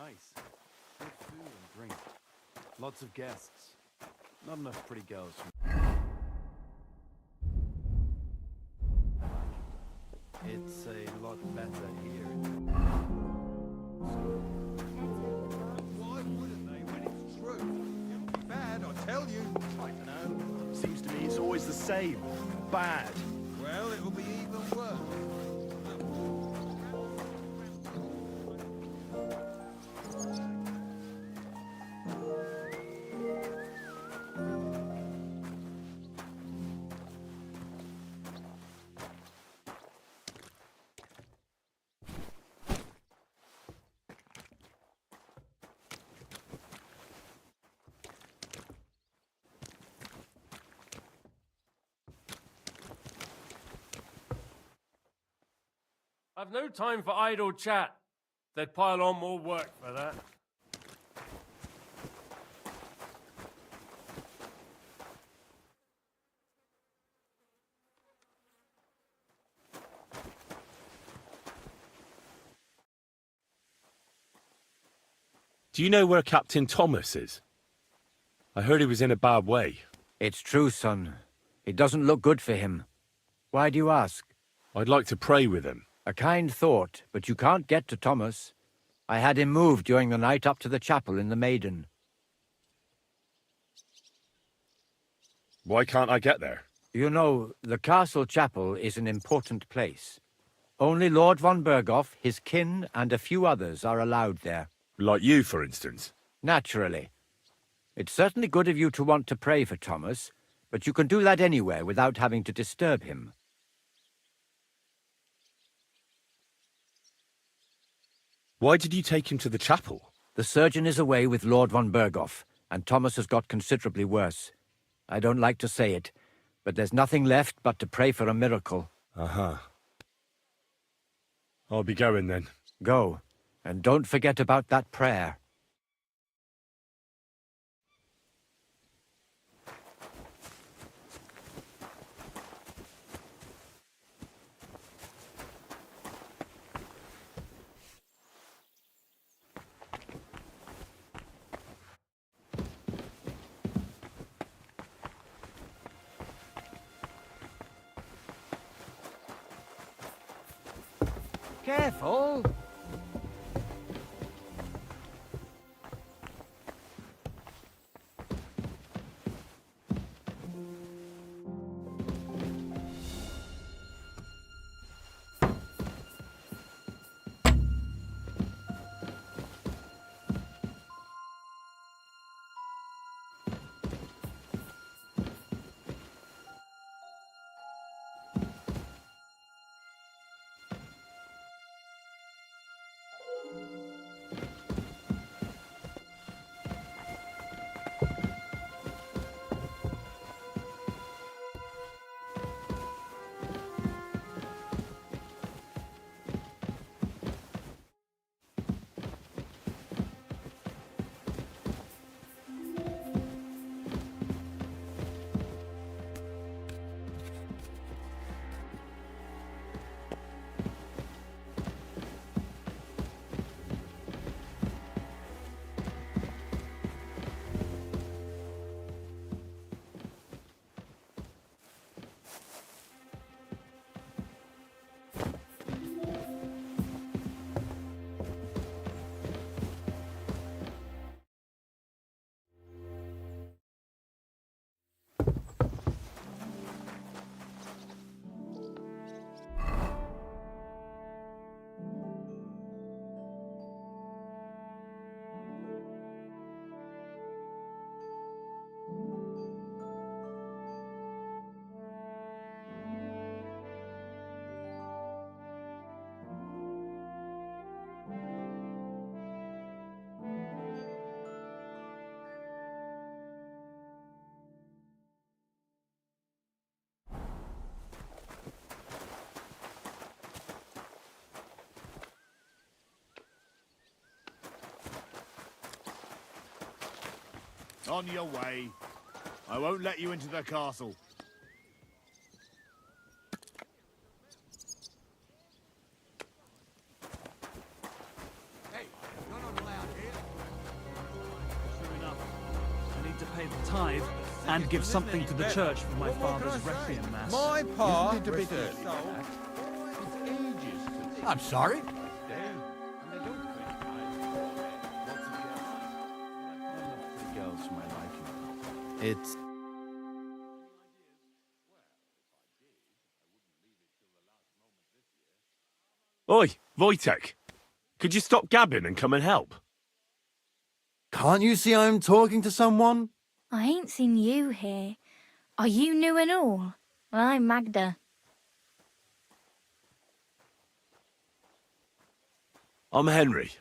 nice. Good food and drink. Lots of guests. Not enough pretty girls for me. It's a lot better here. Why wouldn't they when it's true? It'll be bad, I tell you. I don't know. Seems to me it's always the same. Bad. Well, it'll be even worse. I've no time for idle chat. They'd pile on more work for that. Do you know where Captain Thomas is? I heard he was in a bad way. It's true, son. It doesn't look good for him. Why do you ask? I'd like to pray with him. A kind thought, but you can't get to Thomas. I had him moved during the night up to the chapel in the Maiden. Why can't I get there? You know, the castle chapel is an important place. Only Lord von Bergow, his kin, and a few others are allowed there. Like you, for instance. Naturally. It's certainly good of you to want to pray for Thomas, but you can do that anywhere without having to disturb him. Why did you take him to the chapel? The surgeon is away with Lord von Bergow, and Thomas has got considerably worse. I don't like to say it, but there's nothing left but to pray for a miracle. Uh-huh. I'll be going then. Go, and don't forget about that prayer. Careful! On your way. I won't let you into the castle. Hey, you're not allowed here. And give something to the church for my father's requiem mass. My pa Isn't it a bit received early soul. for that? It's ages since I'm sorry? Lots of pretty girls for my liking. It's Oi, Wojtek. Could you stop gabbing and come and help? Can't you see I'm talking to someone? I ain't seen you here. Are you new and all? Well, I'm Magda. I'm Henry.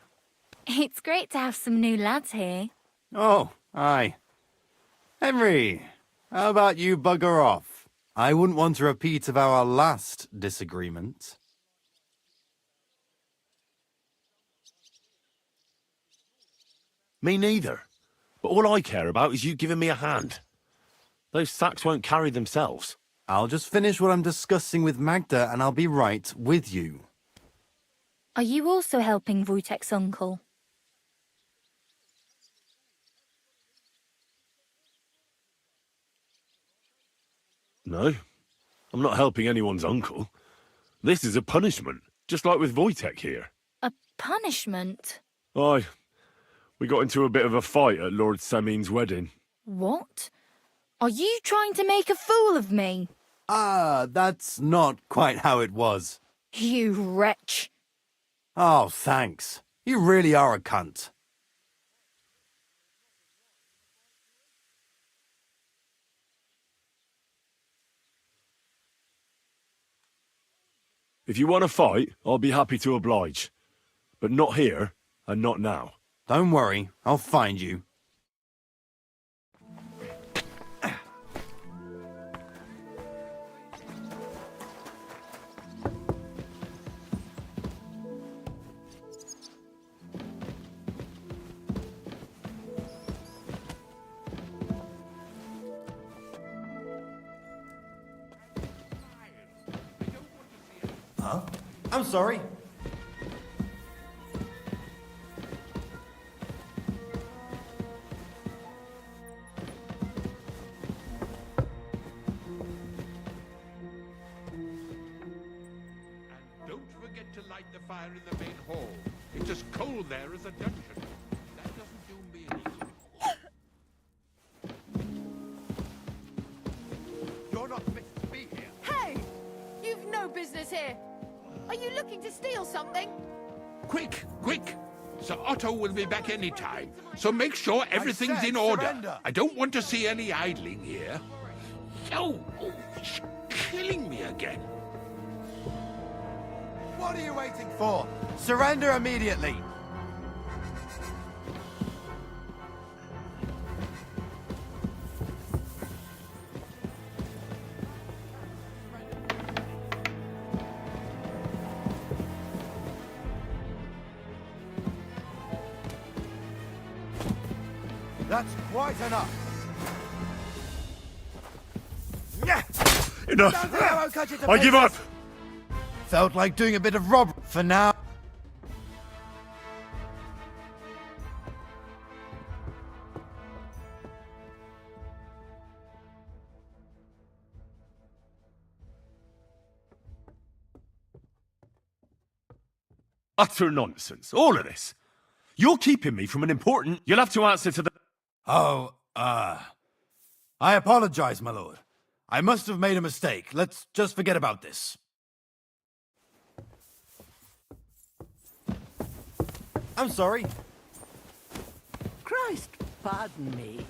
It's great to have some new lads here. Oh, aye. Henry, how about you bugger off? I wouldn't want a repeat of our last disagreement. Me neither. But all I care about is you giving me a hand. Those sacks won't carry themselves. I'll just finish what I'm discussing with Magda and I'll be right with you. Are you also helping Wojtek's uncle? No, I'm not helping anyone's uncle. This is a punishment, just like with Wojtek here. A punishment? Aye, we got into a bit of a fight at Lord Semin's wedding. What? Are you trying to make a fool of me? Ah, that's not quite how it was. You wretch. Oh, thanks. You really are a cunt. If you want to fight, I'll be happy to oblige. But not here, and not now. Don't worry, I'll find you. Huh? I'm sorry. And don't forget to light the fire in the main hall. It's as cold there as a dungeon. That doesn't do me any good. You're not fit to be here. Hey! You've no business here. Are you looking to steal something? Quick, quick! Sir Otto will be back any time, so make sure everything's said in order. surrender. I don't want to see any idling here. Oh, it's killing me again. What are you waiting for? Surrender immediately! That's quite enough. Enough! I give up! Felt like doing a bit of rob for now. Utter nonsense, all of this. You're keeping me from an important... You'll have to answer to the... Oh, I apologize, my lord. I must have made a mistake. Let's just forget about this. I'm sorry. Christ, pardon me.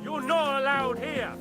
You're not allowed here.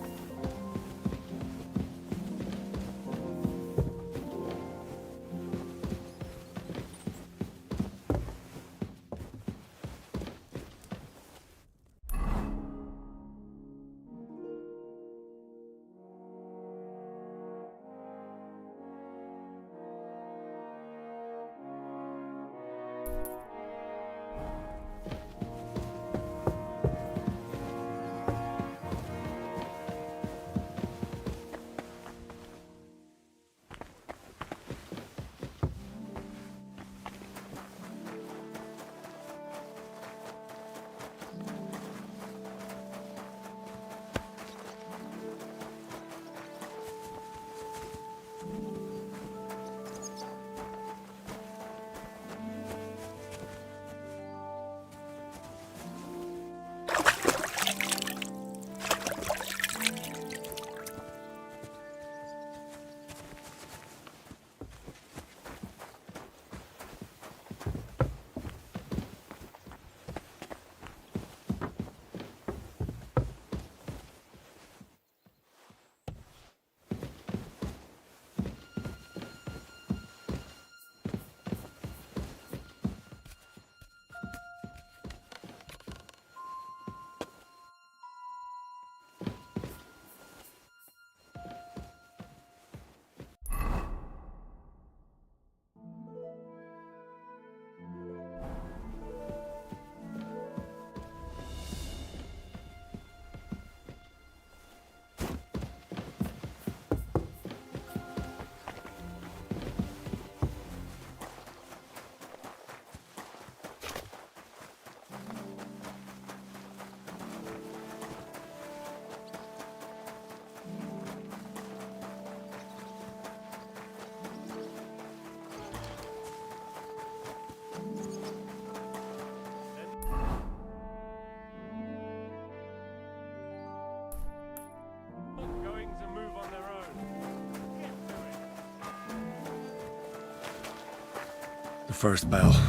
The first bell.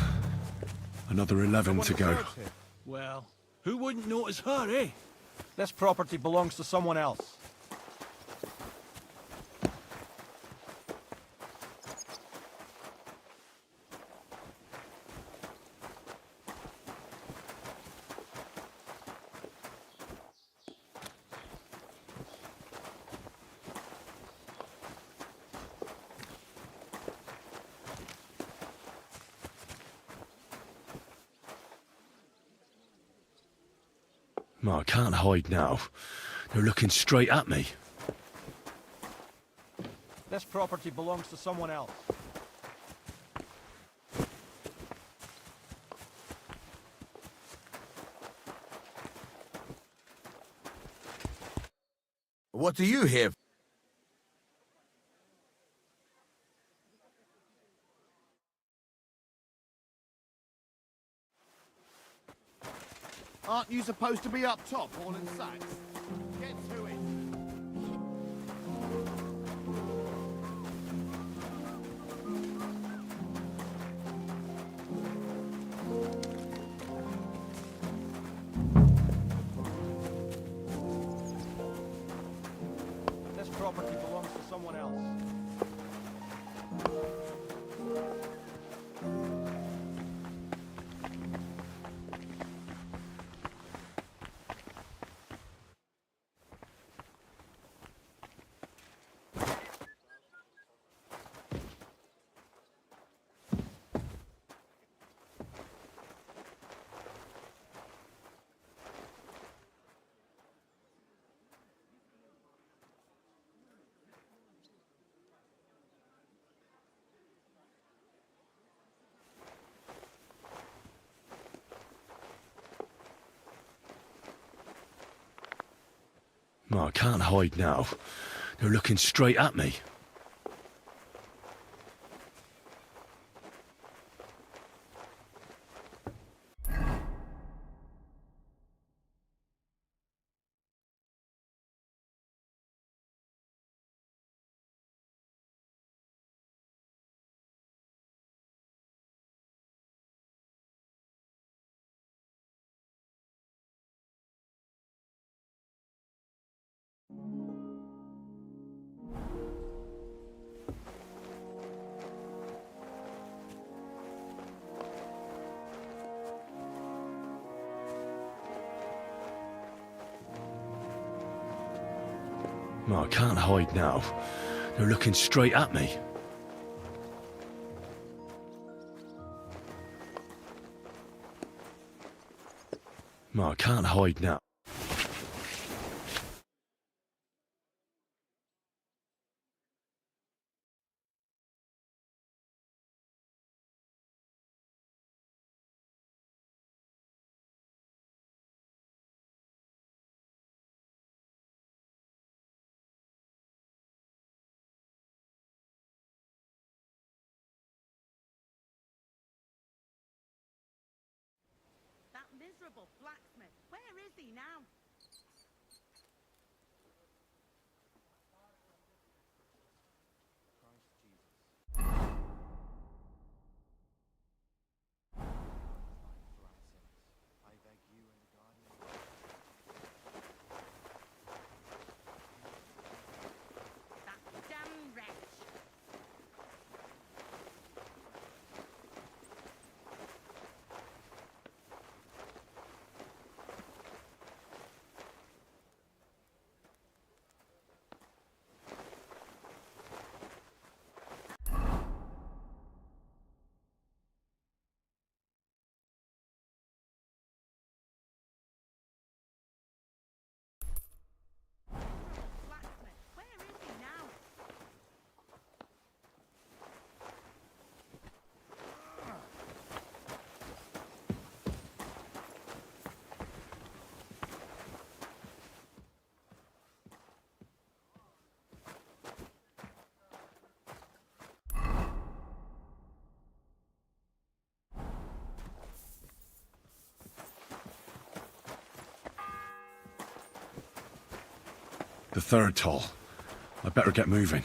Another 11 to go. Well, who wouldn't notice her, eh? This property belongs to someone else. No, I can't hide now. They're looking straight at me. This property belongs to someone else. What do you have? Aren't you supposed to be up top, hauling sacks? Get to it. This property belongs to someone else. No, I can't hide now. They're looking straight at me. No, I can't hide now. They're looking straight at me. No, I can't hide now. That miserable blacksmith. Where is he now? That damn wretch. Blacksmith. Where is he now? The third toll. I better get moving.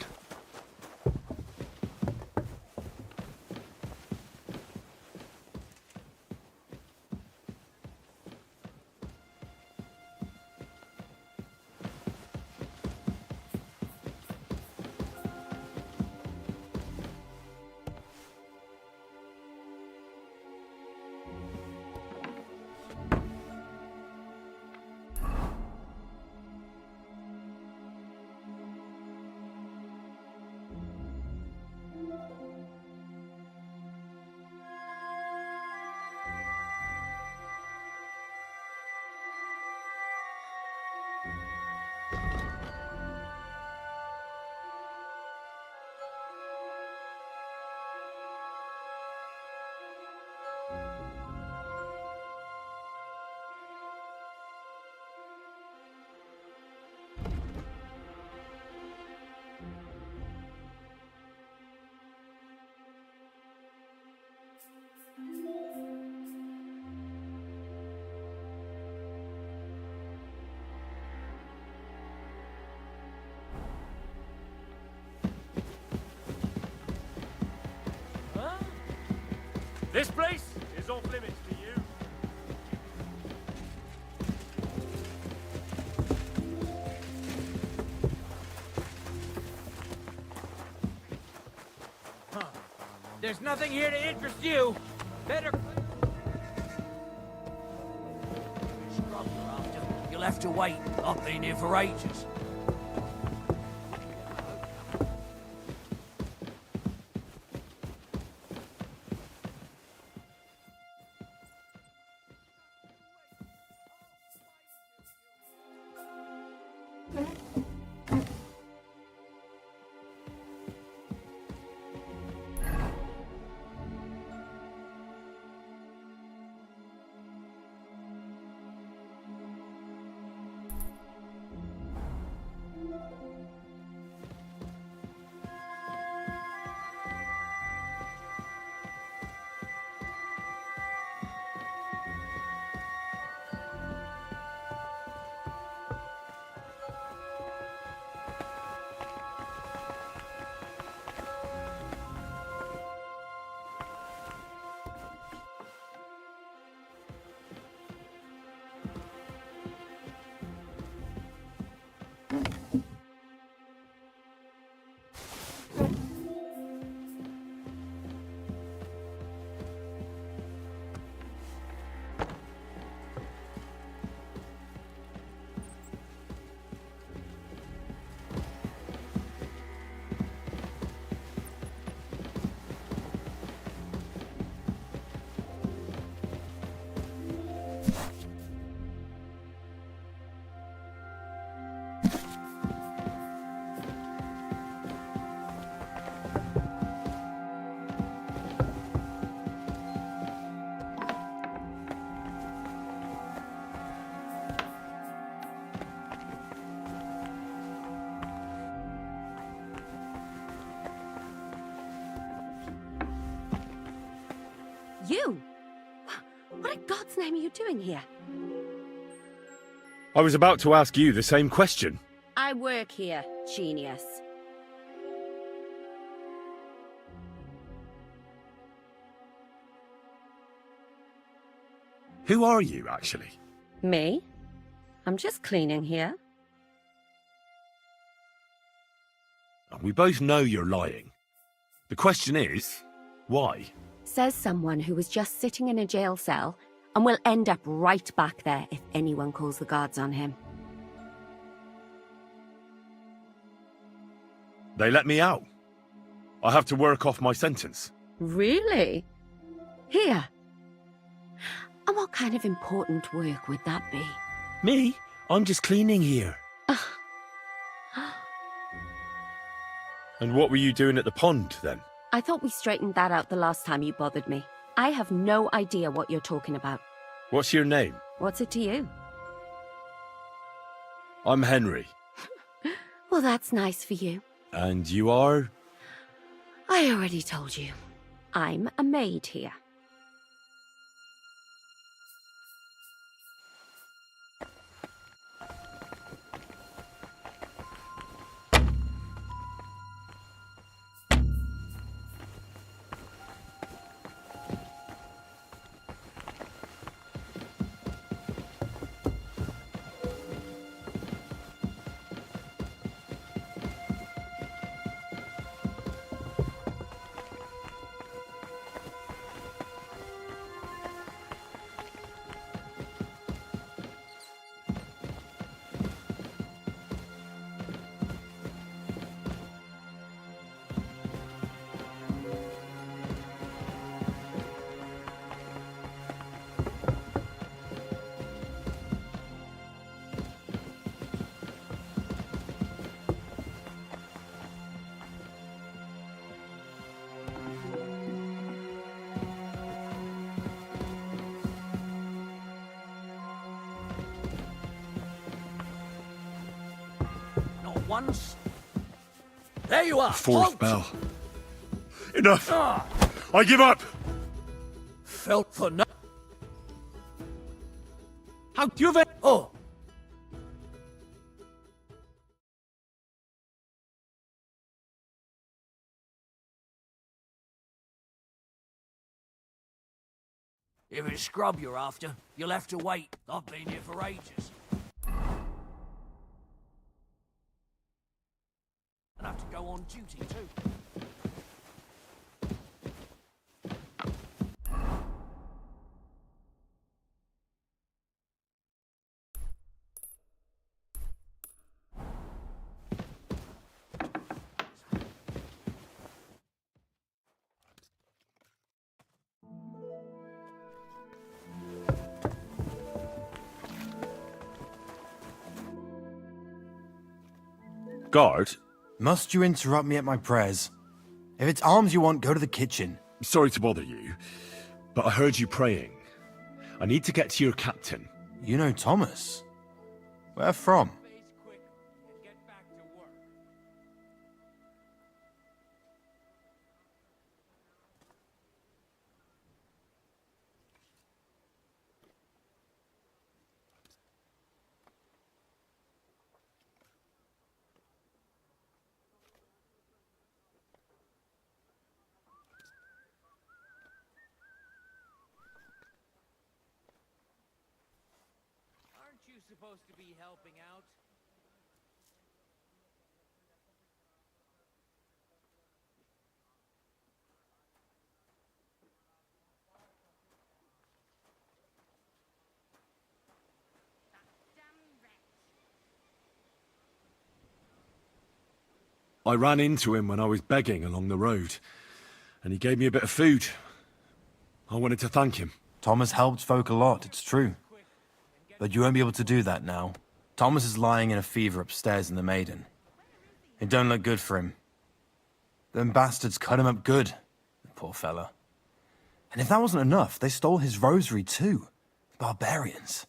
This place is off limits to you. There's nothing here to interest you. Better... You'll have to wait. I've been here for ages. You? What in God's name are you doing here? I was about to ask you the same question. I work here, genius. Who are you, actually? Me? I'm just cleaning here. We both know you're lying. The question is, why? Says someone who was just sitting in a jail cell and will end up right back there if anyone calls the guards on him. They let me out. I have to work off my sentence. Really? Here. And what kind of important work would that be? Me? I'm just cleaning here. And what were you doing at the pond, then? I thought we straightened that out the last time you bothered me. I have no idea what you're talking about. What's your name? What's it to you? I'm Henry. Well, that's nice for you. And you are? I already told you. I'm a maid here. Once. There you are. Fourth Halt! bell. Enough! I give up! Felt for no. How do you have it? Oh, If it's scrub you're after, you'll have to wait. I've been here for ages. And have to go on duty too. Guard, Must you interrupt me at my prayers? If it's alms you want, go to the kitchen. sorry to bother you, but I heard you praying. I need to get to your captain. You know Thomas? Where from? Aren't you supposed to be helping out? I ran into him when I was begging along the road, and he gave me a bit of food. I wanted to thank him. Thomas helped folk a lot, it's true. But you won't be able to do that now. Thomas is lying in a fever upstairs in the Maiden. It don't look good for him. Them bastards cut him up good, the poor fella. And if that wasn't enough, they stole his rosary too. Barbarians.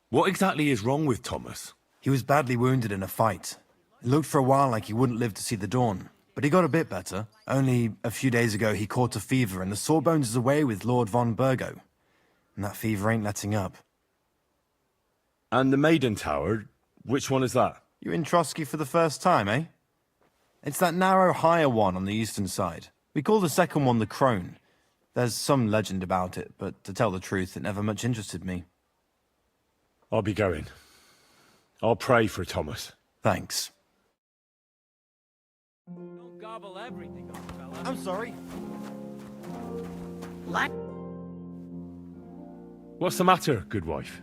What exactly is wrong with Thomas? He was badly wounded in a fight. It looked for a while like he wouldn't live to see the dawn. But he got a bit better. Only a few days ago he caught a fever and the Sawbones is away with Lord von Bergow. And that fever ain't letting up. And the Maiden Tower, which one is that? You in Trotsky for the first time, eh? It's that narrow, higher one on the eastern side. We call the second one the Crone. There's some legend about it, but to tell the truth, it never much interested me. I'll be going. I'll pray for Thomas. Thanks. Don't gobble everything up, fella. I'm sorry. Like What's the matter, good wife?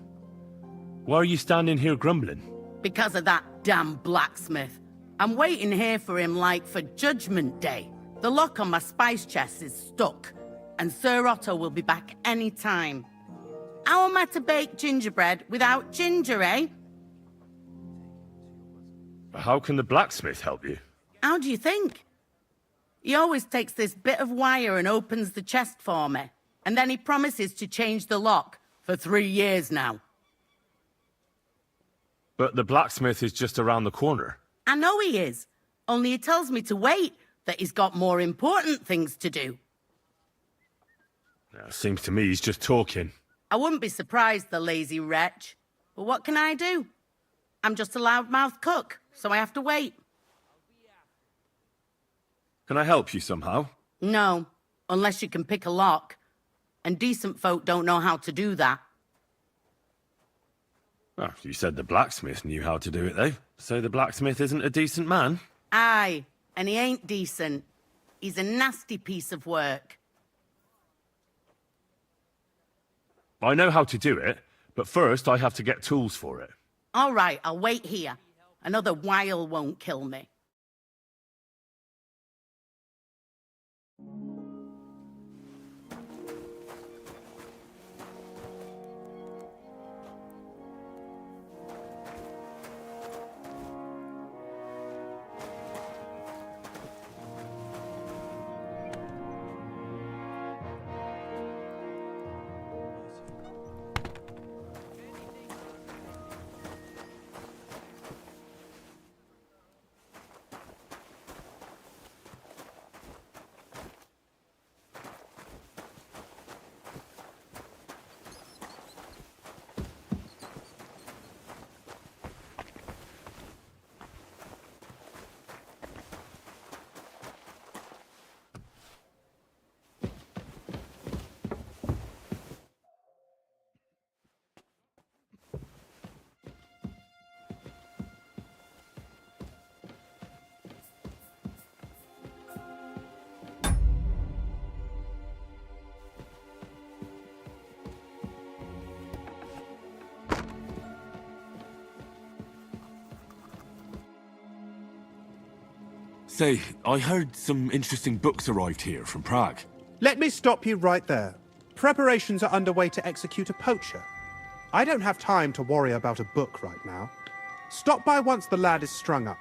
Why are you standing here grumbling? Because of that damn blacksmith. I'm waiting here for him like for Judgment Day. The lock on my spice chest is stuck, and Sir Otto will be back any time. How am I to bake gingerbread without ginger, eh? How can the blacksmith help you? How do you think? He always takes this bit of wire and opens the chest for me, and then he promises to change the lock for 3 years now. But the blacksmith is just around the corner. I know he is, only he tells me to wait, that he's got more important things to do. Seems to me he's just talking. I wouldn't be surprised, the lazy wretch. But what can I do? I'm just a loudmouth cook, so I have to wait. Can I help you somehow? No, unless you can pick a lock. And decent folk don't know how to do that. Oh, you said the blacksmith knew how to do it, though. So the blacksmith isn't a decent man? Aye, and he ain't decent. He's a nasty piece of work. I know how to do it, but first I have to get tools for it. All right, I'll wait here. Another while won't kill me. Say, I heard some interesting books arrived here from Prague. Let me stop you right there. Preparations are underway to execute a poacher. I don't have time to worry about a book right now. Stop by once the lad is strung up.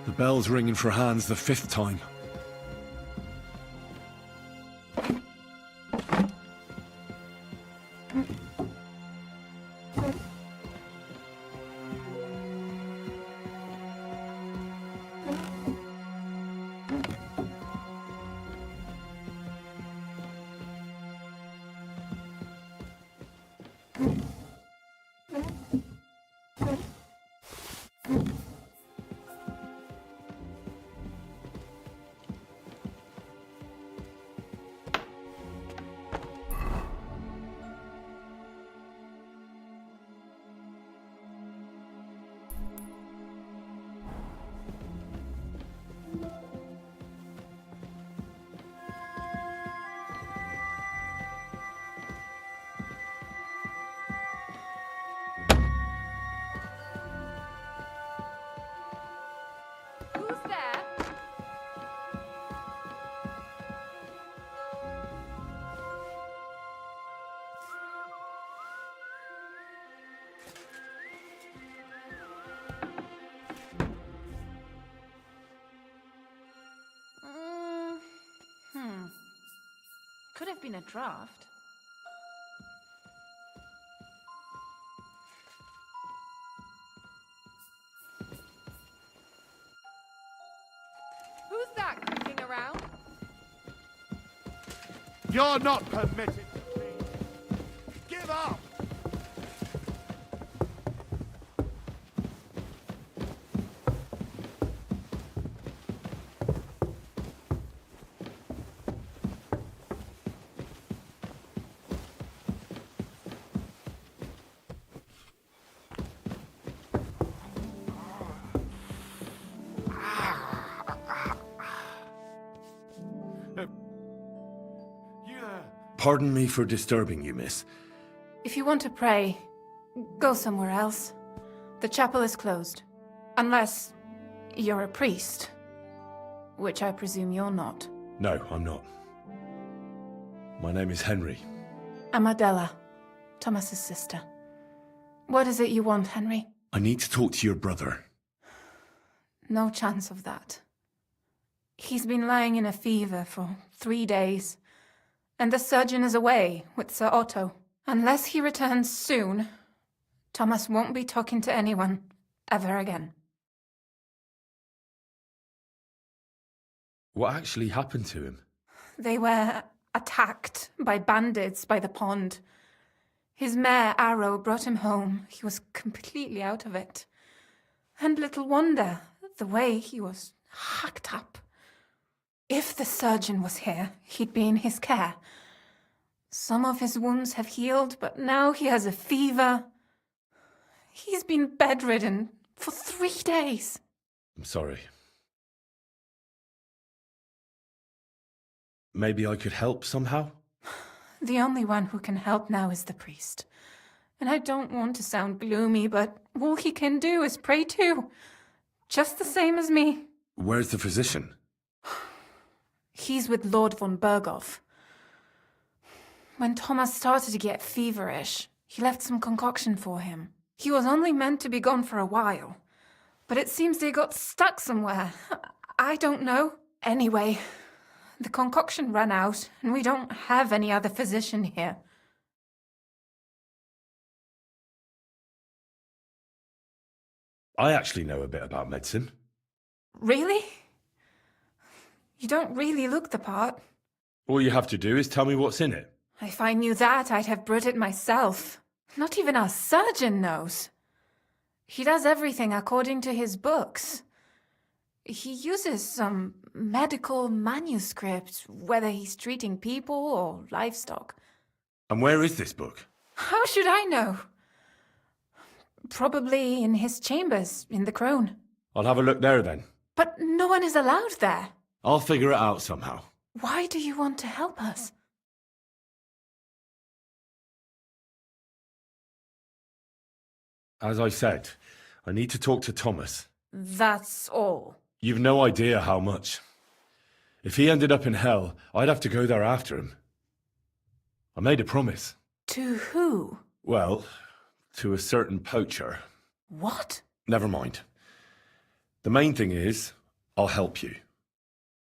The bell's ringing for Hans the 5th time. Could have been a draft. Who's that creeping around? You're not permitted to leave. Give up! Pardon me for disturbing you, miss. If you want to pray, go somewhere else. The chapel is closed. Unless you're a priest. Which I presume you're not. No, I'm not. My name is Henry. I'm Adela, Thomas's sister. What is it you want, Henry? I need to talk to your brother. No chance of that. He's been lying in a fever for 3 days. And the surgeon is away with Sir Otto Unless he returns soon, Thomas won't be talking to anyone ever again. What actually happened to him? They were attacked by bandits by the pond. His mare, Arrow, brought him home. He was completely out of it. And little wonder, the way he was hacked up. If the surgeon was here, he'd be in his care. Some of his wounds have healed, but now he has a fever. He's been bedridden for 3 days. I'm sorry. Maybe I could help somehow? The only one who can help now is the priest. And I don't want to sound gloomy, but all he can do is pray too. Just the same as me. Where's the physician? He's with Lord von Bergow. When Thomas started to get feverish, he left some concoction for him. He was only meant to be gone for a while, but it seems they got stuck somewhere. I don't know. Anyway, the concoction ran out, and we don't have any other physician here. I actually know a bit about medicine. Really? You don't really look the part. All you have to do is tell me what's in it. If I knew that, I'd have brewed it myself. Not even our surgeon knows. He does everything according to his books. He uses some medical manuscript, whether he's treating people or livestock. And where is this book? How should I know? Probably in his chambers, in the Crone. I'll have a look there then. But no one is allowed there. I'll figure it out somehow. Why do you want to help us? As I said, I need to talk to Thomas. That's all. You've no idea how much. If he ended up in hell, I'd have to go there after him. I made a promise. To who? Well, to a certain poacher. What? Never mind. The main thing is, I'll help you.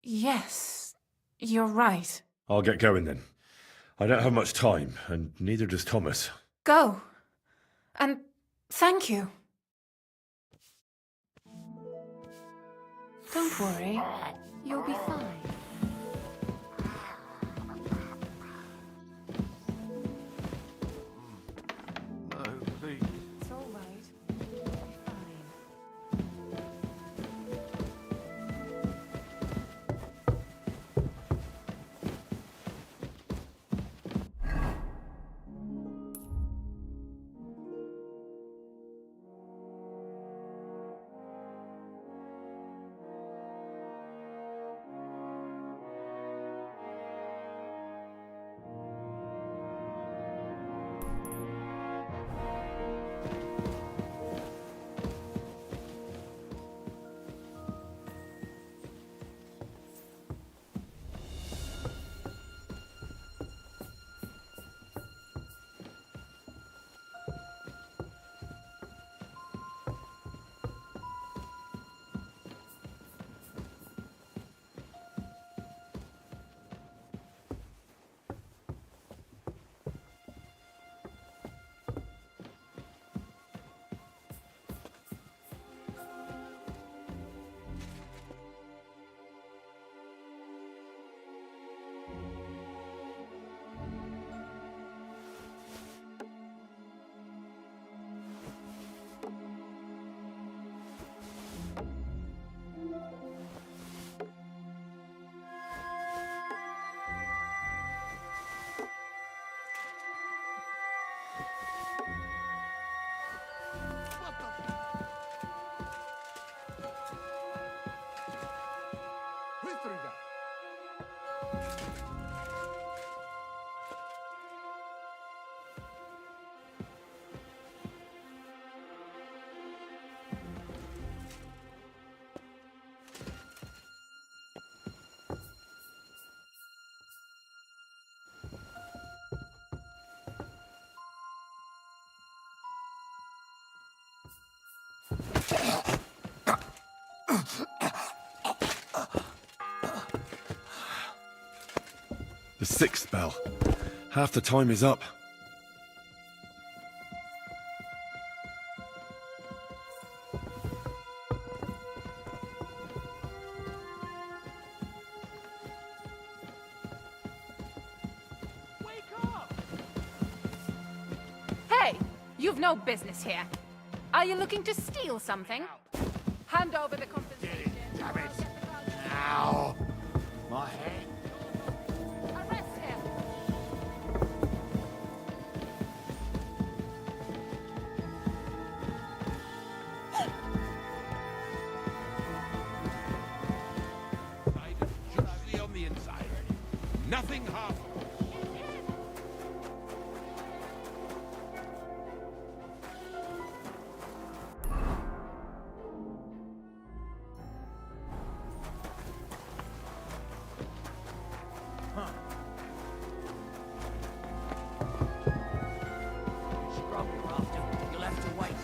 Yes, you're right. I'll get going then. I don't have much time, and neither does Thomas. Go. And thank you. Don't worry. You'll be fine. No, please. It's all right. You'll be fine. Who's through that? The 6th bell. Half the time is up. You've no business here. Are you looking to steal something? Hand over the compensation. Damn it! Ow! My head. Arrest him. Juicy on the inside. Nothing half. Scrub you're after. You'll have to wait.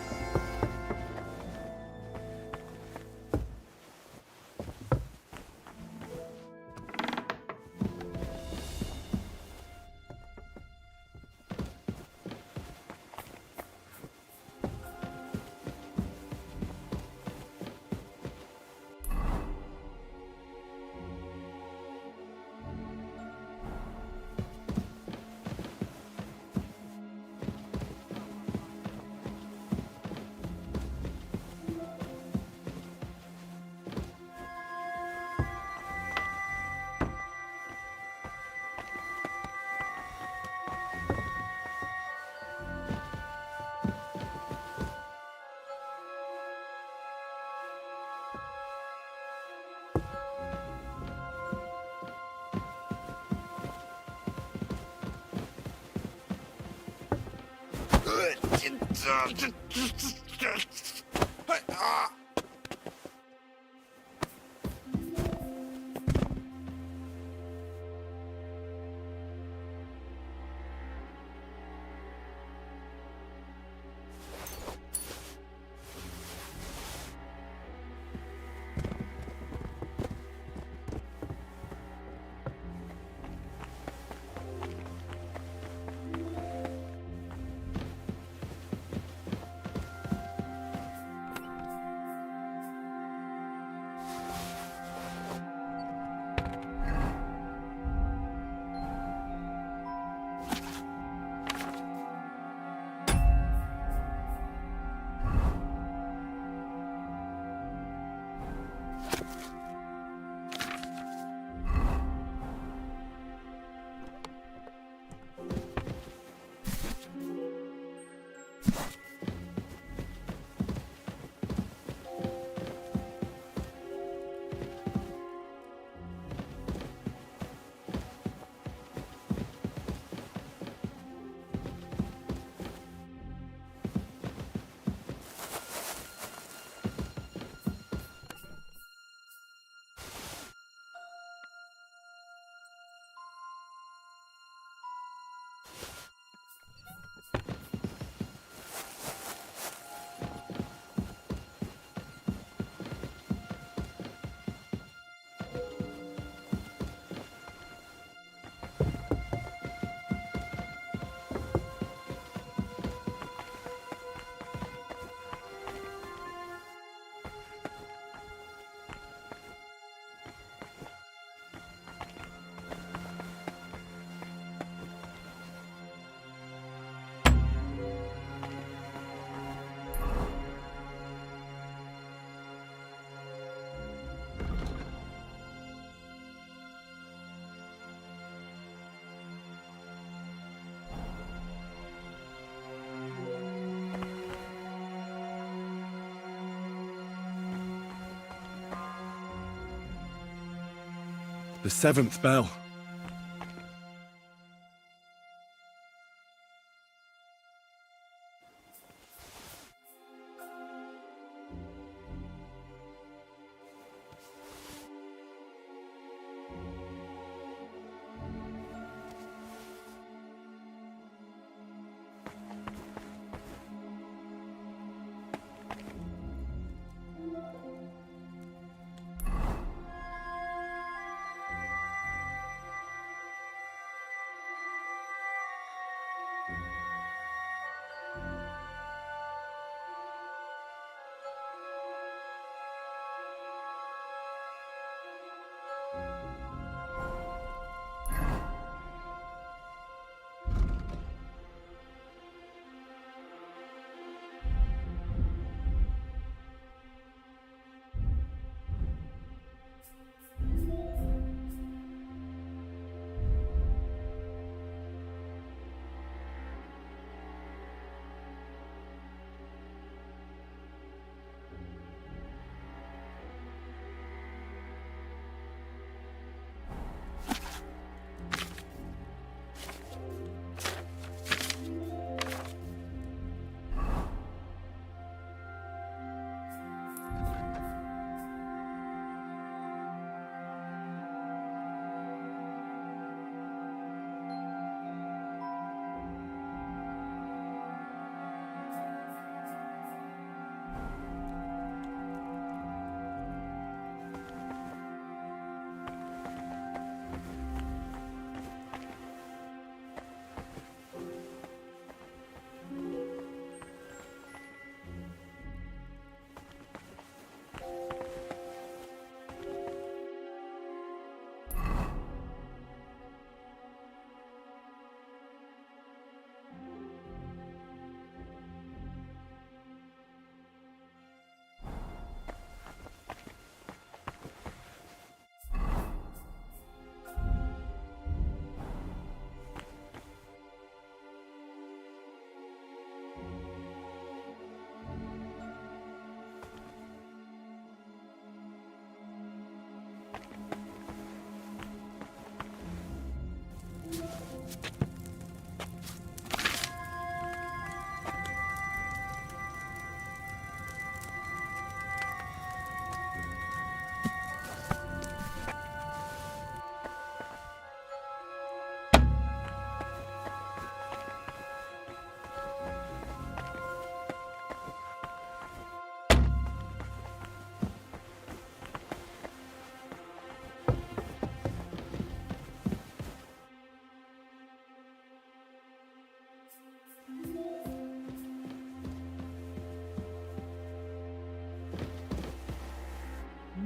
The seventh bell.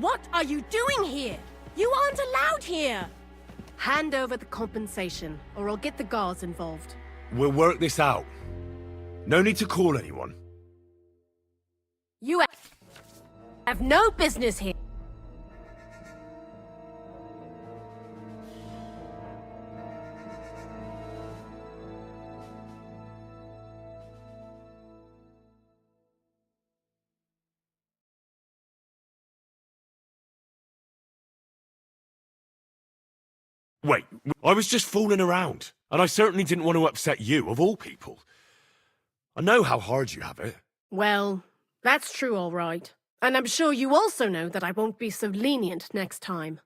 What are you doing here? You aren't allowed here! Hand over the compensation, or I'll get the guards involved. We'll work this out. No need to call anyone. You have no business here. Wait, I was just fooling around, and I certainly didn't want to upset you, of all people. I know how hard you have it. Well, that's true, all right. And I'm sure you also know that I won't be so lenient next time.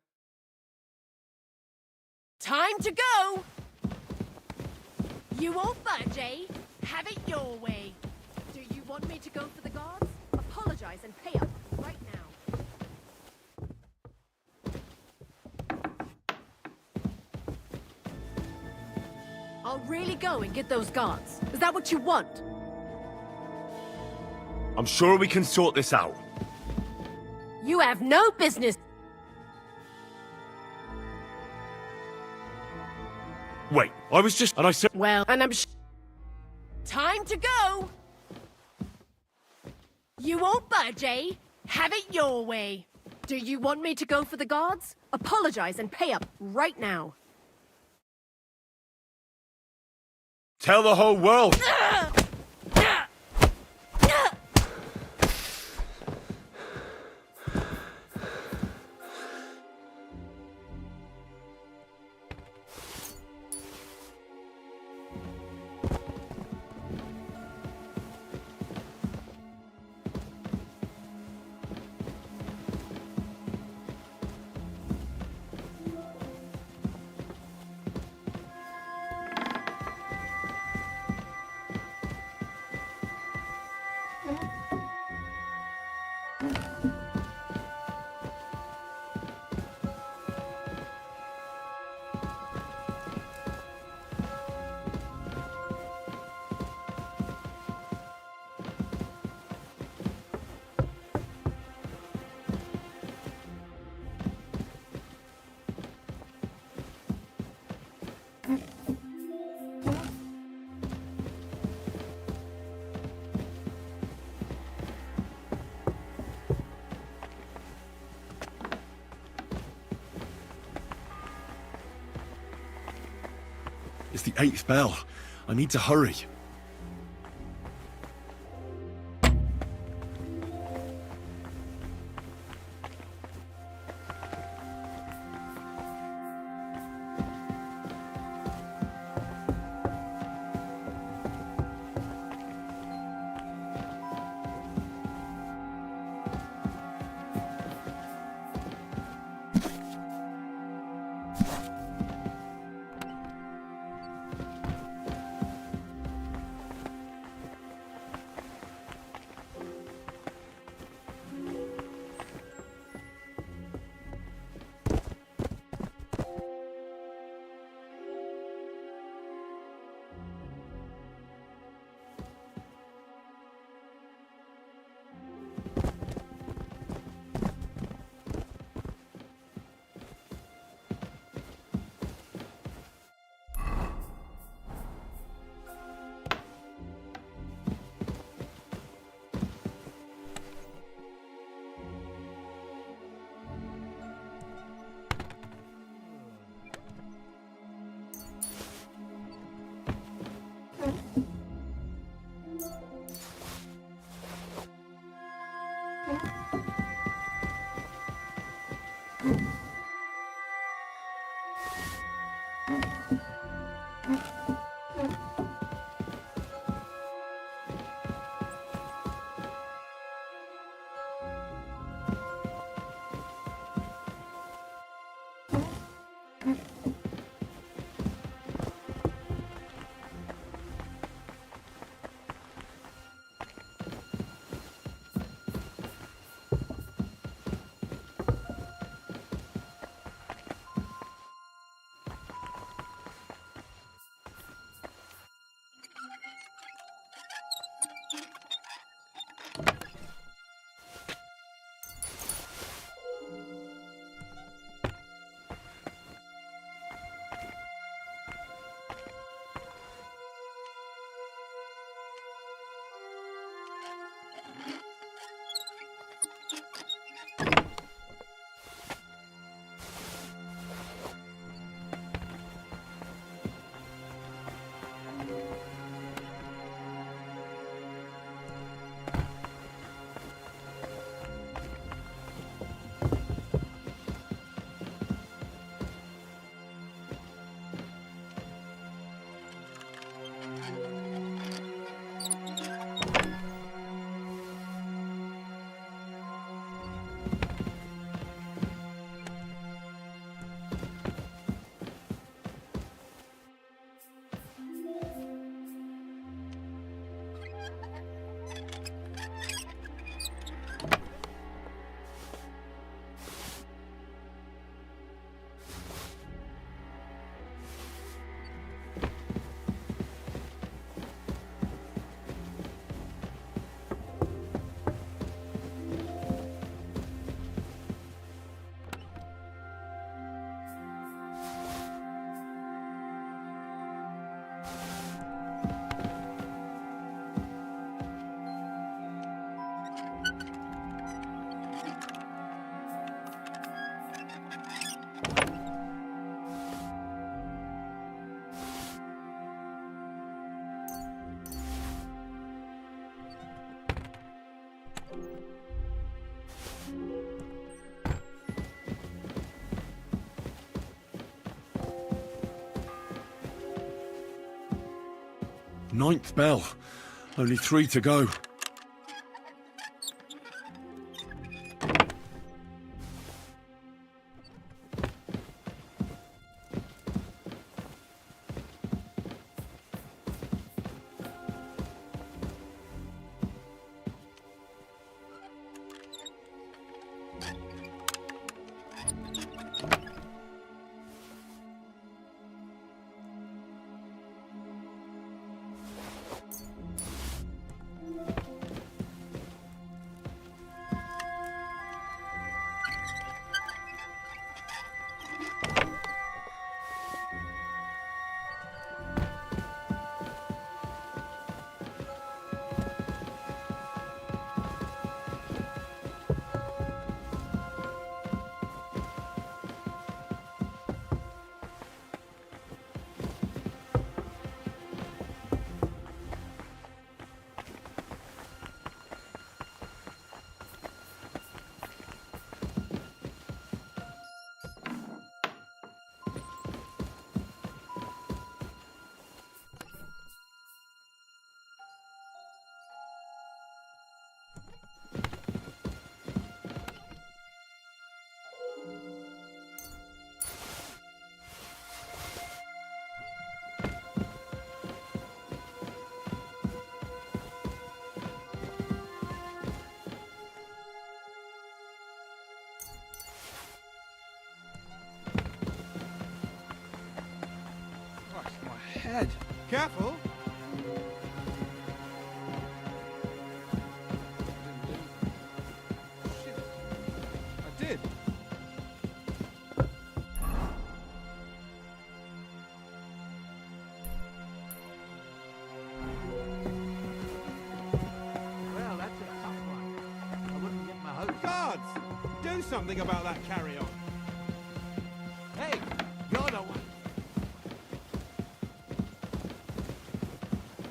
Time to go! You won't budge, eh? Have it your way. Do you want me to go for the guards? Apologize and pay up right now. I'll really go and get those guards. Is that what you want? I'm sure we can sort this out. You have no business. Wait, I was just... And I said... Well, and I'm time to go! You won't budge, eh? Have it your way. Do you want me to go for the guards? Apologize and pay up right now. Tell the whole world! It's the 8th bell. I need to hurry. Ninth bell. Only 3 to go. Head. Careful! Shit. I did. Well, that's a tough one. I wouldn't get my hopes. Guards! Do something about that carry-on. Hey! Guard on one!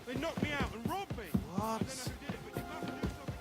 They knocked me out and robbed me! What? I don't know who did it, but you must do something.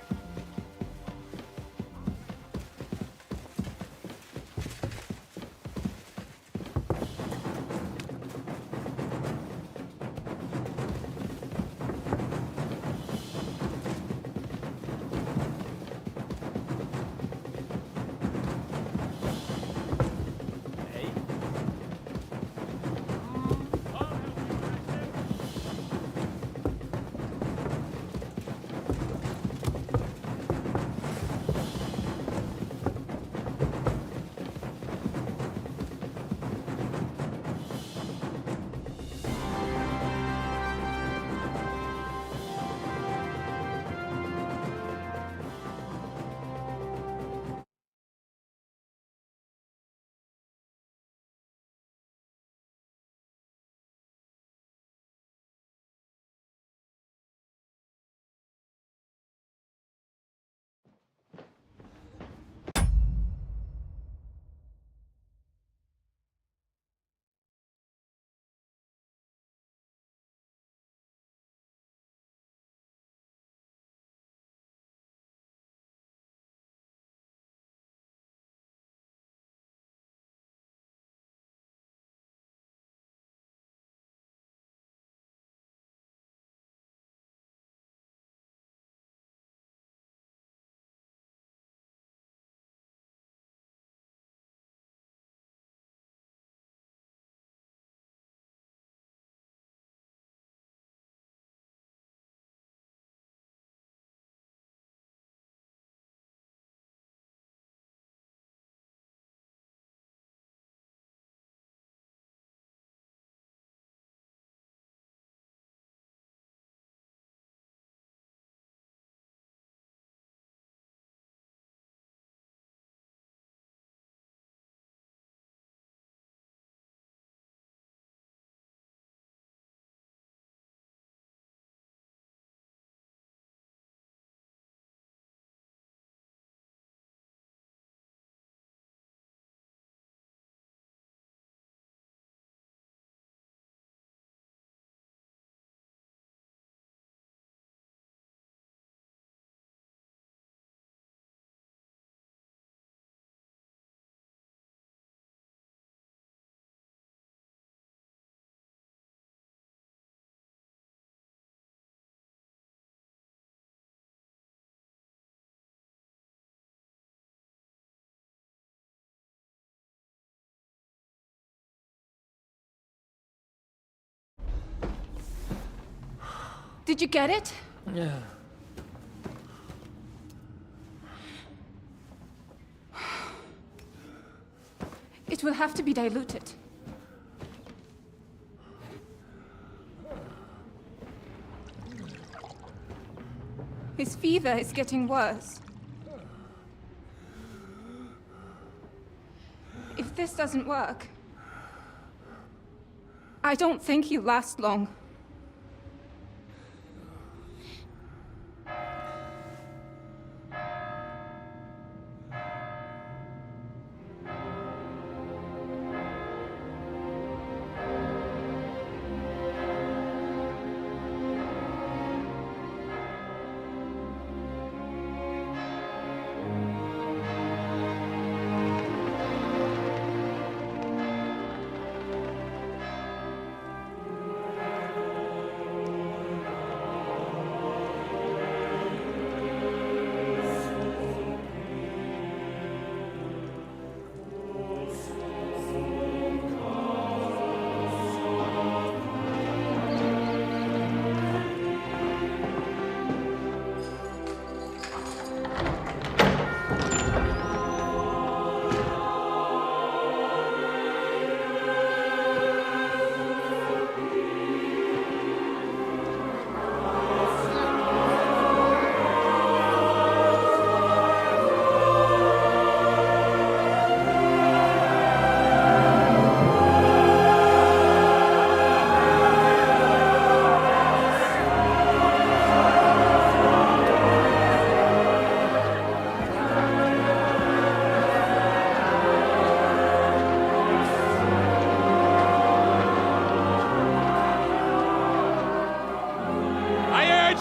Did you get it? Yeah. It will have to be diluted. His fever is getting worse. If this doesn't work, I don't think he'll last long.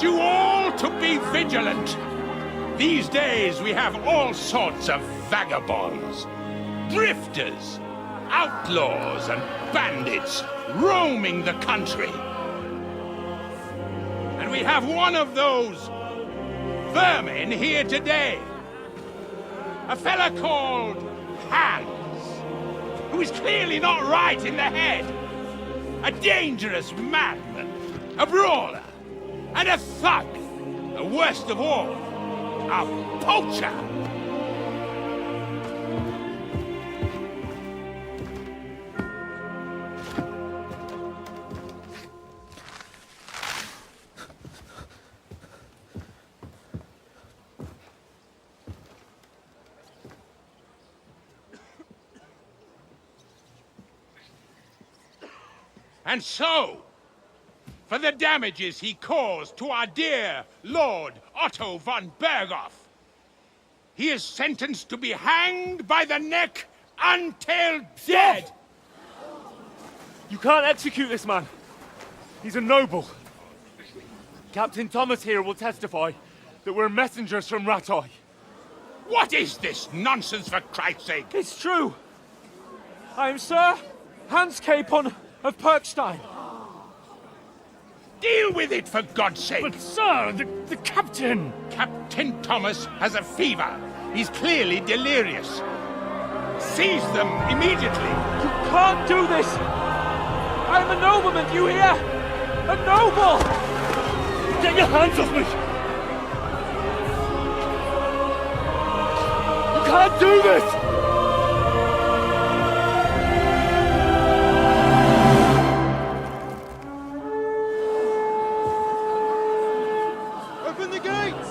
You all to be vigilant. These days we have all sorts of vagabonds, drifters, outlaws and bandits roaming the country. And we have one of those vermin here today. A fella called Hans, who is clearly not right in the head. A dangerous madman, a brawler, and a thug, the worst of all, a poacher. And so, for the damages he caused to our dear Lord Otto von Bergow, he is sentenced to be hanged by the neck until dead. You can't execute this man. He's a noble. Captain Thomas here will testify that we're messengers from Rattay. What is this nonsense, for Christ's sake? It's true. I am Sir Hans Capon of Perkstein. Deal with it, for God's sake! But, sir, the captain... Captain Thomas has a fever. He's clearly delirious. Seize them immediately. You can't do this! I'm a nobleman, do you hear? A noble! Get your hands off me! You can't do this! Open the gates!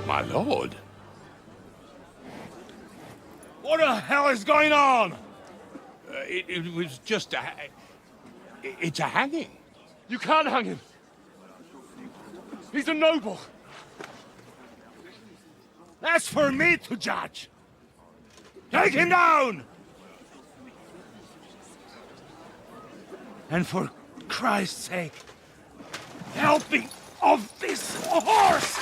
My lord. What the hell is going on? It was just a... It's a hanging. You can't hang him. He's a noble. That's for me to judge. Take him down! And for Christ's sake, help me off this horse!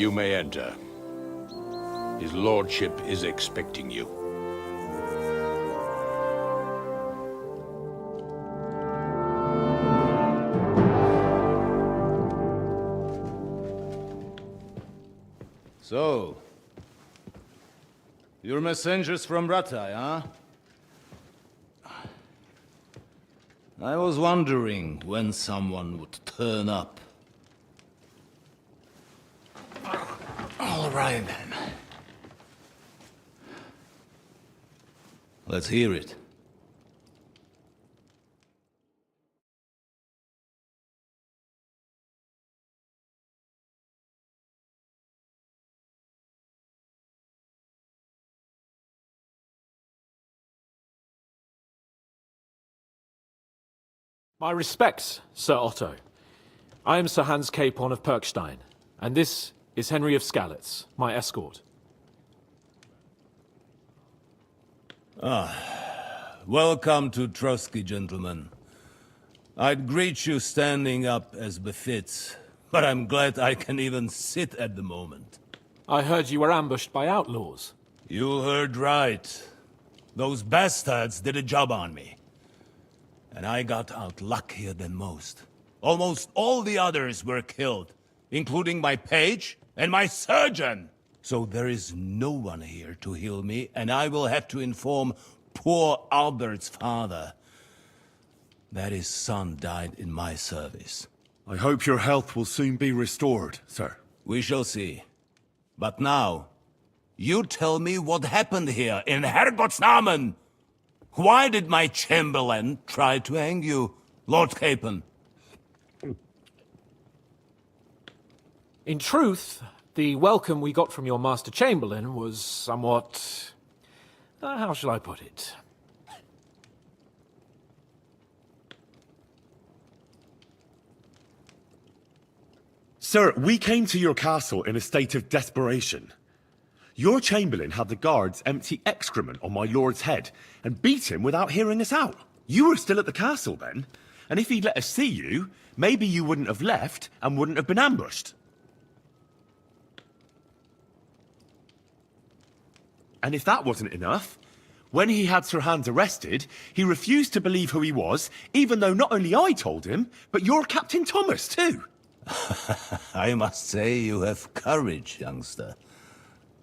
You may enter. His lordship is expecting you. So, you're messengers from Ratai, huh? I was wondering when someone would turn up. All right, then. Let's hear it. My respects, Sir Otto. I am Sir Hans Capon of Perkstein, and this is Henry of Skalitz, my escort. Welcome to Trotsky, gentlemen. I'd greet you standing up as befits, but I'm glad I can even sit at the moment. I heard you were ambushed by outlaws. You heard right. Those bastards did a job on me. And I got out luckier than most. Almost all the others were killed, including my page and my surgeon. So there is no one here to heal me, and I will have to inform poor Albert's father that his son died in my service. I hope your health will soon be restored, sir. We shall see. But now, you tell me what happened here in Herrgottsnamen. Why did my chamberlain try to hang you, Lord Capon? In truth, the welcome we got from your Master Chamberlain was somewhat... how shall I put it? Sir, we came to your castle in a state of desperation. Your Chamberlain had the guards empty excrement on my lord's head and beat him without hearing us out. You were still at the castle then, and if he'd let us see you, maybe you wouldn't have left and wouldn't have been ambushed. And if that wasn't enough, when he had Sir Hans arrested, he refused to believe who he was, even though not only I told him, but your Captain Thomas too. I must say you have courage, youngster.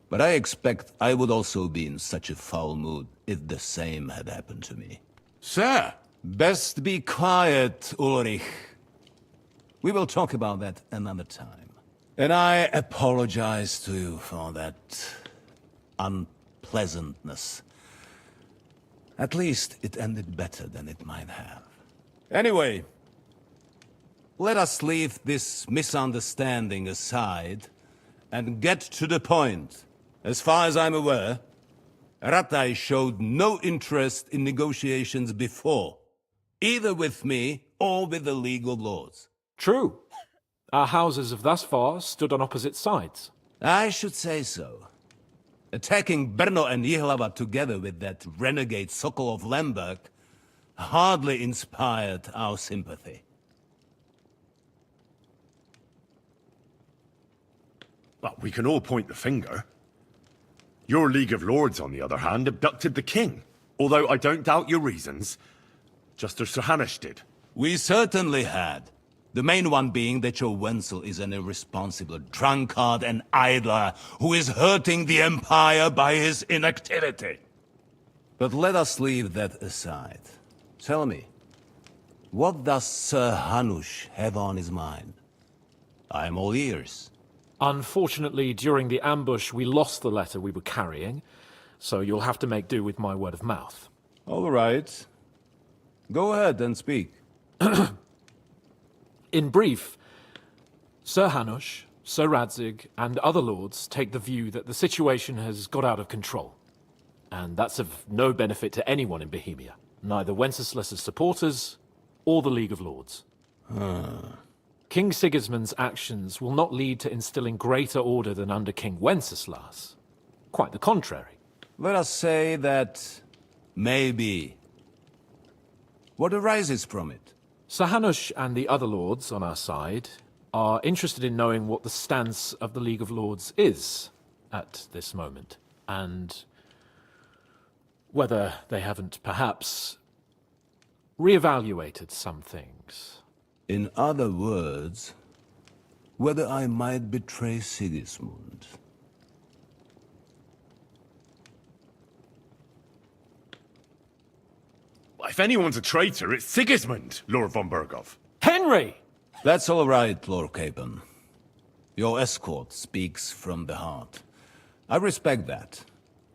But I expect I would also be in such a foul mood if the same had happened to me. Sir! Best be quiet, Ulrich. We will talk about that another time. And I apologize to you for that unpleasantness. At least it ended better than it might have. Anyway, let us leave this misunderstanding aside and get to the point. As far as I'm aware, Ratai showed no interest in negotiations before, either with me or with the League of Lords. True. Our houses have thus far stood on opposite sides. I should say so. Attacking Brno and Jihlava together with that renegade Sokol of Lemberg hardly inspired our sympathy. But we can all point the finger. Your League of Lords, on the other hand, abducted the king. Although I don't doubt your reasons, just as Sir Hanush did. We certainly had. The main one being that your Wenzel is an irresponsible drunkard and idler who is hurting the Empire by his inactivity. But let us leave that aside. Tell me, what does Sir Hanush have on his mind? I am all ears. Unfortunately, during the ambush, we lost the letter we were carrying, so you'll have to make do with my word of mouth. All right. Go ahead and speak. In brief, Sir Hanush, Sir Radzig, and other lords take the view that the situation has got out of control. And that's of no benefit to anyone in Bohemia, neither Wenceslas's supporters or the League of Lords. King Sigismund's actions will not lead to instilling greater order than under King Wenceslas. Quite the contrary. Let us say that maybe. What arises from it? Sir Hanush and the other lords on our side are interested in knowing what the stance of the League of Lords is at this moment, and whether they haven't perhaps reevaluated some things. In other words, whether I might betray Sigismund. If anyone's a traitor, it's Sigismund, Lord von Bergow. Henry! That's all right, Lord Capon. Your escort speaks from the heart. I respect that.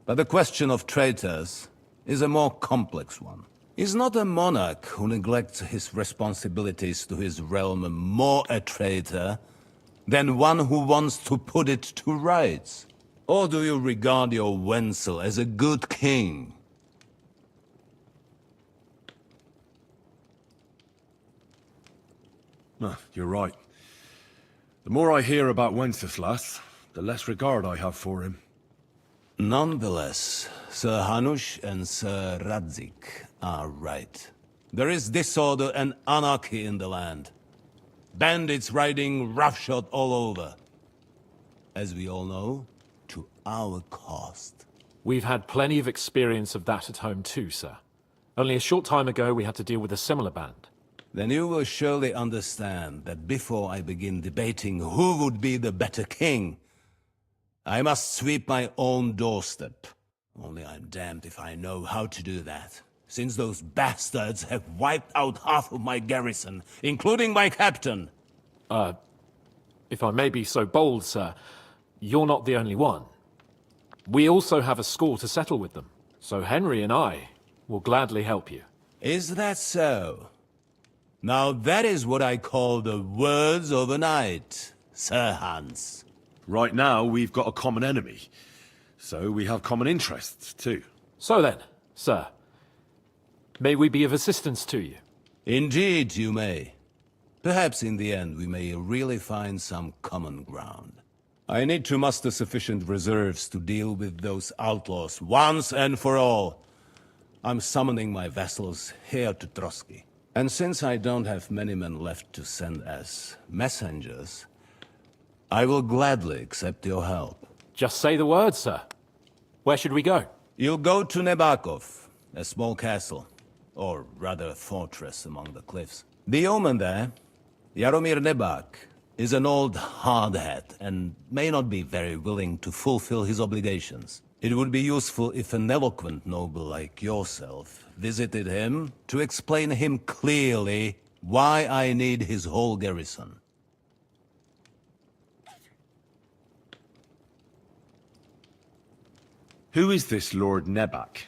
But the question of traitors is a more complex one. Is not a monarch who neglects his responsibilities to his realm more a traitor than one who wants to put it to rights? Or do you regard your Wenzel as a good king? No, you're right. The more I hear about Wenceslas, the less regard I have for him. Nonetheless, Sir Hanush and Sir Radzik are right. There is disorder and anarchy in the land. Bandits riding roughshod all over. As we all know, to our cost. We've had plenty of experience of that at home too, sir. Only a short time ago we had to deal with a similar band. Then you will surely understand that before I begin debating who would be the better king, I must sweep my own doorstep. Only I'm damned if I know how to do that, since those bastards have wiped out half of my garrison, including my captain. If I may be so bold, sir, you're not the only one. We also have a score to settle with them, so Henry and I will gladly help you. Is that so? Now that is what I call the words of a knight, Sir Hans. Right now, we've got a common enemy. So we have common interests, too. So then, sir, may we be of assistance to you? Indeed, you may. Perhaps in the end we may really find some common ground. I need to muster sufficient reserves to deal with those outlaws once and for all. I'm summoning my vassals here to Trotsky. And since I don't have many men left to send as messengers, I will gladly accept your help. Just say the word, sir. Where should we go? You'll go to Nebakov, a small castle, or rather a fortress among the cliffs. The yeoman there, Jaromir Nebak, is an old hardhat and may not be very willing to fulfill his obligations. It would be useful if an eloquent noble like yourself visited him to explain him clearly why I need his whole garrison. Who is this Lord Nebak?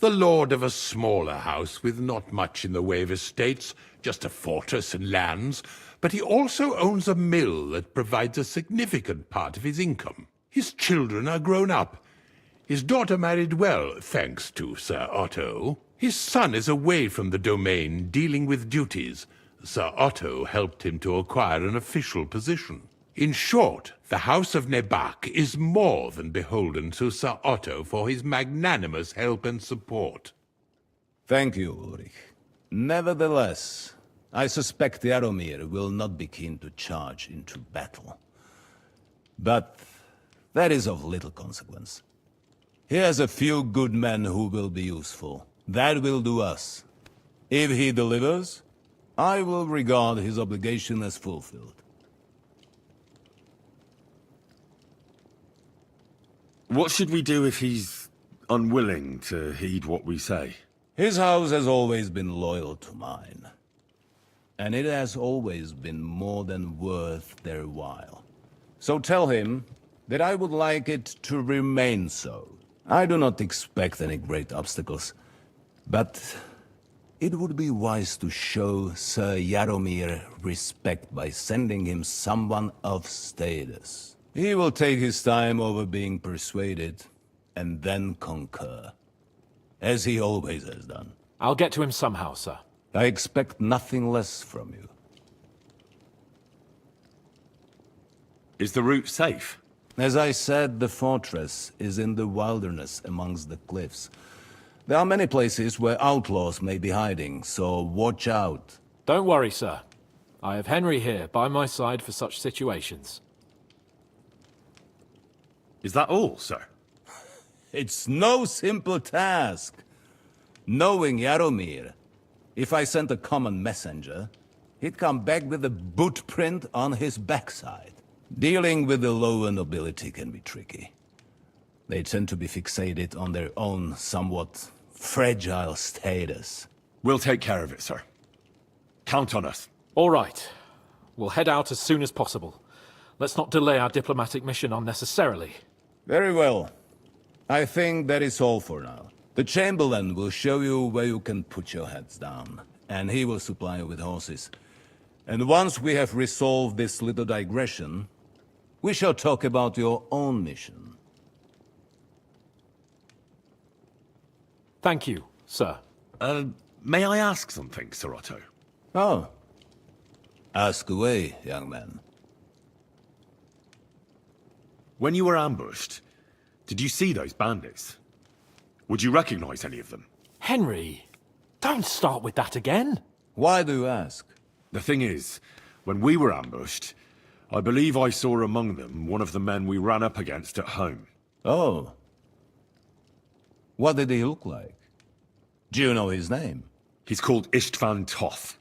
The lord of a smaller house with not much in the way of estates, just a fortress and lands, but he also owns a mill that provides a significant part of his income. His children are grown up. His daughter married well, thanks to Sir Otto. His son is away from the domain, dealing with duties. Sir Otto helped him to acquire an official position. In short, the House of Nebak is more than beholden to Sir Otto for his magnanimous help and support. Thank you, Ulrich. Nevertheless, I suspect Jaromir will not be keen to charge into battle. But that is of little consequence. He has a few good men who will be useful. That will do us. If he delivers, I will regard his obligation as fulfilled. What should we do if he's unwilling to heed what we say? His house has always been loyal to mine. And it has always been more than worth their while. So tell him that I would like it to remain so. I do not expect any great obstacles, but it would be wise to show Sir Jaromir respect by sending him someone of status. He will take his time over being persuaded, and then concur, as he always has done. I'll get to him somehow, sir. I expect nothing less from you. Is the route safe? As I said, the fortress is in the wilderness amongst the cliffs. There are many places where outlaws may be hiding, so watch out. Don't worry, sir. I have Henry here by my side for such situations. Is that all, sir? It's no simple task. Knowing Jaromir, if I sent a common messenger, he'd come back with a boot print on his backside. Dealing with the lower nobility can be tricky. They tend to be fixated on their own somewhat fragile status. We'll take care of it, sir. Count on us. All right. We'll head out as soon as possible. Let's not delay our diplomatic mission unnecessarily. Very well. I think that is all for now. The Chamberlain will show you where you can put your heads down, and he will supply you with horses. And once we have resolved this little digression, we shall talk about your own mission. Thank you, sir. May I ask something, Sir Otto? Oh. Ask away, young man. When you were ambushed, did you see those bandits? Would you recognize any of them? Henry, don't start with that again. Why do you ask? The thing is, when we were ambushed, I believe I saw among them one of the men we ran up against at home. Oh. What did he look like? Do you know his name? He's called Istvan Toth,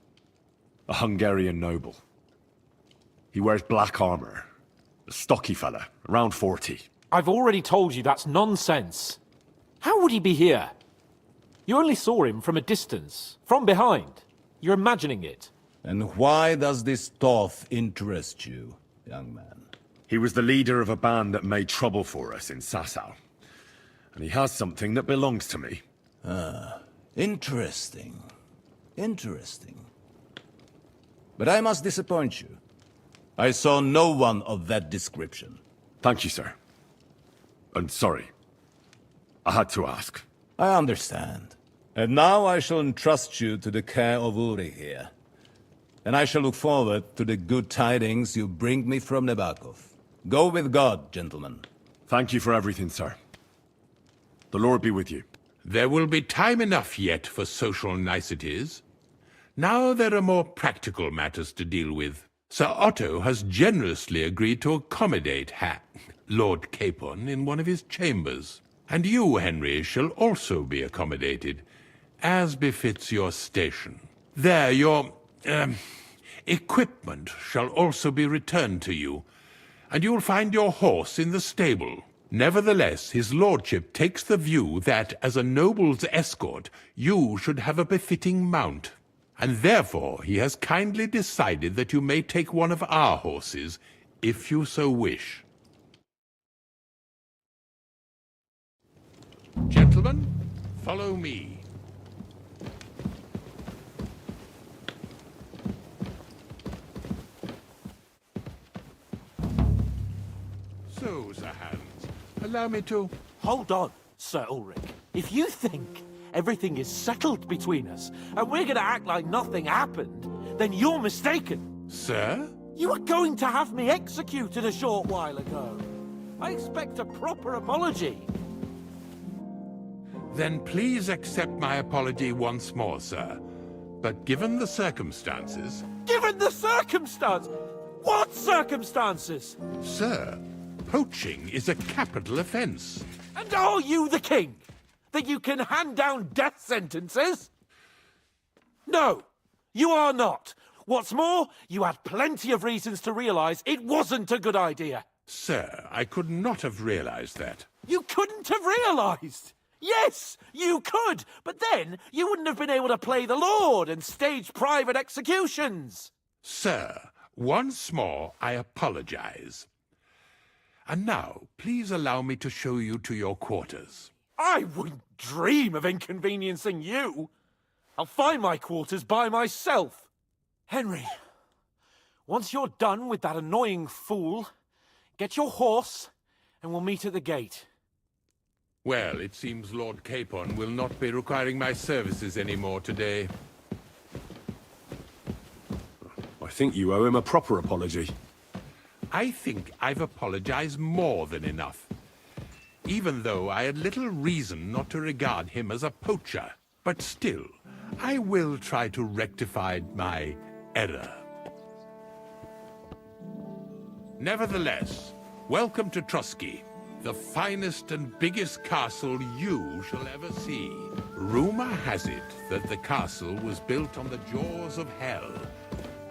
a Hungarian noble. He wears black armor. A stocky fella, around 40. I've already told you that's nonsense. How would he be here? You only saw him from a distance, from behind. You're imagining it. And why does this Toth interest you, young man? He was the leader of a band that made trouble for us in Sasau. And he has something that belongs to me. Ah, interesting. Interesting. But I must disappoint you. I saw no one of that description. Thank you, sir. And sorry. I had to ask. I understand. And now I shall entrust you to the care of Uri here. And I shall look forward to the good tidings you bring me from Nebakov. Go with God, gentlemen. Thank you for everything, sir. The Lord be with you. There will be time enough yet for social niceties. Now there are more practical matters to deal with. Sir Otto has generously agreed to accommodate Lord Capon in one of his chambers. And you, Henry, shall also be accommodated, as befits your station. There, your, equipment shall also be returned to you, and you'll find your horse in the stable. Nevertheless, his lordship takes the view that, as a noble's escort, you should have a befitting mount. And therefore he has kindly decided that you may take one of our horses, if you so wish. Gentlemen, follow me. So, Sir Hans, allow me to... Hold on, Sir Ulrich. If you think everything is settled between us, and we're gonna act like nothing happened, then you're mistaken. Sir? You were going to have me executed a short while ago. I expect a proper apology. Then please accept my apology once more, sir. But given the circumstances... Given the circumstance? What circumstances? Sir, poaching is a capital offence. And are you the king? That you can hand down death sentences? No, you are not. What's more, you had plenty of reasons to realize it wasn't a good idea. Sir, I could not have realized that. You couldn't have realized? Yes, you could, but then you wouldn't have been able to play the Lord and stage private executions. Sir, once more I apologize. And now, please allow me to show you to your quarters. I wouldn't dream of inconveniencing you. I'll find my quarters by myself. Henry, once you're done with that annoying fool, get your horse and we'll meet at the gate. Well, it seems Lord Capon will not be requiring my services anymore today. I think you owe him a proper apology. I think I've apologized more than enough. Even though I had little reason not to regard him as a poacher. But still, I will try to rectify my error. Nevertheless, welcome to Trusky, the finest and biggest castle you shall ever see. Rumor has it that the castle was built on the jaws of hell,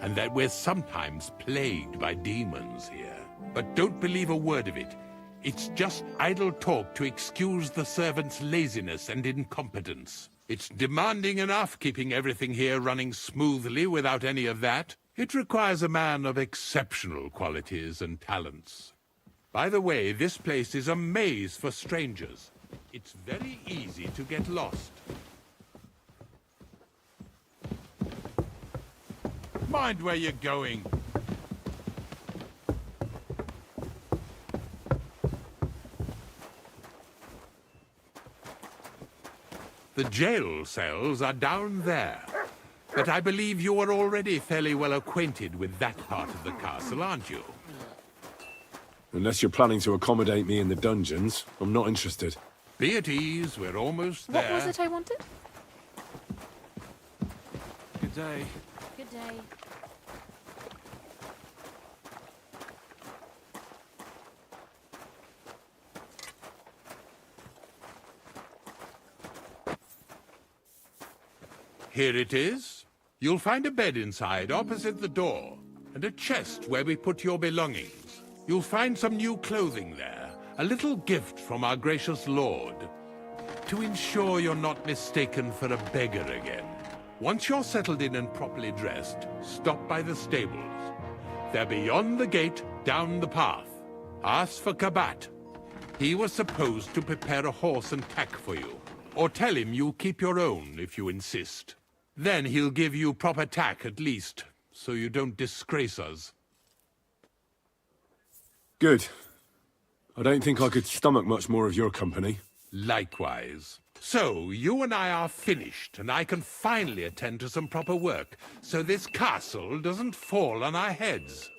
and that we're sometimes plagued by demons here. But don't believe a word of it. It's just idle talk to excuse the servants' laziness and incompetence. It's demanding enough keeping everything here running smoothly without any of that. It requires a man of exceptional qualities and talents. By the way, this place is a maze for strangers. It's very easy to get lost. Mind where you're going. The jail cells are down there. But I believe you are already fairly well acquainted with that part of the castle, aren't you? Unless you're planning to accommodate me in the dungeons, I'm not interested. Be at ease, we're almost there. What was it I wanted? Good day. Good day. Here it is. You'll find a bed inside, opposite the door, and a chest where we put your belongings. You'll find some new clothing there, a little gift from our gracious lord, to ensure you're not mistaken for a beggar again. Once you're settled in and properly dressed, stop by the stables. They're beyond the gate, down the path. Ask for Kabat. He was supposed to prepare a horse and tack for you, or tell him you'll keep your own if you insist. Then he'll give you proper tack at least, so you don't disgrace us. Good. I don't think I could stomach much more of your company. Likewise. So, you and I are finished, and I can finally attend to some proper work, so this castle doesn't fall on our heads.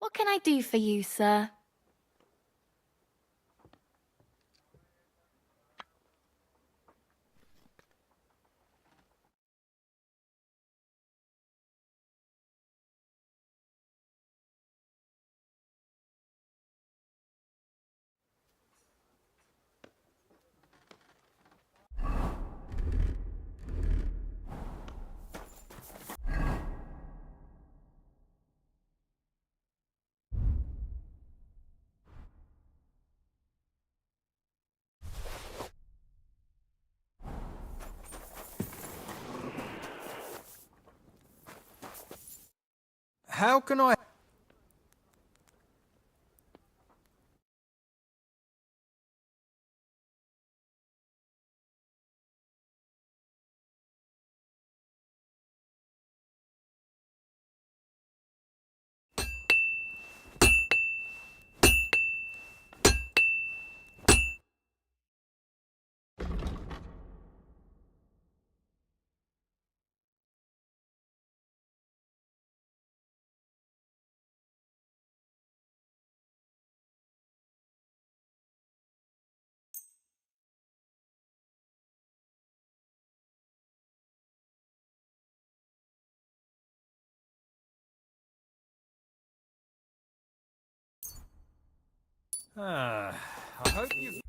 What can I do for you, sir? How can I... I hope you've...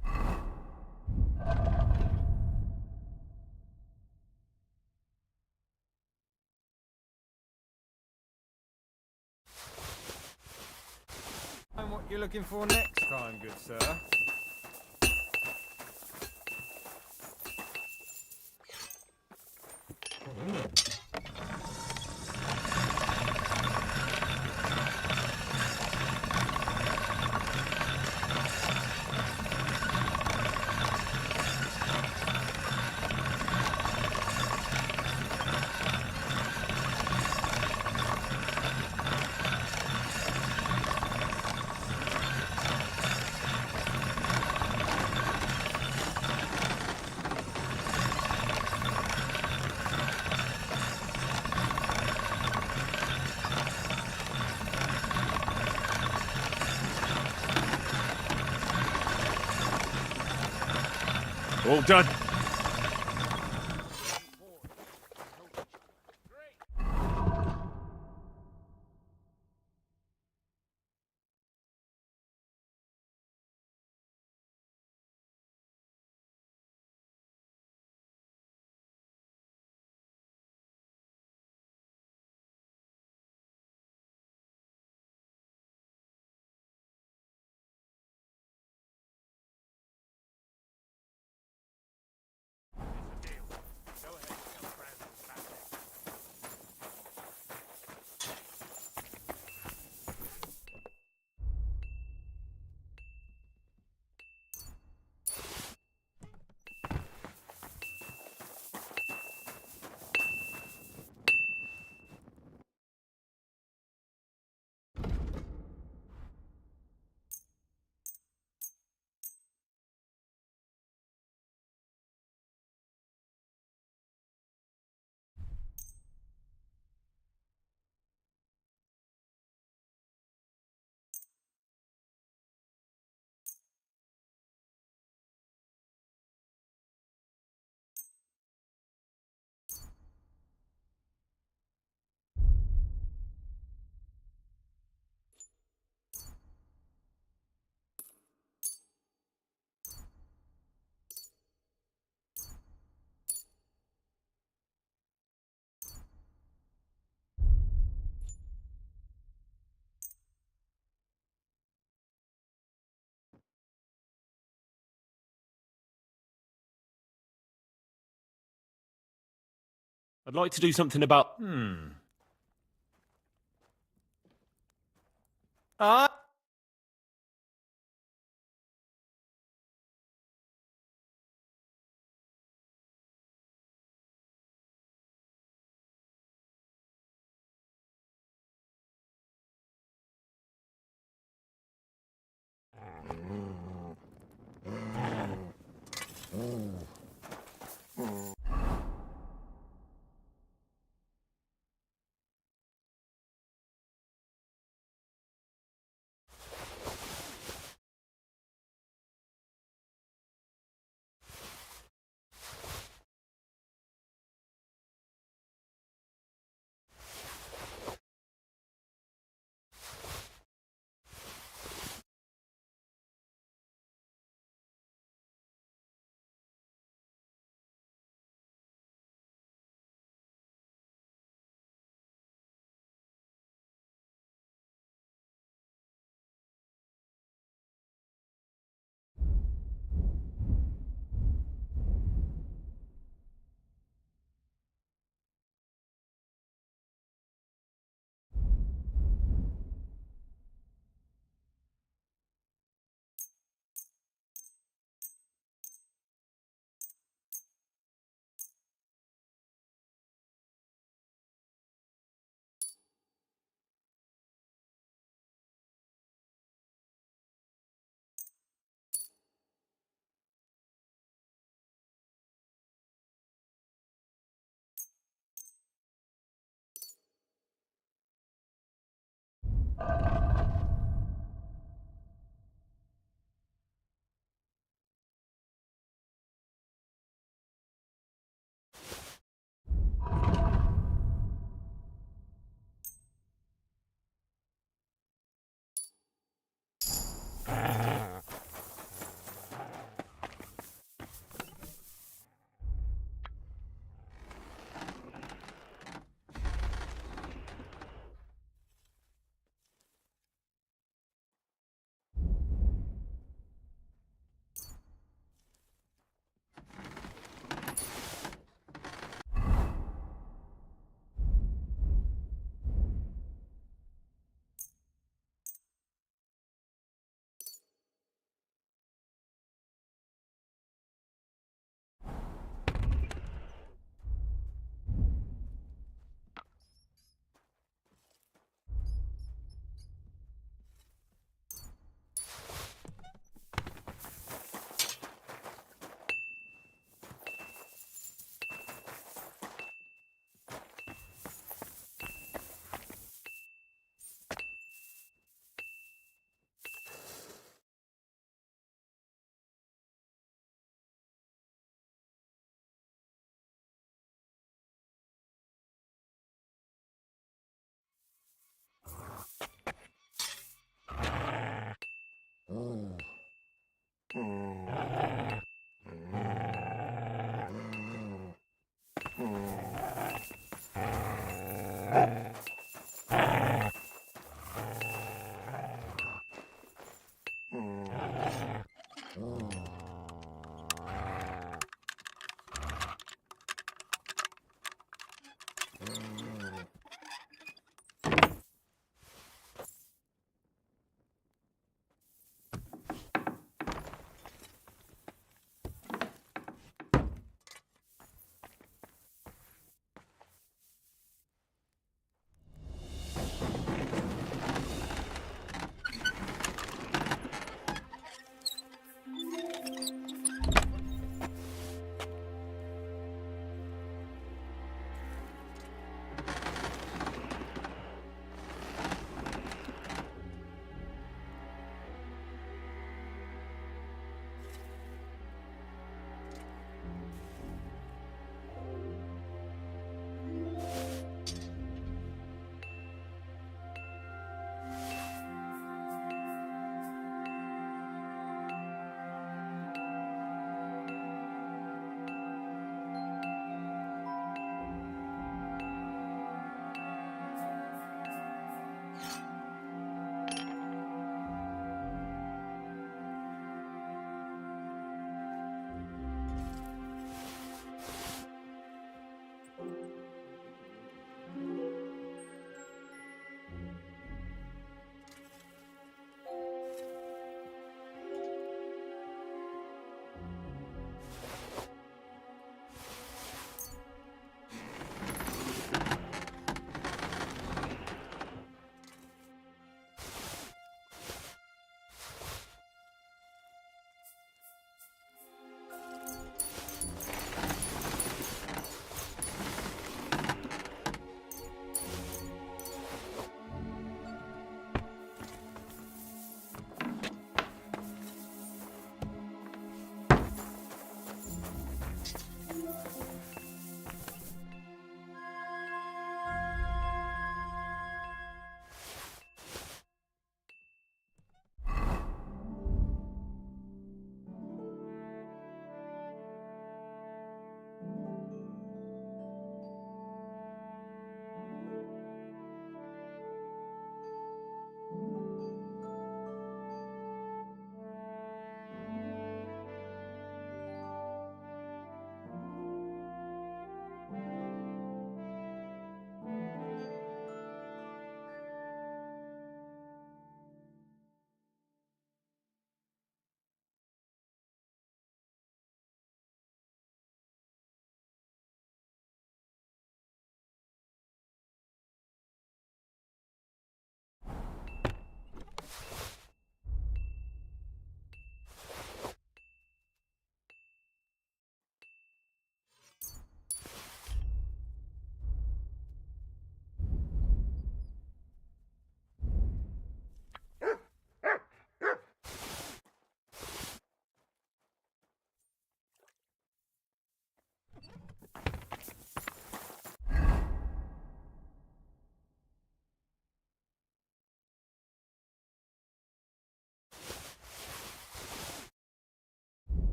Find what you're looking for next time, good sir. All done. I'd like to do something about...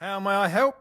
How may I help?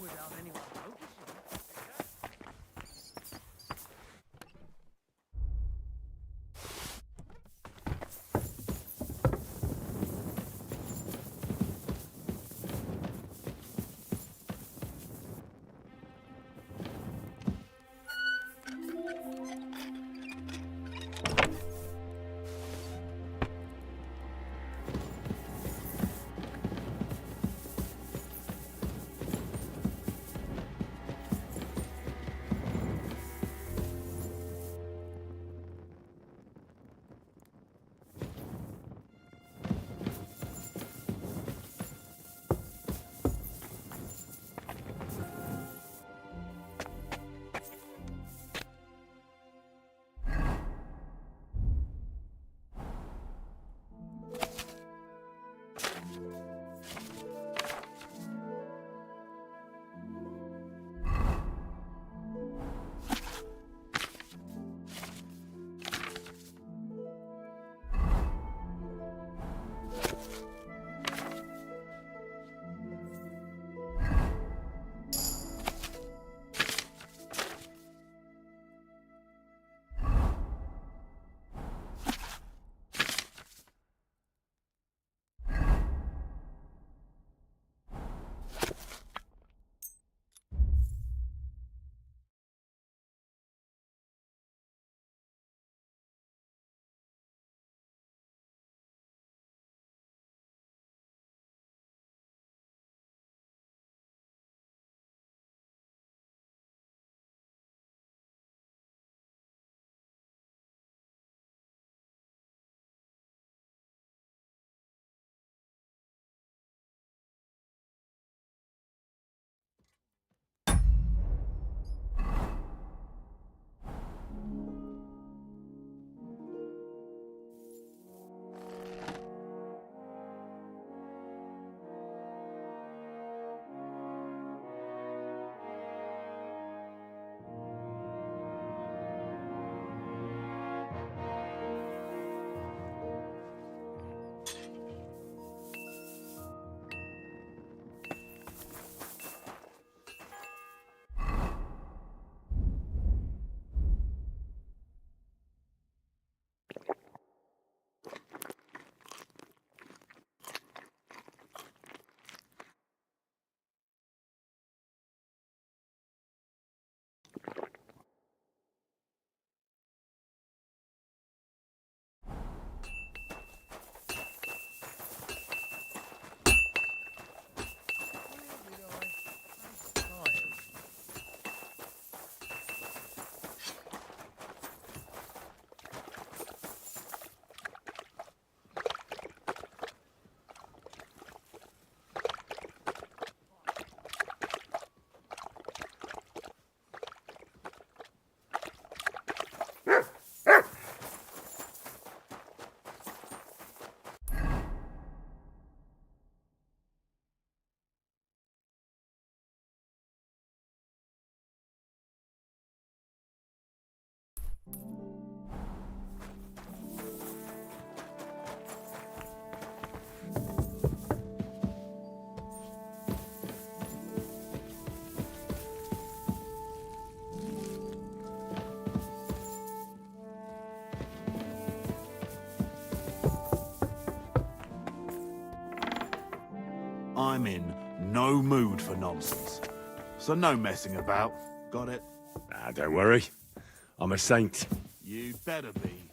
Without anyone noticing. I'm in no mood for nonsense. So no messing about. Got it? Ah, don't worry. I'm a saint. You better be.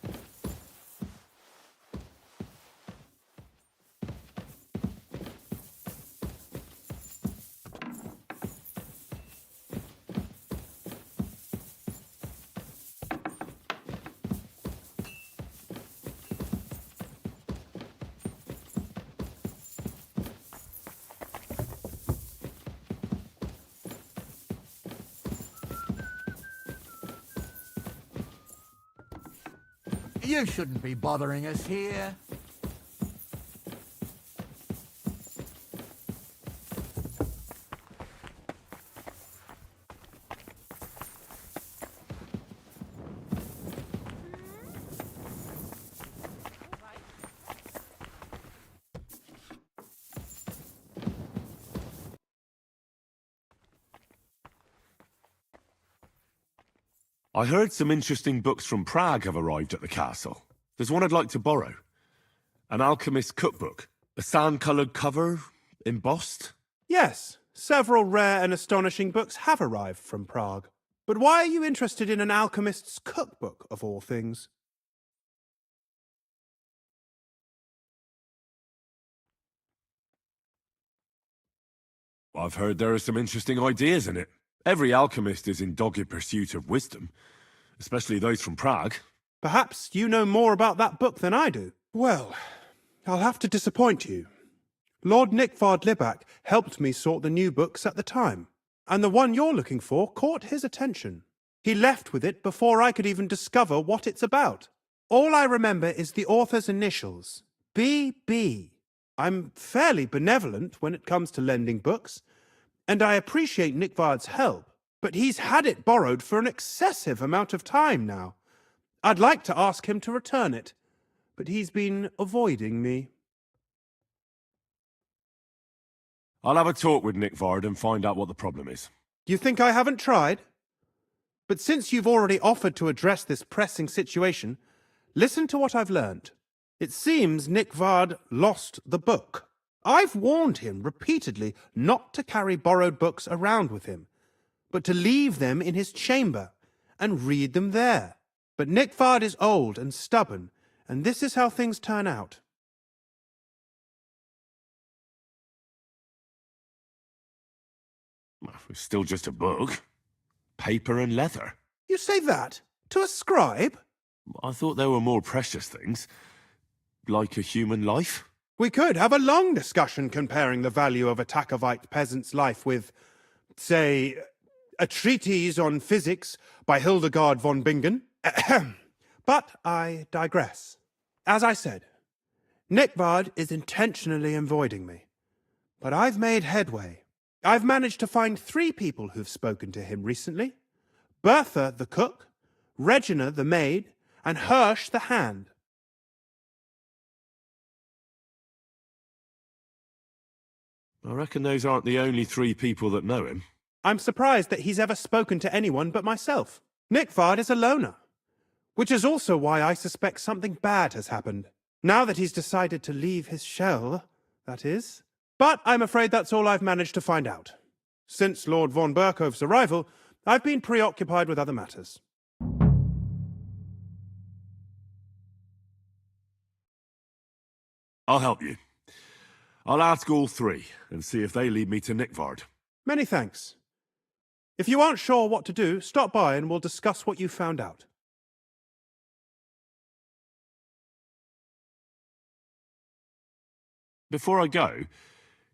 You shouldn't be bothering us here. I heard some interesting books from Prague have arrived at the castle. There's one I'd like to borrow. An alchemist's cookbook. A sand-coloured cover, embossed. Yes, several rare and astonishing books have arrived from Prague. But why are you interested in an alchemist's cookbook, of all things? I've heard there are some interesting ideas in it. Every alchemist is in dogged pursuit of wisdom, especially those from Prague. Perhaps you know more about that book than I do. Well, I'll have to disappoint you. Lord Nickvard Libak helped me sort the new books at the time, and the one you're looking for caught his attention. He left with it before I could even discover what it's about. All I remember is the author's initials, B.B. I'm fairly benevolent when it comes to lending books, and I appreciate Nickvard's help, but he's had it borrowed for an excessive amount of time now. I'd like to ask him to return it, but he's been avoiding me. I'll have a talk with Nickvard and find out what the problem is. You think I haven't tried? But since you've already offered to address this pressing situation, listen to what I've learned. It seems Nickvard lost the book. I've warned him repeatedly not to carry borrowed books around with him, but to leave them in his chamber and read them there. But Nickvard is old and stubborn, and this is how things turn out. It's still just a book. Paper and leather. You say that? To a scribe? I thought there were more precious things, like a human life. We could have a long discussion comparing the value of a Takovite peasant's life with, say, a treatise on physics by Hildegard von Bingen. But I digress. As I said, Nickvard is intentionally avoiding me. But I've made headway. I've managed to find 3 people who've spoken to him recently. Bertha, the cook, Regina, the maid, and Hirsch, the hand. I reckon those aren't the only 3 people that know him. I'm surprised that he's ever spoken to anyone but myself. Nickvard is a loner, which is also why I suspect something bad has happened. Now that he's decided to leave his shell, that is. But I'm afraid that's all I've managed to find out. Since Lord von Berkow's arrival, I've been preoccupied with other matters. I'll help you. I'll ask all 3 and see if they lead me to Nickvard. Many thanks. If you aren't sure what to do, stop by and we'll discuss what you found out. Before I go,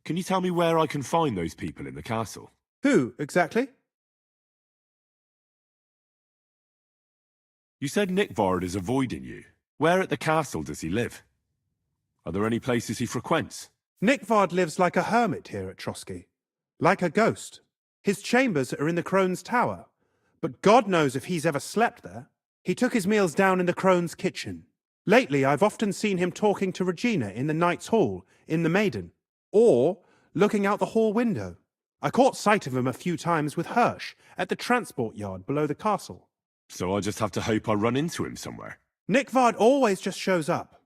can you tell me where I can find those people in the castle? Who, exactly? You said Nickvard is avoiding you. Where at the castle does he live? Are there any places he frequents? Nickvard lives like a hermit here at Trotsky. Like a ghost. His chambers are in the Crone's Tower, but God knows if he's ever slept there. He took his meals down in the Crone's kitchen. Lately, I've often seen him talking to Regina in the Knight's Hall, in the Maiden, or looking out the hall window. I caught sight of him a few times with Hirsch at the transport yard below the castle. So I just have to hope I run into him somewhere. Nickvard always just shows up.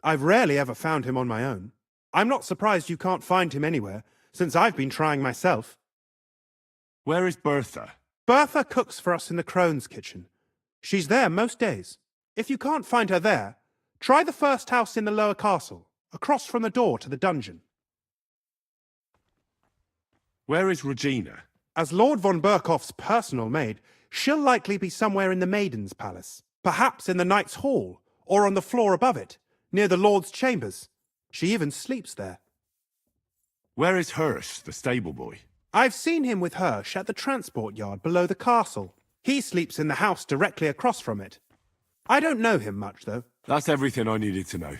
I've rarely ever found him on my own. I'm not surprised you can't find him anywhere, since I've been trying myself. Where is Bertha? Bertha cooks for us in the Crone's kitchen. She's there most days. If you can't find her there, try the first house in the lower castle, across from the door to the dungeon. Where is Regina? As Lord von Berkoff's personal maid, she'll likely be somewhere in the Maiden's Palace. Perhaps in the Knight's Hall, or on the floor above it, near the Lord's chambers. She even sleeps there. Where is Hirsch, the stable boy? I've seen him with Hirsch at the transport yard below the castle. He sleeps in the house directly across from it. I don't know him much, though. That's everything I needed to know.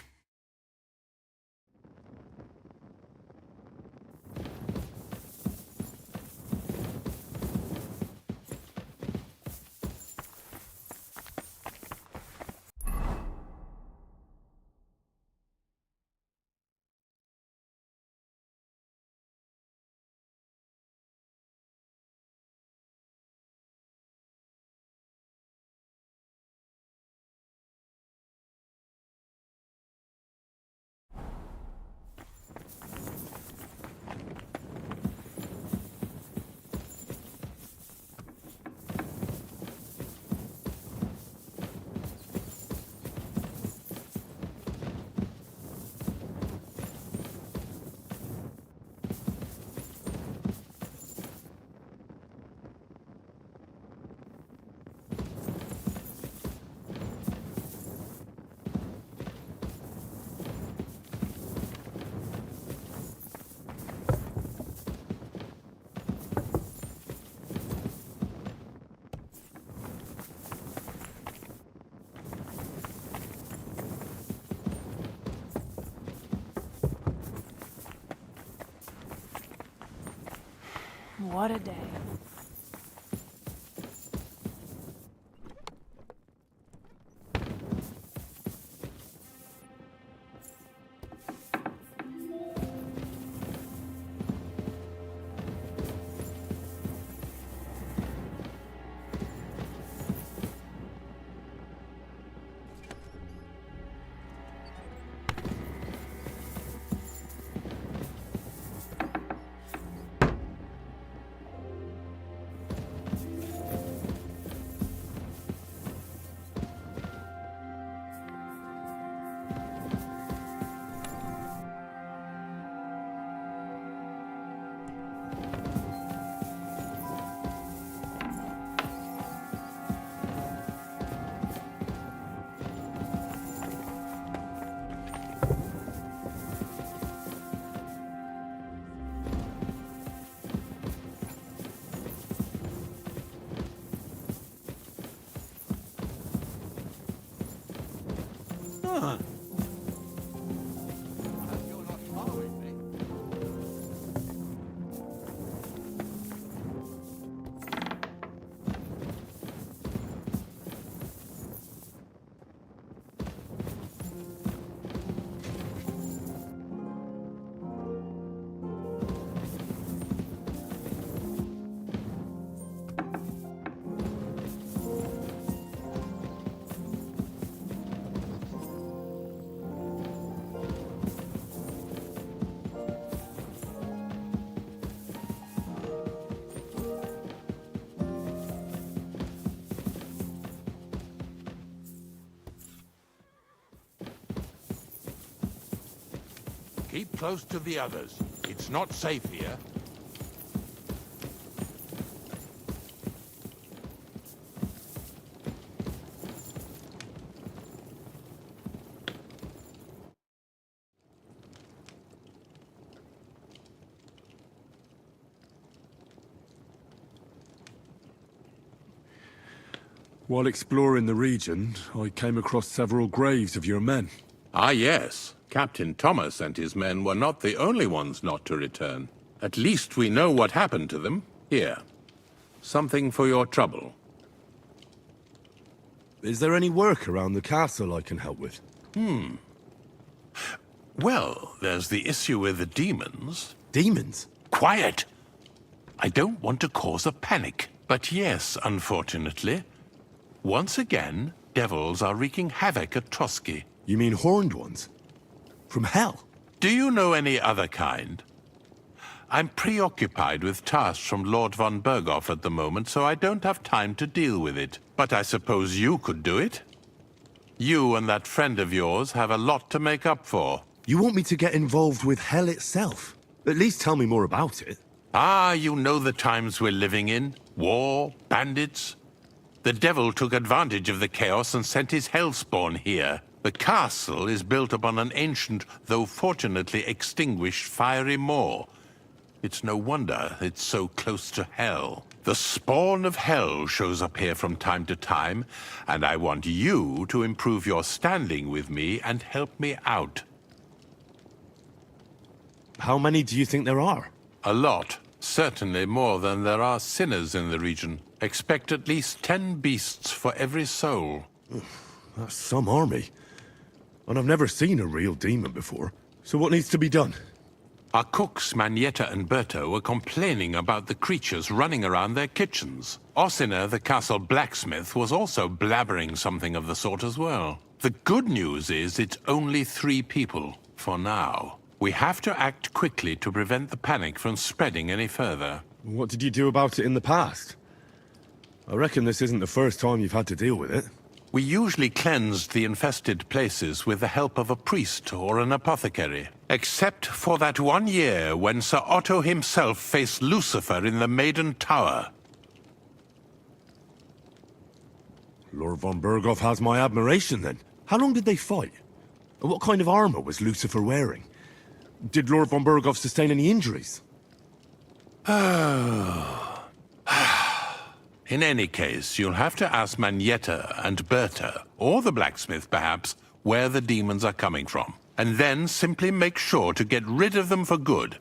What a day. Keep close to the others. It's not safe here. While exploring the region, I came across several graves of your men. Ah, yes. Captain Thomas and his men were not the only ones not to return. At least we know what happened to them. Here. Something for your trouble. Is there any work around the castle I can help with? Well, there's the issue with the demons. Demons? Quiet! I don't want to cause a panic. But yes, unfortunately. Once again, devils are wreaking havoc at Trotsky. You mean horned ones? From hell? Do you know any other kind? I'm preoccupied with tasks from Lord von Bergow at the moment, so I don't have time to deal with it. But I suppose you could do it? You and that friend of yours have a lot to make up for. You want me to get involved with hell itself? At least tell me more about it. Ah, you know the times we're living in. War, bandits. The devil took advantage of the chaos and sent his hellspawn here. The castle is built upon an ancient, though fortunately extinguished, fiery moor. It's no wonder it's so close to hell. The spawn of hell shows up here from time to time, and I want you to improve your standing with me and help me out. How many do you think there are? A lot. Certainly more than there are sinners in the region. Expect at least 10 beasts for every soul. That's some army. And I've never seen a real demon before. So what needs to be done? Our cooks, Manietta and Berto, were complaining about the creatures running around their kitchens. Ossina, the castle blacksmith, was also blabbering something of the sort as well. The good news is it's only 3 people, for now. We have to act quickly to prevent the panic from spreading any further. What did you do about it in the past? I reckon this isn't the first time you've had to deal with it. We usually cleansed the infested places with the help of a priest or an apothecary. Except for that one year when Sir Otto himself faced Lucifer in the Maiden Tower. Lord von Bergow has my admiration, then. How long did they fight? And what kind of armor was Lucifer wearing? Did Lord von Bergow sustain any injuries? In any case, you'll have to ask Manietta and Berta, or the blacksmith perhaps, where the demons are coming from. And then simply make sure to get rid of them for good.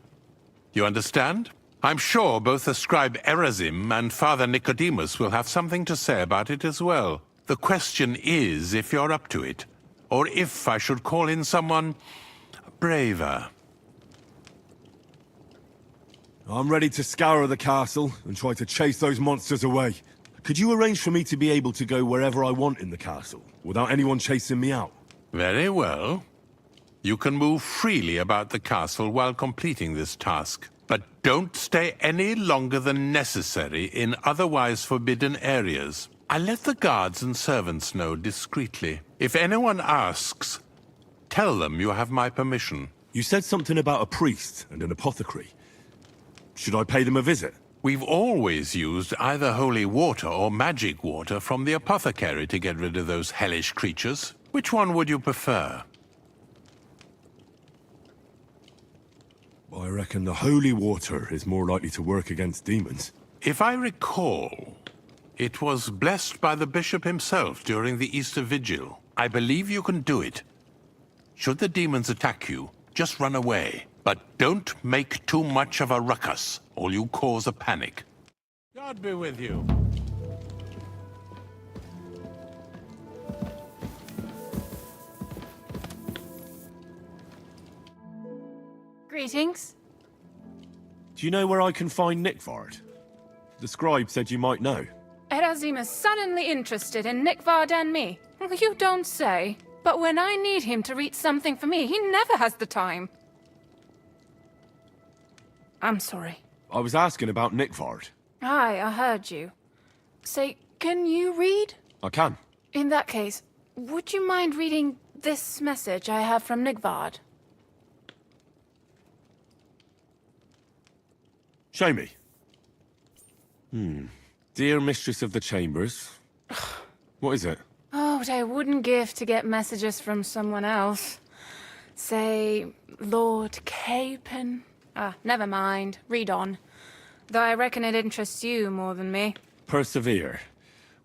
You understand? I'm sure both the scribe Erazim and Father Nicodemus will have something to say about it as well. The question is if you're up to it, or if I should call in someone braver. I'm ready to scour the castle and try to chase those monsters away. Could you arrange for me to be able to go wherever I want in the castle, without anyone chasing me out? Very well. You can move freely about the castle while completing this task. But don't stay any longer than necessary in otherwise forbidden areas. I let the guards and servants know discreetly. If anyone asks, tell them you have my permission. You said something about a priest and an apothecary. Should I pay them a visit? We've always used either holy water or magic water from the apothecary to get rid of those hellish creatures. Which one would you prefer? I reckon the holy water is more likely to work against demons. If I recall, it was blessed by the bishop himself during the Easter Vigil. I believe you can do it. Should the demons attack you, just run away. But don't make too much of a ruckus, or you cause a panic. God be with you. Greetings. Do you know where I can find Nickvard? The scribe said you might know. Erazim is suddenly interested in Nickvard and me. You don't say. But when I need him to read something for me, he never has the time. I'm sorry. I was asking about Nickvard. Aye, I heard you. Say, can you read? I can. In that case, would you mind reading this message I have from Nickvard? Show me. Dear Mistress of the Chambers. What is it? Oh, what I wouldn't give to get messages from someone else. Say, Lord Capon. Never mind. Read on. Though I reckon it interests you more than me. Persevere.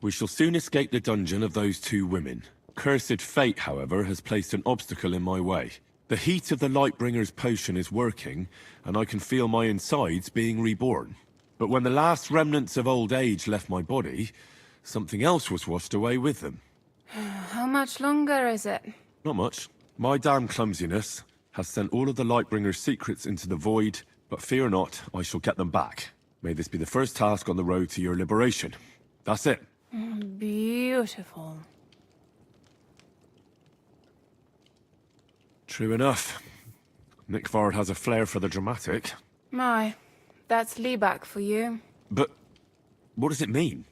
We shall soon escape the dungeon of those 2 women. Cursed fate, however, has placed an obstacle in my way. The heat of the Lightbringer's potion is working, and I can feel my insides being reborn. But when the last remnants of old age left my body, something else was washed away with them. How much longer is it? Not much. My damn clumsiness has sent all of the Lightbringer's secrets into the void, but fear not, I shall get them back. May this be the first task on the road to your liberation. That's it. Beautiful. True enough. Nickvard has a flair for the dramatic. My, that's Liebach for you. But what does it mean?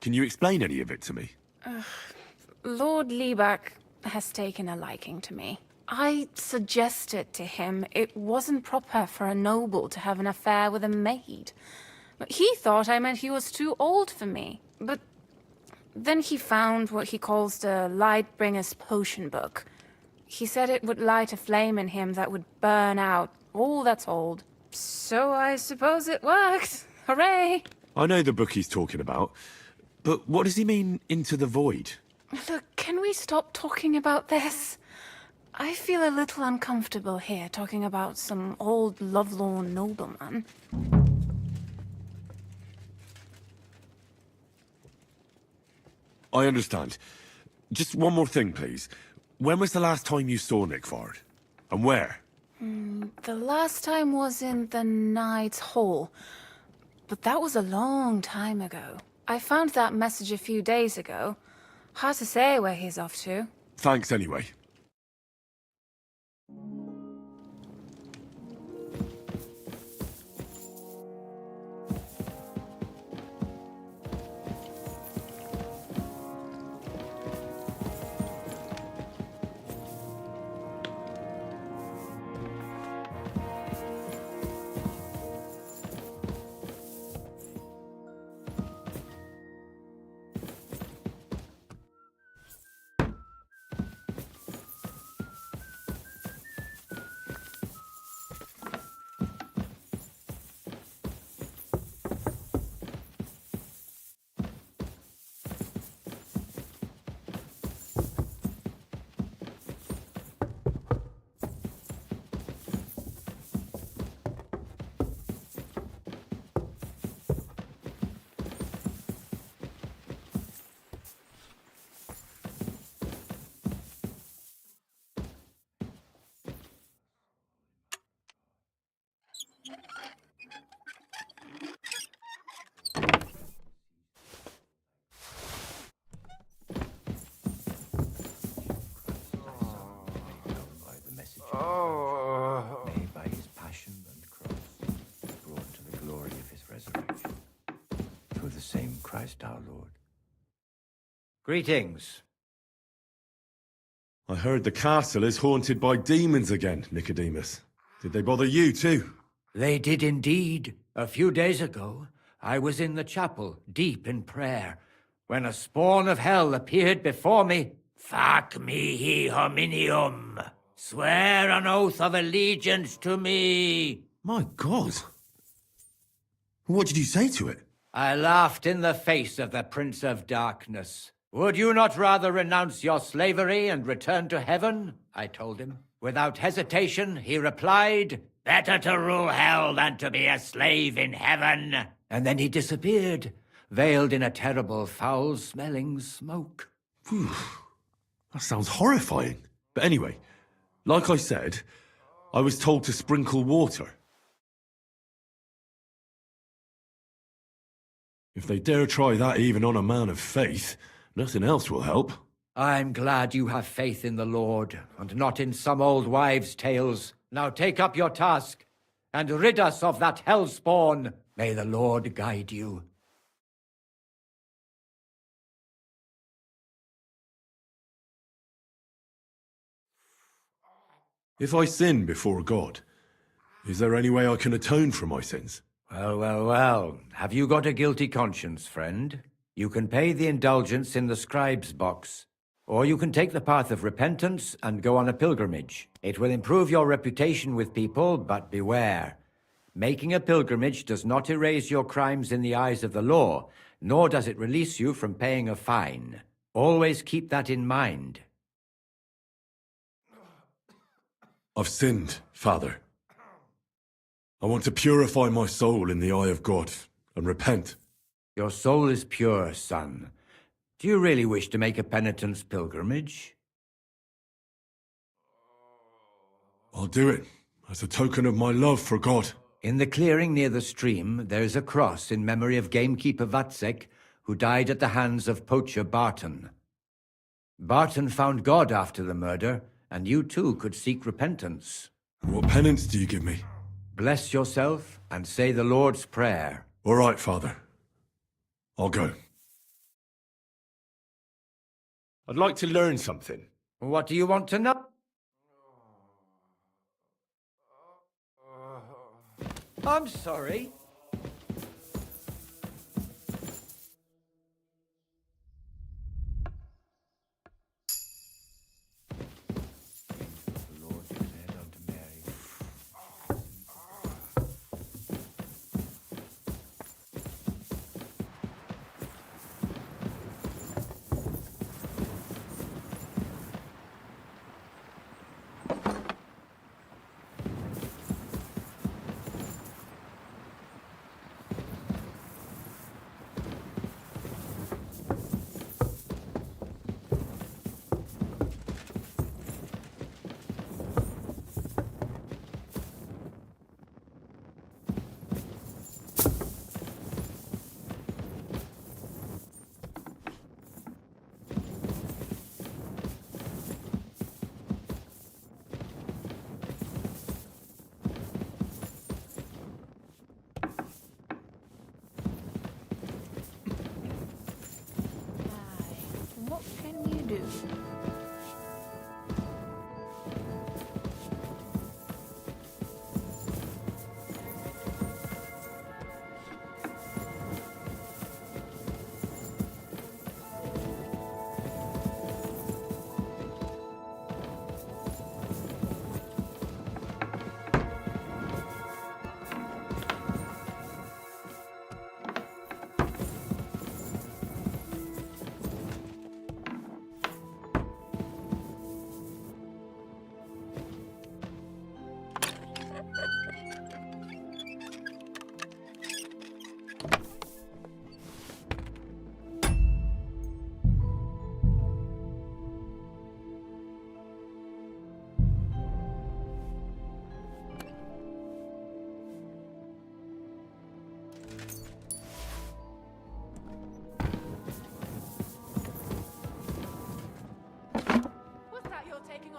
Can you explain any of it to me? Lord Liebach has taken a liking to me. I suggested to him it wasn't proper for a noble to have an affair with a maid. He thought I meant he was too old for me. But then he found what he calls the Lightbringer's potion book. He said it would light a flame in him that would burn out all that's old. So I suppose it worked. Hooray! I know the book he's talking about, but what does he mean, into the void? Look, can we stop talking about this? I feel a little uncomfortable here talking about some old lovelorn nobleman. I understand. Just one more thing, please. When was the last time you saw Nickford? And where? The last time was in the Knight's Hall, but that was a long time ago. I found that message a few days ago. Hard to say where he's off to. Thanks anyway. Made by his passion and cross, brought to the glory of his resurrection. Through the same Christ our Lord. Greetings. I heard the castle is haunted by demons again, Nicodemus. Did they bother you too? They did indeed. A few days ago, I was in the chapel, deep in prayer, when a spawn of hell appeared before me. Fac mihi hominium. Swear an oath of allegiance to me. My God. What did you say to it? I laughed in the face of the Prince of Darkness. Would you not rather renounce your slavery and return to heaven? I told him. Without hesitation, he replied, better to rule hell than to be a slave in heaven. And then he disappeared, veiled in a terrible, foul-smelling smoke. Whew. That sounds horrifying. But anyway, like I said, I was told to sprinkle water. If they dare try that even on a man of faith, nothing else will help. I'm glad you have faith in the Lord, and not in some old wives' tales. Now take up your task, and rid us of that hellspawn. May the Lord guide you. If I sin before God, is there any way I can atone for my sins? Well, well, well. Have you got a guilty conscience, friend? You can pay the indulgence in the scribe's box. Or you can take the path of repentance and go on a pilgrimage. It will improve your reputation with people, but beware. Making a pilgrimage does not erase your crimes in the eyes of the law, nor does it release you from paying a fine. Always keep that in mind. I've sinned, Father. I want to purify my soul in the eye of God and repent. Your soul is pure, son. Do you really wish to make a penitence pilgrimage? I'll do it, as a token of my love for God. In the clearing near the stream, there is a cross in memory of gamekeeper Vatsek, who died at the hands of poacher Barton. Barton found God after the murder, and you too could seek repentance. What penance do you give me? Bless yourself and say the Lord's Prayer. All right, Father. I'll go. I'd like to learn something. What do you want to know? I'm sorry.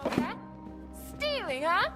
on there? Stealing, huh?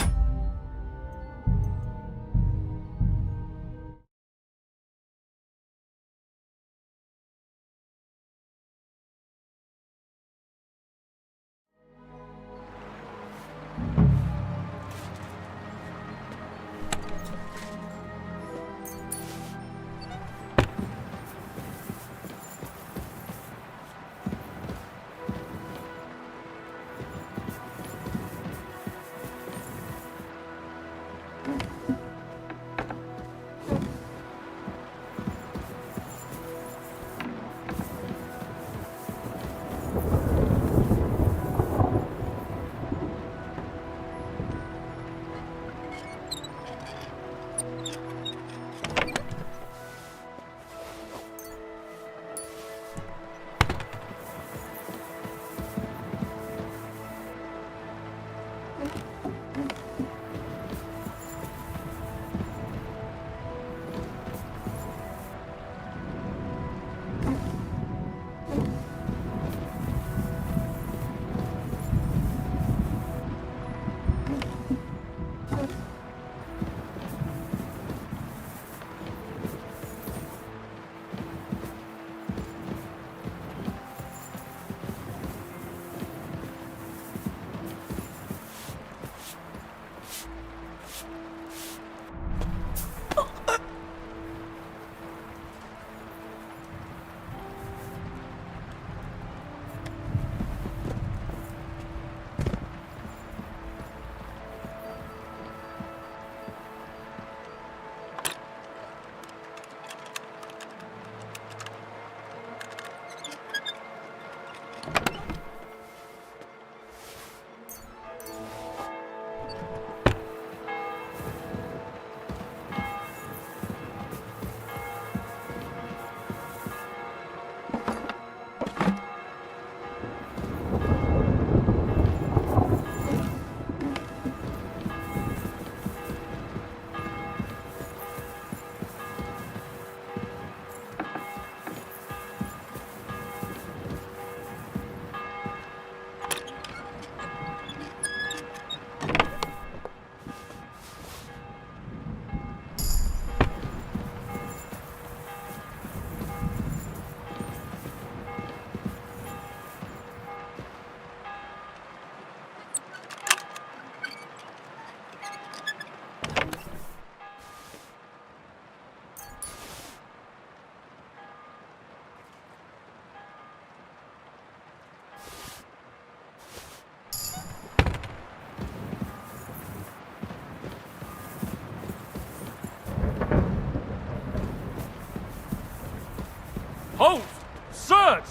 Halt! Search!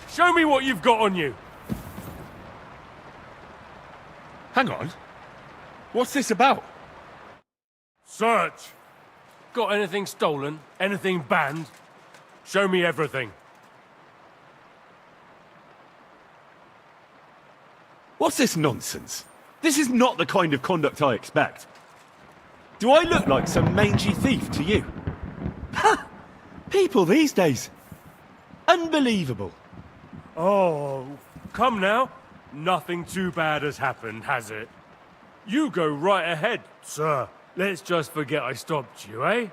Show me what you've got on you. Hang on. What's this about? Search! Got anything stolen? Anything banned? Show me everything. What's this nonsense? This is not the kind of conduct I expect. Do I look like some mangy thief to you? Ha! People these days. Unbelievable. Oh, come now. Nothing too bad has happened, has it? You go right ahead, sir. Let's just forget I stopped you, eh?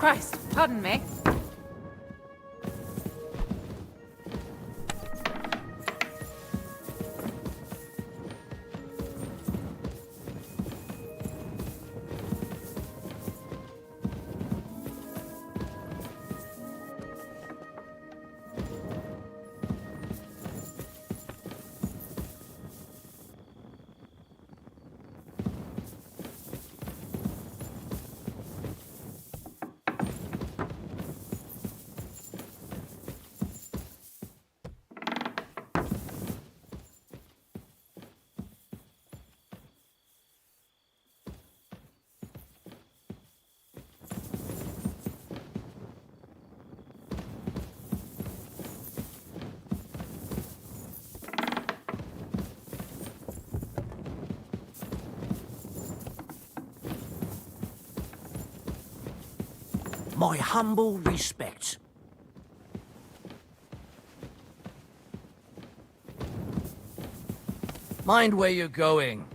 Christ, pardon me. My humble respects. Mind where you're going.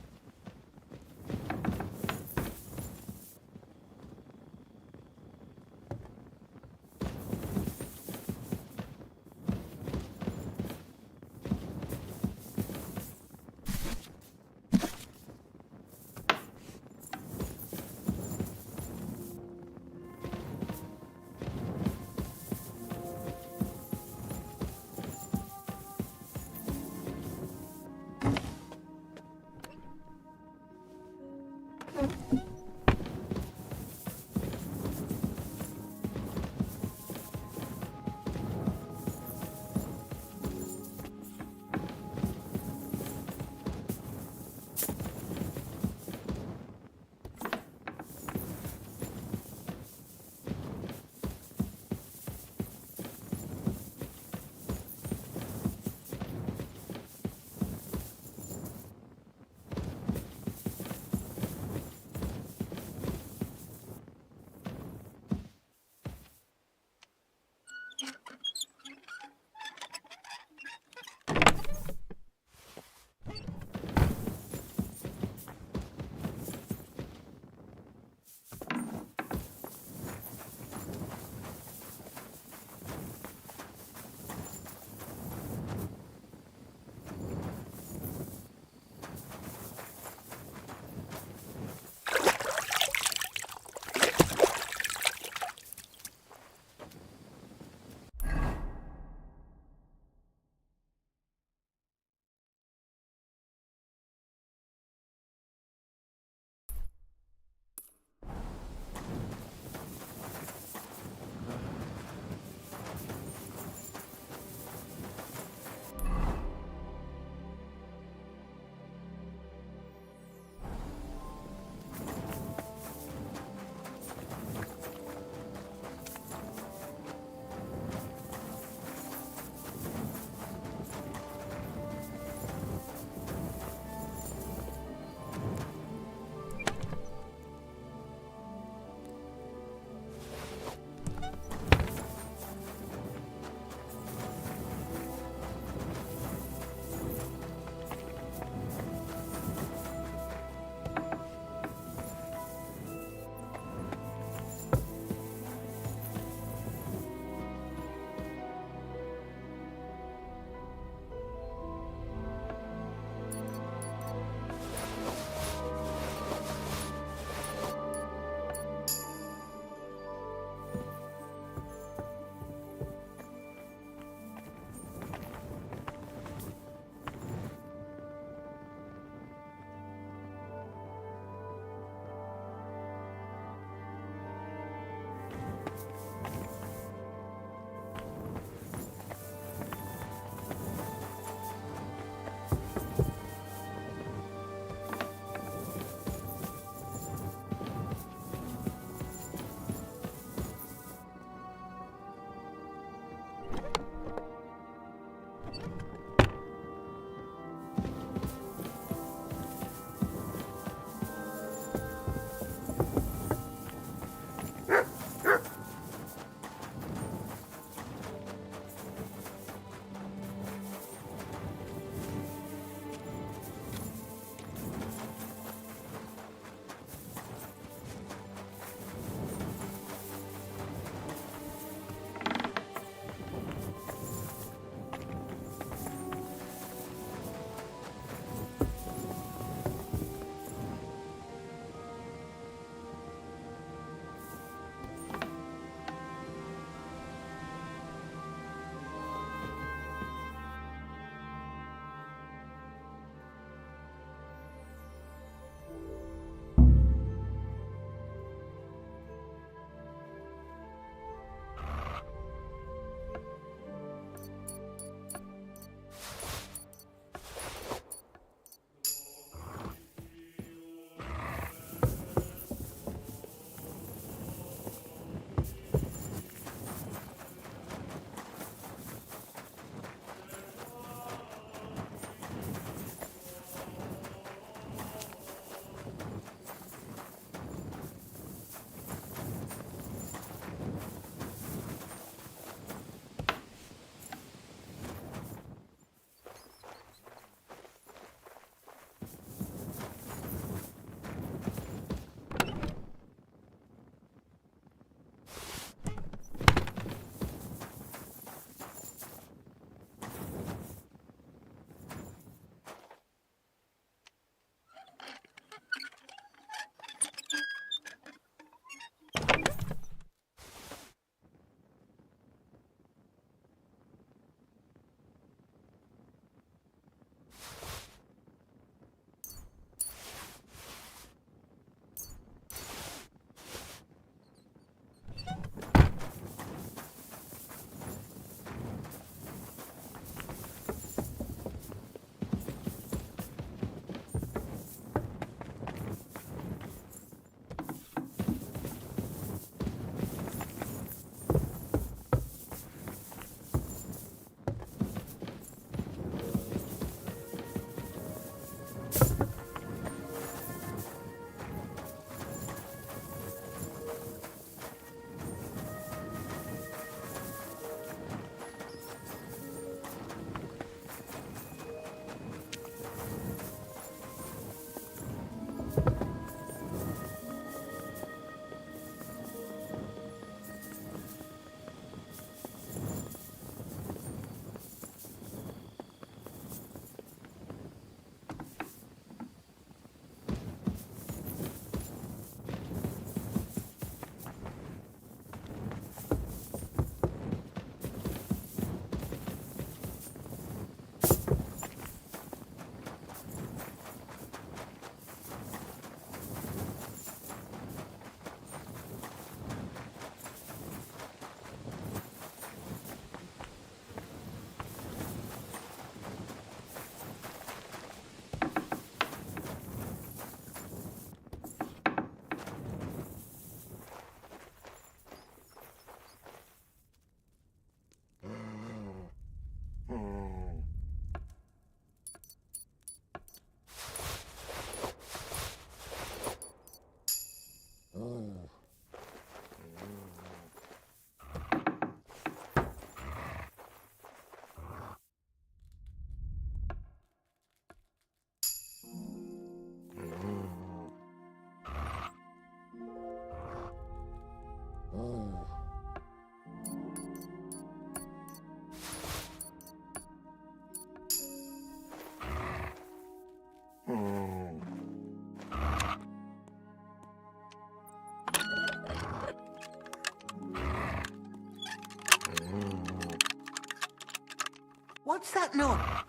What's that noise?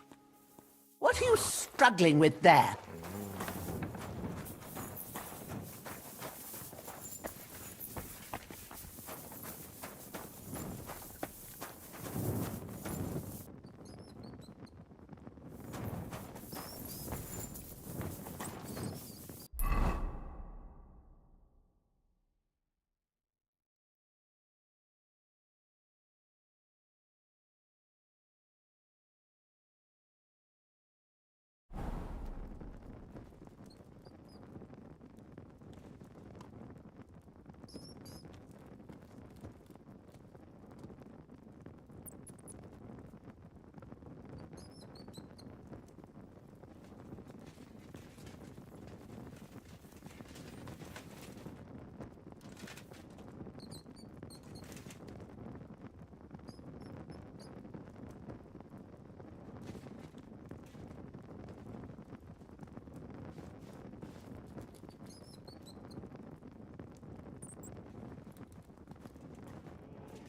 What are you struggling with there?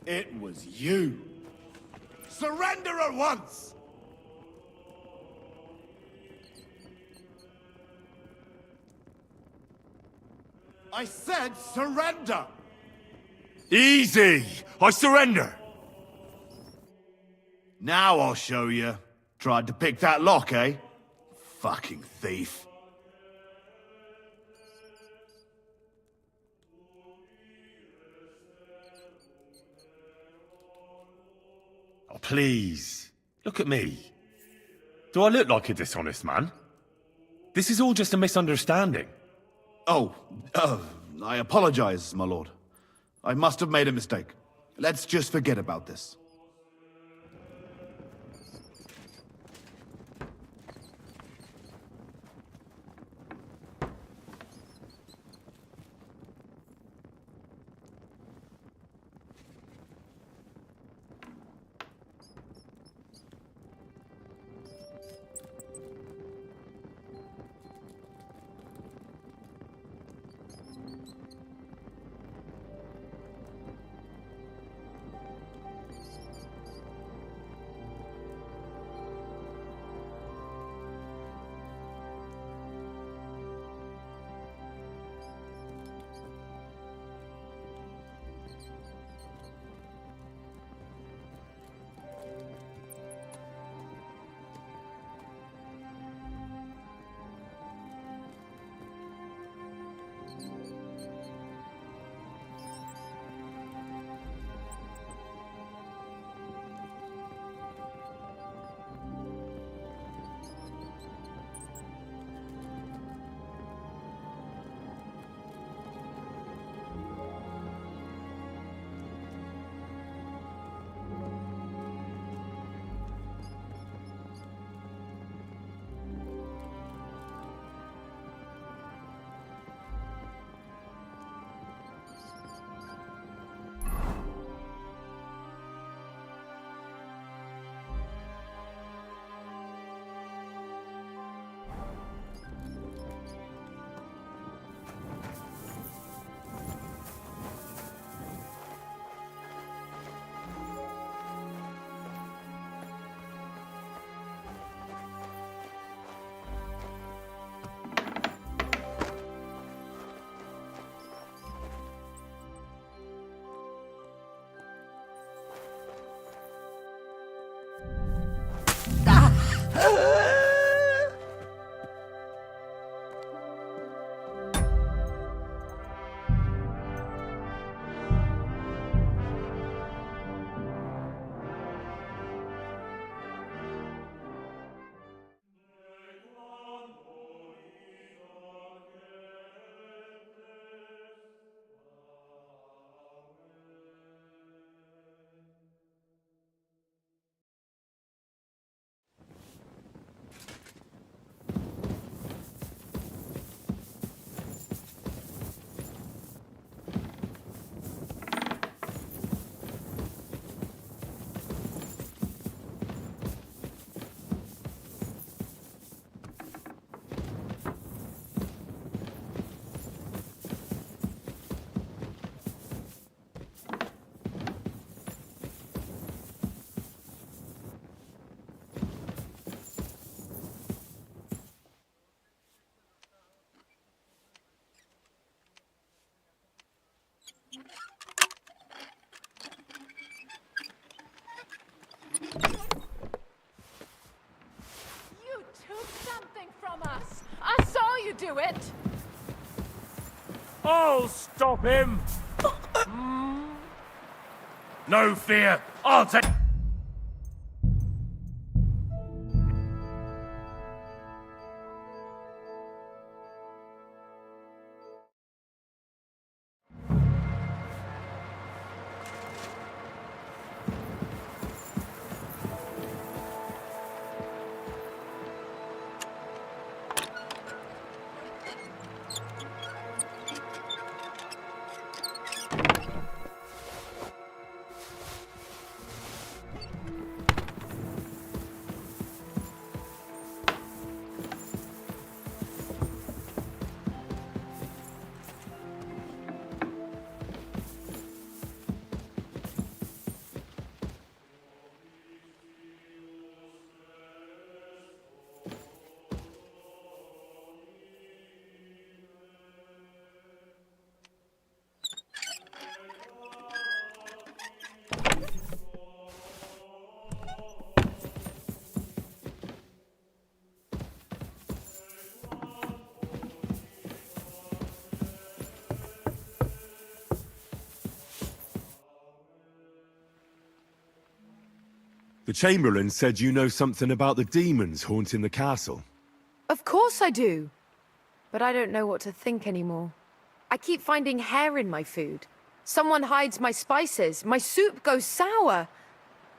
It was you. Surrender at once! I said surrender! Easy! I surrender! Now I'll show you. Tried to pick that lock, eh? Fucking thief. Oh, please. Look at me. Do I look like a dishonest man? This is all just a misunderstanding. Oh, I apologize, my lord. I must have made a mistake. Let's just forget about this. from us! I saw you do it! I'll stop him! No fear, I'll take... The Chamberlain said you know something about the demons haunting the castle. Of course I do. But I don't know what to think anymore. I keep finding hair in my food. Someone hides my spices. My soup goes sour.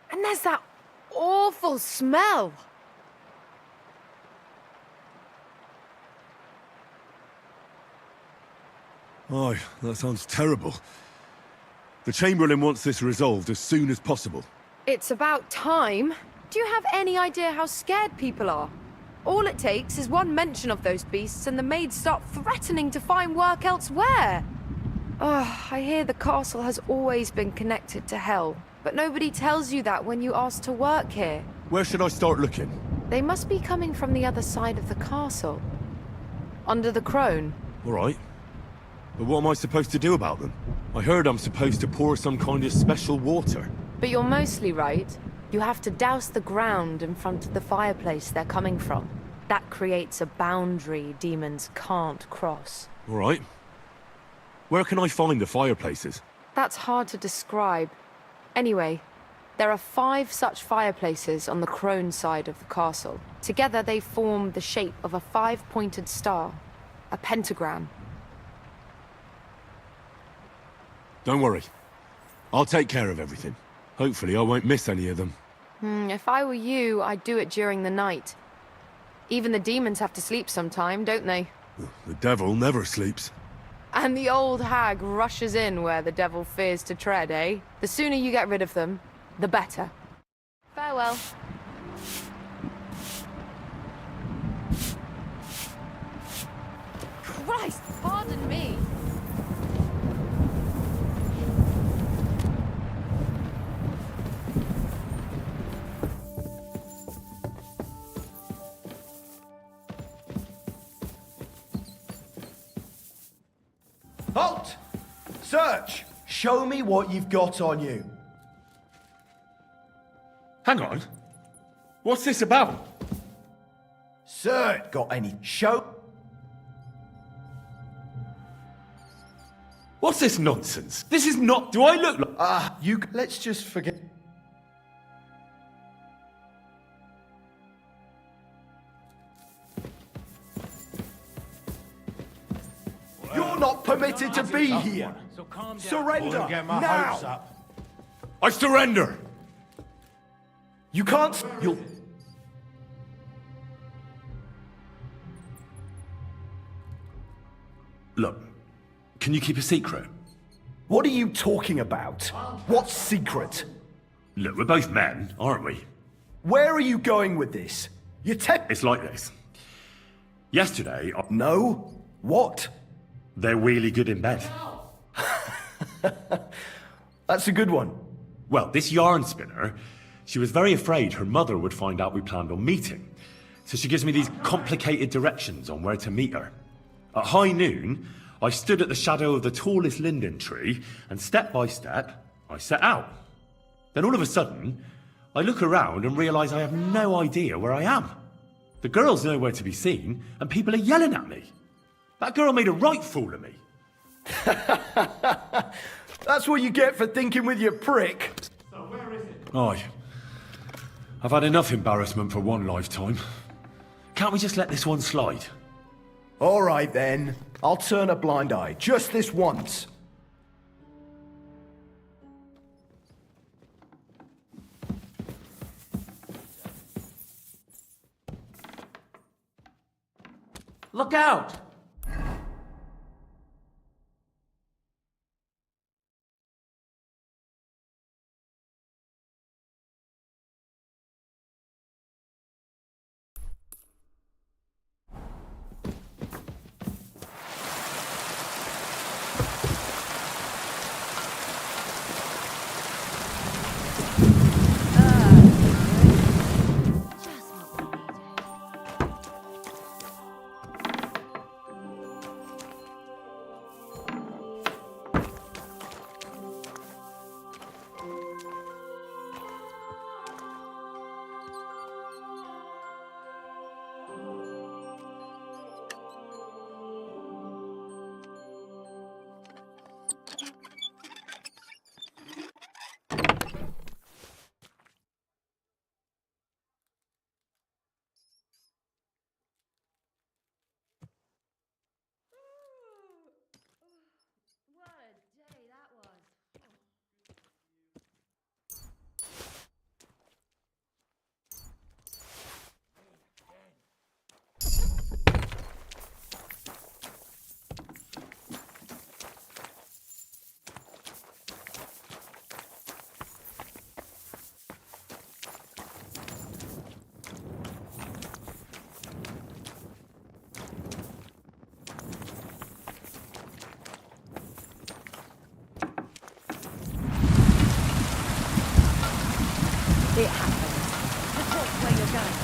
And there's that awful smell. Oh, that sounds terrible. The Chamberlain wants this resolved as soon as possible. It's about time. Do you have any idea how scared people are? All it takes is one mention of those beasts and the maids start threatening to find work elsewhere. I hear the castle has always been connected to hell, but nobody tells you that when you ask to work here. Where should I start looking? They must be coming from the other side of the castle. Under the crone. All right. But what am I supposed to do about them? I heard I'm supposed to pour some kind of special water. But you're mostly right. You have to douse the ground in front of the fireplace they're coming from. That creates a boundary demons can't cross. All right. Where can I find the fireplaces? That's hard to describe. Anyway, there are 5 such fireplaces on the crone side of the castle. Together they form the shape of a 5-pointed star. A pentagram. Don't worry. I'll take care of everything. Hopefully I won't miss any of them. If I were you, I'd do it during the night. Even the demons have to sleep sometime, don't they? The devil never sleeps. And the old hag rushes in where the devil fears to tread, eh? The sooner you get rid of them, the better. Farewell. Christ, pardon me. Halt! Search! Show me what you've got on you. Hang on. What's this about? Sir, got any show? What's this nonsense? This is not... Do I look like... Let's just forget... You're not permitted to be here. Surrender now. I surrender. You can't. You'll. Look, can you keep a secret? What are you talking about? What secret? Look, we're both men, aren't we? Where are you going with this? It's like this. Yesterday... No? What? They're really good in bed. That's a good one. Well, this yarn spinner, she was very afraid her mother would find out we planned on meeting. So she gives me these complicated directions on where to meet her. At high noon, I stood at the shadow of the tallest linden tree, and step by step, I set out. Then all of a sudden, I look around and realise I have no idea where I am. The girl's nowhere to be seen, and people are yelling at me. That girl made a right fool of me. That's what you get for thinking with your prick. Aye. I've had enough embarrassment for one lifetime. Can't we just let this one slide? All right, then. I'll turn a blind eye, just this once. Look out! It happens. Just watch where you're going.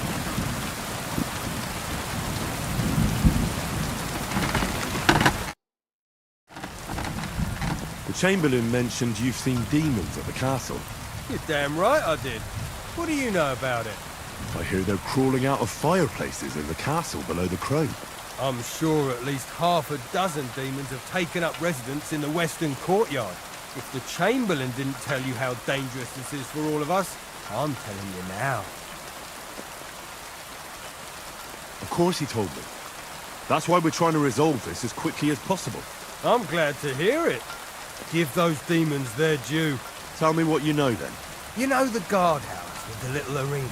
The Chamberlain mentioned you've seen demons at the castle. You're damn right I did. What do you know about it? I hear they're crawling out of fireplaces in the castle below the crow. I'm sure at least half a dozen demons have taken up residence in the western courtyard. If the Chamberlain didn't tell you how dangerous this is for all of us, I'm telling you now. Of course he told me. That's why we're trying to resolve this as quickly as possible. I'm glad to hear it. Give those demons their due. Tell me what you know then. You know the guardhouse with the little arena?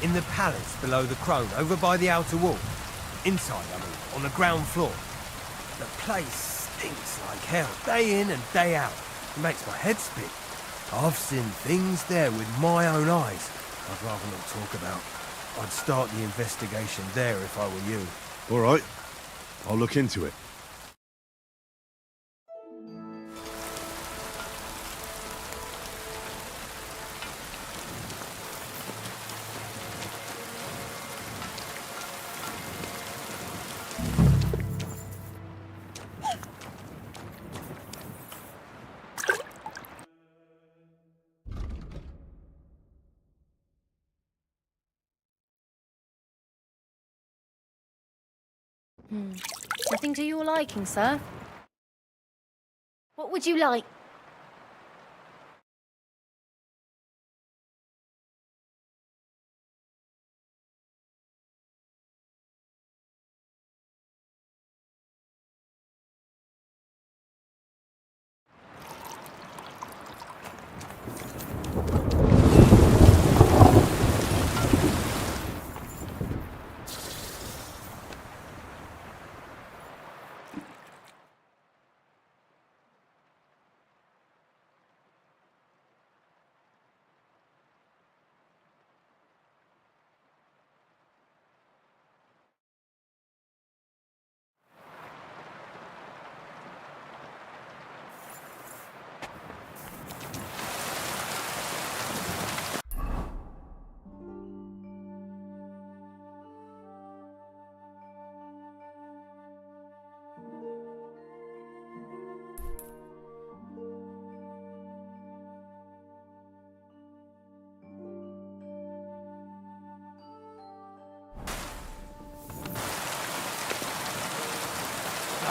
In the palace below the crone, over by the outer wall? Inside, I mean, on the ground floor. The place stinks like hell, day in and day out. It makes my head spin. I've seen things there with my own eyes I'd rather not talk about. I'd start the investigation there if I were you. All right. I'll look into it. Nothing to your liking, sir? What would you like?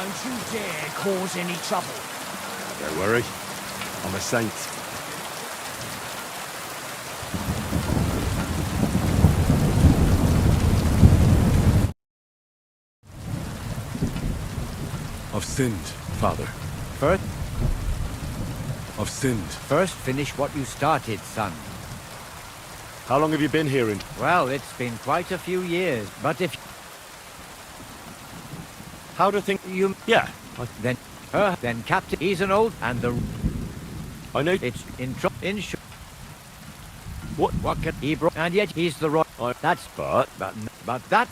Don't you dare cause any trouble. Don't worry. I'm a saint. I've sinned, Father. First, I've sinned. first finish what you started, son. How long have you been here in... Well, it's been quite a few years, but if How do things... you... Yeah. Then Captain, he's an old, and the... I know... It's in short. What can he brought, and yet he's the right... That's... But that...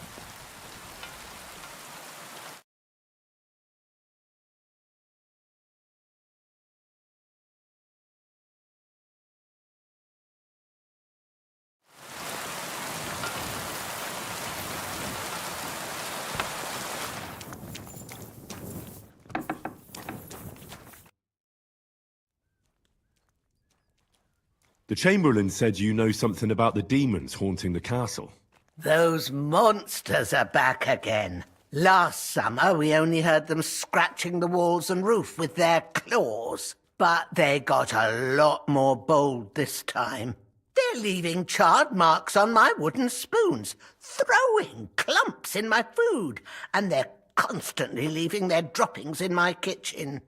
The Chamberlain said you know something about the demons haunting the castle. Those monsters are back again. Last summer, we only heard them scratching the walls and roof with their claws. But they got a lot more bold this time. They're leaving charred marks on my wooden spoons, throwing clumps in my food, and they're constantly leaving their droppings in my kitchen.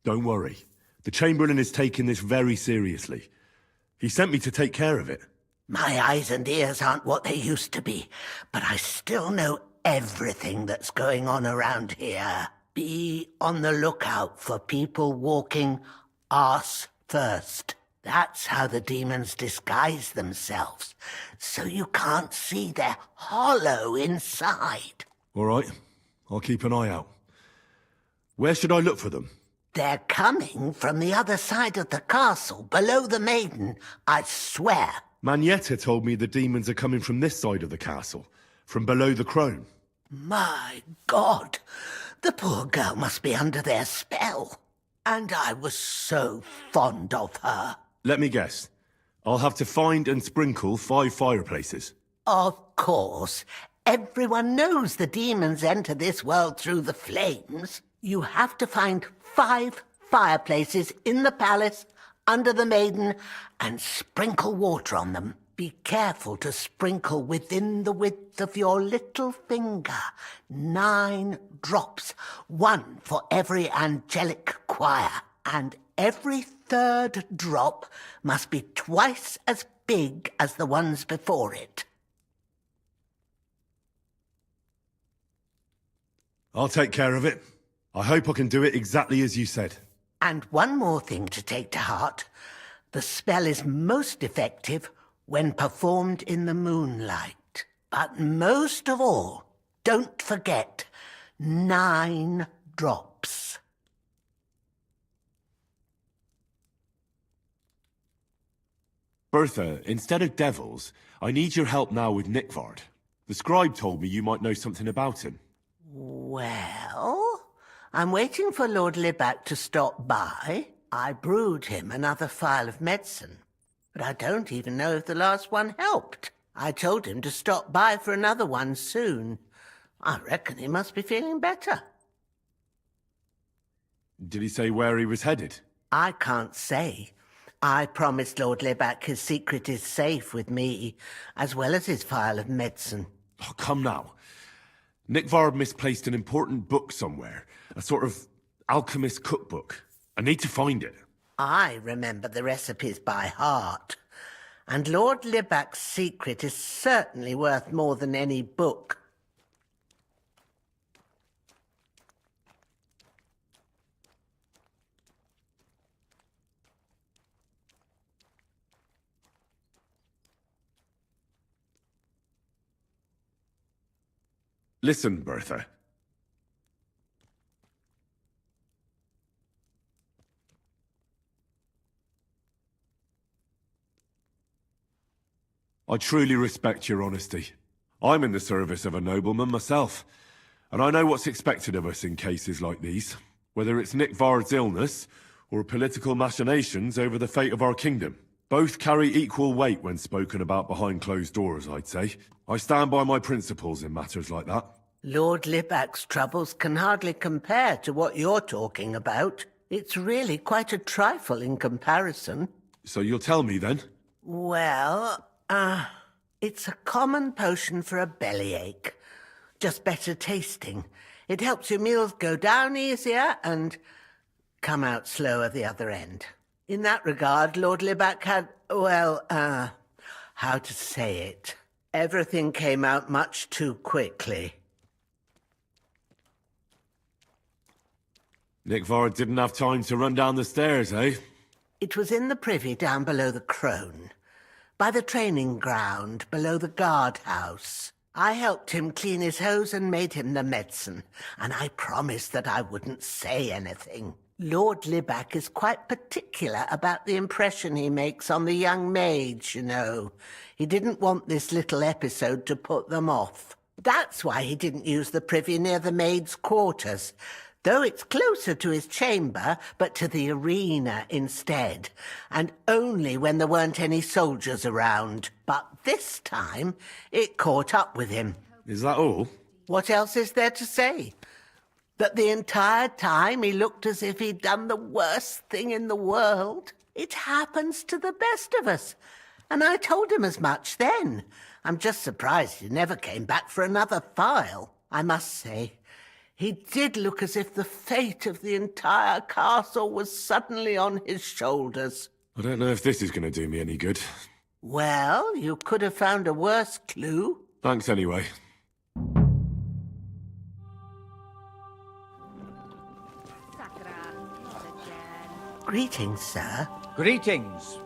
Don't worry. The Chamberlain is taking this very seriously. He sent me to take care of it. My eyes and ears aren't what they used to be, but I still know everything that's going on around here. Be on the lookout for people walking arse first. That's how the demons disguise themselves, so you can't see their hollow inside. All right. I'll keep an eye out. Where should I look for them? They're coming from the other side of the castle, below the maiden, I swear. Manietta told me the demons are coming from this side of the castle, from below the crone. My God, the poor girl must be under their spell. And I was so fond of her. Let me guess. I'll have to find and sprinkle 5 fireplaces. Of course. Everyone knows the demons enter this world through the flames. You have to find 5 fireplaces in the palace, under the maiden, and sprinkle water on them. Be careful to sprinkle within the width of your little finger. 9 drops, 1 for every angelic choir. And every 3rd drop must be twice as big as the ones before it. I'll take care of it. I hope I can do it exactly as you said. And one more thing to take to heart. The spell is most effective when performed in the moonlight. But most of all, don't forget, 9 drops. Bertha, instead of devils, I need your help now with Nickvard. The scribe told me you might know something about him. Well, I'm waiting for Lord Libac to stop by. I brewed him another phial of medicine, but I don't even know if the last one helped. I told him to stop by for another one soon. I reckon he must be feeling better. Did he say where he was headed? I can't say. I promised Lord Libac his secret is safe with me, as well as his phial of medicine. Oh, come now. Nickvard misplaced an important book somewhere. A sort of alchemist cookbook. I need to find it. I remember the recipes by heart. And Lord Libac's secret is certainly worth more than any book. Listen, Bertha. I truly respect your honesty. I'm in the service of a nobleman myself, and I know what's expected of us in cases like these, whether it's Nickvard's illness or political machinations over the fate of our kingdom. Both carry equal weight when spoken about behind closed doors, I'd say. I stand by my principles in matters like that. Lord Libac's troubles can hardly compare to what you're talking about. It's really quite a trifle in comparison. So you'll tell me then? Well, it's a common potion for a bellyache. Just better tasting. It helps your meals go down easier and come out slower the other end. In that regard, Lord Libac had, well, how to say it? Everything came out much too quickly. Nickvard didn't have time to run down the stairs, eh? It was in the privy down below the crone, by the training ground below the guardhouse. I helped him clean his hose and made him the medicine, and I promised that I wouldn't say anything. Lord Libac is quite particular about the impression he makes on the young maids, you know. He didn't want this little episode to put them off. That's why he didn't use the privy near the maids' quarters, though it's closer to his chamber, but to the arena instead, and only when there weren't any soldiers around. But this time, it caught up with him. Is that all? What else is there to say? That the entire time he looked as if he'd done the worst thing in the world. It happens to the best of us. And I told him as much then. I'm just surprised he never came back for another file. I must say, he did look as if the fate of the entire castle was suddenly on his shoulders. I don't know if this is going to do me any good. Well, you could have found a worse clue. Thanks anyway. Greetings, sir. Greetings.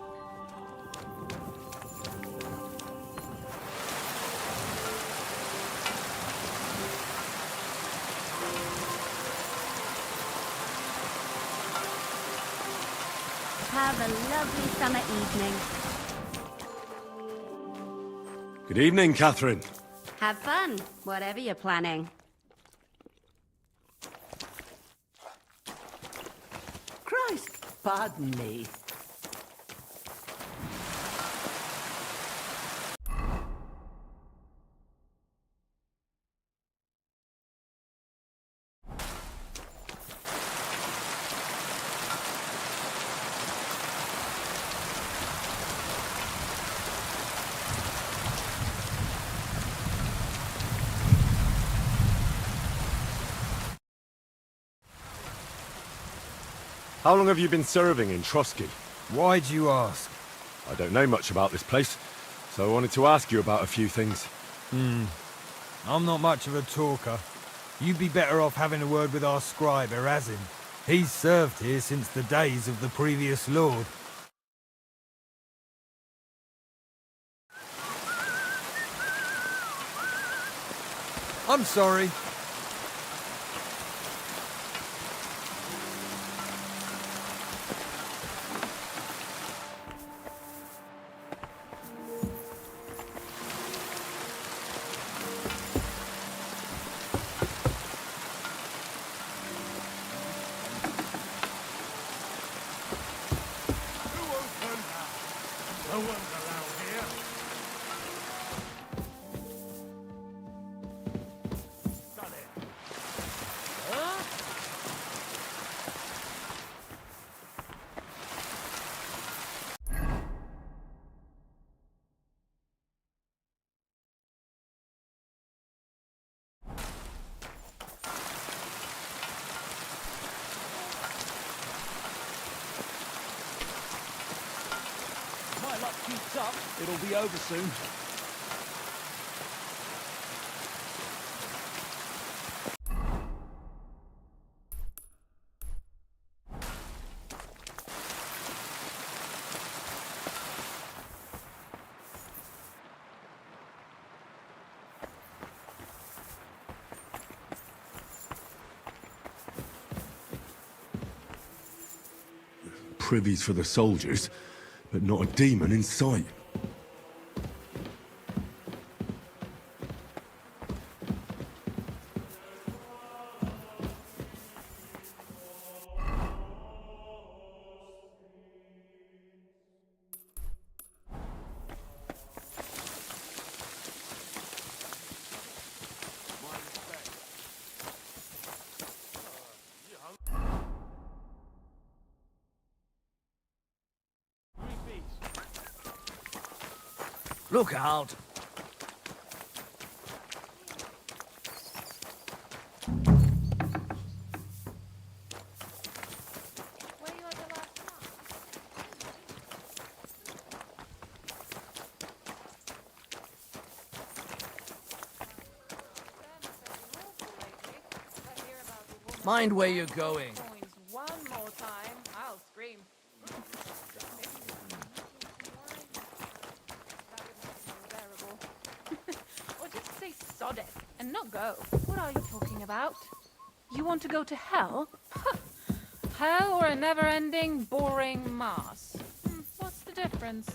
Have a lovely summer evening. Good evening, Catherine. Have fun, whatever you're planning. Christ, pardon me. How long have you been serving in Trotsky? Why do you ask? I don't know much about this place, so I wanted to ask you about a few things. I'm not much of a talker. You'd be better off having a word with our scribe, Erasim. He's served here since the days of the previous lord. I'm sorry. No one's allowed here. Got it. Huh? My luck keeps up, it'll be over soon. Privies for the soldiers, but not a demon in sight. Look out! Mind where you're going. One more time, I'll scream. Or just say sod it and not go. What are you talking about? You want to go to hell? Hell or a never-ending, boring mass? What's the difference?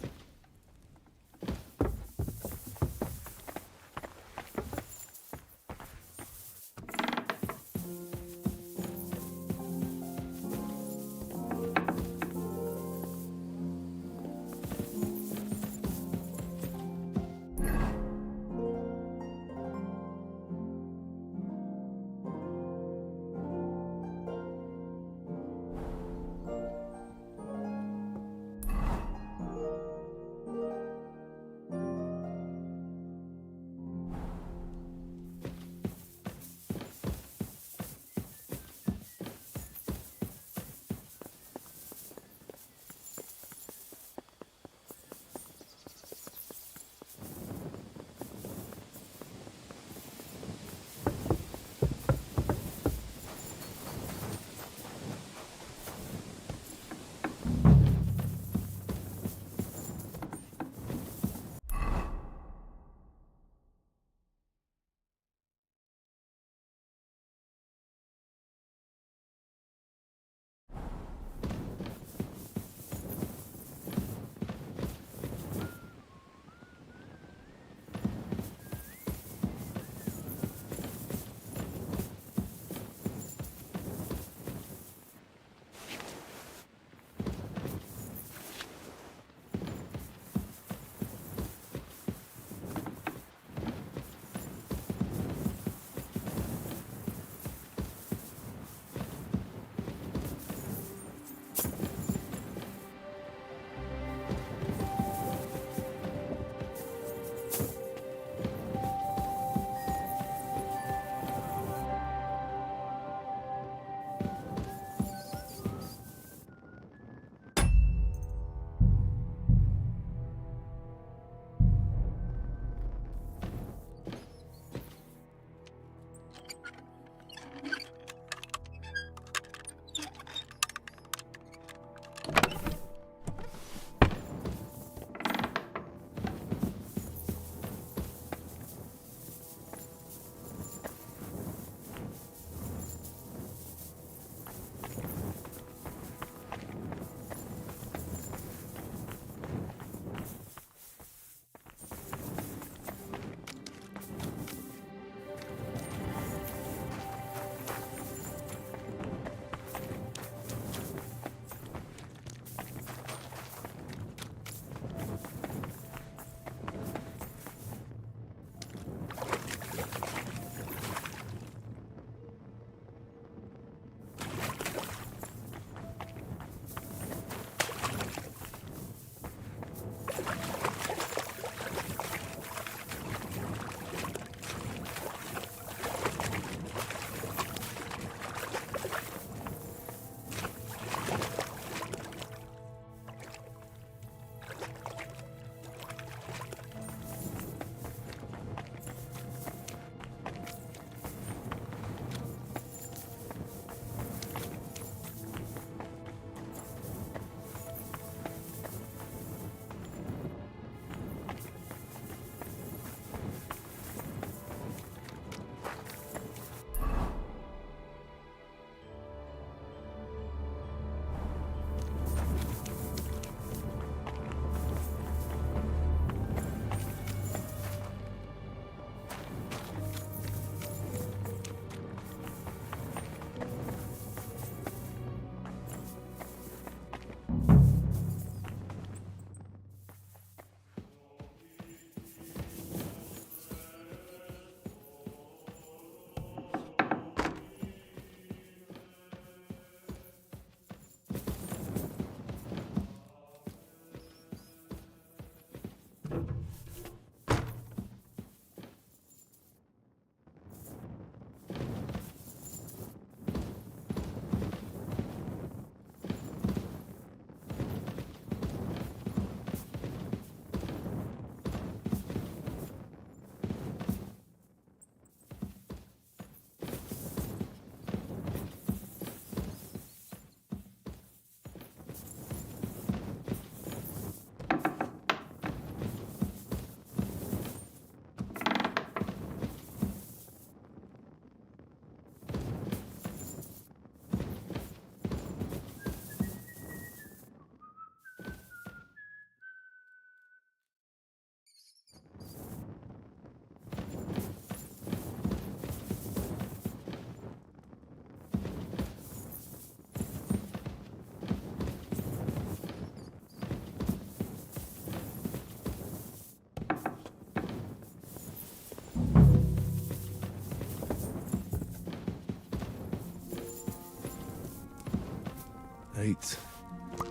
8,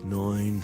9.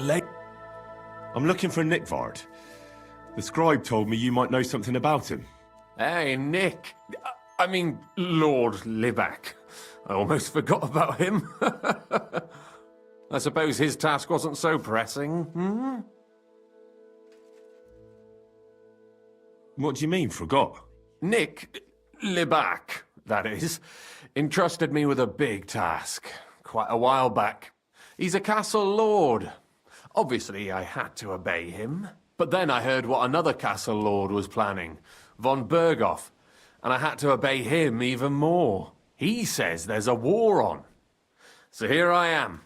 late. I'm looking for Nickvard. The scribe told me you might know something about him. Hey, Nick. I mean, Lord Libac. I almost forgot about him. I suppose his task wasn't so pressing, hmm? What do you mean, forgot? Nick Libac, that is, entrusted me with a big task quite a while back. He's a castle lord. Obviously, I had to obey him. But then I heard what another castle lord was planning, von Bergow, and I had to obey him even more. He says there's a war on. So here I am,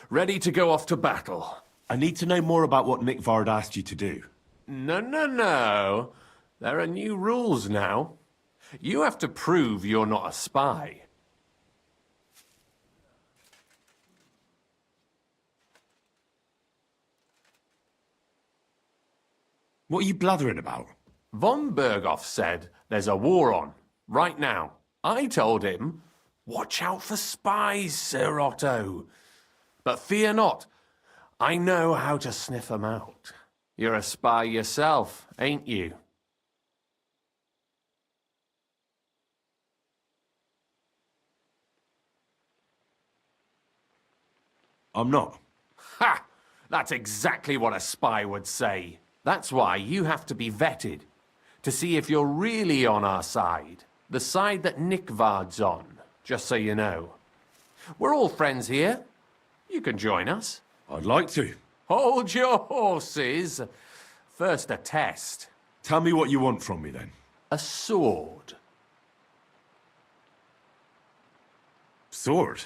ready to go off to battle. I need to know more about what Nickvard asked you to do. No. There are new rules now. You have to prove you're not a spy. What are you blathering about? Von Bergow said there's a war on, right now. I told him, watch out for spies, Sir Otto. But fear not, I know how to sniff them out. You're a spy yourself, ain't you? I'm not. Ha! That's exactly what a spy would say. That's why you have to be vetted, to see if you're really on our side. The side that Nickvard's on, just so you know. We're all friends here. You can join us. I'd like to. Hold your horses. First a test. Tell me what you want from me, then. A sword. Sword?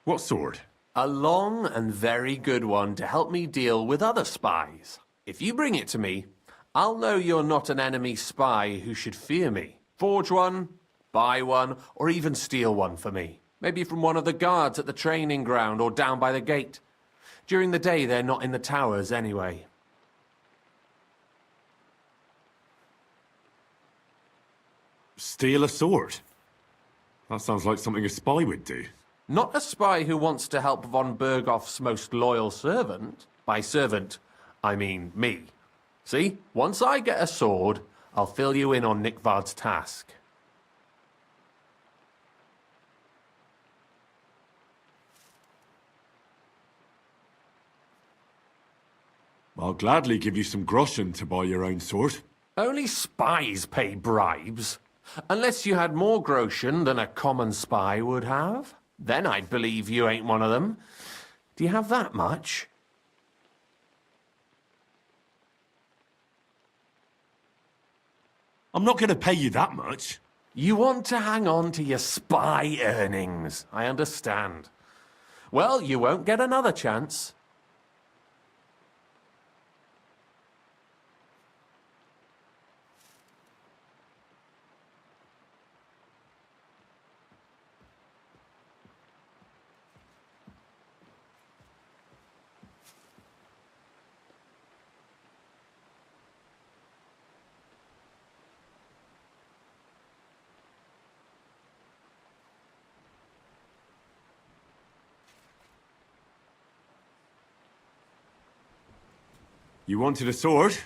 What sword? A long and very good one to help me deal with other spies. If you bring it to me, I'll know you're not an enemy spy who should fear me. Forge one, buy one, or even steal one for me. Maybe from one of the guards at the training ground or down by the gate. During the day, they're not in the towers anyway. Steal a sword? That sounds like something a spy would do. Not a spy who wants to help von Berghoff's most loyal servant. By servant, I mean me. See, once I get a sword, I'll fill you in on Nickvard's task. I'll gladly give you some groschen to buy your own sword. Only spies pay bribes. Unless you had more groschen than a common spy would have. Then I'd believe you ain't one of them. Do you have that much? I'm not going to pay you that much. You want to hang on to your spy earnings, I understand. Well, you won't get another chance. You wanted a sword,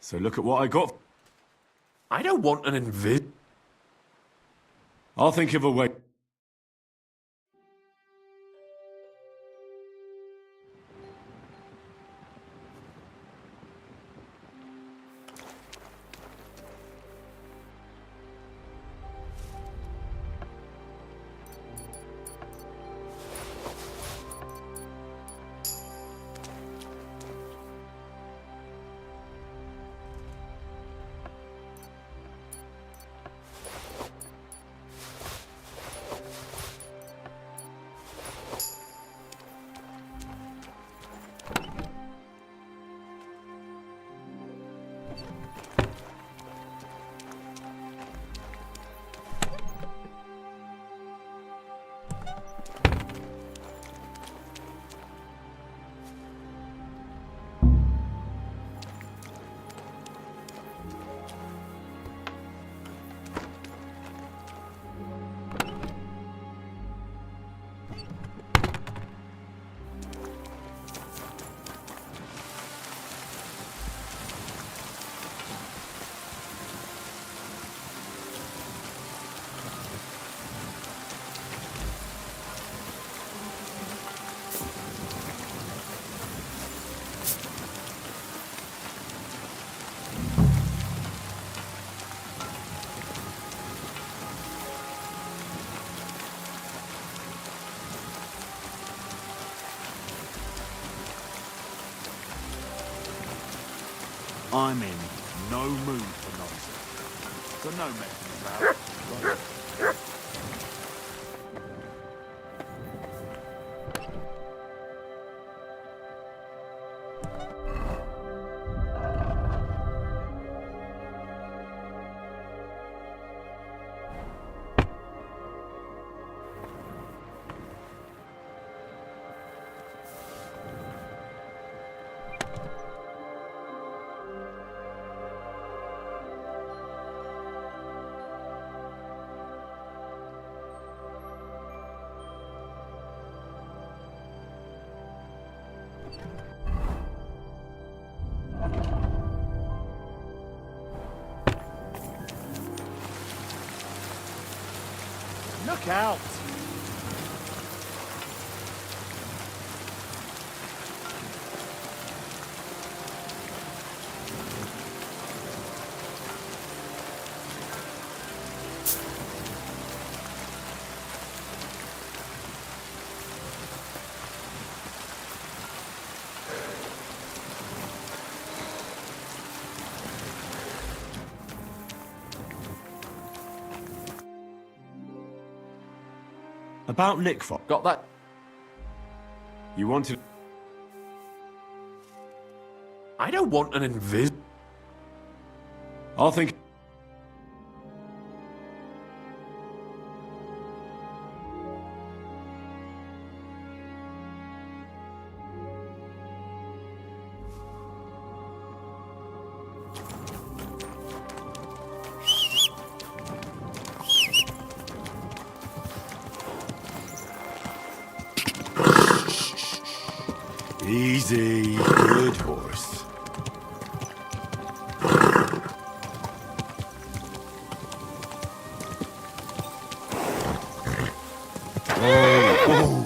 so look at what I got. I don't want an I'll think of a way. I'm in no mood for nonsense. So no messing about. Look out! About Nickford. Got that? You wanted... I don't want an invis... I'll think... Easy, good horse. Oh.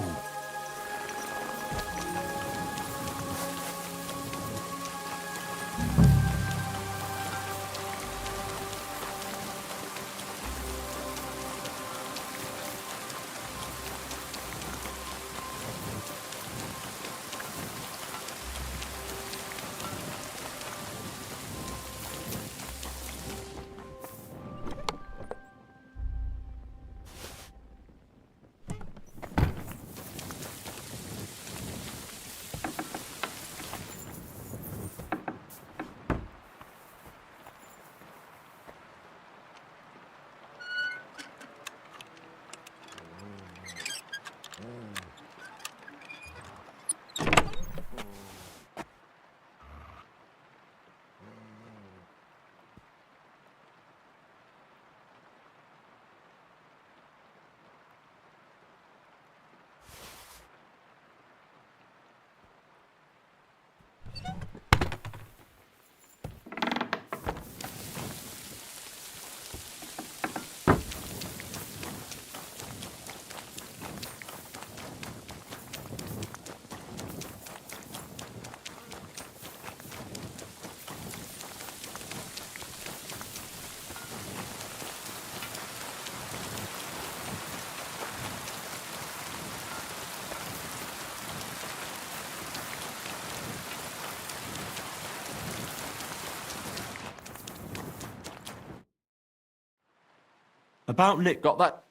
About Nick... Got that?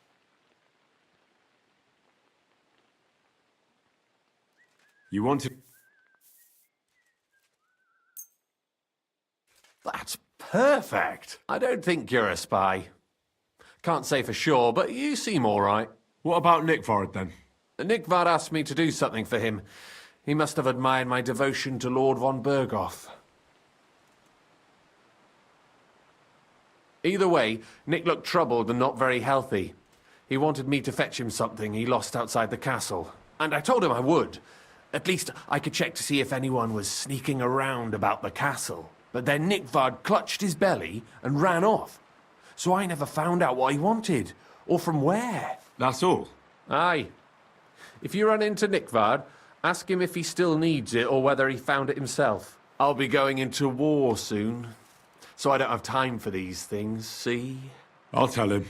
You wanted... That's perfect. I don't think you're a spy. Can't say for sure, but you seem all right. What about Nickford, then? Nickvard asked me to do something for him. He must have admired my devotion to Lord von Bergow. Either way, Nick looked troubled and not very healthy. He wanted me to fetch him something he lost outside the castle. And I told him I would. At least I could check to see if anyone was sneaking around about the castle. But then Nickvard clutched his belly and ran off. So I never found out what he wanted, or from where. That's all? Aye. If you run into Nickvard, ask him if he still needs it or whether he found it himself. I'll be going into war soon, so I don't have time for these things, see? I'll tell him.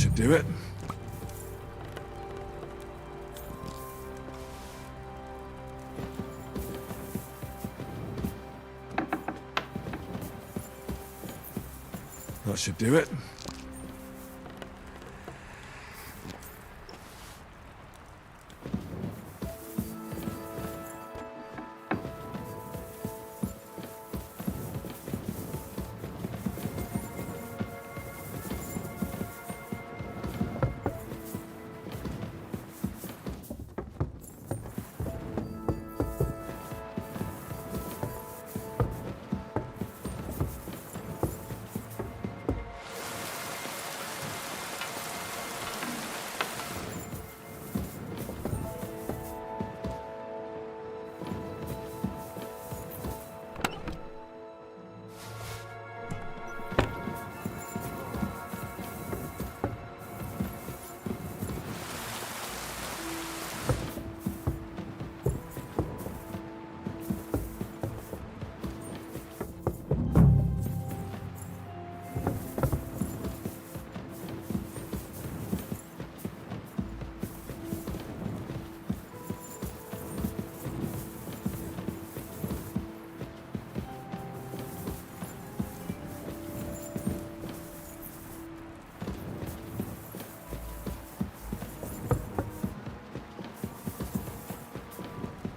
should do it. That should do it.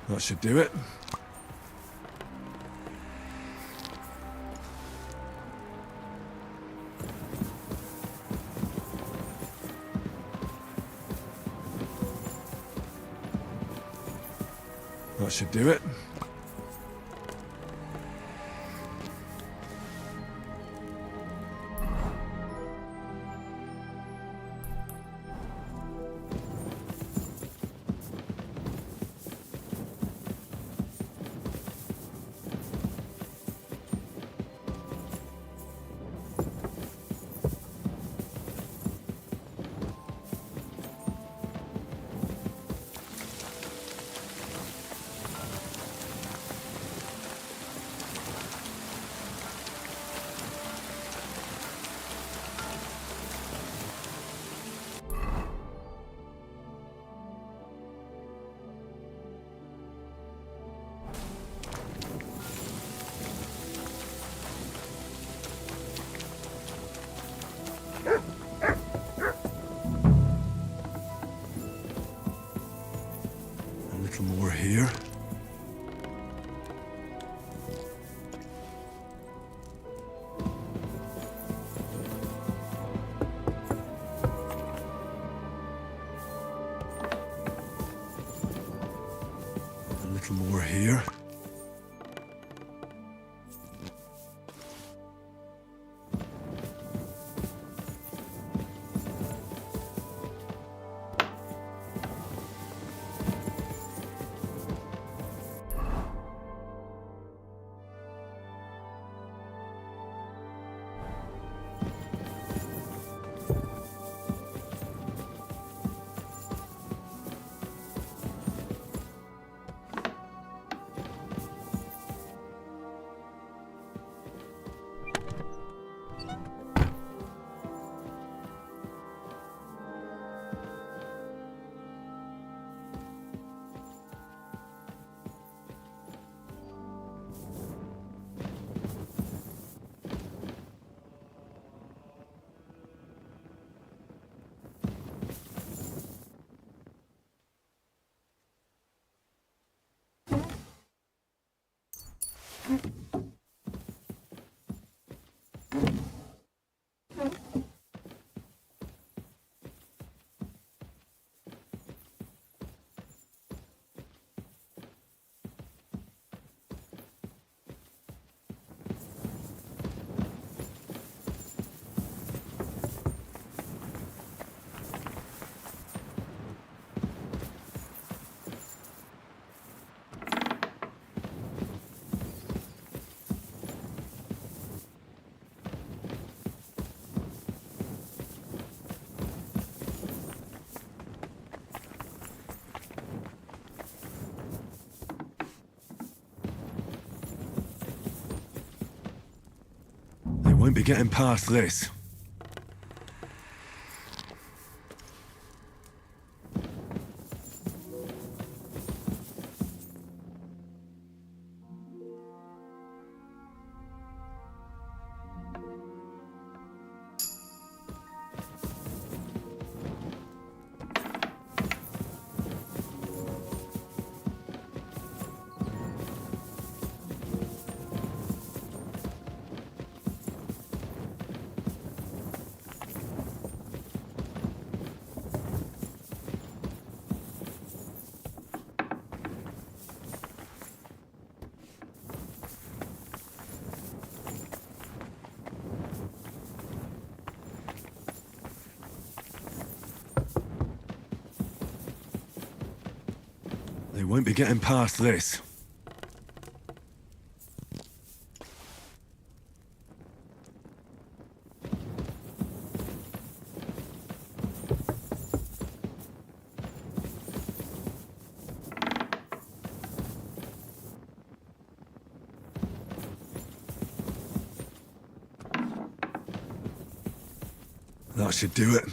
That should do it. That should do it. A little more here. A little more here. Won't be getting past this. won't be getting past this. That should do it.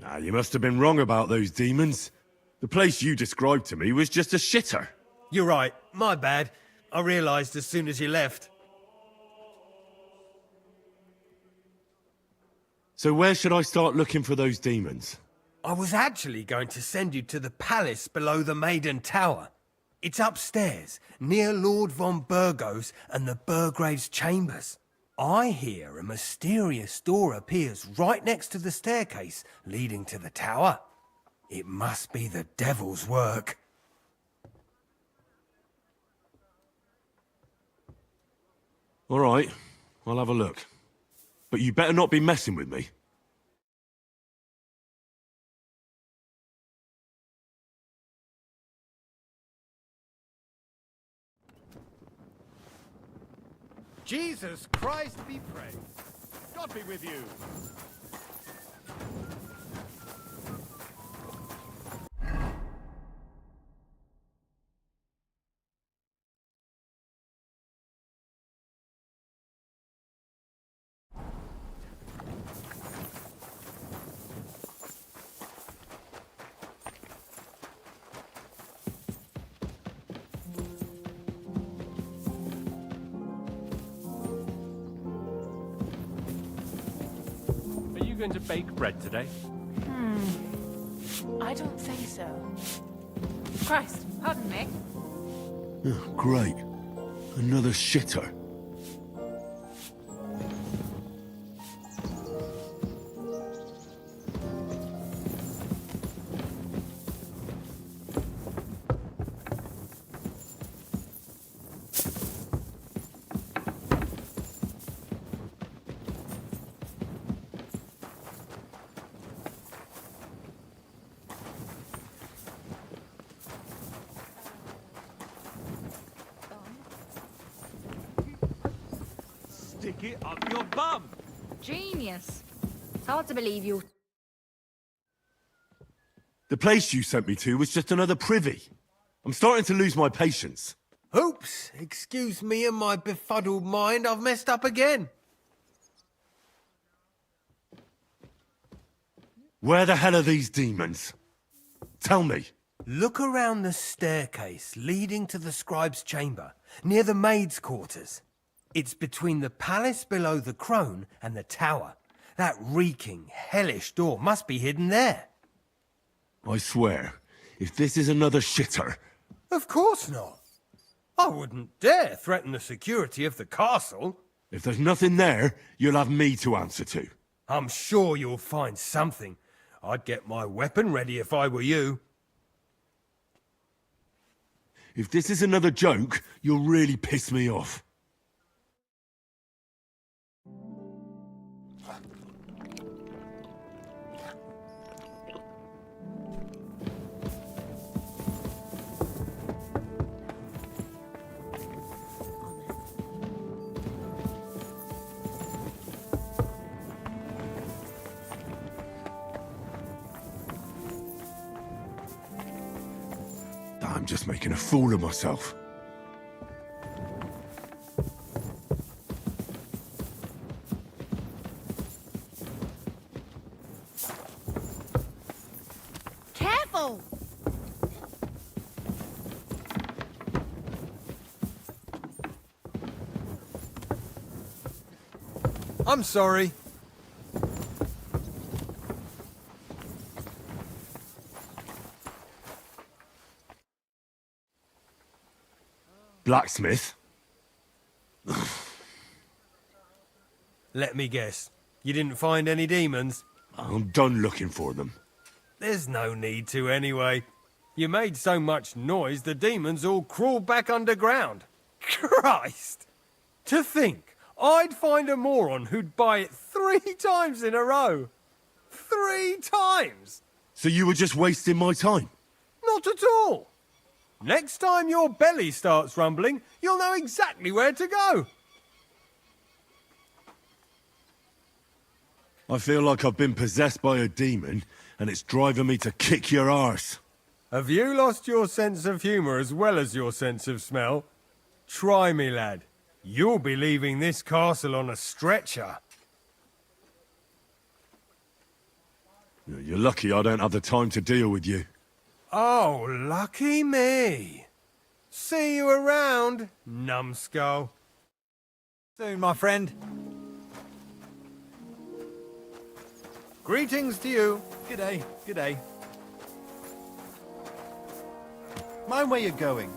Ah, you must have been wrong about those demons. The place you described to me was just a shitter. You're right. My bad. I realised as soon as you left. So where should I start looking for those demons? I was actually going to send you to the palace below the Maiden Tower. It's upstairs, near Lord von Bergow's and the Burgrave's chambers. I hear a mysterious door appears right next to the staircase leading to the tower. It must be the devil's work. All right, I'll have a look. But you better not be messing with me. Jesus Christ be praised. God be with you. Are you going to bake bread today? I don't think so. Christ, pardon me. Oh, great. Another shitter. Stick it up your bum! Genius. It's hard to believe you. The place you sent me to was just another privy. I'm starting to lose my patience. Oops, excuse me and my befuddled mind, I've messed up again. Where the hell are these demons? Tell me. Look around the staircase leading to the scribe's chamber, near the maid's quarters. It's between the palace below the crone and the tower. That reeking, hellish door must be hidden there. I swear, if this is another shitter... Of course not. I wouldn't dare threaten the security of the castle. If there's nothing there, you'll have me to answer to. I'm sure you'll find something. I'd get my weapon ready if I were you. If this is another joke, you'll really piss me off. I'm just making a fool of myself. Careful! I'm sorry. Blacksmith? Let me guess. You didn't find any demons? I'm done looking for them. There's no need to anyway. You made so much noise the demons all crawled back underground. Christ! To think I'd find a moron who'd buy it 3 times in a row. 3 times! So you were just wasting my time? Not at all. Next time your belly starts rumbling, you'll know exactly where to go. I feel like I've been possessed by a demon, and it's driving me to kick your arse. Have you lost your sense of humour as well as your sense of smell? Try me, lad. You'll be leaving this castle on a stretcher. You're lucky I don't have the time to deal with you. Oh, lucky me. See you around, numbskull. Soon, my friend. Greetings to you. G'day, g'day. Mind where you're going.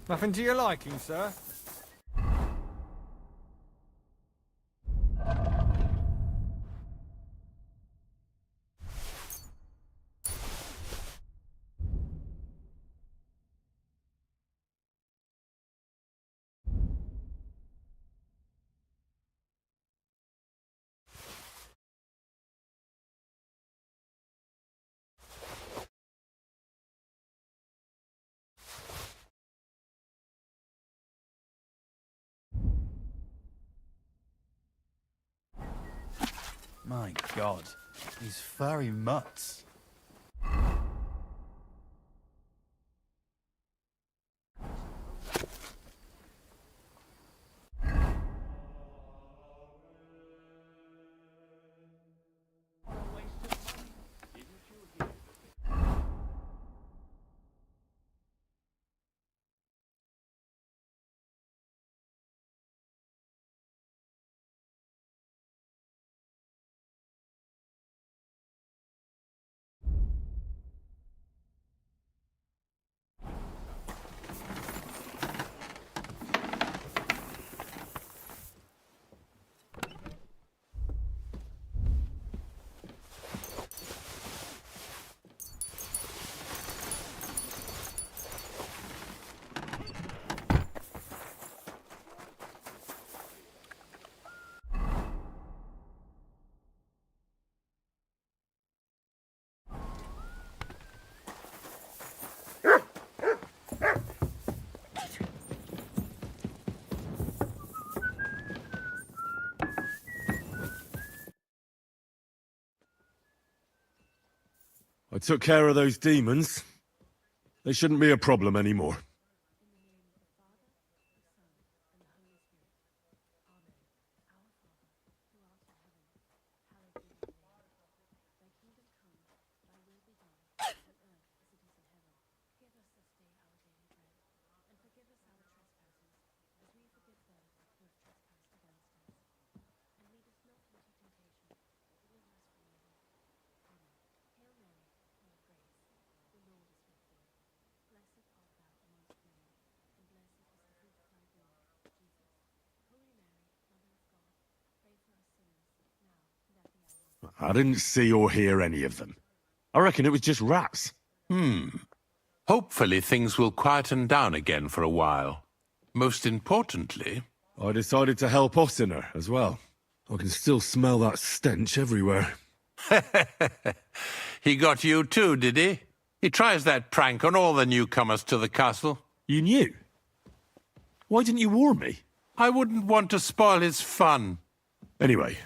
Nothing to your liking, sir? My God, these furry mutts. I took care of those demons. They shouldn't be a problem anymore. I didn't see or hear any of them. I reckon it was just rats. Hopefully things will quieten down again for a while. Most importantly... I decided to help Ossiner as well. I can still smell that stench everywhere. He got you too, did he? He tries that prank on all the newcomers to the castle. You knew? Why didn't you warn me? I wouldn't want to spoil his fun. Anyway,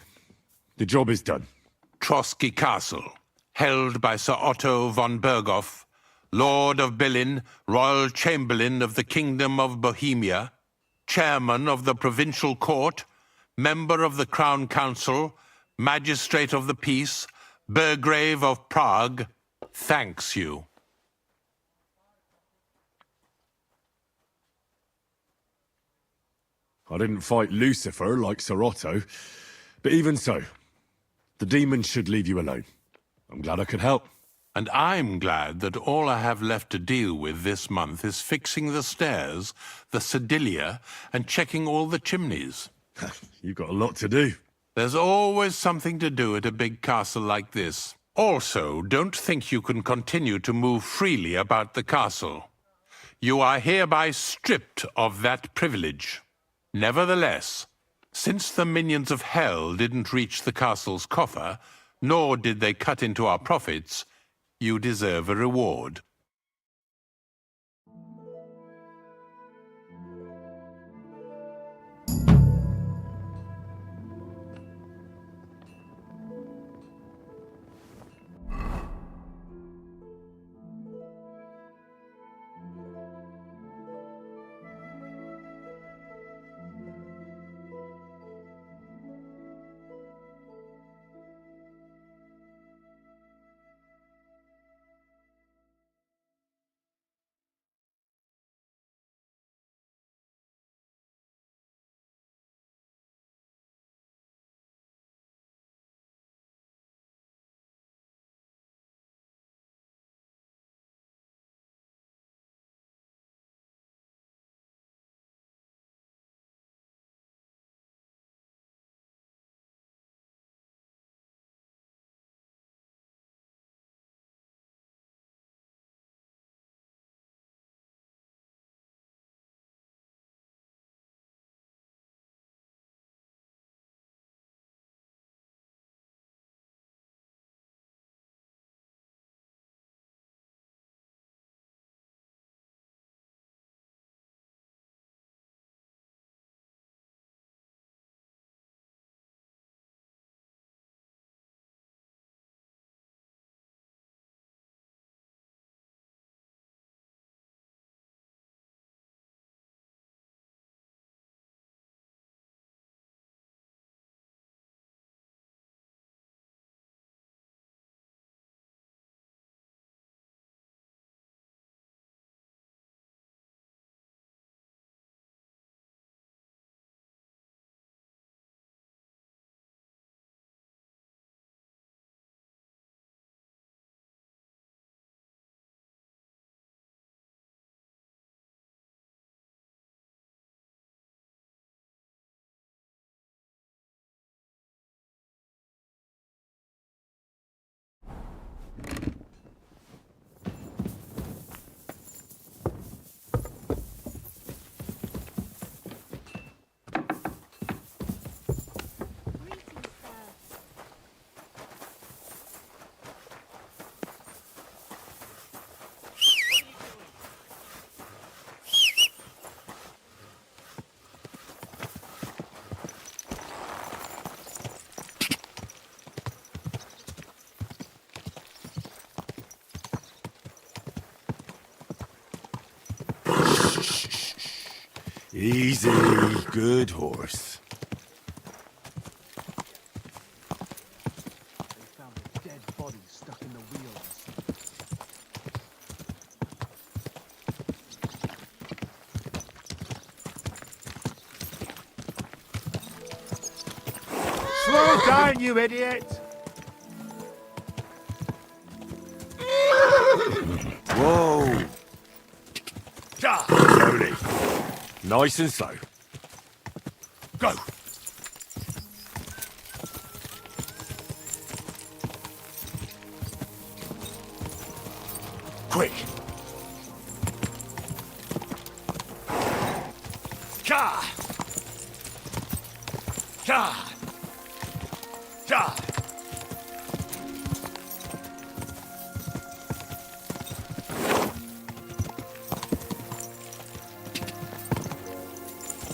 the job is done. Trotsky Castle, held by Sir Otto von Bergow, Lord of Billin, Royal Chamberlain of the Kingdom of Bohemia, Chairman of the Provincial Court, Member of the Crown Council, Magistrate of the Peace, Burgrave of Prague, thanks you. I didn't fight Lucifer like Sir Otto, but even so, the demons should leave you alone. I'm glad I could help. And I'm glad that all I have left to deal with this month is fixing the stairs, the sedilia, and checking all the chimneys. You've got a lot to do. There's always something to do at a big castle like this. Also, don't think you can continue to move freely about the castle. You are hereby stripped of that privilege. Nevertheless, since the minions of hell didn't reach the castle's coffer, nor did they cut into our profits, you deserve a reward. Easy. Good horse. They found a dead body stuck in the wheels. Slow down, you idiot! Whoa! Slowly. Nice and slow. Go! Quick! Cha! Cha! Cha!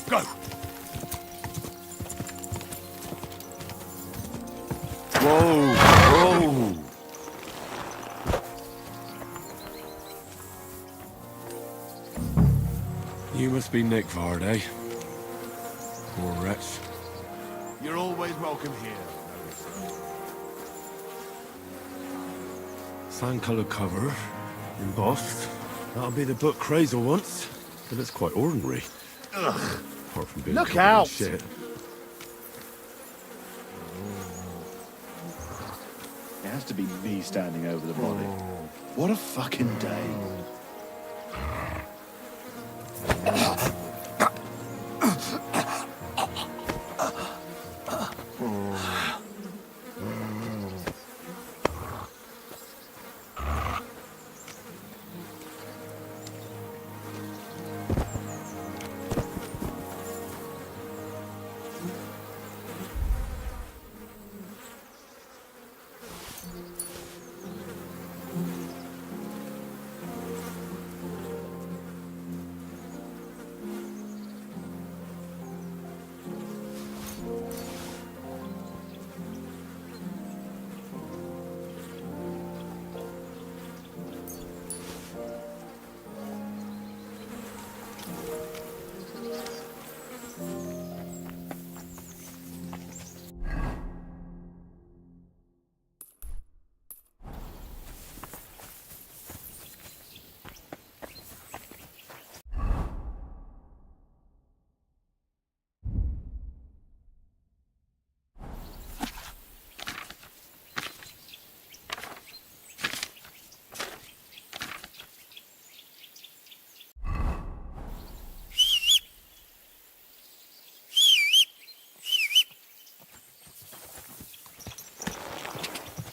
Go! Whoa! Whoa! You must be Nick Vard, eh? Poor wretch. You're always welcome here. Sand-coloured cover, embossed. That'll be the book Crazel wants, but it's quite ordinary. Ugh. Apart from being Look covered in out! shit. It has to be me standing over the body. What a fucking day.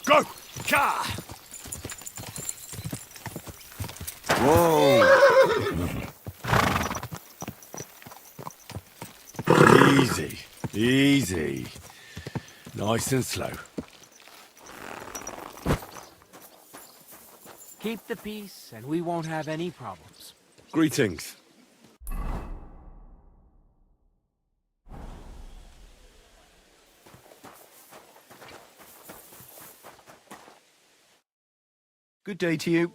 Go! Cha! Whoa! Easy. Easy. Nice and slow. Keep the peace, and we won't have any problems. Greetings. Good day to you.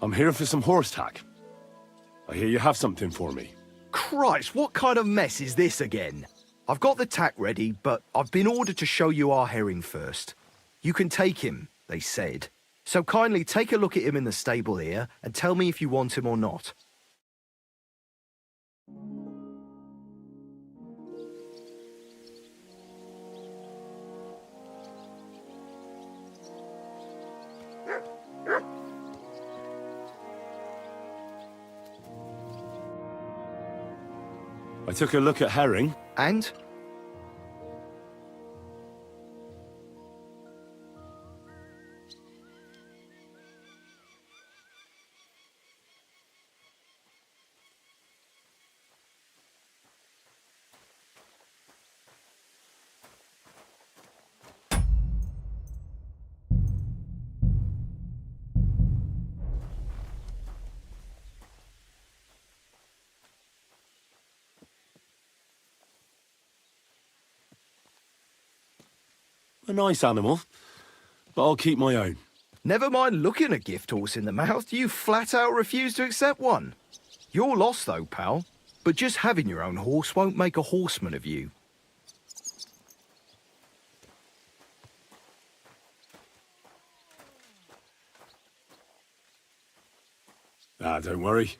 I'm here for some horse tack. I hear you have something for me. Christ, what kind of mess is this again? I've got the tack ready, but I've been ordered to show you our herring first. You can take him, they said. So kindly take a look at him in the stable here and tell me if you want him or not. I took a look at herring. And? A nice animal, but I'll keep my own. Never mind looking a gift horse in the mouth, you flat out refuse to accept one. You're lost though, pal. But just having your own horse won't make a horseman of you. Ah, don't worry.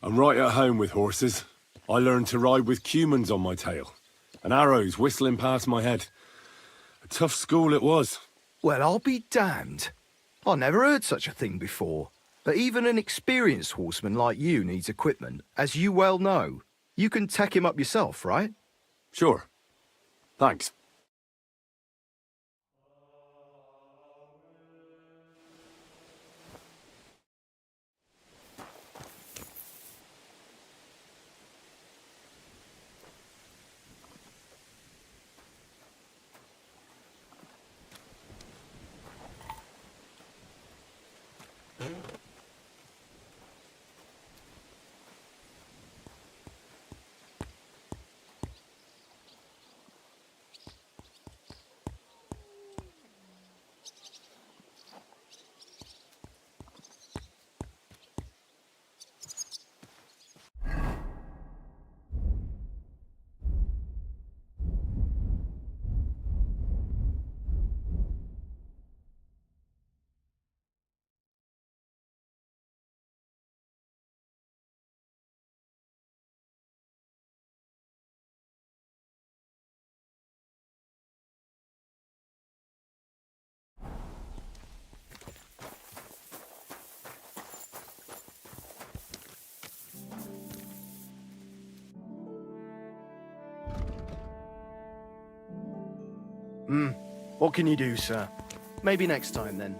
I'm right at home with horses. I learned to ride with cumans on my tail, and arrows whistling past my head. A tough school it was. Well, I'll be damned. I never heard such a thing before. But even an experienced horseman like you needs equipment, as you well know. You can tack him up yourself, right? Sure. Thanks. What can you do, sir? Maybe next time, then.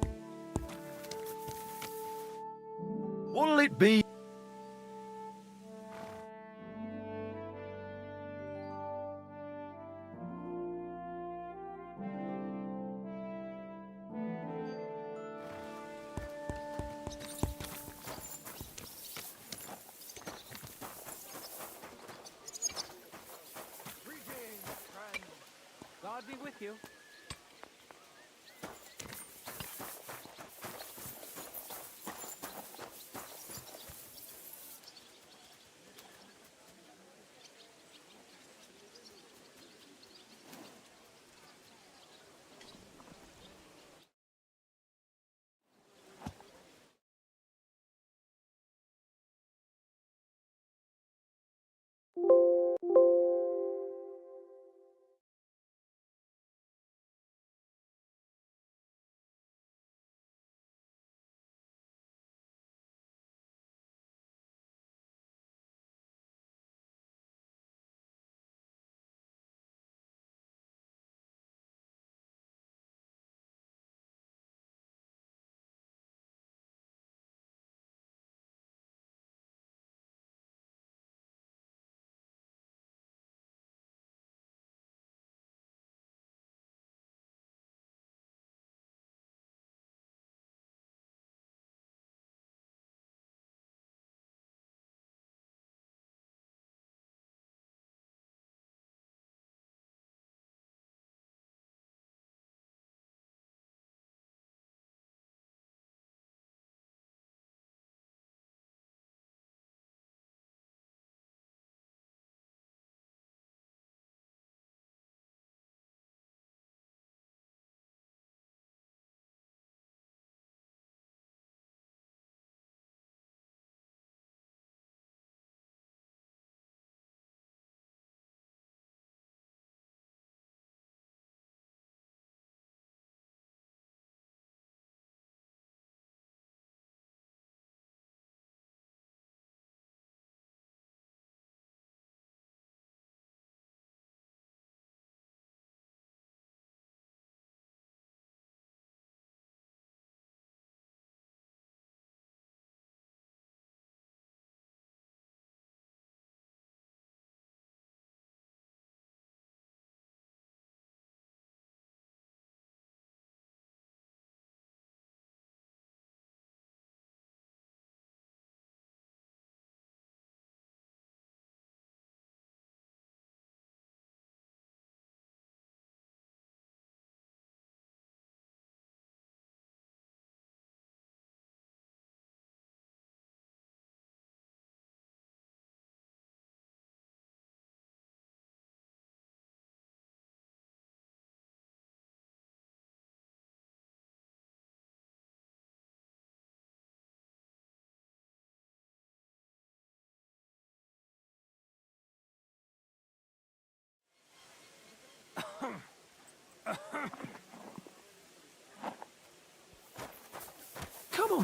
What'll it be? God be with you.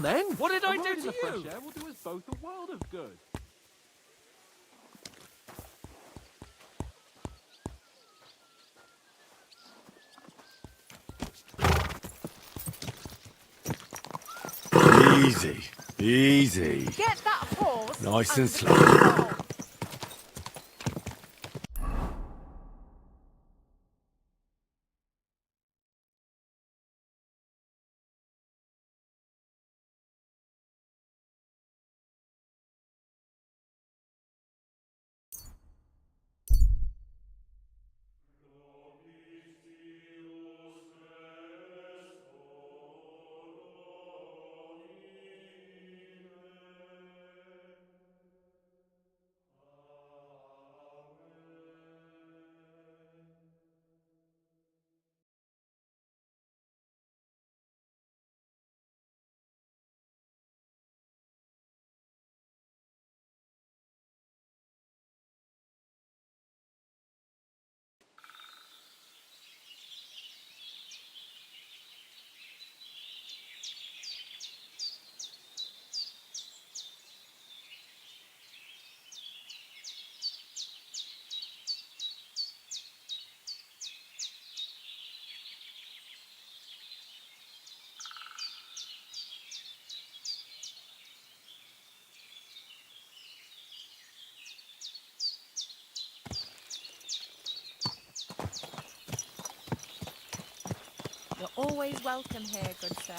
on then. What did A I ride do in to the fresh you? air will do us both a world of good. Easy, easy. Get that horse Nice and under slow. control. You're always welcome here, good sir.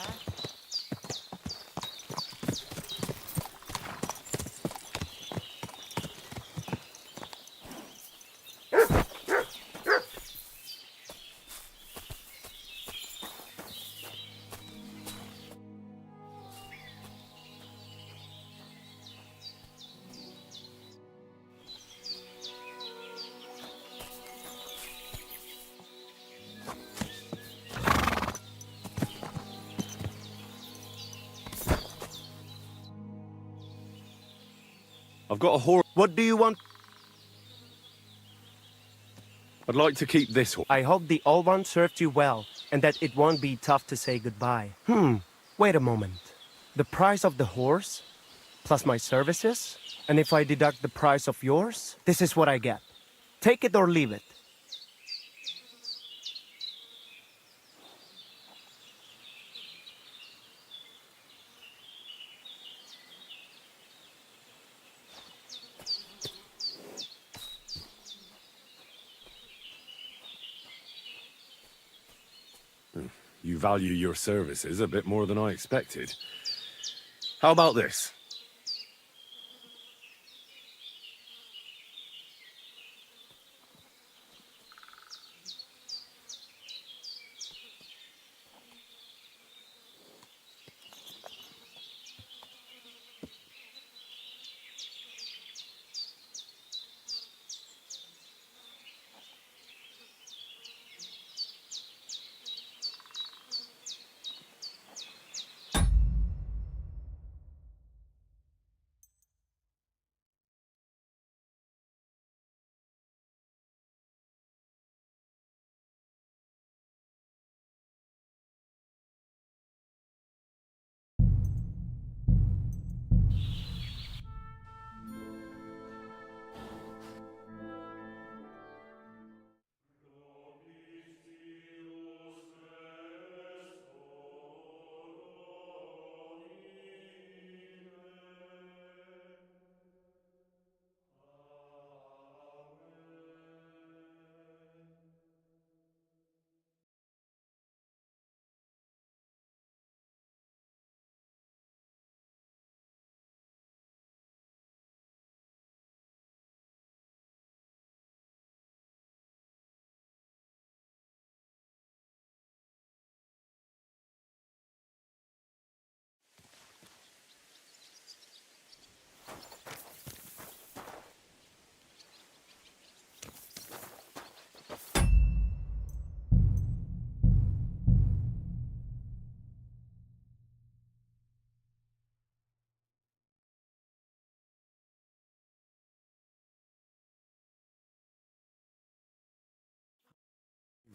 I've got a horse. What do you want? I'd like to keep this horse. I hope the old one served you well, and that it won't be tough to say goodbye. Wait a moment. The price of the horse, plus my services, and if I deduct the price of yours, this is what I get. Take it or leave it. You value your services a bit more than I expected. How about this?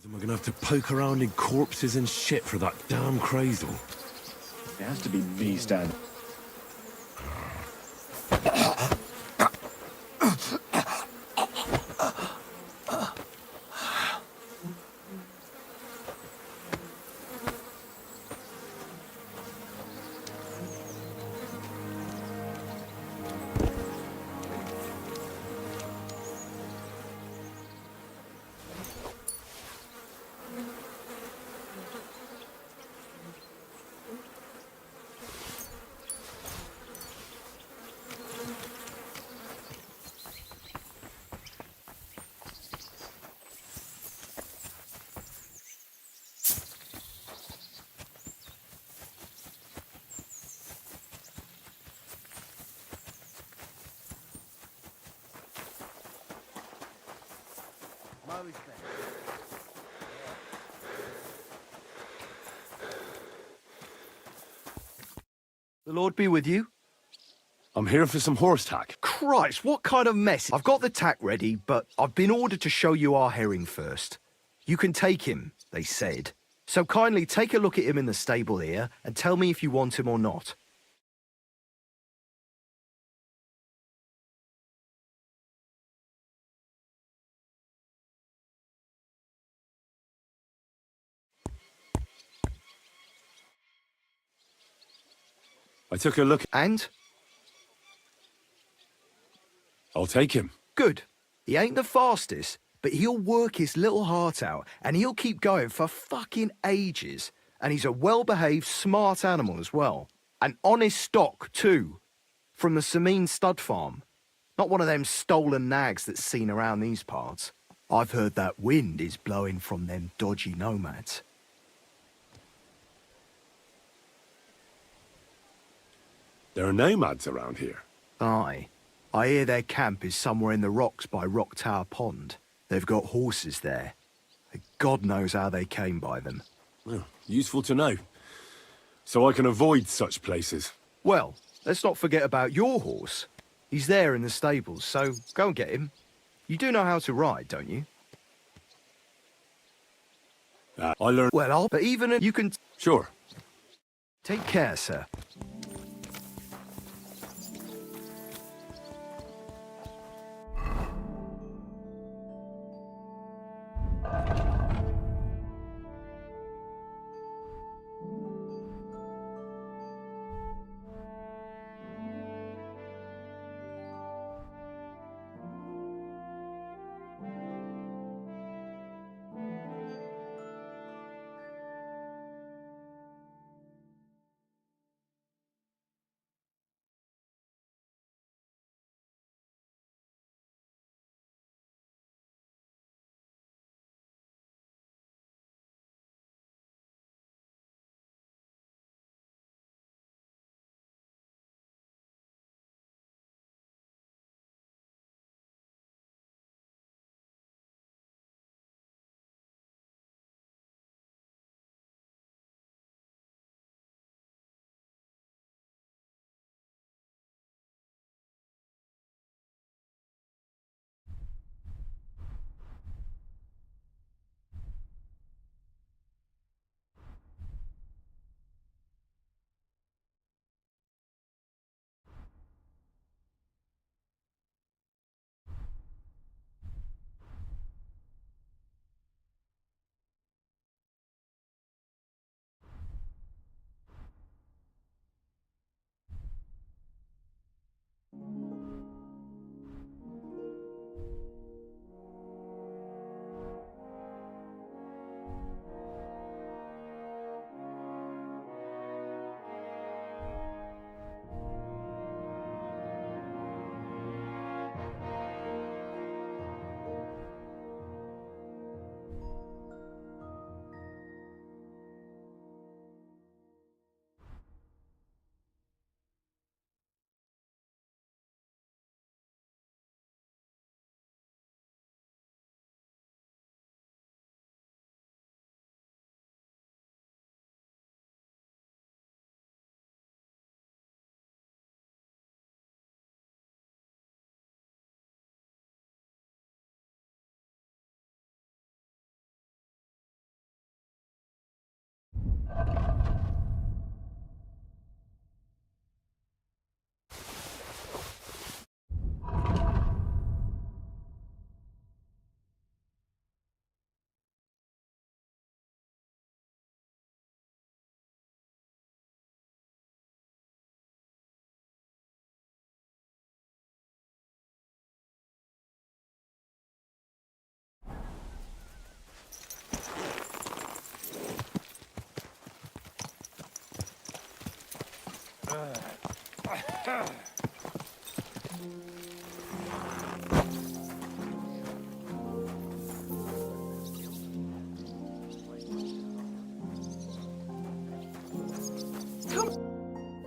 Am I gonna have to poke around in corpses and shit for that damn cradle? It has to be me standing. The Lord be with you. I'm here for some horse tack. Christ, what kind of mess? I've got the tack ready, but I've been ordered to show you our herring first. You can take him, they said. So kindly take a look at him in the stable here and tell me if you want him or not. I took a look. And? I'll take him. Good. He ain't the fastest, but he'll work his little heart out, and he'll keep going for fucking ages. And he's a well-behaved, smart animal as well. An honest stock, too. From the Sameen stud farm. Not one of them stolen nags that's seen around these parts. I've heard that wind is blowing from them dodgy nomads. There are nomads around here. Aye. I hear their camp is somewhere in the rocks by Rock Tower Pond. They've got horses there. God knows how they came by them. Well, useful to know. So I can avoid such places. Well, let's not forget about your horse. He's there in the stables, so go and get him. You do know how to ride, don't you? I learned... Well, but even you can... Sure. Take care, sir.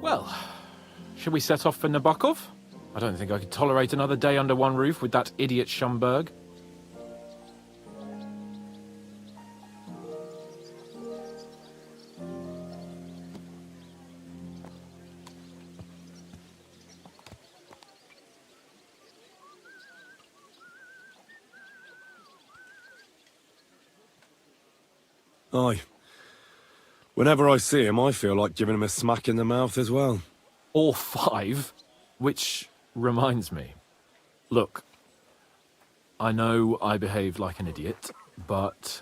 Well, should we set off for Nabokov? I don't think I could tolerate another day under one roof with that idiot Schomburg. Aye. Whenever I see him, I feel like giving him a smack in the mouth as well. Or 5. Which reminds me. Look, I know I behaved like an idiot, but...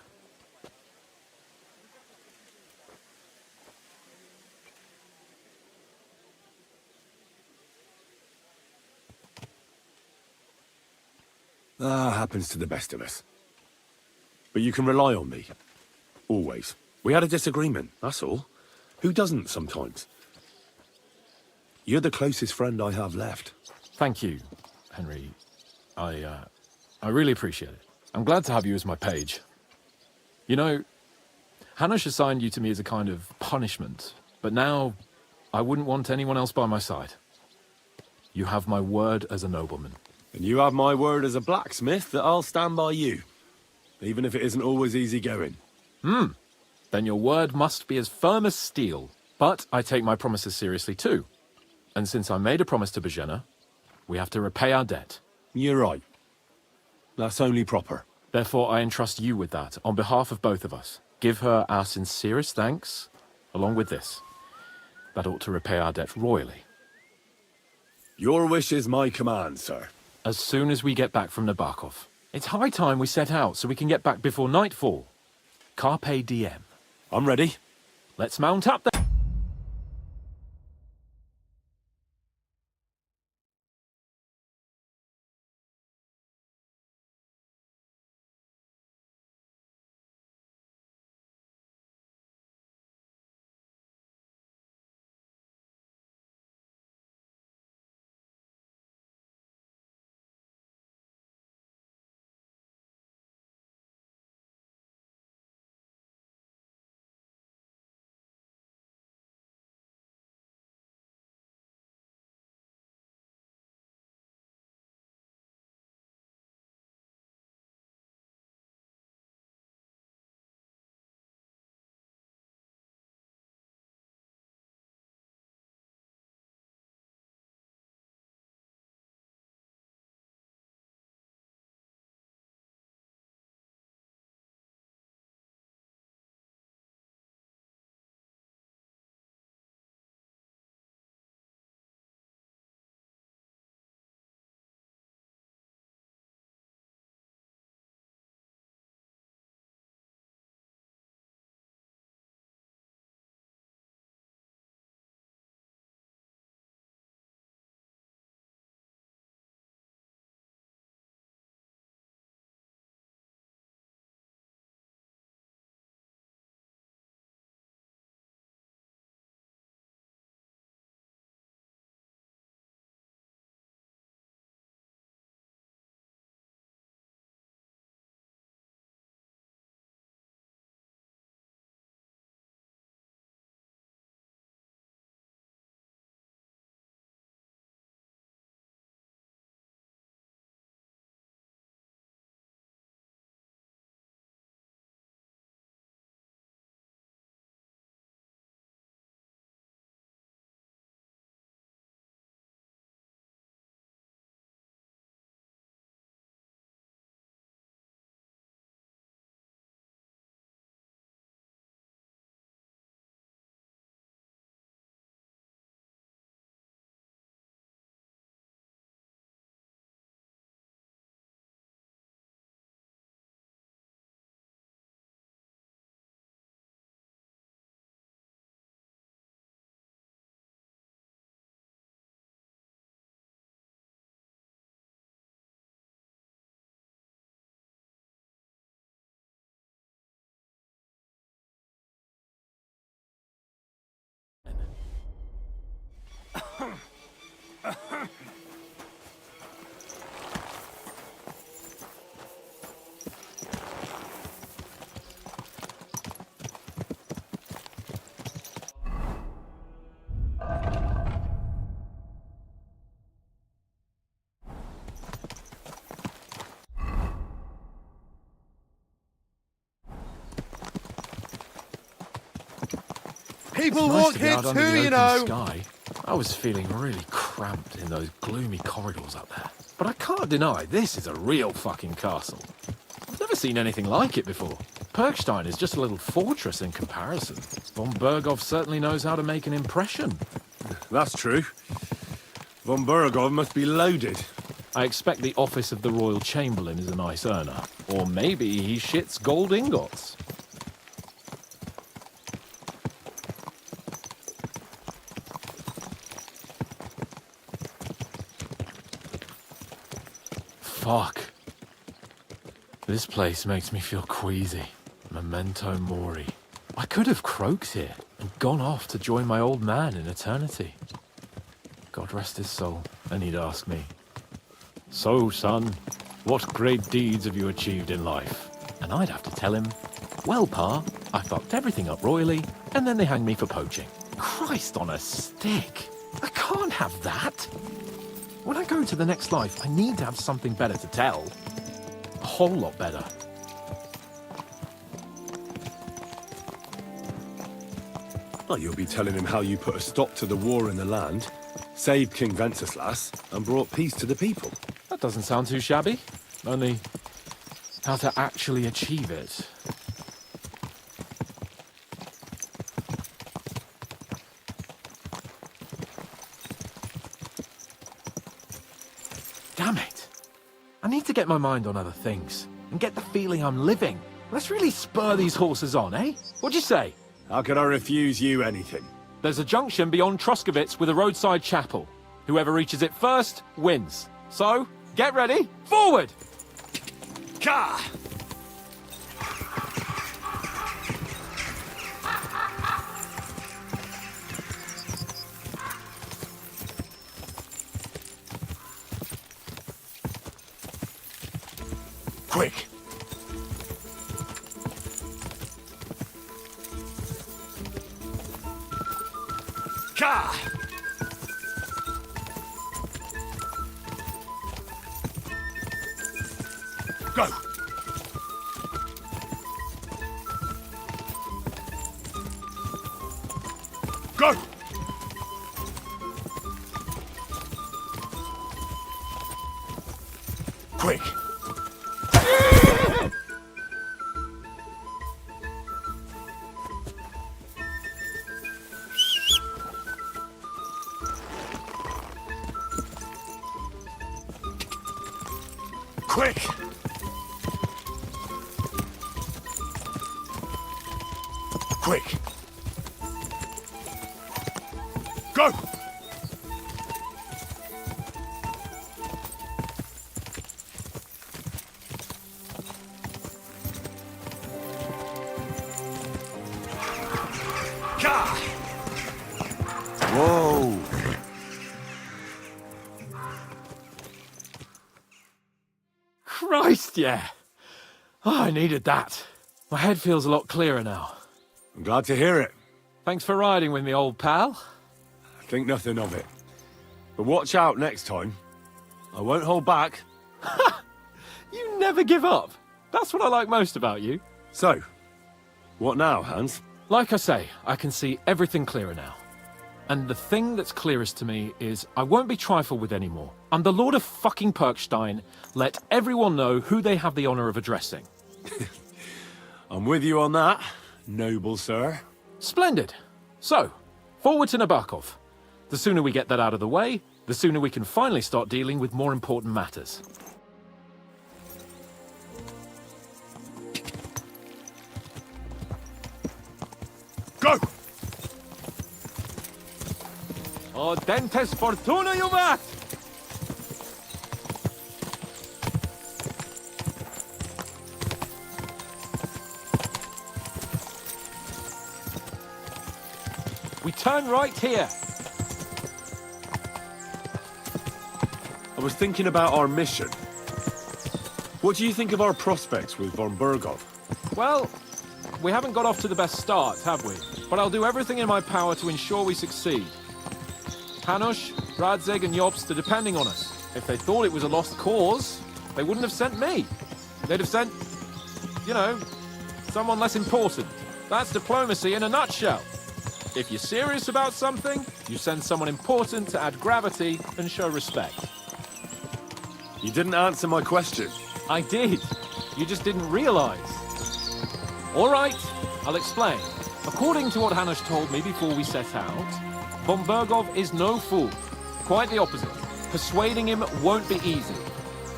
That happens to the best of us. But you can rely on me. Always. We had a disagreement, that's all. Who doesn't sometimes? You're the closest friend I have left. Thank you, Henry. I really appreciate it. I'm glad to have you as my page. You know, Hanush assigned you to me as a kind of punishment, but now I wouldn't want anyone else by my side. You have my word as a nobleman. And you have my word as a blacksmith that I'll stand by you. Even if it isn't always easy going. Then your word must be as firm as steel. But I take my promises seriously too. And since I made a promise to Bojena, we have to repay our debt. You're right. That's only proper. Therefore, I entrust you with that, on behalf of both of us. Give her our sincerest thanks, along with this. That ought to repay our debt royally. Your wish is my command, sir. As soon as we get back from Nabokov. It's high time we set out so we can get back before nightfall. Carpe diem. I'm ready. Let's mount up then. people Nice walk to be here out under too, the you open know. Sky. I was feeling really cramped in those gloomy corridors up there. But I can't deny, this is a real fucking castle. I've never seen anything like it before. Perkstein is just a little fortress in comparison. Von Bergow certainly knows how to make an impression. That's true. Von Bergow must be loaded. I expect the office of the Royal Chamberlain is a nice earner. Or maybe he shits gold ingots. Fuck. This place makes me feel queasy. Memento mori. I could have croaked here and gone off to join my old man in eternity. God rest his soul, and he'd ask me, "So, son, what great deeds have you achieved in life?" And I'd have to tell him, "Well, Pa, I fucked everything up royally, and then they hanged me for poaching." Christ on a stick! I can't have that! When I go to the next life, I need to have something better to tell. A whole lot better. Well, you'll be telling him how you put a stop to the war in the land, saved King Wenceslas, and brought peace to the people. That doesn't sound too shabby. Only, how to actually achieve it. Damn it! I need to get my mind on other things, and get the feeling I'm living. Let's really spur these horses on, eh? What'd you say? How could I refuse you anything? There's a junction beyond Troskovitz with a roadside chapel. Whoever reaches it first, wins. So, get ready, forward! Ka! Quick! Ka! Go! Go! Quick! Quick! Quick! Go! Ka! Whoa! Christ, yeah! Oh, I needed that. My head feels a lot clearer now. I'm glad to hear it. Thanks for riding with me, old pal. I think nothing of it. But watch out next time. I won't hold back. You never give up. That's what I like most about you. So, what now, Hans? Like I say, I can see everything clearer now. And the thing that's clearest to me is I won't be trifled with anymore. I'm the Lord of fucking Perkstein. Let everyone know who they have the honor of addressing. I'm with you on that, noble sir. Splendid. So, forward to Nabokov. The sooner we get that out of the way, the sooner we can finally start dealing with more important matters. Go! O dentes fortuna juvat! We turn right here. I was thinking about our mission. What do you think of our prospects with von Bergow? Well, we haven't got off to the best start, have we? But I'll do everything in my power to ensure we succeed. Hanush, Radzig and Jobst are depending on us. If they thought it was a lost cause, they wouldn't have sent me. They'd have sent, you know, someone less important. That's diplomacy in a nutshell. If you're serious about something, you send someone important to add gravity and show respect. You didn't answer my question. I did. You just didn't realize. All right, I'll explain. According to what Hanush told me before we set out, von Bergow is no fool. Quite the opposite. Persuading him won't be easy.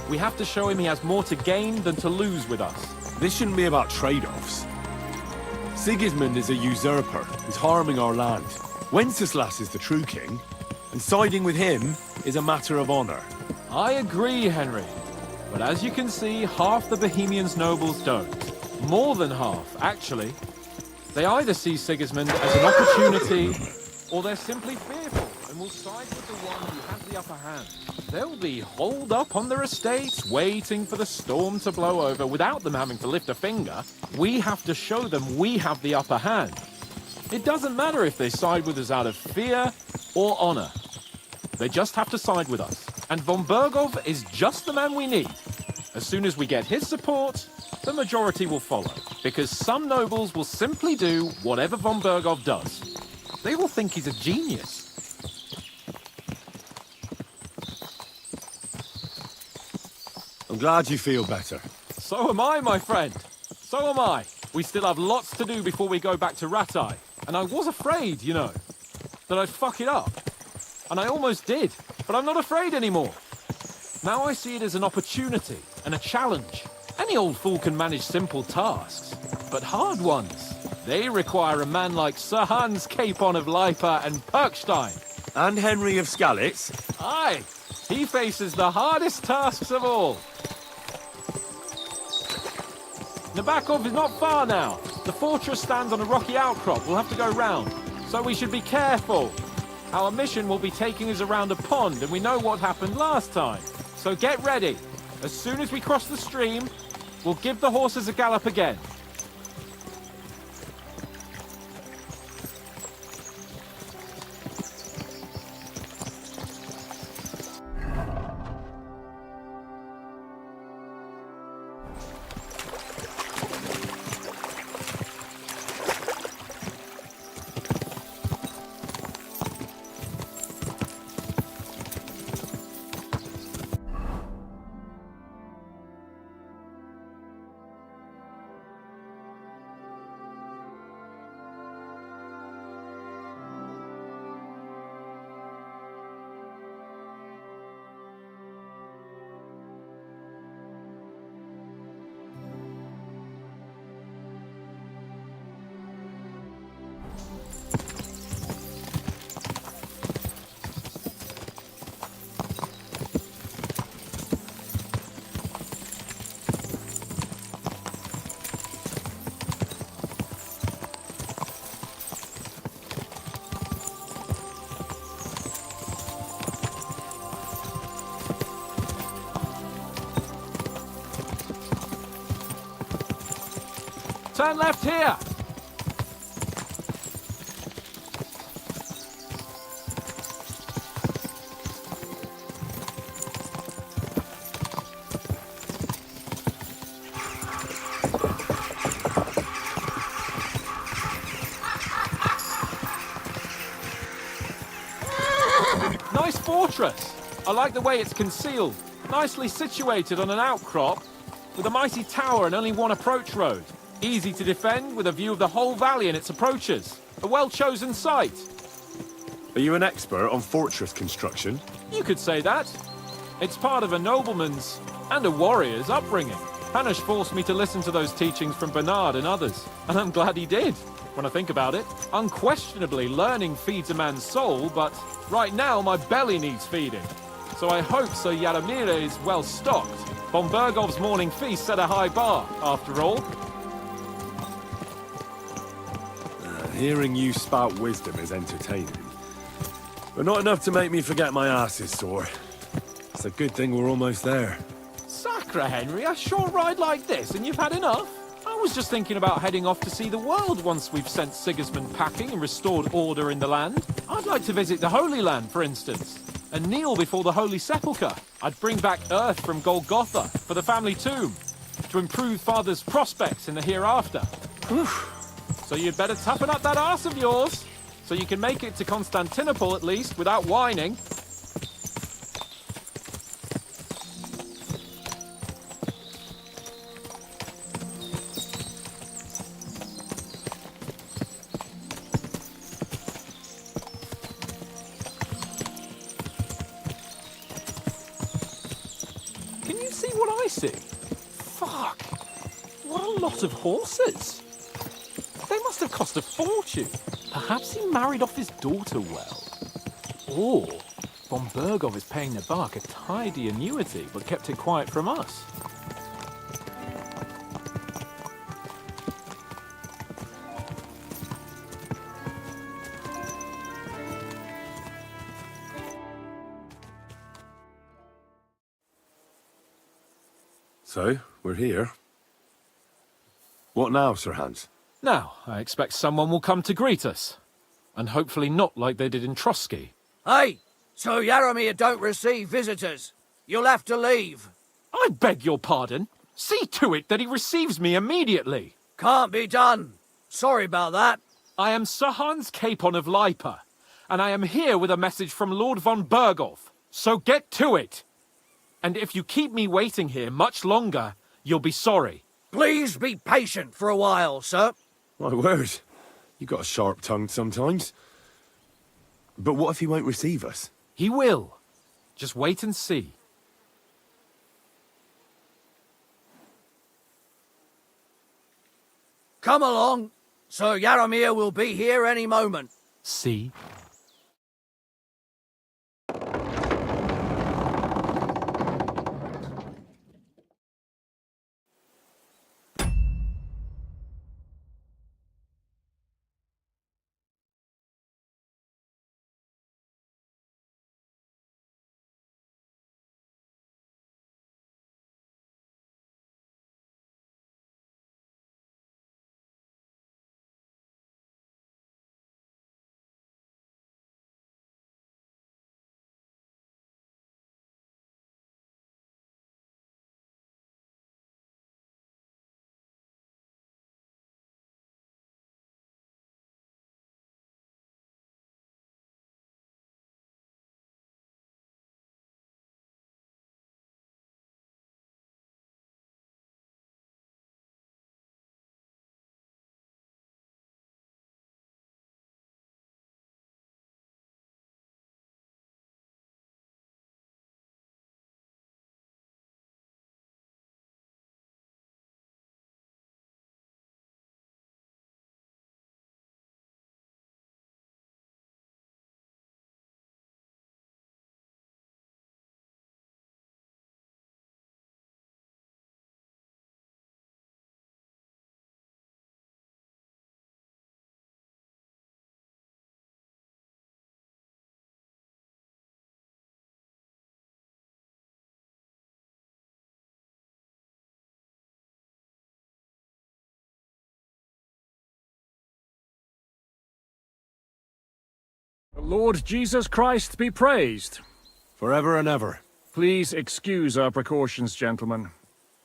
We have to show him he has more to gain than to lose with us. This shouldn't be about trade-offs. Sigismund is a usurper who's harming our land. Wenceslas is the true king, and siding with him is a matter of honor. I agree, Henry. But as you can see, half the Bohemians' nobles don't. More than half, actually. They either see Sigismund as an opportunity, or they're simply fearful and will side with the one who has the upper hand. They'll be holed up on their estates, waiting for the storm to blow over without them having to lift a finger. We have to show them we have the upper hand. It doesn't matter if they side with us out of fear or honor. They just have to side with us. And von Bergow is just the man we need. As soon as we get his support, the majority will follow. Because some nobles will simply do whatever von Bergow does. They will think he's a genius. I'm glad you feel better. So am I, my friend. So am I. We still have lots to do before we go back to Rattay. And I was afraid, you know, that I'd fuck it up. And I almost did, but I'm not afraid anymore. Now I see it as an opportunity and a challenge. Any old fool can manage simple tasks, but hard ones, they require a man like Sir Hans Capon of Leipa and Perkstein. And Henry of Skalitz. Aye, he faces the hardest tasks of all. Nabokov is not far now. The fortress stands on a rocky outcrop. We'll have to go round, so we should be careful. Our mission will be taking us around a pond, and we know what happened last time. So get ready. As soon as we cross the stream, we'll give the horses a gallop again. Turn left here! Nice fortress! I like the way it's concealed. Nicely situated on an outcrop, with a mighty tower and only one approach road. Easy to defend, with a view of the whole valley and its approaches. A well-chosen site. Are you an expert on fortress construction? You could say that. It's part of a nobleman's and a warrior's upbringing. Hanush forced me to listen to those teachings from Bernard and others, and I'm glad he did, when I think about it. Unquestionably, learning feeds a man's soul, but right now my belly needs feeding. So I hope Sir Yaramir is well stocked. Von Bergow's morning feast set a high bar, after all. Hearing you spout wisdom is entertaining, but not enough to make me forget my ass is sore. It's a good thing we're almost there. Sacre, Henry, a short ride like this and you've had enough? I was just thinking about heading off to see the world once we've sent Sigismund packing and restored order in the land. I'd like to visit the Holy Land, for instance, and kneel before the Holy Sepulchre. I'd bring back earth from Golgotha for the family tomb, to improve Father's prospects in the hereafter. Whew. So you'd better toughen up that arse of yours. so you can make it to Constantinople at least without whining. Can you see what I see? Fuck! What a lot of horses! They must have cost a fortune. Perhaps he married off his daughter well. Or von Bergow is paying the bark a tidy annuity, but kept it quiet from us. So, we're here. What now, Sir Hans? Now, I expect someone will come to greet us. And hopefully not like they did in Trotsky. Hey! So Yaramir don't receive visitors. You'll have to leave. I beg your pardon. See to it that he receives me immediately. Can't be done. Sorry about that. I am Sir Hans Capon of Lipa, and I am here with a message from Lord von Bergow. So get to it. And if you keep me waiting here much longer, you'll be sorry. Please be patient for a while, sir. My word. You got a sharp tongue sometimes. But what if he won't receive us? He will. Just wait and see. Come along. Sir Yaramir will be here any moment. See? Lord Jesus Christ be praised. Forever and ever. Please excuse our precautions, gentlemen.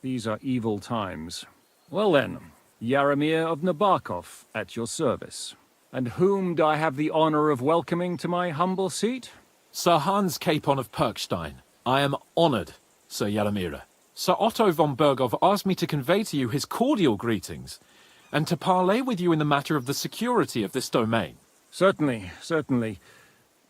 These are evil times. Well then, Yaramir of Nabokov, at your service. And whom do I have the honor of welcoming to my humble seat? Sir Hans Capon of Perkstein. I am honored, Sir Yaramir. Sir Otto von Bergow asked me to convey to you his cordial greetings, and to parley with you in the matter of the security of this domain. Certainly, certainly.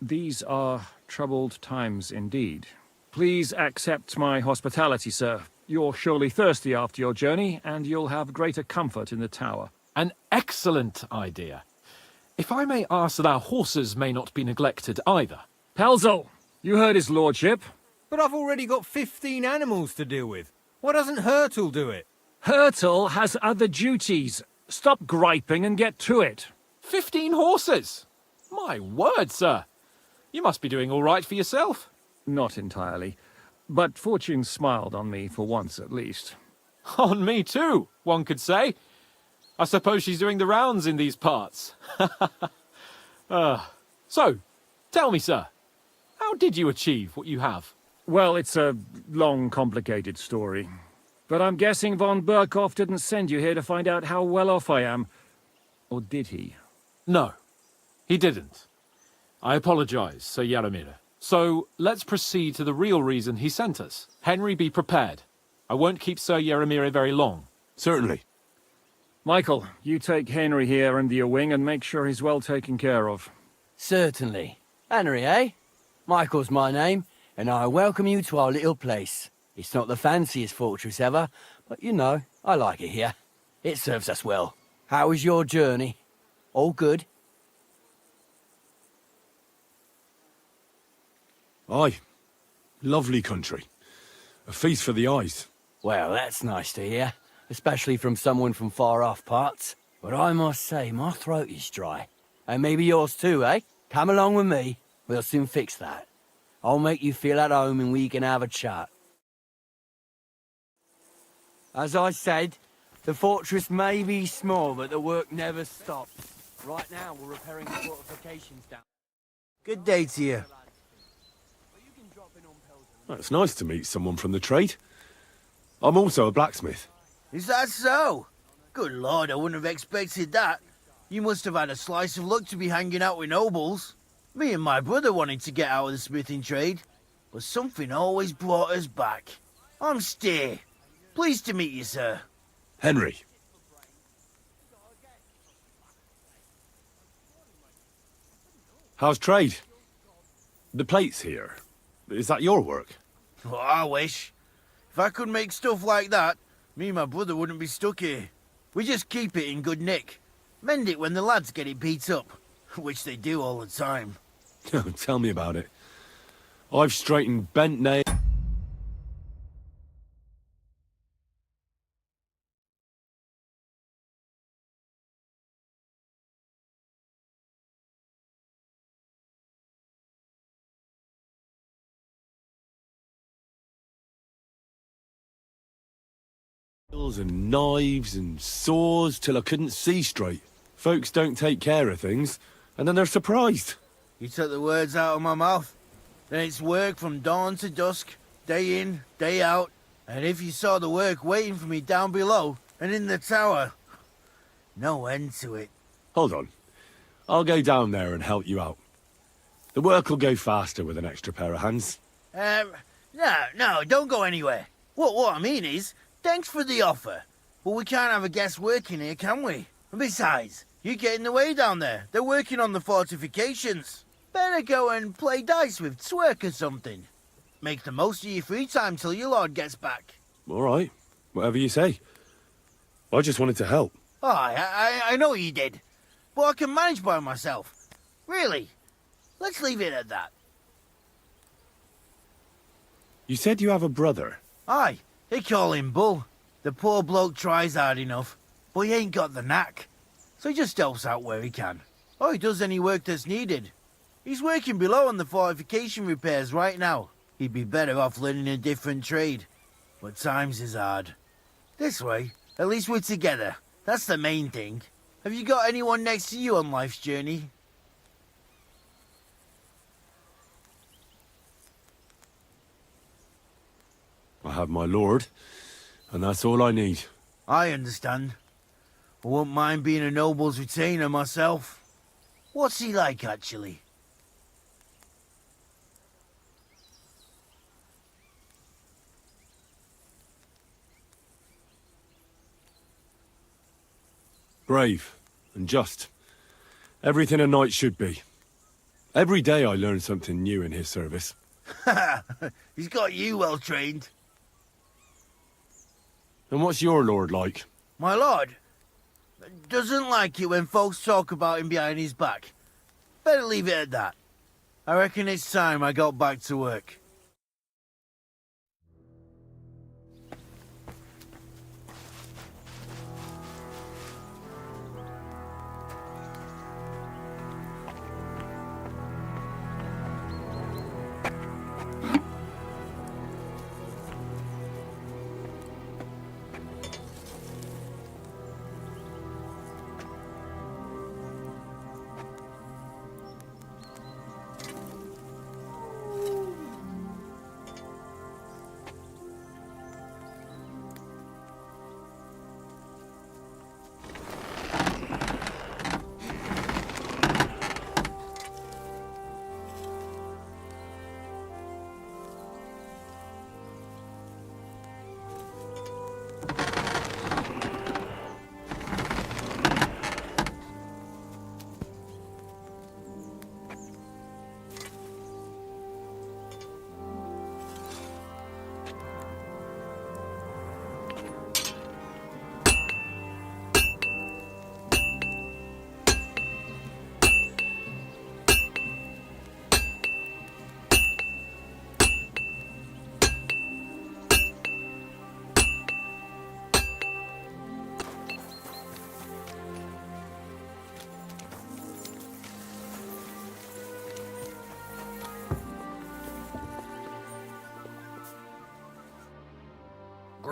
These are troubled times indeed. Please accept my hospitality, sir. You're surely thirsty after your journey, and you'll have greater comfort in the tower. An excellent idea. If I may ask that our horses may not be neglected either. Pelzel, you heard his lordship. But I've already got 15 animals to deal with. Why doesn't Hurtle do it? Hurtle has other duties. Stop griping and get to it. 15 horses? My word, sir. You must be doing all right for yourself. Not entirely. But fortune smiled on me for once at least. On me too, one could say. I suppose she's doing the rounds in these parts. So, tell me, sir, how did you achieve what you have? Well, it's a long, complicated story. But I'm guessing von Berkow didn't send you here to find out how well off I am. Or did he? No. He didn't. I apologize, Sir Yaramir. So, let's proceed to the real reason he sent us. Henry, be prepared. I won't keep Sir Yaramir very long. Certainly. Michael, you take Henry here under your wing and make sure he's well taken care of. Certainly. Henry, eh? Michael's my name, and I welcome you to our little place. It's not the fanciest fortress ever, but you know, I like it here. It serves us well. How was your journey? All good? Aye. Lovely country. A feast for the eyes. Well, that's nice to hear, especially from someone from far-off parts. But I must say, my throat is dry. And maybe yours too, eh? Come along with me. We'll soon fix that. I'll make you feel at home and we can have a chat. As I said, the fortress may be small, but the work never stops. Right now, we're repairing the fortifications down. Good day to you. Well, it's nice to meet someone from the trade. I'm also a blacksmith. Is that so? Good lord, I wouldn't have expected that. You must have had a slice of luck to be hanging out with nobles. Me and my brother wanted to get out of the smithing trade, but something always brought us back. I'm Steer. Pleased to meet you, sir. Henry. How's trade? The plates here. Is that your work? Well, I wish. If I could make stuff like that, me and my brother wouldn't be stuck here. We just keep it in good nick. Mend it when the lads get it beat up, which they do all the time. Tell me about it. I've straightened bent nails. And knives and saws till I couldn't see straight. Folks don't take care of things, and then they're surprised. You took the words out of my mouth. Then it's work from dawn to dusk, day in, day out. And if you saw the work waiting for me down below and in the tower, no end to it. Hold on. I'll go down there and help you out. The work will go faster with an extra pair of hands. No, don't go anywhere. What I mean is, thanks for the offer. But we can't have a guest working here, can we? And besides, you get in the way down there. They're working on the fortifications. Better go and play dice with Twerk or something. Make the most of your free time till your lord gets back. All right. Whatever you say. I just wanted to help. Oh, I know you did. But I can manage by myself. Really. Let's leave it at that. You said you have a brother. Aye, they call him Bull. The poor bloke tries hard enough, but he ain't got the knack. So he just helps out where he can. Or he does any work that's needed. He's working below on the fortification repairs right now. He'd be better off learning a different trade. But times is hard. This way, at least we're together. That's the main thing. Have you got anyone next to you on life's journey? I have my lord, and that's all I need. I understand. I wouldn't mind being a noble's retainer myself. What's he like, actually? Brave and just. Everything a knight should be. Every day I learn something new in his service. He's got you well trained. And what's your lord like? My lord doesn't like it when folks talk about him behind his back. Better leave it at that. I reckon it's time I got back to work.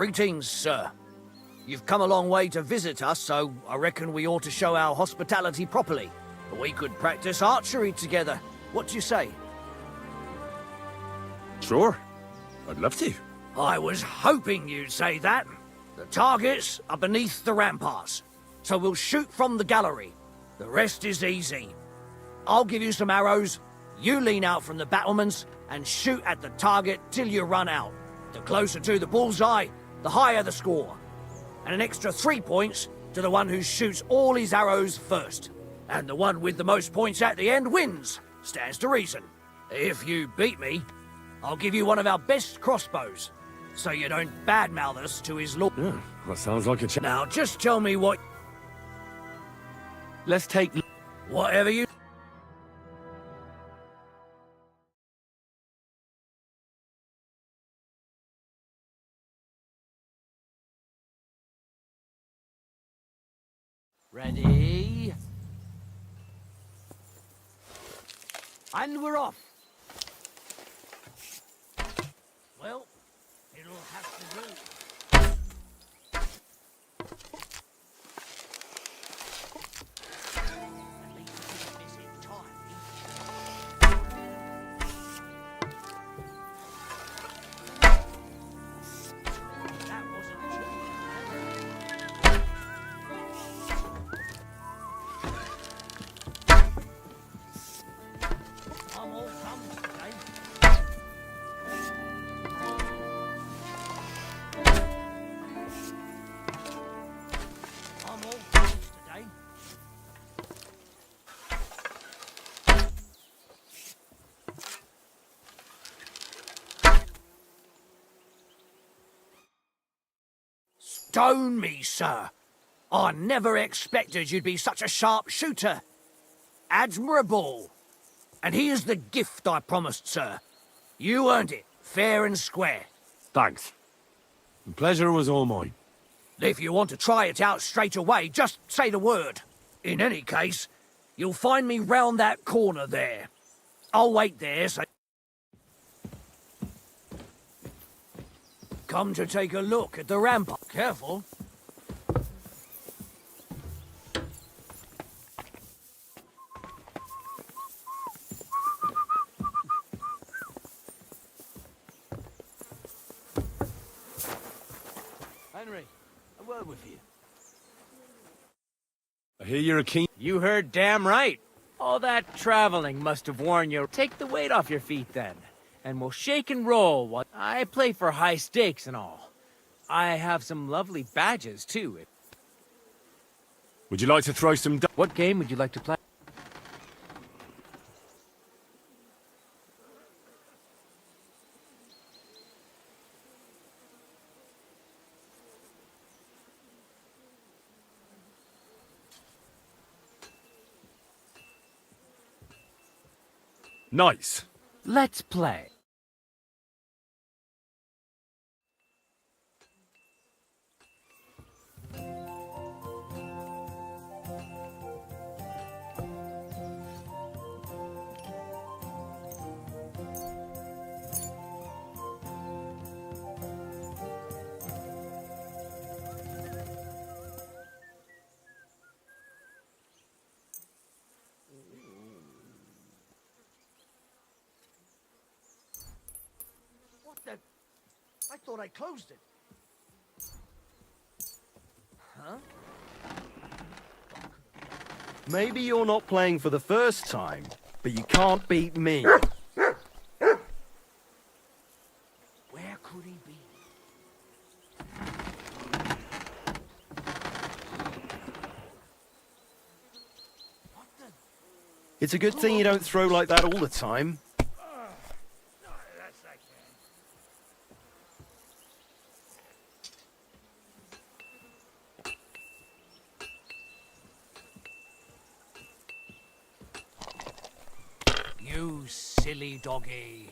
Greetings, sir. You've come a long way to visit us, so I reckon we ought to show our hospitality properly. We could practice archery together. What do you say? Sure. I'd love to. I was hoping you'd say that. The targets are beneath the ramparts, so we'll shoot from the gallery. The rest is easy. I'll give you some arrows, you lean out from the battlements and shoot at the target till you run out. The closer to the bullseye, the higher the score. And an extra 3 points to the one who shoots all his arrows first. And the one with the most points at the end wins. Stands to reason. If you beat me, I'll give you one of our best crossbows, so you don't badmouth us to his lord. Yeah, that sounds like a Now, just tell me what... Let's take... Whatever you... Ready? And we're off. Well, it'll have to do. At least we didn't miss it entirely. That wasn't I'm all thumbs today. I'm all thumbs today. Stone me, sir. I never expected you'd be such a sharp shooter. Admirable. And here's the gift I promised, sir. You earned it, fair and square. Thanks. The pleasure was all mine. If you want to try it out straight away, just say the word. In any case, you'll find me round that corner there. I'll wait there, so... Come to take a look at the rampart. Careful. Henry, a word with you. I hear you're a keen... You heard damn right. All that traveling must have worn you. Take the weight off your feet then, and we'll shake and roll while I play for high stakes and all. I have some lovely badges, too. Would you like to throw some... What game would you like to play? Nice. Let's play. What the... I thought I closed it. Huh? Maybe you're not playing for the first time, but you can't beat me. Where could he be? It's a good thing you don't throw like that all the time. You silly doggy.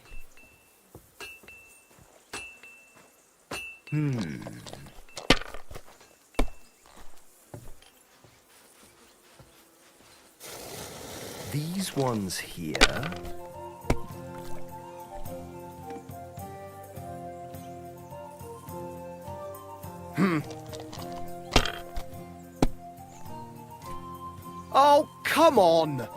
These ones here. Oh, come on!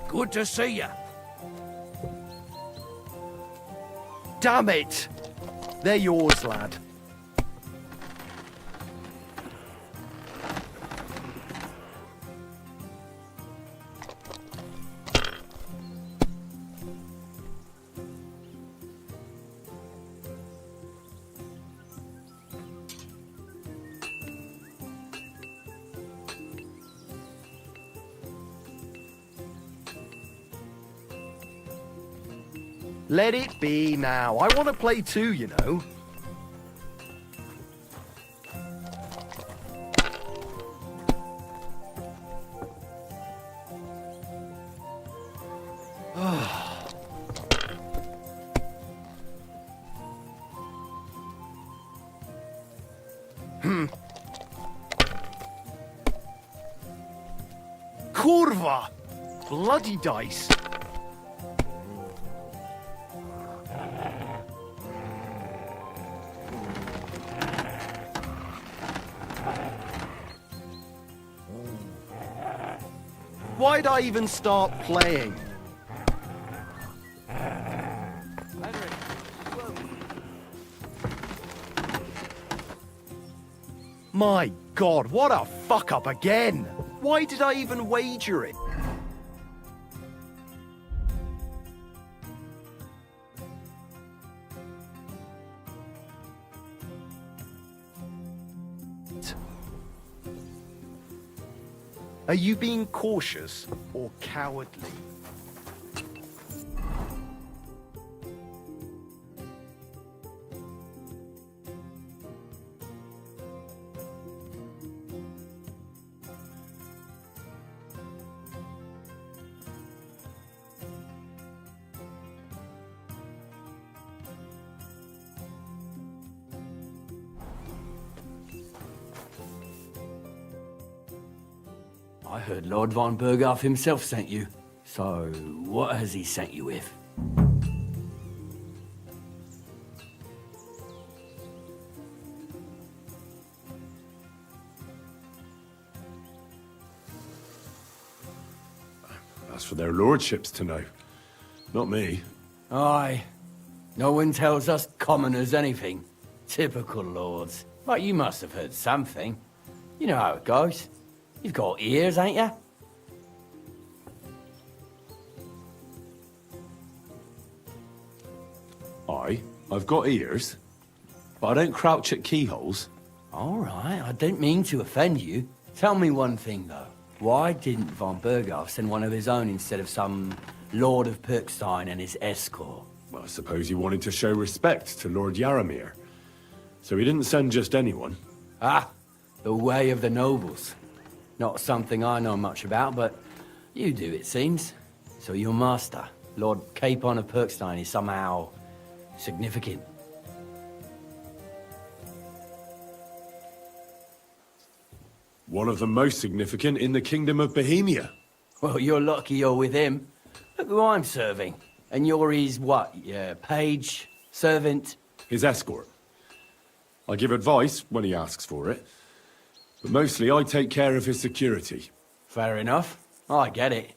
Good to see you. Damn it! They're yours, lad. Let it be now. I want to play too, you know. Kurwa! Bloody dice. Why'd I even start playing? My God, what a fuck up again! Why did I even wager it? Are you being cautious or cowardly? I heard Lord von Bergow himself sent you. So, what has he sent you with? That's for their lordships to know. Not me. Aye. No one tells us commoners anything. Typical lords. But you must have heard something. You know how it goes. You've got ears, ain't you? I've got ears, but I don't crouch at keyholes. All right, I didn't mean to offend you. Tell me one thing, though. Why didn't von Bergow send one of his own instead of some Lord of Perkstein and his escort? Well, I suppose he wanted to show respect to Lord Yaramir. So he didn't send just anyone. Ah, the way of the nobles. Not something I know much about, but you do, it seems. So your master, Lord Capon of Perkstein, is somehow significant. One of the most significant in the Kingdom of Bohemia. Well, you're lucky you're with him. Look who I'm serving. And you're his, what, page, servant? His escort. I give advice when he asks for it. But mostly I take care of his security. Fair enough. I get it.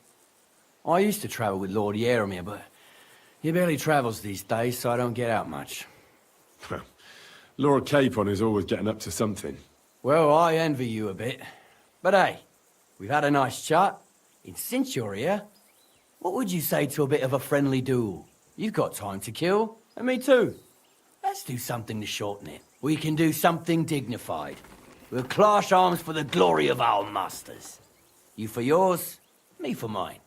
I used to travel with Lord Yaramir, but he barely travels these days, so I don't get out much. Lord Capon is always getting up to something. Well, I envy you a bit. But hey, we've had a nice chat. And since you're here, what would you say to a bit of a friendly duel? You've got time to kill, and me too. Let's do something to shorten it. We can do something dignified. We'll clash arms for the glory of our masters. You for yours, me for mine.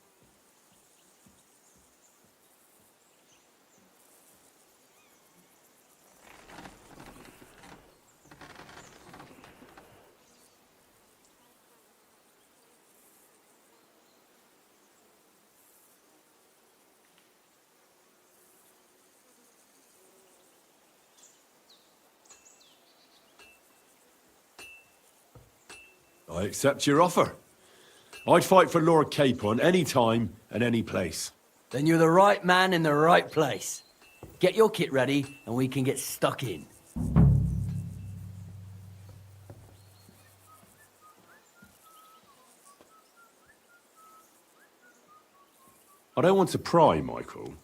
I accept your offer. I'd fight for Lord Capon any time and any place. Then you're the right man in the right place. Get your kit ready, and we can get stuck in. I don't want to pry, Michael,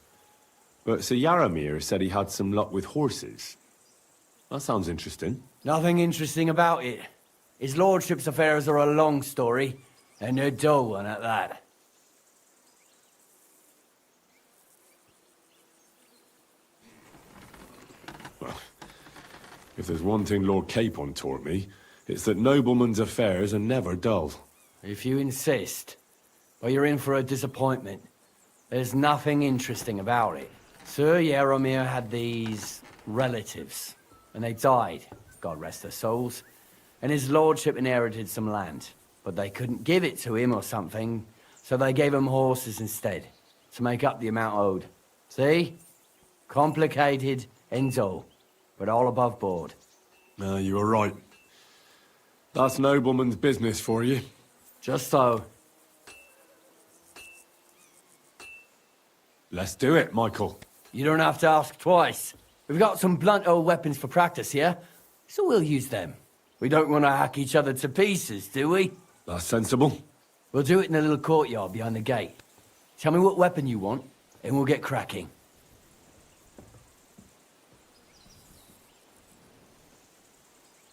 but Sir Yaramir said he had some luck with horses. That sounds interesting. Nothing interesting about it. His lordship's affairs are a long story, and a dull one at that. Well, if there's one thing Lord Capon taught me, it's that noblemen's affairs are never dull. If you insist, well, you're in for a disappointment. There's nothing interesting about it. Sir Yaramir had these relatives, and they died, God rest their souls, and his lordship inherited some land. But they couldn't give it to him or something, so they gave him horses instead, to make up the amount owed. See? Complicated and dull, but all above board. You were right. That's nobleman's business for you. Just so. Let's do it, Michael. You don't have to ask twice. We've got some blunt old weapons for practice here, so we'll use them. We don't want to hack each other to pieces, do we? That's sensible. We'll do it in the little courtyard behind the gate. Tell me what weapon you want, and we'll get cracking.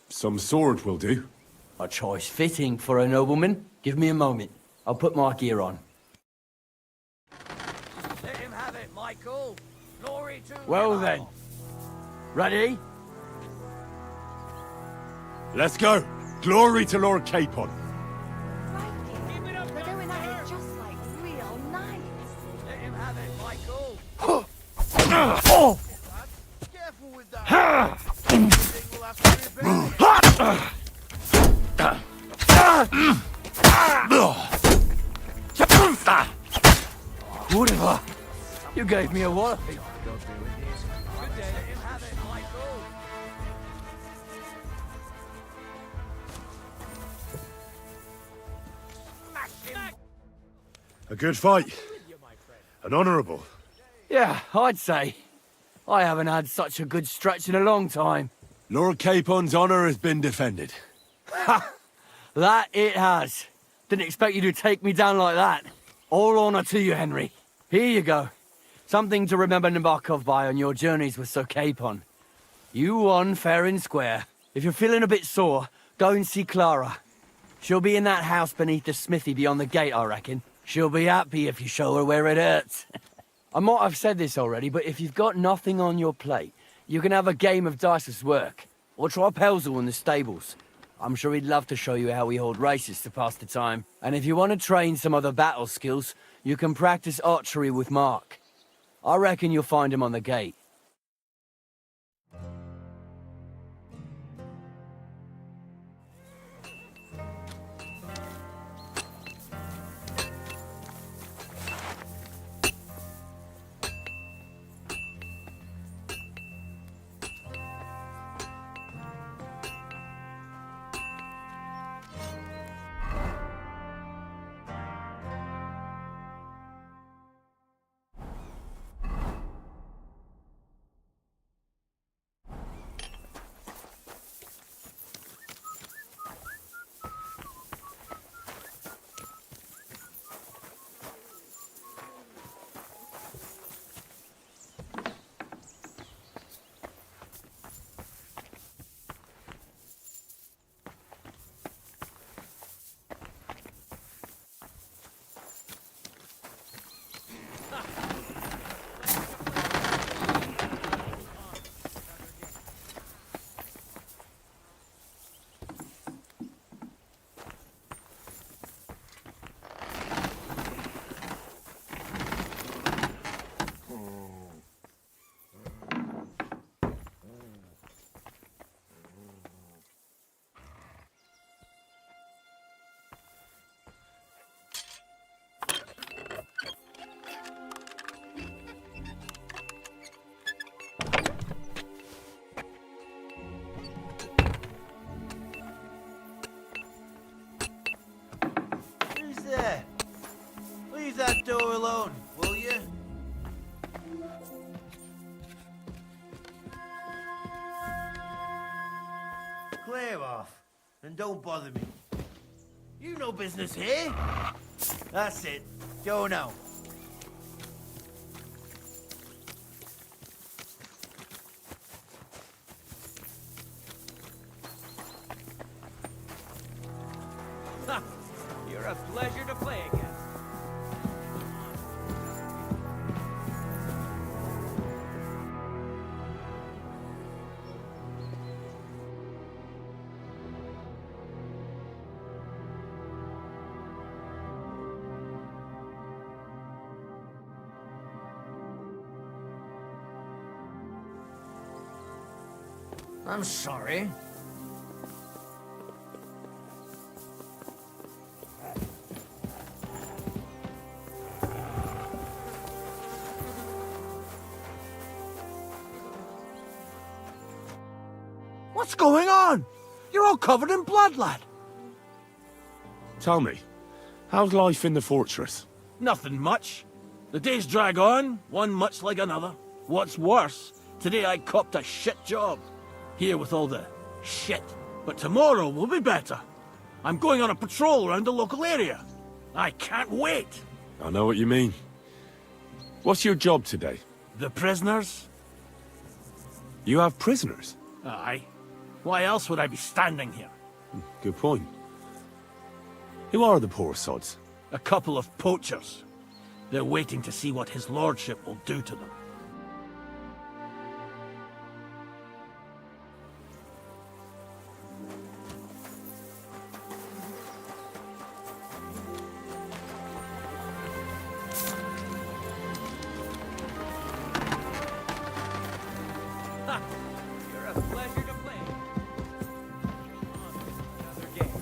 Some sword will do. A choice fitting for a nobleman. Give me a moment. I'll put my gear on. Let him have it, Michael. Glory to Well him. then. Ready? Let's go. Glory to Lord Capon. They're going at it just like real knights. Let him have it, Michael. Careful with that. We'll have to Whatever. You gave me a walloping. A good fight. An honourable. Yeah, I'd say. I haven't had such a good stretch in a long time. Lord Capon's honour has been defended. Ha! That it has. Didn't expect you to take me down like that. All honour to you, Henry. Here you go. Something to remember Nabokov by on your journeys with Sir Capon. You won fair and square. If you're feeling a bit sore, go and see Clara. She'll be in that house beneath the smithy beyond the gate, I reckon. She'll be happy if you show her where it hurts. I might have said this already, but if you've got nothing on your plate, you can have a game of dice's work. Or try Pelzel in the stables. I'm sure he'd love to show you how we hold races to pass the time. And if you want to train some other battle skills, you can practice archery with Mark. I reckon you'll find him on the gate. Clear off, and don't bother me. You no business here. That's it. Go now. You're a pleasure to play against. I'm sorry. What's going on? You're all covered in blood, lad. Tell me, how's life in the fortress? Nothing much. The days drag on, one much like another. What's worse, today I copped a shit job. Here with all the shit. But tomorrow will be better. I'm going on a patrol around the local area. I can't wait. I know what you mean. What's your job today? The prisoners? You have prisoners? Aye. Why else would I be standing here? Good point. Who are the poor sods? A couple of poachers. They're waiting to see what his lordship will do to them. You're a pleasure to play. Another game.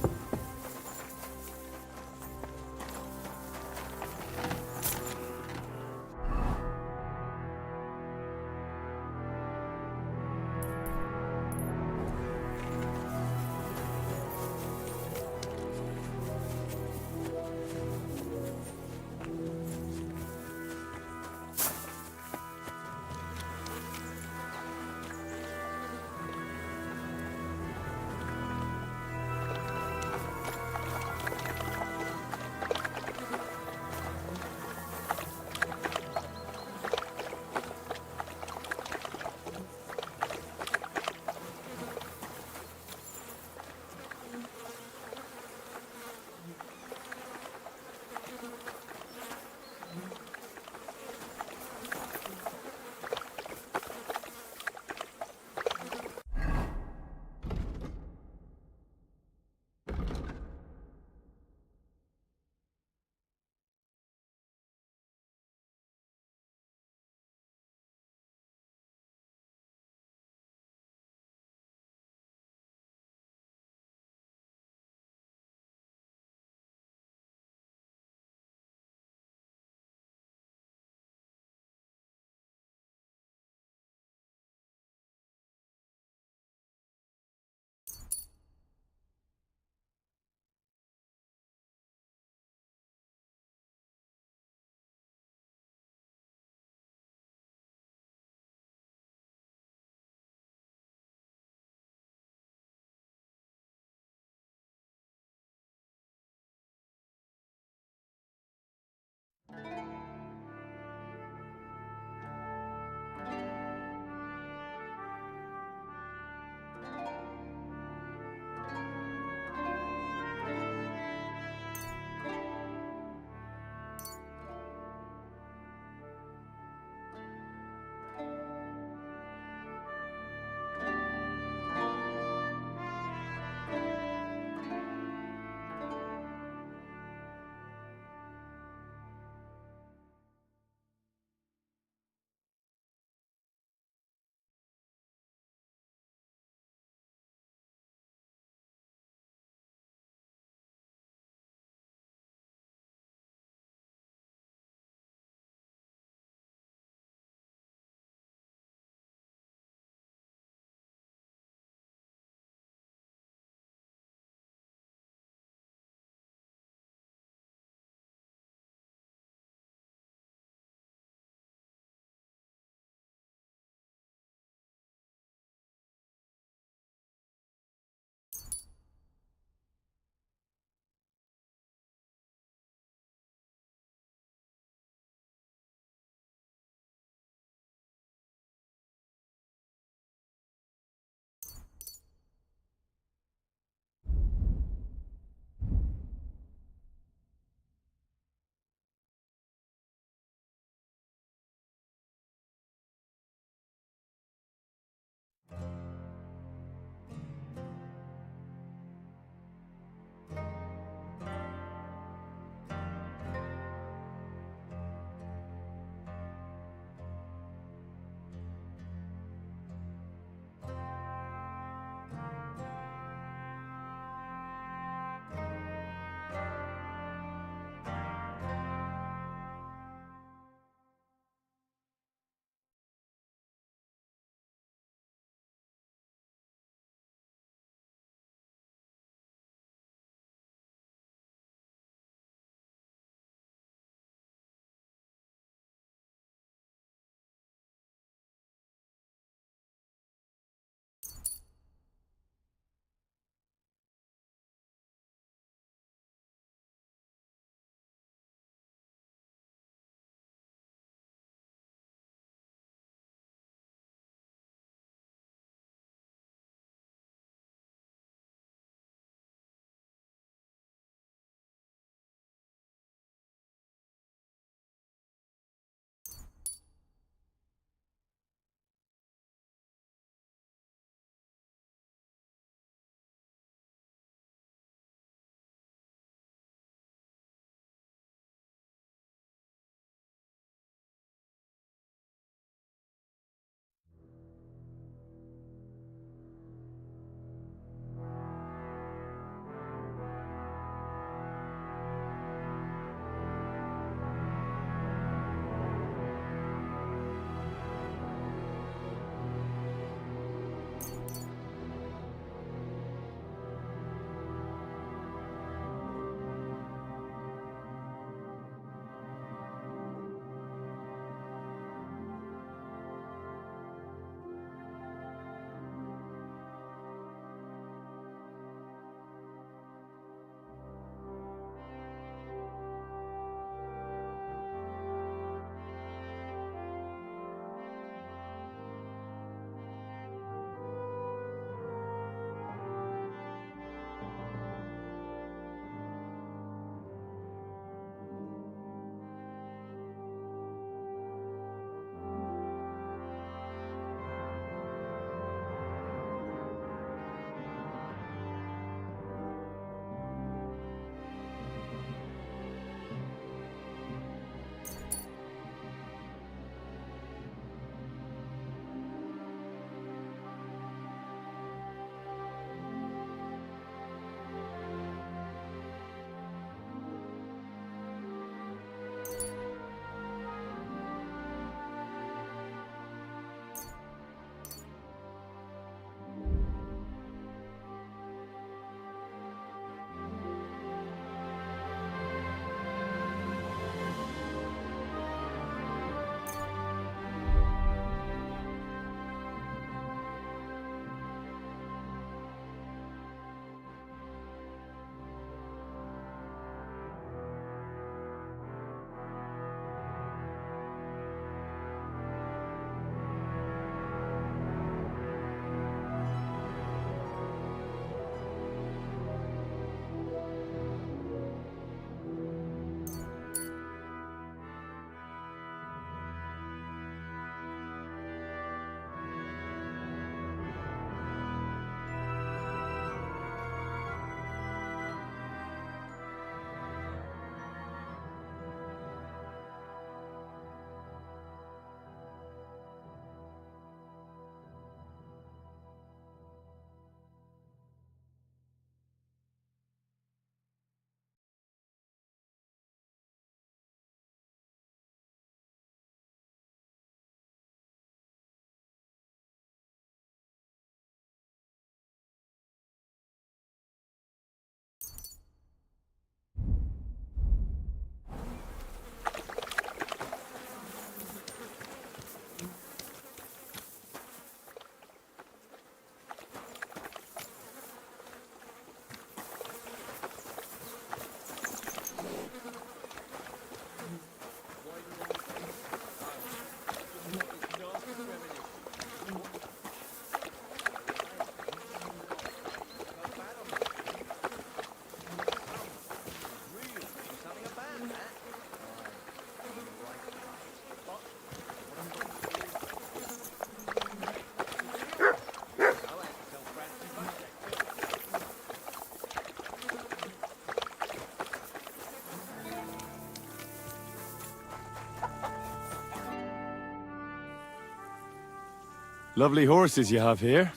Lovely horses you have here.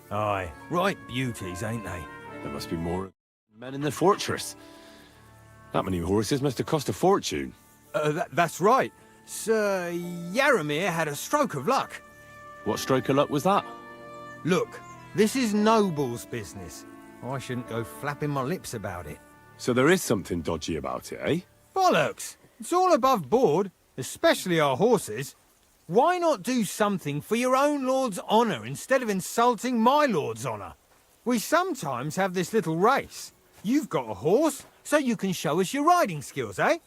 Aye, right beauties, ain't they? There must be more men in the fortress. That many horses must have cost a fortune. That's right. Sir Yaramir had a stroke of luck. What stroke of luck was that? Look, this is Noble's business. I shouldn't go flapping my lips about it. So there is something dodgy about it, eh? Bollocks! It's all above board, especially our horses. Why not do something for your own lord's honour instead of insulting my lord's honour? We sometimes have this little race. You've got a horse, so you can show us your riding skills, eh?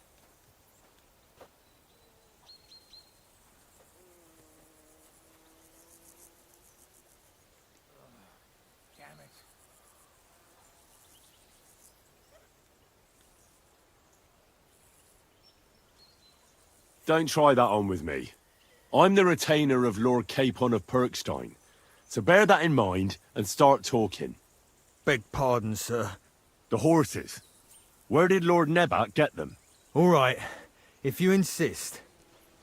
Don't try that on with me. I'm the retainer of Lord Capon of Perkstein. So bear that in mind and start talking. Beg pardon, sir. The horses. Where did Lord Nebat get them? All right, if you insist.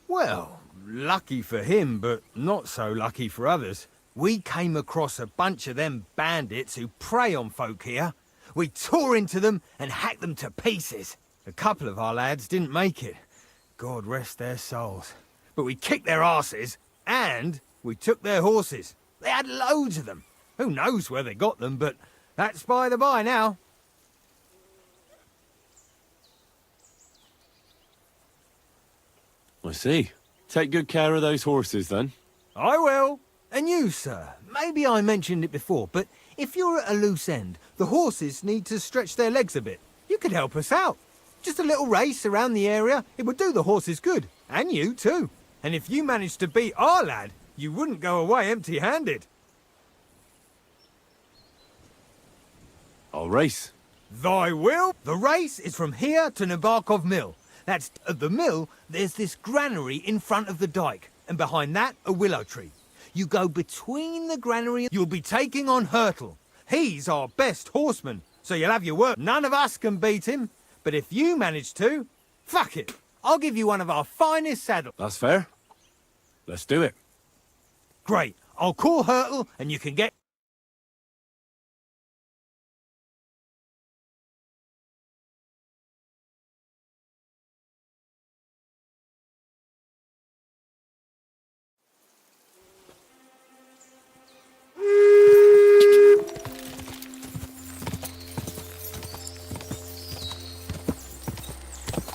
Well, lucky for him, but not so lucky for others. We came across a bunch of them bandits who prey on folk here. We tore into them and hacked them to pieces. A couple of our lads didn't make it. God rest their souls. But we kicked their asses, and we took their horses. They had loads of them. Who knows where they got them, but that's by the by now. I see. Take good care of those horses, then. I will. And you, sir. Maybe I mentioned it before, but if you're at a loose end, the horses need to stretch their legs a bit. You could help us out. Just a little race around the area, it would do the horses good. And you, too. And if you managed to beat our lad, you wouldn't go away empty-handed. I'll race. Thy will? The race is from here to Nabokov Mill. That's at the mill, there's this granary in front of the dike, and behind that, a willow tree. You go between the granary, you'll be taking on Hurtle. He's our best horseman, so you'll have your work. None of us can beat him, but if you manage to, fuck it. I'll give you one of our finest saddles. That's fair. Let's do it. Great. I'll call Hurtle, and you can get...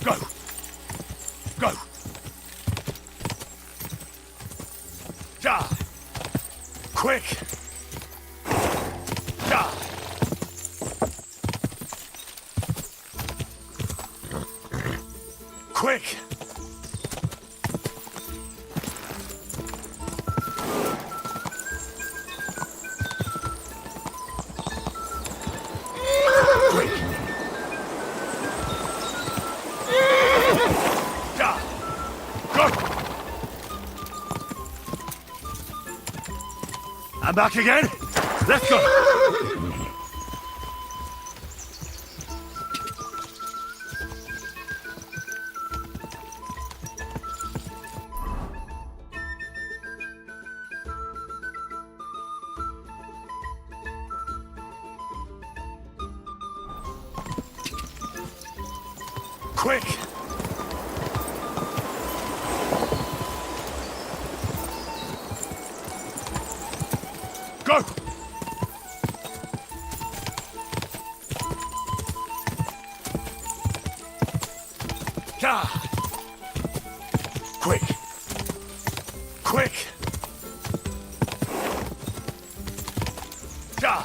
Go! Go! Ja! Quick! Ja! Quick! I'm back again. Let's go. Quick. Go! Ja! Quick! Quick! Ja!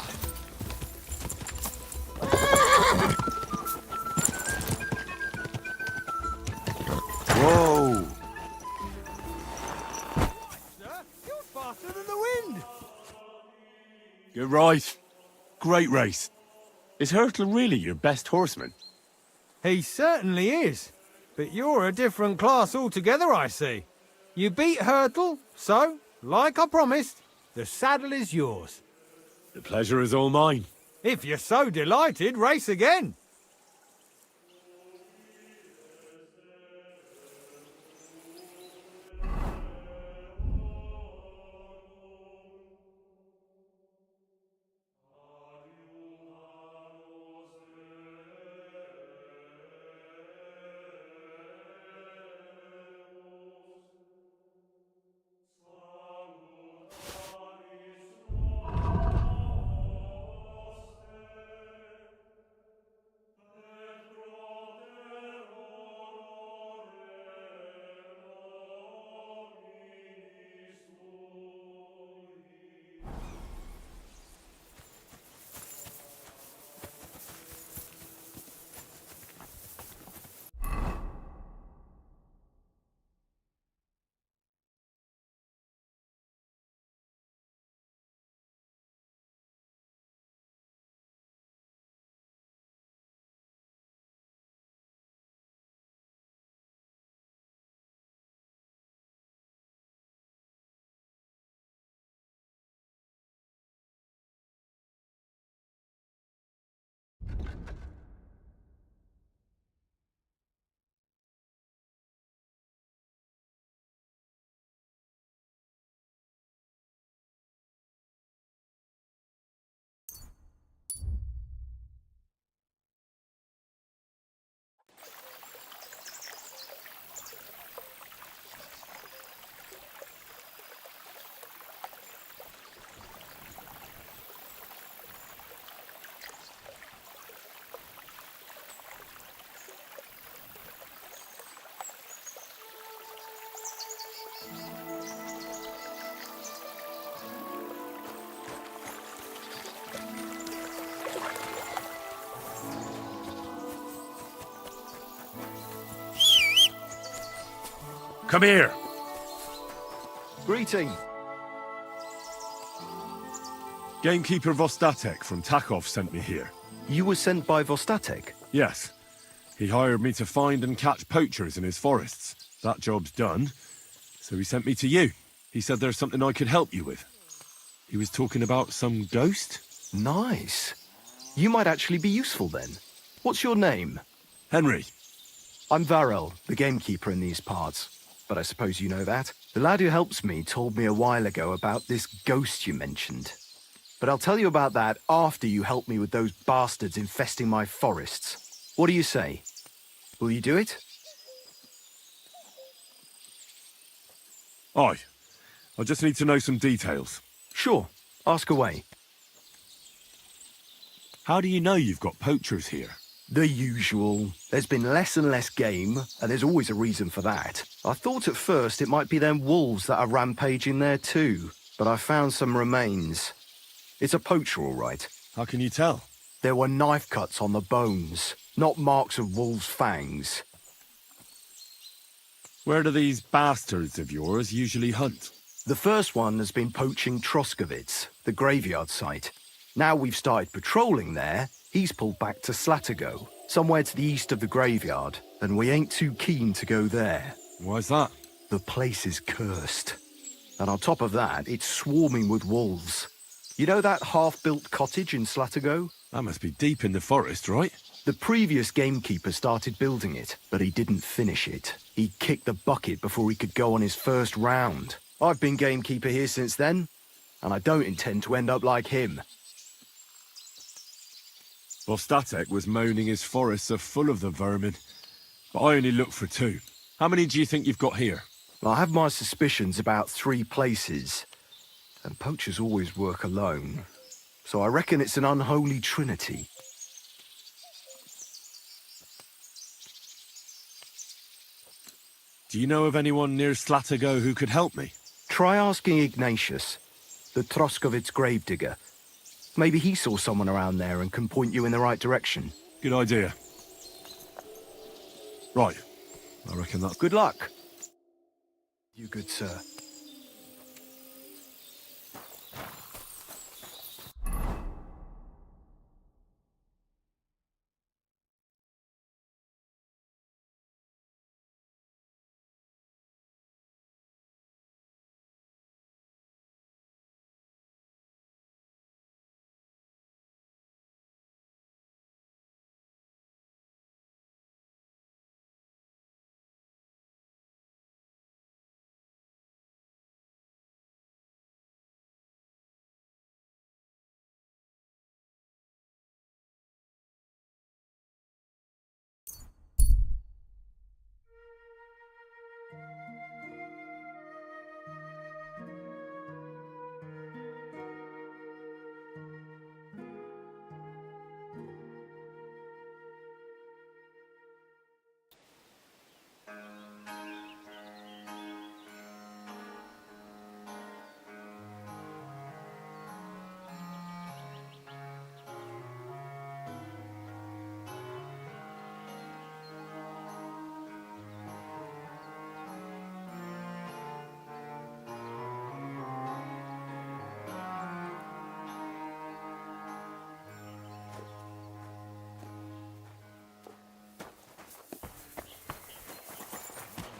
Whoa! You're faster than the wind! You're right. Great race. Is Hurtle really your best horseman? He certainly is. But you're a different class altogether, I see. You beat Hurtle, so, like I promised, the saddle is yours. The pleasure is all mine. If you're so delighted, race again. come here. Greeting. Gamekeeper Vostatek from Takov sent me here. You were sent by Vostatek? Yes. He hired me to find and catch poachers in his forests. That job's done, so he sent me to you. He said there's something I could help you with. He was talking about some ghost? Nice. You might actually be useful then. What's your name? Henry. I'm Varel, the gamekeeper in these parts. But I suppose you know that. The lad who helps me told me a while ago about this ghost you mentioned. But I'll tell you about that after you help me with those bastards infesting my forests. What do you say? Will you do it? Aye. I just need to know some details. Sure. Ask away. How do you know you've got poachers here? The usual. There's been less and less game, and there's always a reason for that. I thought at first it might be them wolves that are rampaging there too, but I found some remains. It's a poacher, all right. How can you tell? There were knife cuts on the bones, not marks of wolves' fangs. Where do these bastards of yours usually hunt? The first one has been poaching Troskovitz, the graveyard site. Now we've started patrolling there, he's pulled back to Slatigo, somewhere to the east of the graveyard, and we ain't too keen to go there. Why's that? The place is cursed. And on top of that, it's swarming with wolves. You know that half-built cottage in Slatigo? That must be deep in the forest, right? The previous gamekeeper started building it, but he didn't finish it. He kicked the bucket before he could go on his first round. I've been gamekeeper here since then, and I don't intend to end up like him. Vostatek was moaning his forests are full of the vermin, but I only looked for 2. How many do you think you've got here? I have my suspicions about 3 places, and poachers always work alone, so I reckon it's an unholy trinity. Do you know of anyone near Slatigo who could help me? Try asking Ignatius, the Troskovitz gravedigger. Maybe he saw someone around there and can point you in the right direction. Good idea. Right. I reckon that's... Good luck. You good, sir.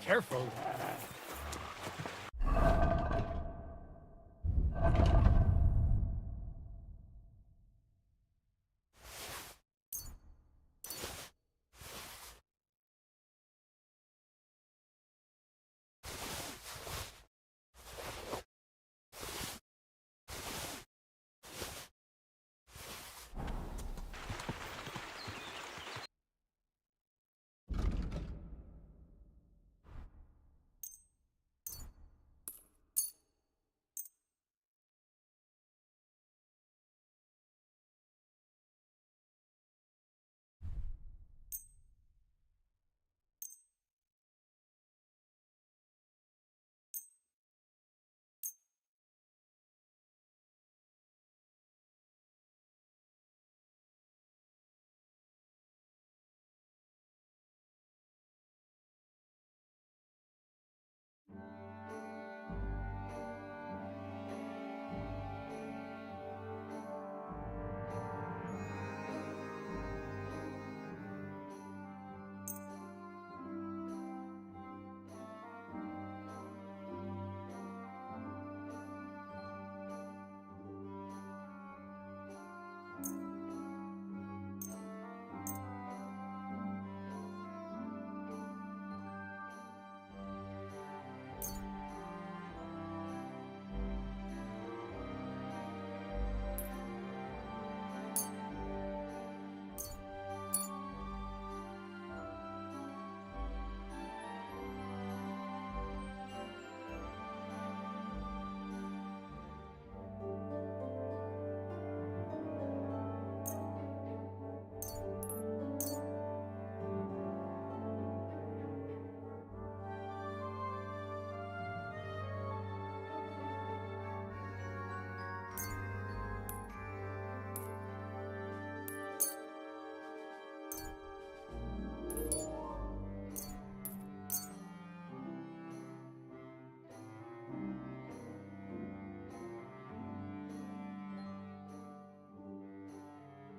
Careful.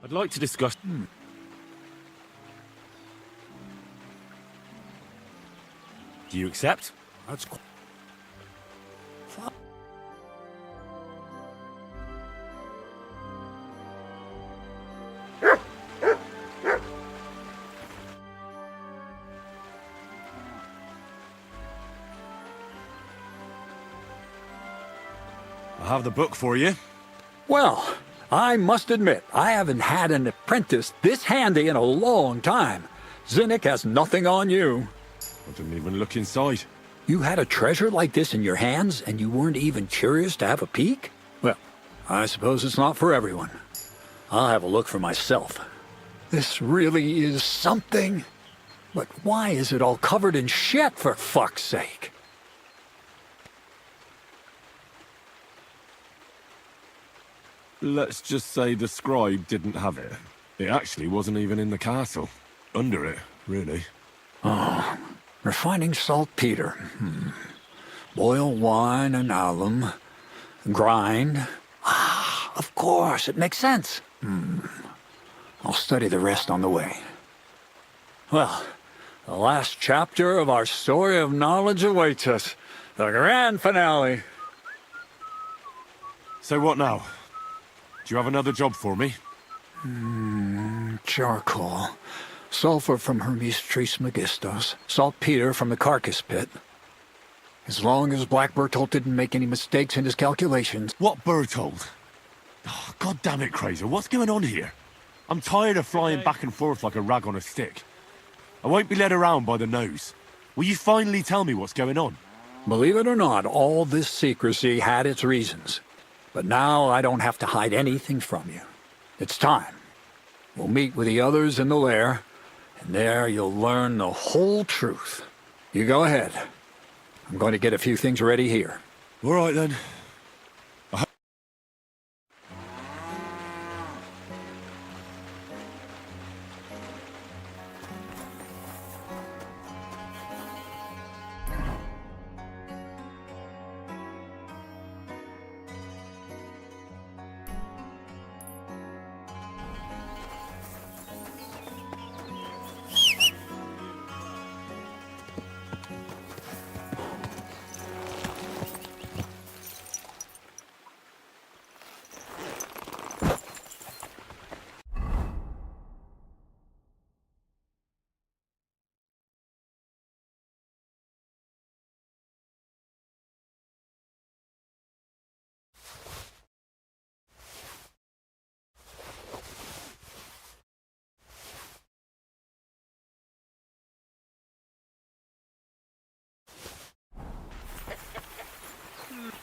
I'd like to discuss... Do you accept? That's... I have the book for you. Well, I must admit, I haven't had an apprentice this handy in a long time. Zinnik has nothing on you. I didn't even look inside. You had a treasure like this in your hands, and you weren't even curious to have a peek? Well, I suppose it's not for everyone. I'll have a look for myself. This really is something. But why is it all covered in shit, for fuck's sake? Let's just say the scribe didn't have it. It actually wasn't even in the castle. Under it, really. Oh, refining saltpeter. Boil wine and alum. Grind. Ah, of course, it makes sense. I'll study the rest on the way. Well, the last chapter of our story of knowledge awaits us. The grand finale. So what now? Do you have another job for me? Charcoal. Sulfur from Hermes Trismegistos. Saltpeter from the carcass pit. As long as Black Bertolt didn't make any mistakes in his calculations. What Bertolt? Oh, God damn it, Crazer. What's going on here? I'm tired of flying back and forth like a rag on a stick. I won't be led around by the nose. Will you finally tell me what's going on? Believe it or not, all this secrecy had its reasons. But now I don't have to hide anything from you. It's time. We'll meet with the others in the lair, and there you'll learn the whole truth. You go ahead. I'm going to get a few things ready here. All right, then.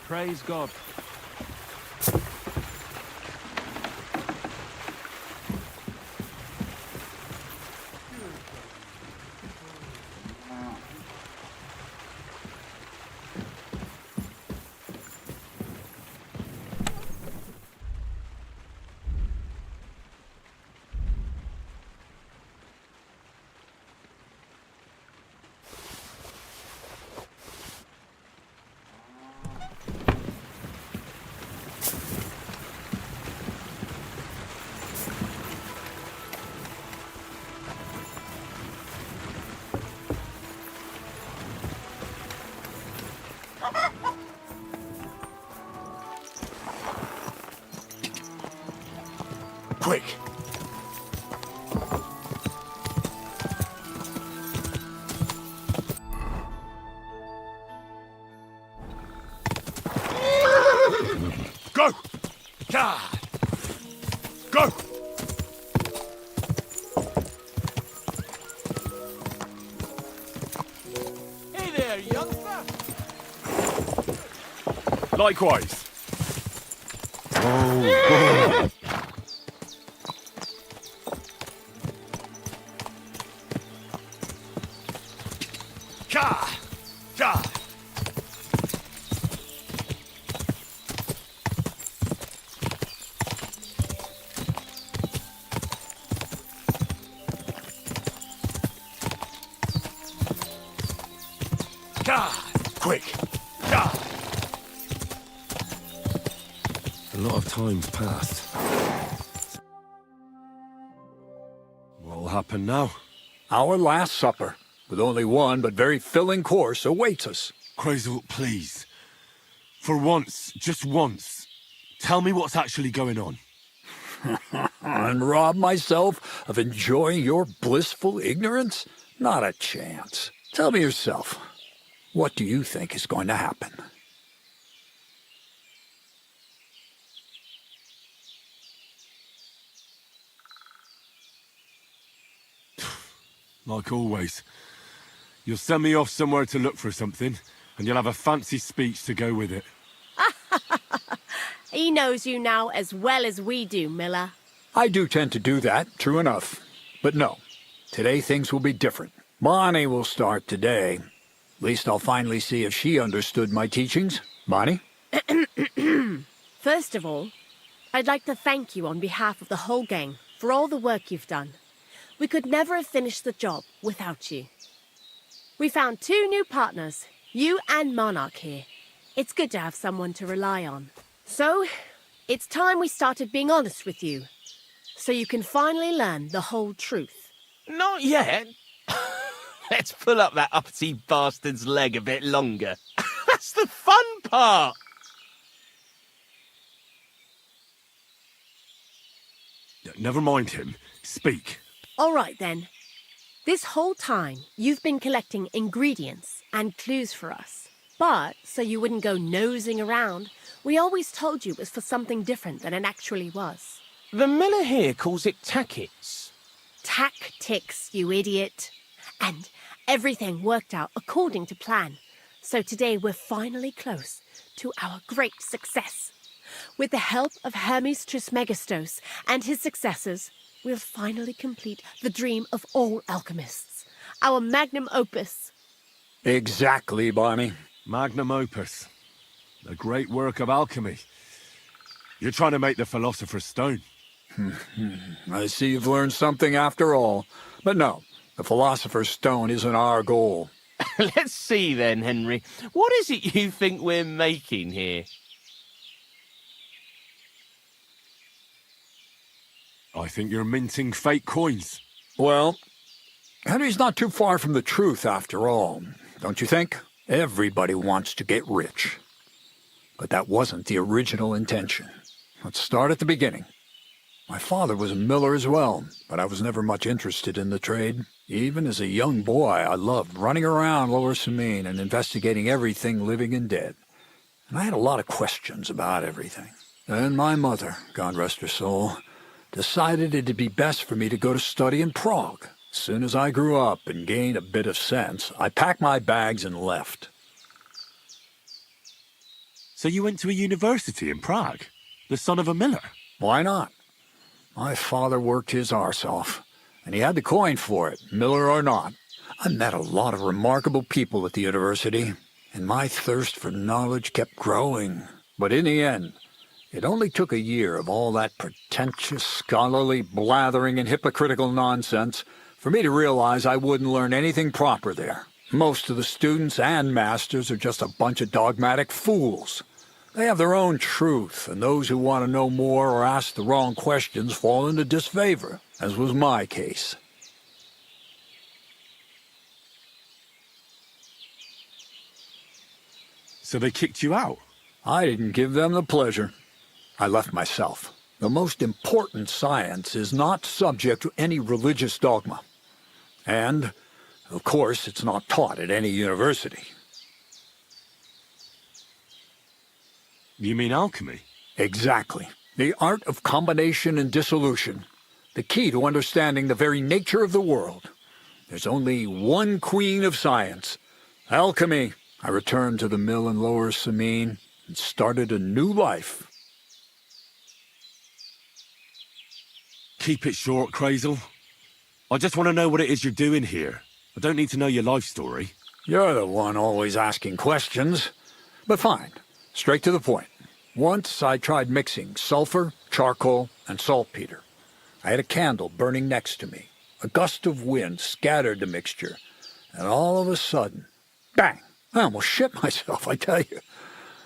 Praise God. Quick! Go! God! Go! Hey there, youngster! Likewise. Oh, Ka! Ka! Ka! Quick! Ka! A lot of time's passed. What'll happen now? Our last supper, with only one but very filling course, awaits us. Crazel, please. For once, just once, tell me what's actually going on. And rob myself of enjoying your blissful ignorance? Not a chance. Tell me yourself, what do you think is going to happen? Like always. You'll send me off somewhere to look for something, and you'll have a fancy speech to go with it. He knows you now as well as we do, Miller. I do tend to do that, true enough. But no, today things will be different. Bonnie will start today. At least I'll finally see if she understood my teachings. Bonnie? First of all, I'd like to thank you on behalf of the whole gang for all the work you've done. We could never have finished the job without you. We found 2 new partners, you and Monarch here. It's good to have someone to rely on. So, it's time we started being honest with you, so you can finally learn the whole truth. Not yet. Let's pull up that uppity bastard's leg a bit longer. That's the fun part! Never mind him. Speak. All right, then. This whole time, you've been collecting ingredients and clues for us. But, so you wouldn't go nosing around, we always told you it was for something different than it actually was. The miller here calls it tackets. Tactics, you idiot. And everything worked out according to plan. So today we're finally close to our great success. With the help of Hermes Trismegistos and his successors, we'll finally complete the dream of all alchemists. Our magnum opus. Exactly, Bonnie. Magnum opus. A great work of alchemy. You're trying to make the Philosopher's Stone. I see you've learned something after all. But no, the Philosopher's Stone isn't our goal. Let's see then, Henry. What is it you think we're making here? I think you're minting fake coins. Well, Henry's not too far from the truth after all, don't you think? Everybody wants to get rich. But that wasn't the original intention. Let's start at the beginning. My father was a miller as well, but I was never much interested in the trade. Even as a young boy, I loved running around Lower Samine and investigating everything living and dead. And I had a lot of questions about everything. Then my mother, God rest her soul, decided it'd be best for me to go to study in Prague. As soon as I grew up and gained a bit of sense, I packed my bags and left. So you went to a university in Prague? The son of a miller? Why not? My father worked his arse off, and he had the coin for it, miller or not. I met a lot of remarkable people at the university, and my thirst for knowledge kept growing. But in the end, it only took a year of all that pretentious, scholarly blathering and hypocritical nonsense for me to realize I wouldn't learn anything proper there. Most of the students and masters are just a bunch of dogmatic fools. They have their own truth, and those who want to know more or ask the wrong questions fall into disfavor, as was my case. So they kicked you out? I didn't give them the pleasure. I left myself. The most important science is not subject to any religious dogma. And, of course, it's not taught at any university. You mean alchemy? Exactly. The art of combination and dissolution. The key to understanding the very nature of the world. There's only one queen of science. Alchemy. I returned to the mill in Lower Samine and started a new life. Keep it short, Crazel. I just want to know what it is you're doing here. I don't need to know your life story. You're the one always asking questions. But fine. Straight to the point. Once I tried mixing sulfur, charcoal, and saltpeter. I had a candle burning next to me. A gust of wind scattered the mixture. And all of a sudden, bang! I almost shit myself, I tell you.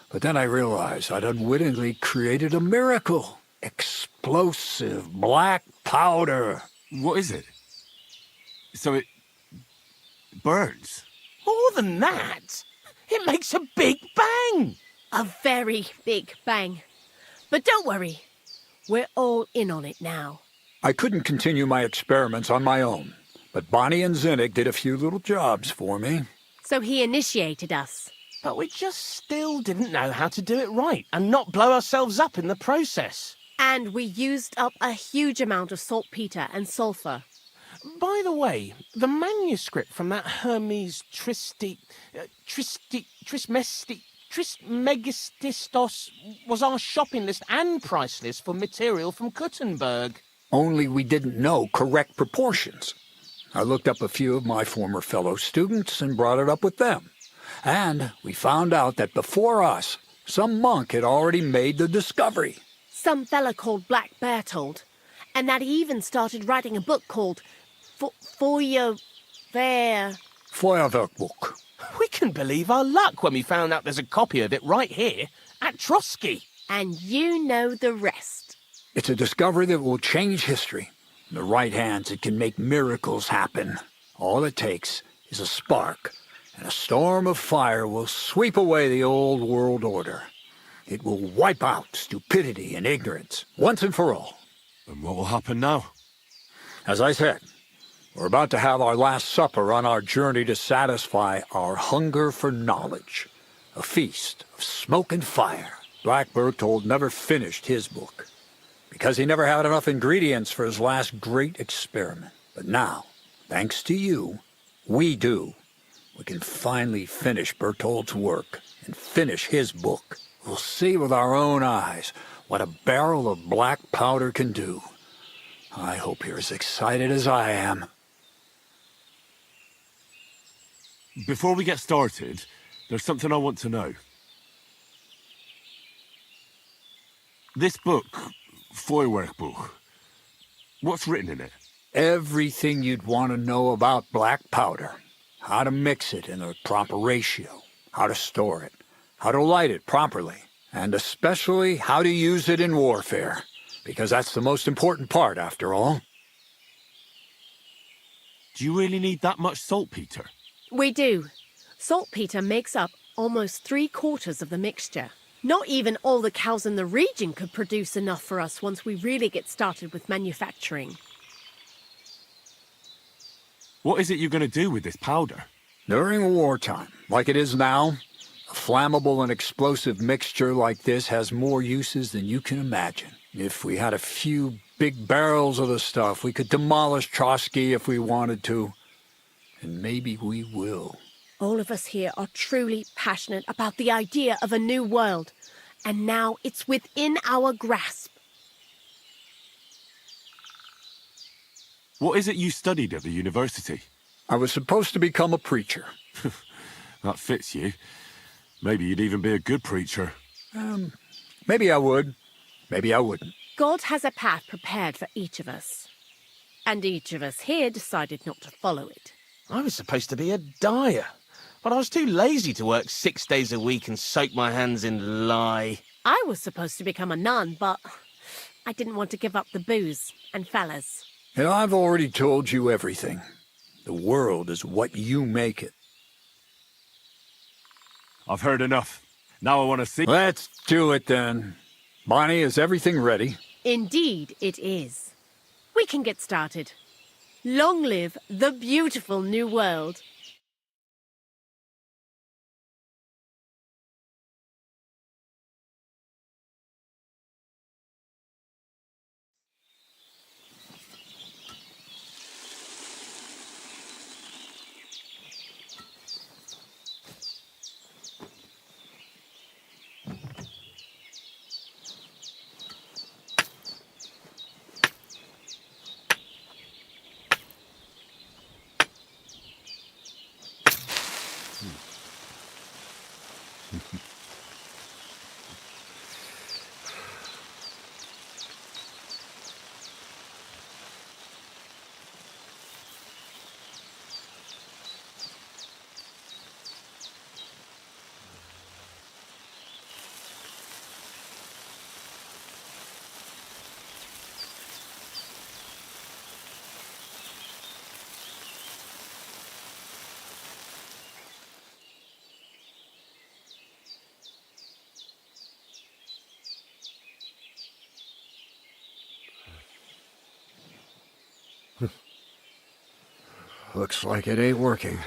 But then I realized I'd unwittingly created a miracle. Explosive black powder. What is it? So it burns? More than that, it makes a big bang. A very big bang. But don't worry, we're all in on it now. I couldn't continue my experiments on my own, but Bonnie and Zinnik did a few little jobs for me. So he initiated us. But we just still didn't know how to do it right and not blow ourselves up in the process. And we used up a huge amount of saltpeter and sulfur. By the way, the manuscript from that Hermes Trismegistos was our shopping list and price list for material from Kuttenberg. Only we didn't know correct proportions. I looked up a few of my former fellow students and brought it up with them. And we found out that before us, some monk had already made the discovery. Some fella called Black Bertold. And that he even started writing a book called Feuerwerkbuch. We can believe our luck when we found out there's a copy of it right here at Trotsky. And you know the rest. It's a discovery that will change history. In the right hands, it can make miracles happen. All it takes is a spark, and a storm of fire will sweep away the old world order. It will wipe out stupidity and ignorance, once and for all. And what will happen now? As I said, we're about to have our last supper on our journey to satisfy our hunger for knowledge. A feast of smoke and fire. Black Bertold never finished his book, because he never had enough ingredients for his last great experiment. But now, thanks to you, we do. We can finally finish Bertold's work and finish his book. We'll see with our own eyes what a barrel of black powder can do. I hope you're as excited as I am. Before we get started, there's something I want to know. This book, Feuerwerkbuch, what's written in it? Everything you'd want to know about black powder. How to mix it in a proper ratio, how to store it, how to light it properly, and especially how to use it in warfare, because that's the most important part, after all. Do you really need that much saltpeter? We do. Saltpeter makes up almost 3/4 of the mixture. Not even all the cows in the region could produce enough for us once we really get started with manufacturing. What is it you're going to do with this powder? During wartime, like it is now, a flammable and explosive mixture like this has more uses than you can imagine. If we had a few big barrels of the stuff, we could demolish Trotsky if we wanted to. And maybe we will. All of us here are truly passionate about the idea of a new world, and now it's within our grasp. What is it you studied at the university? I was supposed to become a preacher. That fits you. Maybe you'd even be a good preacher. Maybe I would. Maybe I wouldn't. God has a path prepared for each of us. And each of us here decided not to follow it. I was supposed to be a dyer, but I was too lazy to work 6 days a week and soak my hands in lye. I was supposed to become a nun, but I didn't want to give up the booze and fellas. And I've already told you everything. The world is what you make it. I've heard enough. Now I want to see... Let's do it then. Bonnie, is everything ready? Indeed it is. We can get started. Long live the beautiful new world. Looks like it ain't working.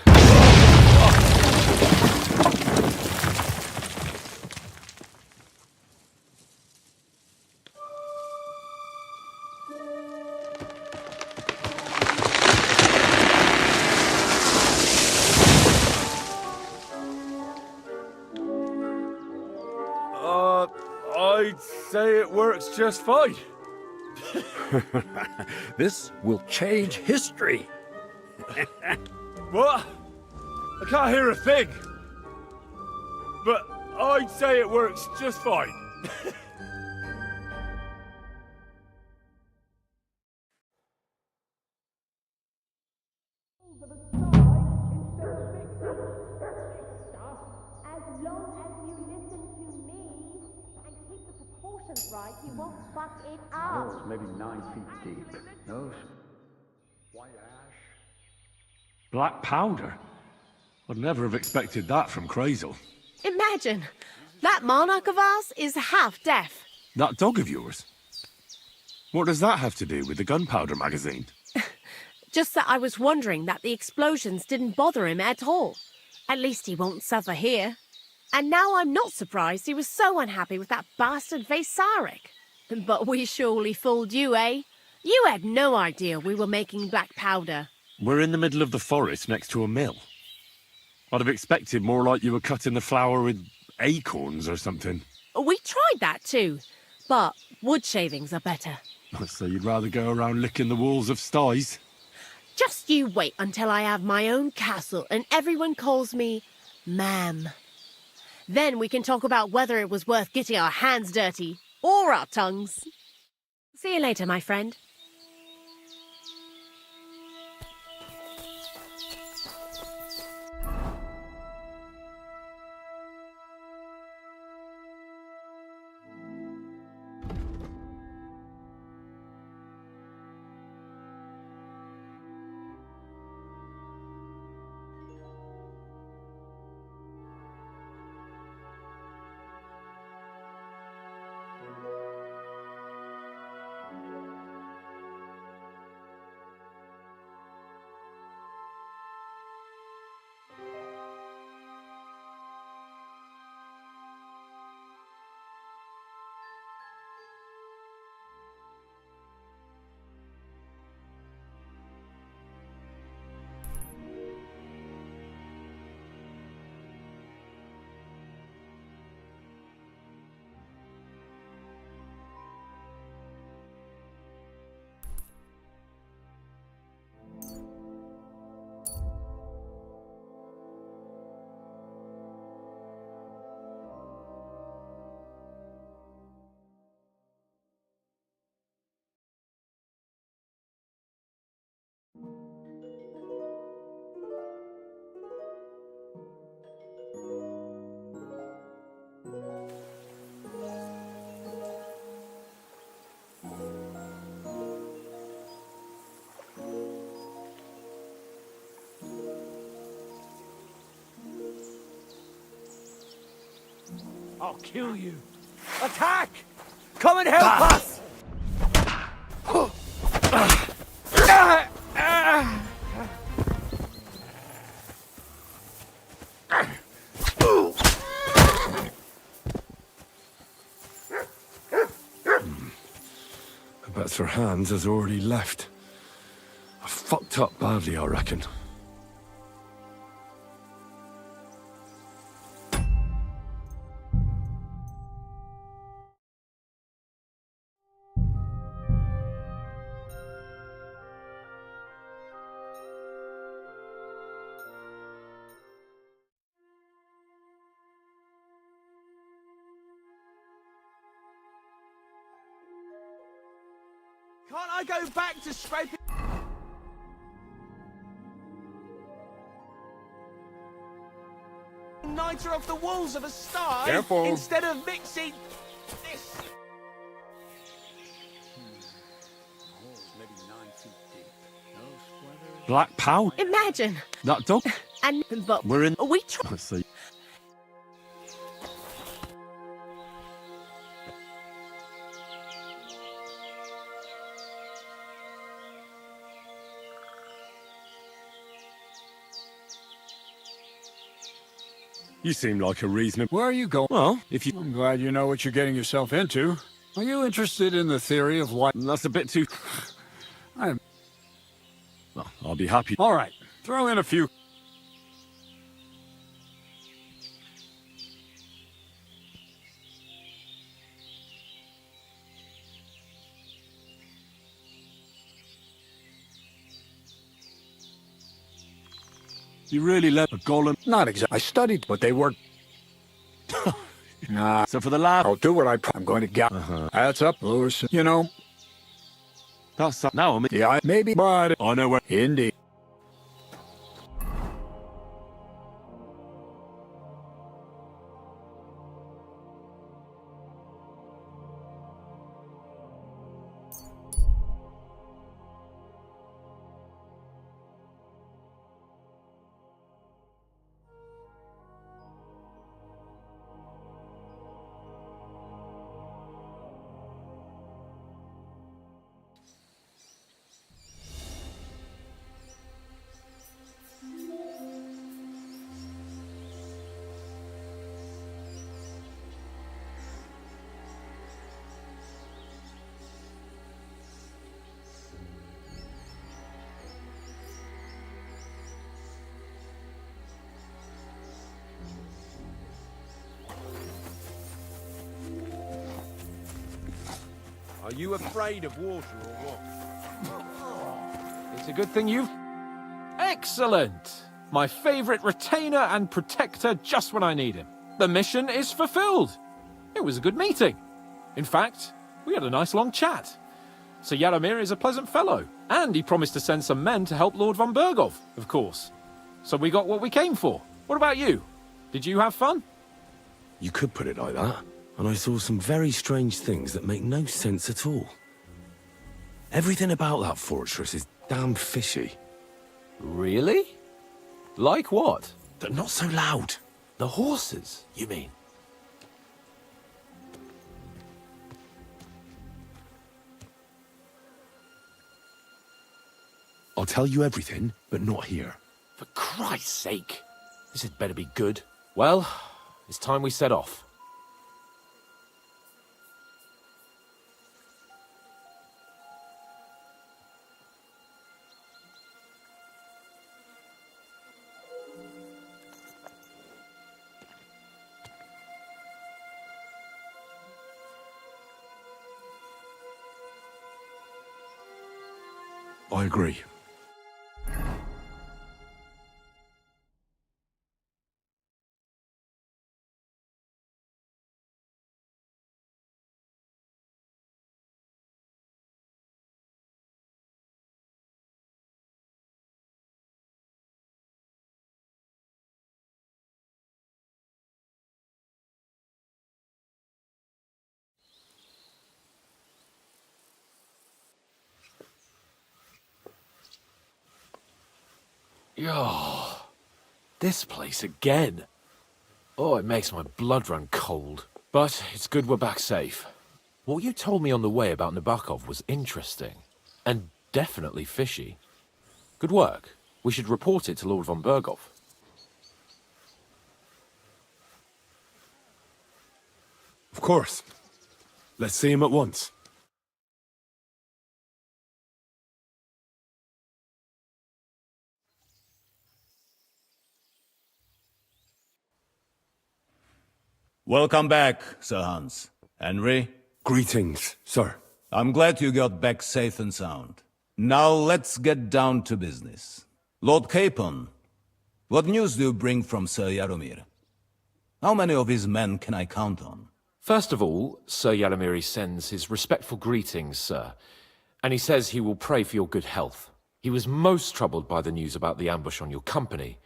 I'd say it works just fine. This will change history. What? I can't hear a thing. But I'd say it works just fine. As long as you listen to me and keep the proportions right, you won't fuck it up. Maybe 9 feet deep. No. White ash. Black powder? I'd never have expected that from Crazel. Imagine, that monarch of ours is half deaf. That dog of yours? What does that have to do with the gunpowder magazine? Just that I was wondering that the explosions didn't bother him at all. At least he won't suffer here. And now I'm not surprised he was so unhappy with that bastard Vasarik. But we surely fooled you, eh? You had no idea we were making black powder. We're in the middle of the forest next to a mill. I'd have expected more like you were cutting the flour with acorns or something. We tried that too, but wood shavings are better. So you'd rather go around licking the walls of sties? Just you wait until I have my own castle and everyone calls me ma'am. Then we can talk about whether it was worth getting our hands dirty or our tongues. See you later, my friend. I'll kill you. Attack! Come and help us! I bet Sir Hans has already left. I fucked up badly, I reckon. Can't I go back to scraping niter off the walls of a sty Careful. instead of mixing this? Black powder? Imagine. That dog? And but We're in... we try. Let's see. You seem like a reasonable... Where are you going? Well, if you... I'm glad you know what you're getting yourself into. Are you interested in the theory of life? That's a bit too... I'm... Well, I'll be happy. All right, throw in a few... You really let a golem... Not exactly. I studied, but they work... Nah. So for the lab... I'll do what I'm going to get. That's up, Lewis. You know... That's... Now I'm... Yeah, maybe, but... I know where... Indeed. Are you afraid of water or what? It's a good thing you've... Excellent! My favorite retainer and protector just when I need him. The mission is fulfilled. It was a good meeting. In fact, we had a nice long chat. Sir Yaramir is a pleasant fellow, and he promised to send some men to help Lord von Bergow, of course. So we got what we came for. What about you? Did you have fun? You could put it like that. And I saw some very strange things that make no sense at all. Everything about that fortress is damn fishy. Really? Like what? They're not so loud. The horses, you mean? I'll tell you everything, but not here. For Christ's sake! This had better be good. Well, it's time we set off. I agree. Oh, this place again. Oh, it makes my blood run cold. But it's good we're back safe. What you told me on the way about Nabokov was interesting. And definitely fishy. Good work. We should report it to Lord von Bergow. Of course. Let's see him at once. Welcome back, Sir Hans. Henry? Greetings, sir. I'm glad you got back safe and sound. Now let's get down to business. Lord Capon, what news do you bring from Sir Yaromir? How many of his men can I count on? First of all, Sir Yaramiri sends his respectful greetings, sir. And he says he will pray for your good health. He was most troubled by the news about the ambush on your company.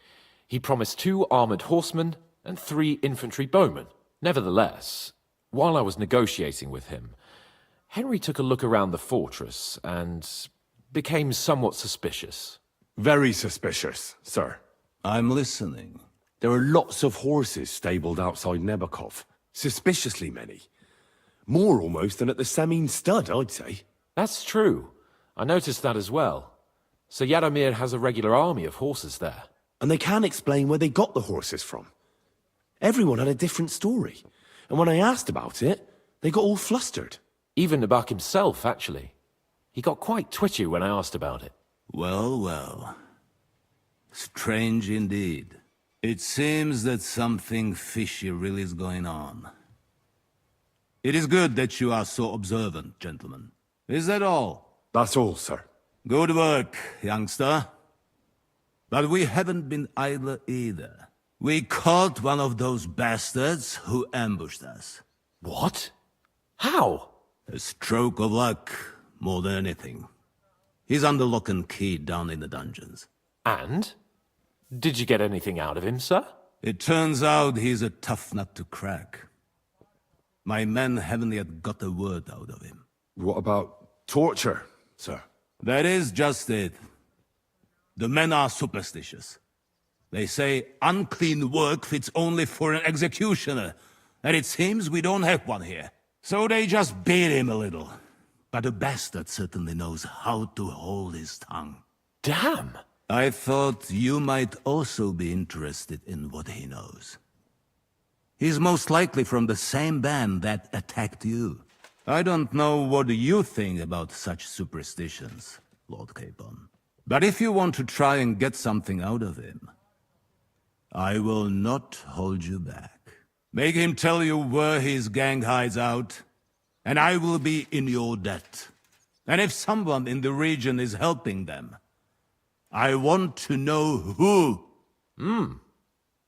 He promised 2 armored horsemen and 3 infantry bowmen. Nevertheless, while I was negotiating with him, Henry took a look around the fortress and became somewhat suspicious. Very suspicious, sir. I'm listening. There are lots of horses stabled outside Nebakov. Suspiciously many. More almost than at the Samin stud, I'd say. That's true. I noticed that as well. Sir Yaramir has a regular army of horses there. And they can't explain where they got the horses from. Everyone had a different story. And when I asked about it, they got all flustered. Even Nabak himself, actually. He got quite twitchy when I asked about it. Well, well. Strange indeed. It seems that something fishy really is going on. It is good that you are so observant, gentlemen. Is that all? That's all, sir. Good work, youngster. But we haven't been idle either. We caught one of those bastards who ambushed us. What? How? A stroke of luck, more than anything. He's under lock and key down in the dungeons. And? Did you get anything out of him, sir? It turns out he's a tough nut to crack. My men haven't yet got a word out of him. What about torture, sir? That is just it. The men are superstitious. They say unclean work fits only for an executioner, and it seems we don't have one here. So they just beat him a little. But the bastard certainly knows how to hold his tongue. Damn! I thought you might also be interested in what he knows. He's most likely from the same band that attacked you. I don't know what you think about such superstitions, Lord Capon. But if you want to try and get something out of him, I will not hold you back. Make him tell you where his gang hides out, and I will be in your debt. And if someone in the region is helping them, I want to know who.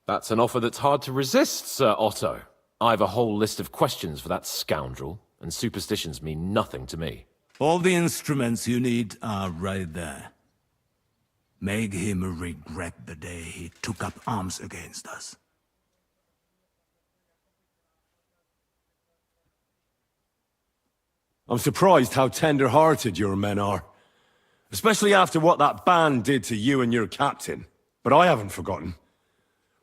That's an offer that's hard to resist, Sir Otto. I've a whole list of questions for that scoundrel, and superstitions mean nothing to me. All the instruments you need are right there. Make him regret the day he took up arms against us. I'm surprised how tender-hearted your men are. Especially after what that band did to you and your captain. But I haven't forgotten.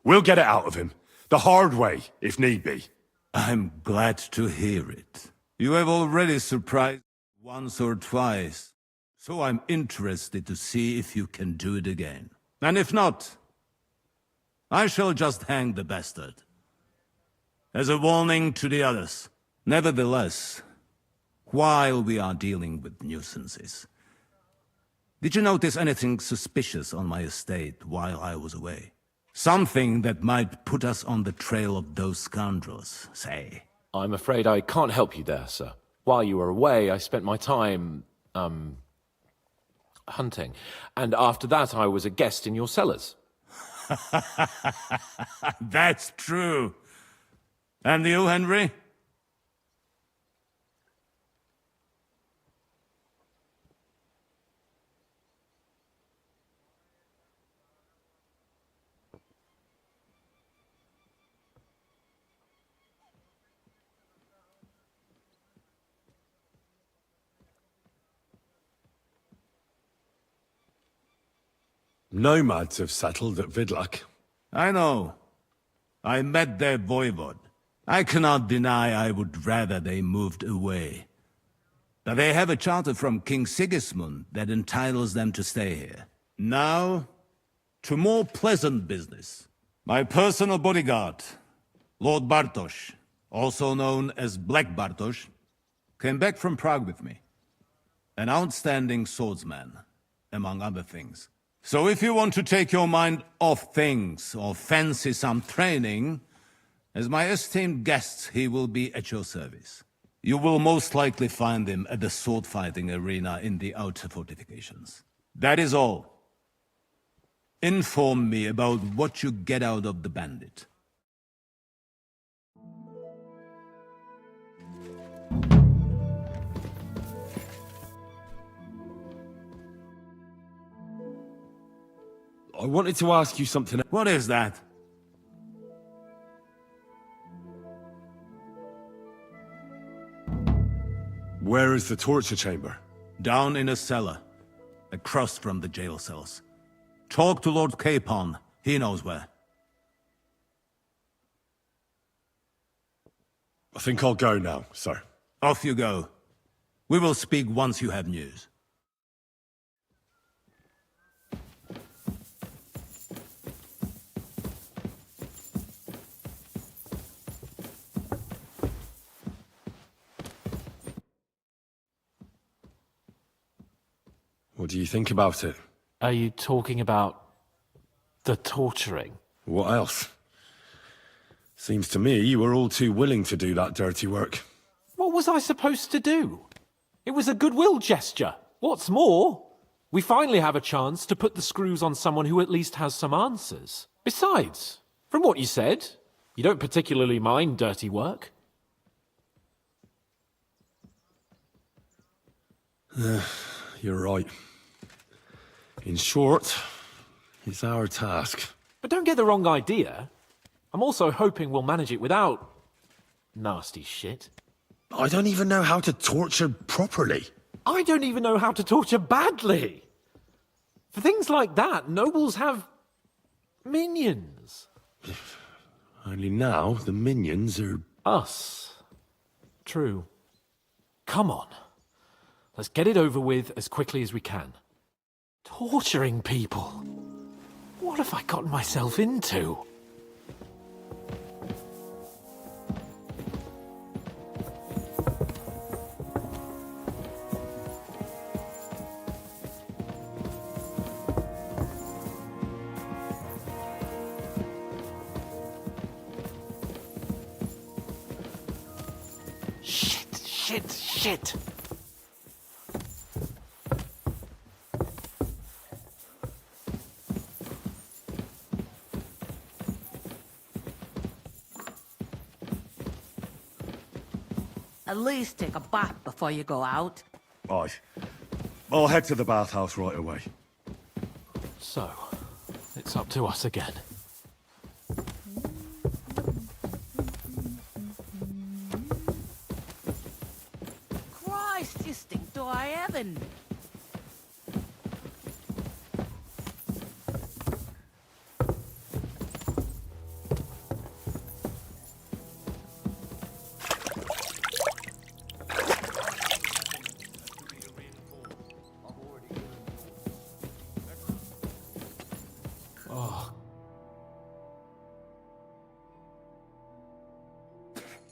We'll get it out of him. The hard way, if need be. I'm glad to hear it. You have already surprised once or twice, so I'm interested to see if you can do it again. And if not, I shall just hang the bastard. As a warning to the others. Nevertheless, while we are dealing with nuisances, did you notice anything suspicious on my estate while I was away? Something that might put us on the trail of those scoundrels, say. I'm afraid I can't help you there, sir. While you were away, I spent my time, hunting. And after that, I was a guest in your cellars. That's true. And you, Henry? Nomads have settled at Vidlak. I know. I met their voivod. I cannot deny I would rather they moved away. But they have a charter from King Sigismund that entitles them to stay here. Now, to more pleasant business. My personal bodyguard, Lord Bartosz, also known as Black Bartosz, came back from Prague with me. An outstanding swordsman, among other things. So if you want to take your mind off things or fancy some training, as my esteemed guest, he will be at your service. You will most likely find him at the sword-fighting arena in the outer fortifications. That is all. Inform me about what you get out of the bandit. I wanted to ask you something. What is that? Where is the torture chamber? Down in a cellar, across from the jail cells. Talk to Lord Capon. He knows where. I think I'll go now, sir. Off you go. We will speak once you have news. What do you think about it? Are you talking about the torturing? What else? Seems to me you were all too willing to do that dirty work. What was I supposed to do? It was a goodwill gesture. What's more, we finally have a chance to put the screws on someone who at least has some answers. Besides, from what you said, you don't particularly mind dirty work. You're right. In short, it's our task. But don't get the wrong idea. I'm also hoping we'll manage it without nasty shit. I don't even know how to torture properly. I don't even know how to torture badly. For things like that, nobles have minions. Only now the minions are... Us. True. Come on. Let's get it over with as quickly as we can. Torturing people. What have I gotten myself into? Shit! At least take a bath before you go out. Aye. I'll head to the bathhouse right away. So, it's up to us again. Christ, you stink to high heaven.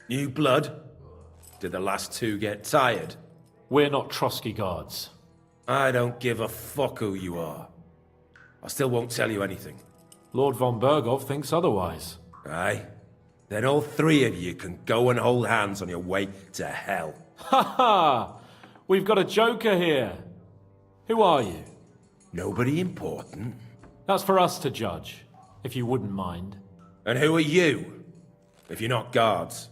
New blood? Did the last two get tired? We're not Trotsky guards. I don't give a fuck who you are. I still won't tell you anything. Lord von Bergow thinks otherwise. Aye? Then all three of you can go and hold hands on your way to hell. Ha ha! We've got a joker here. Who are you? Nobody important. That's for us to judge, if you wouldn't mind. And who are you, if you're not guards?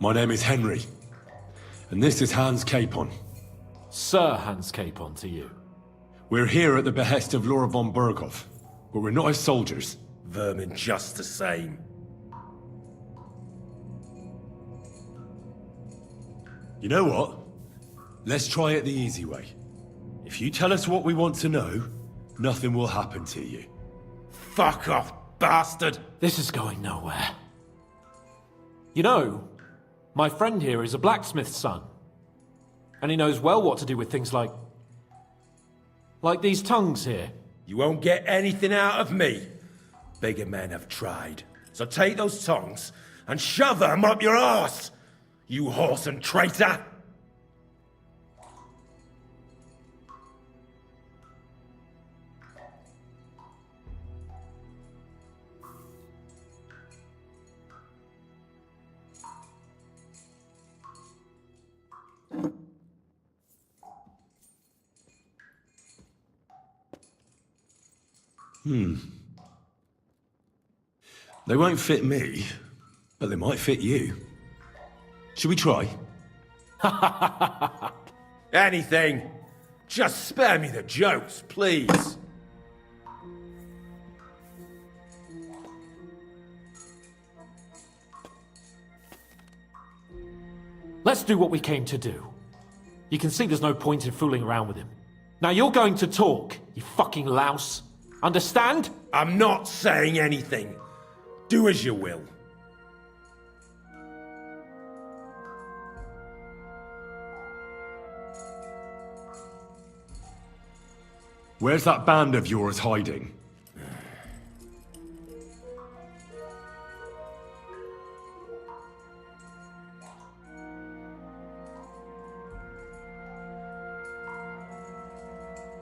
My name is Henry, and this is Hans Capon. Sir Hans Capon to you. We're here at the behest of Lord von Bergow, but we're not his soldiers. Vermin just the same. You know what? Let's try it the easy way. If you tell us what we want to know, nothing will happen to you. Fuck off, bastard! This is going nowhere. You know, my friend here is a blacksmith's son. And he knows well what to do with things like these tongues here. You won't get anything out of me. Bigger men have tried. So take those tongs and shove them up your arse, you horse and traitor! They won't fit me, but they might fit you. Should we try? Anything. Just spare me the jokes, please. Let's do what we came to do. You can see there's no point in fooling around with him. Now you're going to talk, you fucking louse. Understand? I'm not saying anything. Do as you will. Where's that band of yours hiding?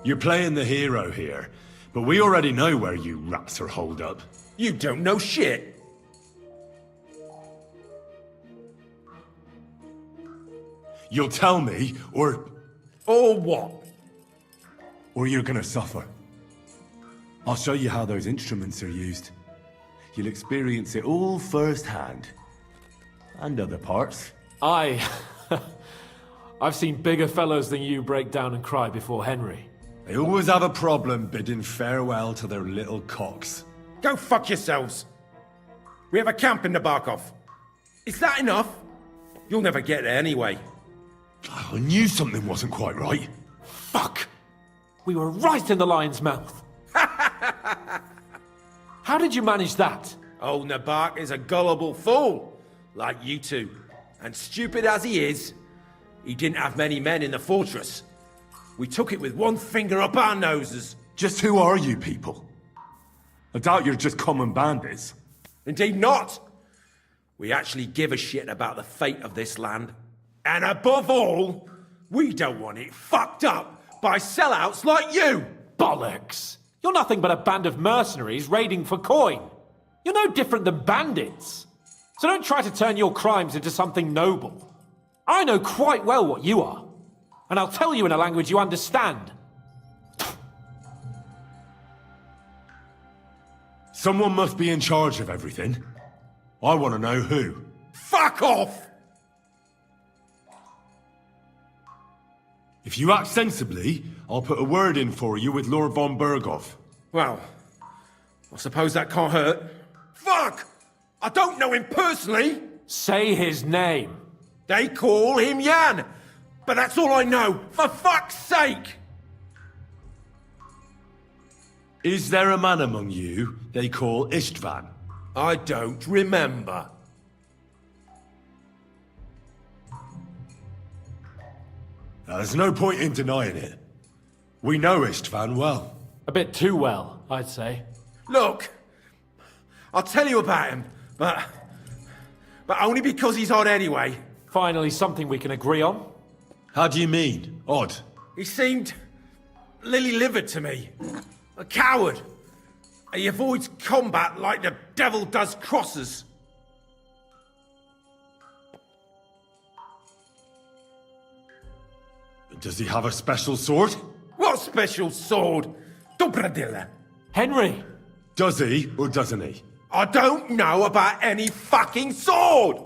You're playing the hero here, but we already know where you rats are holed up. You don't know shit. You'll tell me, or what? Or you're gonna suffer. I'll show you how those instruments are used. You'll experience it all firsthand. And other parts. I've seen bigger fellows than you break down and cry before Henry. They always have a problem bidding farewell to their little cocks. Go fuck yourselves. We have a camp in Nabarkov. Is that enough? You'll never get there anyway. I knew something wasn't quite right. Fuck! We were right in the lion's mouth. How did you manage that? Old Nabark is a gullible fool, like you two. And stupid as he is, he didn't have many men in the fortress. We took it with one finger up our noses. Just who are you people? I doubt you're just common bandits. Indeed not. We actually give a shit about the fate of this land. And above all, we don't want it fucked up by sellouts like you! Bollocks! You're nothing but a band of mercenaries raiding for coin. You're no different than bandits. So don't try to turn your crimes into something noble. I know quite well what you are. And I'll tell you in a language you understand. Someone must be in charge of everything. I want to know who. Fuck off! If you act sensibly, I'll put a word in for you with Lord von Bergow. Well, I suppose that can't hurt. Fuck! I don't know him personally! Say his name. They call him Jan, but that's all I know, for fuck's sake! Is there a man among you they call Istvan? I don't remember. There's no point in denying it. We know Istvan well. A bit too well, I'd say. Look, I'll tell you about him, but only because he's odd anyway. Finally, something we can agree on. How do you mean, odd? He seemed lily-livered to me. A coward. He avoids combat like the devil does crosses. Does he have a special sword? What special sword? Dobradilla. Henry! Does he or doesn't he? I don't know about any fucking sword!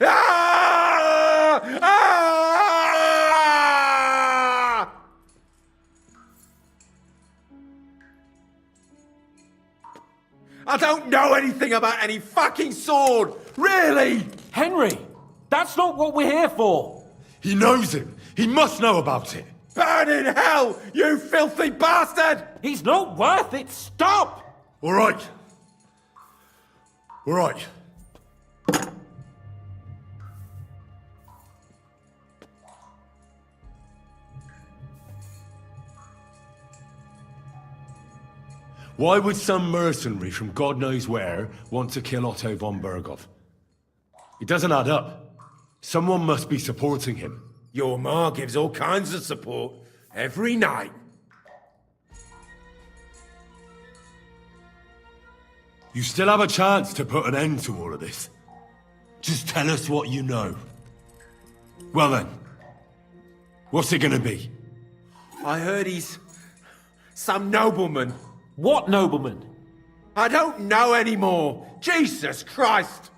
Ah! Ah! I don't know anything about any fucking sword! Really! Henry! That's not what we're here for! He knows him! He must know about it! Burn in hell, you filthy bastard! He's not worth it! Stop! All right. All right. Why would some mercenary from God knows where want to kill Otto von Bergow? It doesn't add up. Someone must be supporting him. Your ma gives all kinds of support every night. You still have a chance to put an end to all of this. Just tell us what you know. Well then, what's it gonna be? I heard he's some nobleman. What nobleman? I don't know anymore. Jesus Christ!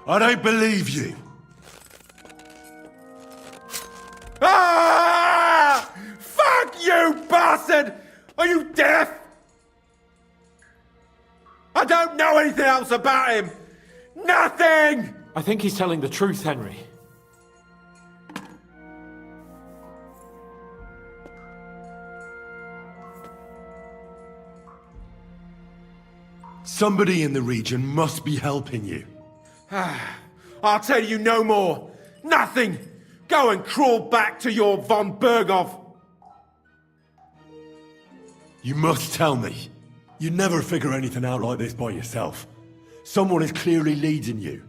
I don't believe you. Ah! Fuck you, bastard! Are you deaf? I don't know anything else about him. Nothing! I think he's telling the truth, Henry. Somebody in the region must be helping you. I'll tell you no more. Nothing. Go and crawl back to your von Bergow. You must tell me. You never figure anything out like this by yourself. Someone is clearly leading you.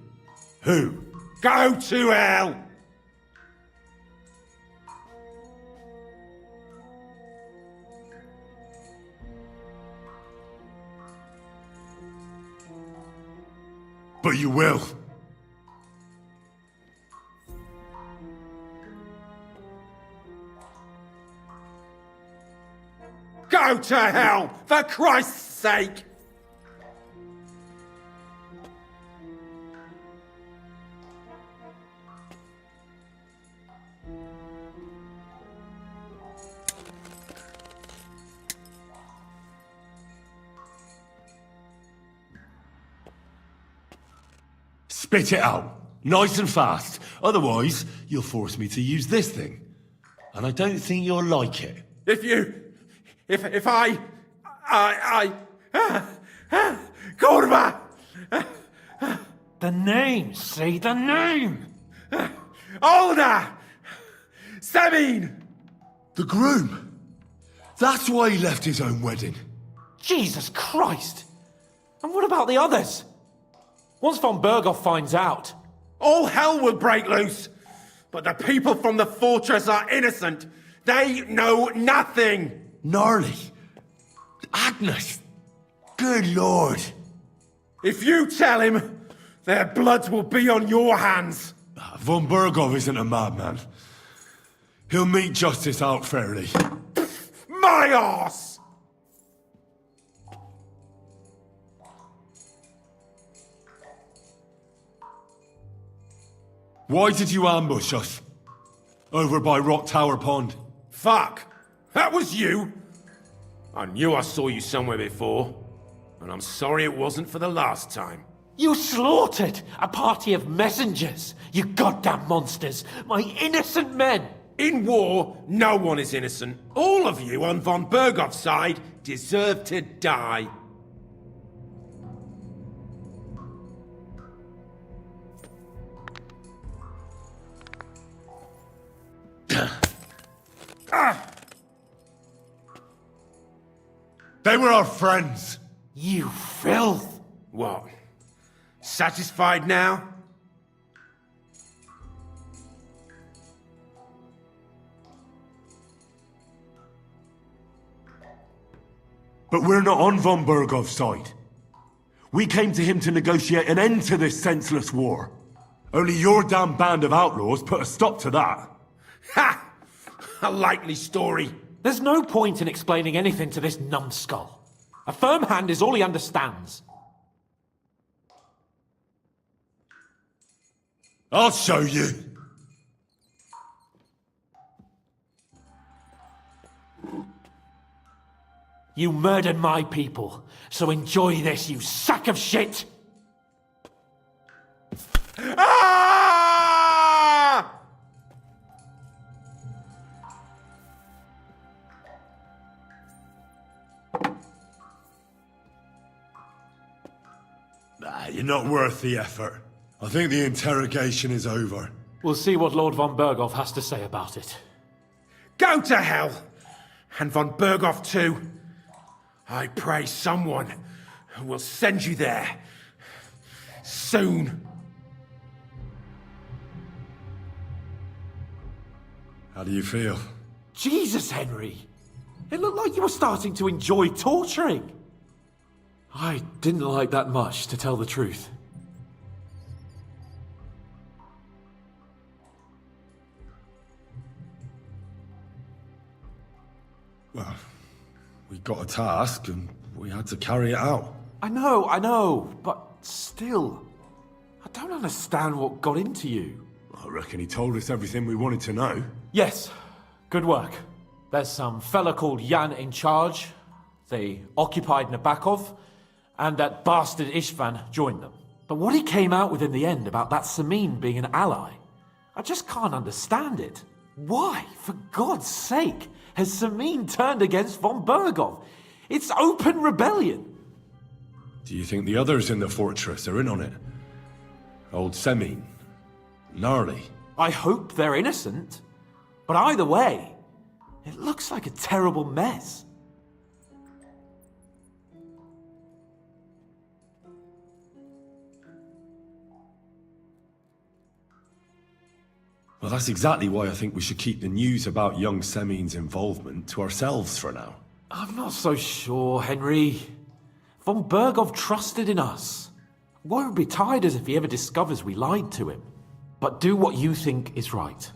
Who? Go to hell! But you will. Go to hell, for Christ's sake! Spit it out, nice and fast. Otherwise, you'll force me to use this thing. And I don't think you'll like it. If I Kurva! The name, say the name! Olda! Sabine! The groom. That's why he left his own wedding. Jesus Christ! And what about the others? Once von Bergow finds out... All hell will break loose! But the people from the fortress are innocent! They know nothing! Gnarly. Agnes. Good Lord. If you tell him, their blood will be on your hands! Von Bergow isn't a madman. He'll mete justice out fairly. My arse! Why did you ambush us? Over by Rock Tower Pond. Fuck! That was you! I knew I saw you somewhere before. And I'm sorry it wasn't for the last time. You slaughtered a party of messengers! You goddamn monsters! My innocent men! In war, no one is innocent. All of you on von Bergow's side deserve to die. They were our friends. You filth! What? Satisfied now? But we're not on von Bergow's side. We came to him to negotiate an end to this senseless war. Only your damn band of outlaws put a stop to that. Ha! A likely story. There's no point in explaining anything to this numbskull. A firm hand is all he understands. I'll show you. You murdered my people, so enjoy this, you sack of shit! Ah! You're not worth the effort. I think the interrogation is over. We'll see what Lord von Bergow has to say about it. Go to hell! And von Bergow too. I pray someone will send you there. Soon. How do you feel? Jesus, Henry! It looked like you were starting to enjoy torturing. I didn't like that much, to tell the truth. Well, we got a task and we had to carry it out. I know, but still, I don't understand what got into you. I reckon he told us everything we wanted to know. Yes, good work. There's some fella called Jan in charge. They occupied Nabokov, and that bastard Istvan joined them. But what he came out with in the end about that Samin being an ally, I just can't understand it. Why, for God's sake, has Samin turned against von Bergow? It's open rebellion. Do you think the others in the fortress are in on it? Old Semin, Gnarly. I hope they're innocent. But either way, it looks like a terrible mess. Well, that's exactly why I think we should keep the news about young Semin's involvement to ourselves for now. I'm not so sure, Henry. Von Bergow trusted in us. Won't be tired as if he ever discovers we lied to him. But do what you think is right.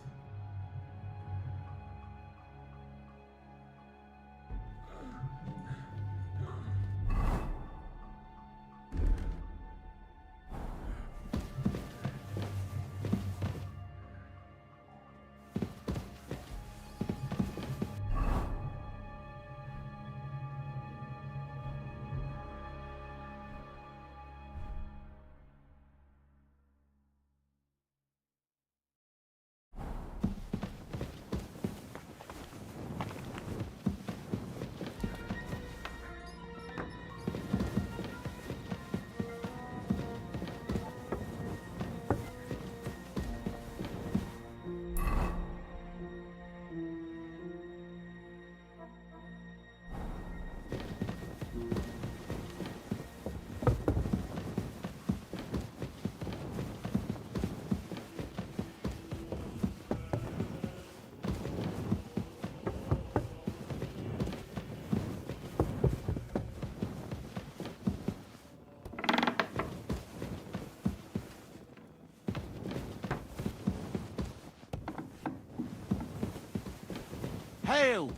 Hail!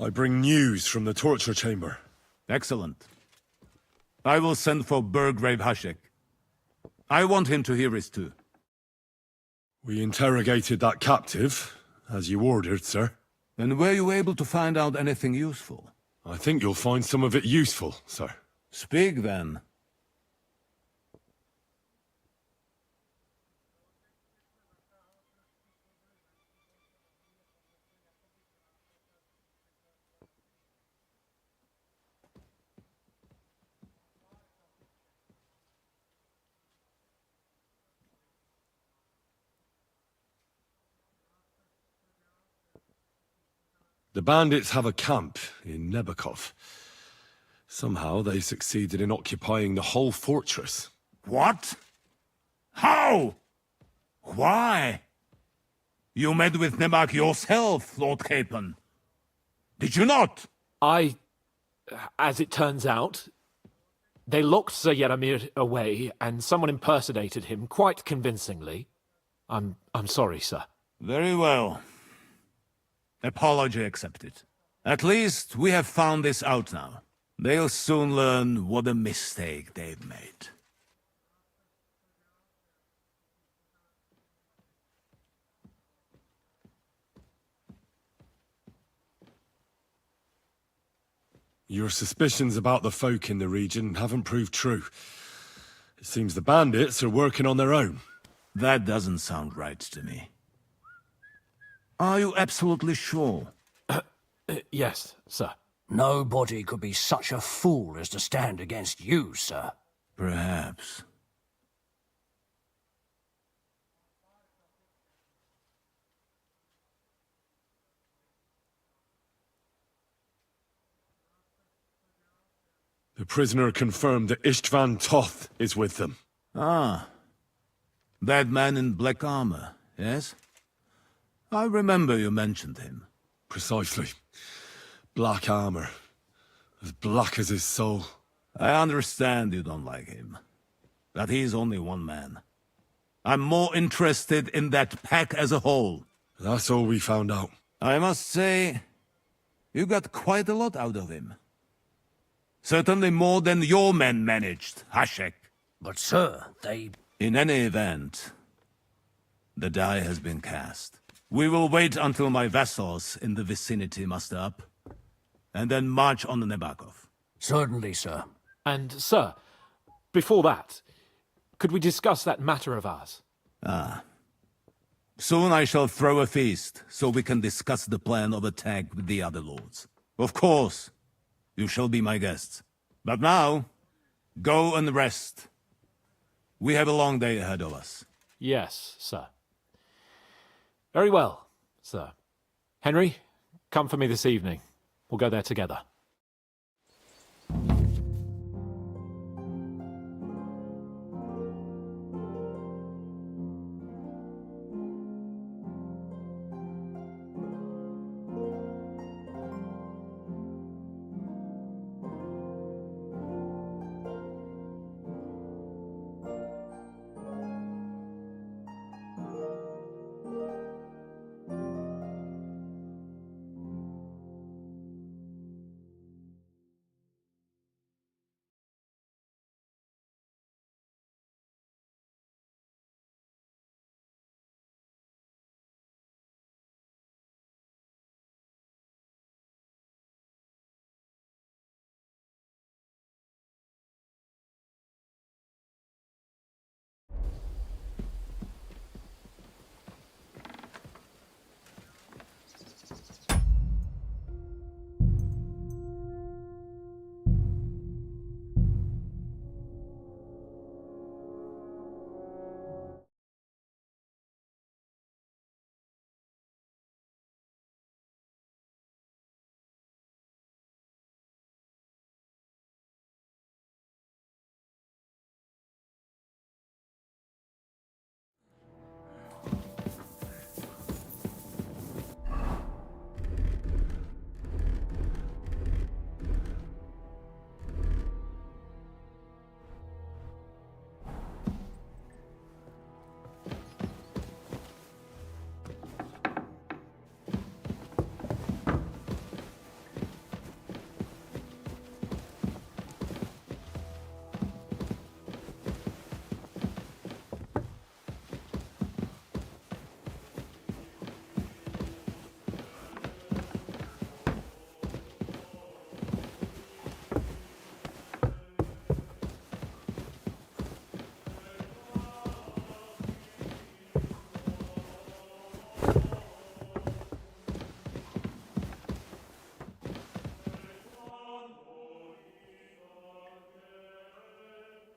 I bring news from the torture chamber. Excellent. I will send for Burgrave Hashek. I want him to hear it too. We interrogated that captive, as you ordered, sir. And were you able to find out anything useful? I think you'll find some of it useful, sir. Speak then. The bandits have a camp in Nebakov. Somehow they succeeded in occupying the whole fortress. What? How? Why? You met with Nemak yourself, Lord Capon. Did you not? As it turns out, they locked Sir Yaramir away, and someone impersonated him quite convincingly. I'm sorry, sir. Very well. Apology accepted. At least we have found this out now. They'll soon learn what a mistake they've made. Your suspicions about the folk in the region haven't proved true. It seems the bandits are working on their own. That doesn't sound right to me. Are you absolutely sure? Yes, sir. Nobody could be such a fool as to stand against you, sir. Perhaps. The prisoner confirmed that Istvan Toth is with them. Ah. That man in black armor, yes? I remember you mentioned him. Precisely. Black armor. As black as his soul. I understand you don't like him. But he's only one man. I'm more interested in that pack as a whole. That's all we found out. I must say, you got quite a lot out of him. Certainly more than your men managed, Hashek. But sir, they... In any event, the die has been cast. We will wait until my vassals in the vicinity muster up, and then march on the Nebakov. Certainly, sir. And, sir, before that, could we discuss that matter of ours? Ah. Soon I shall throw a feast, so we can discuss the plan of attack with the other lords. Of course. You shall be my guests. But now, go and rest. We have a long day ahead of us. Yes, sir. Very well, sir. Henry, come for me this evening. We'll go there together.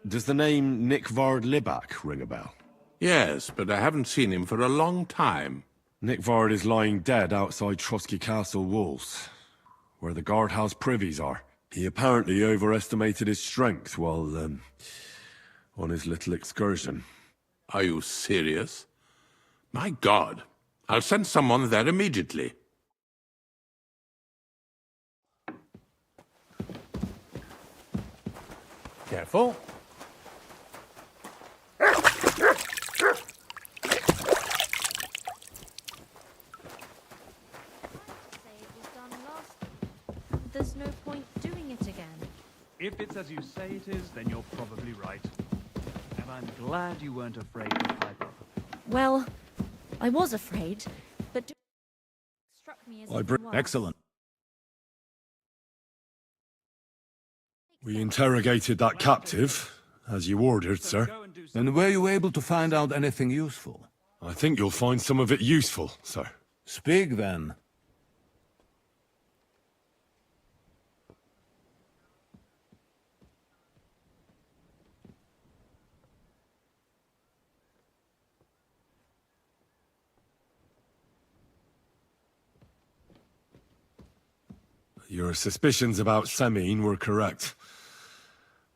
Does the name Nick Vard Libak ring a bell? Yes, but I haven't seen him for a long time. Nick Vard is lying dead outside Trotsky Castle walls, where the guardhouse privies are. He apparently overestimated his strength while, on his little excursion. Are you serious? My God. I'll send someone there immediately. Careful. There's no point doing it again. If it's as you say it is, then you're probably right. And I'm glad you weren't afraid to pipe up. Well, I was afraid, but struck me as even worse. Excellent. We interrogated that captive, as you ordered, sir. And were you able to find out anything useful? I think you'll find some of it useful, sir. Speak, then. Your suspicions about Semine were correct.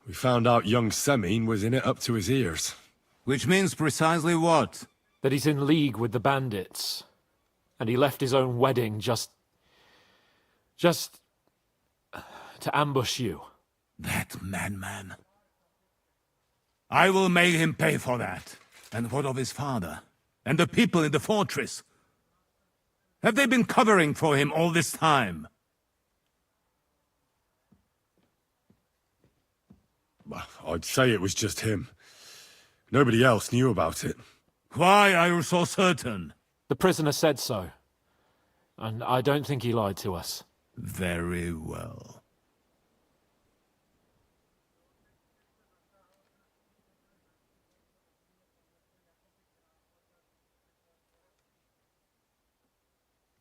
We found out young Semine was in it up to his ears. Which means precisely what? That he's in league with the bandits. And he left his own wedding just to ambush you. That madman. I will make him pay for that. And what of his father? And the people in the fortress? Have they been covering for him all this time? I'd say it was just him. Nobody else knew about it. Why are you so certain? The prisoner said so. And I don't think he lied to us. Very well.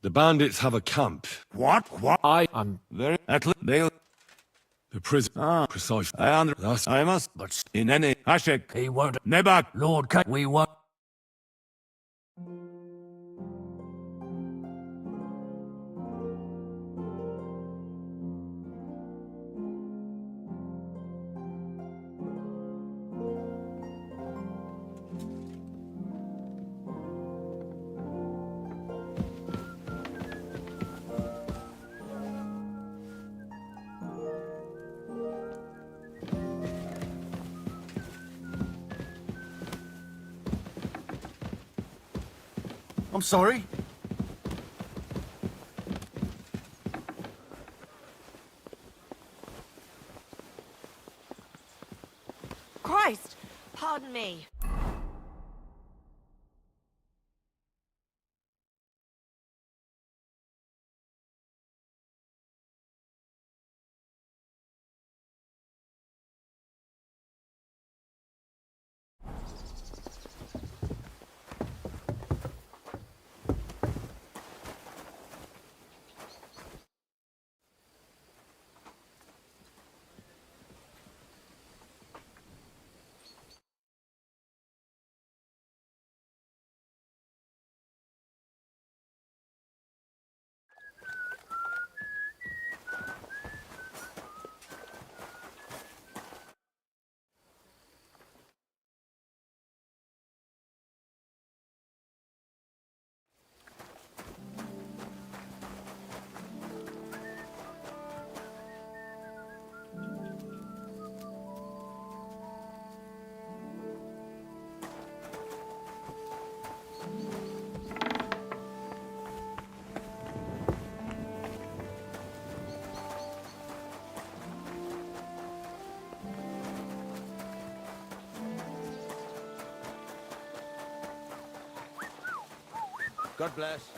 The bandits have a camp. What? I'm Very they'll The prison. Precisely. I must, but in any Hashek, He won't. Nebak, Lord, we won't. I'm sorry. Christ! Pardon me. God bless.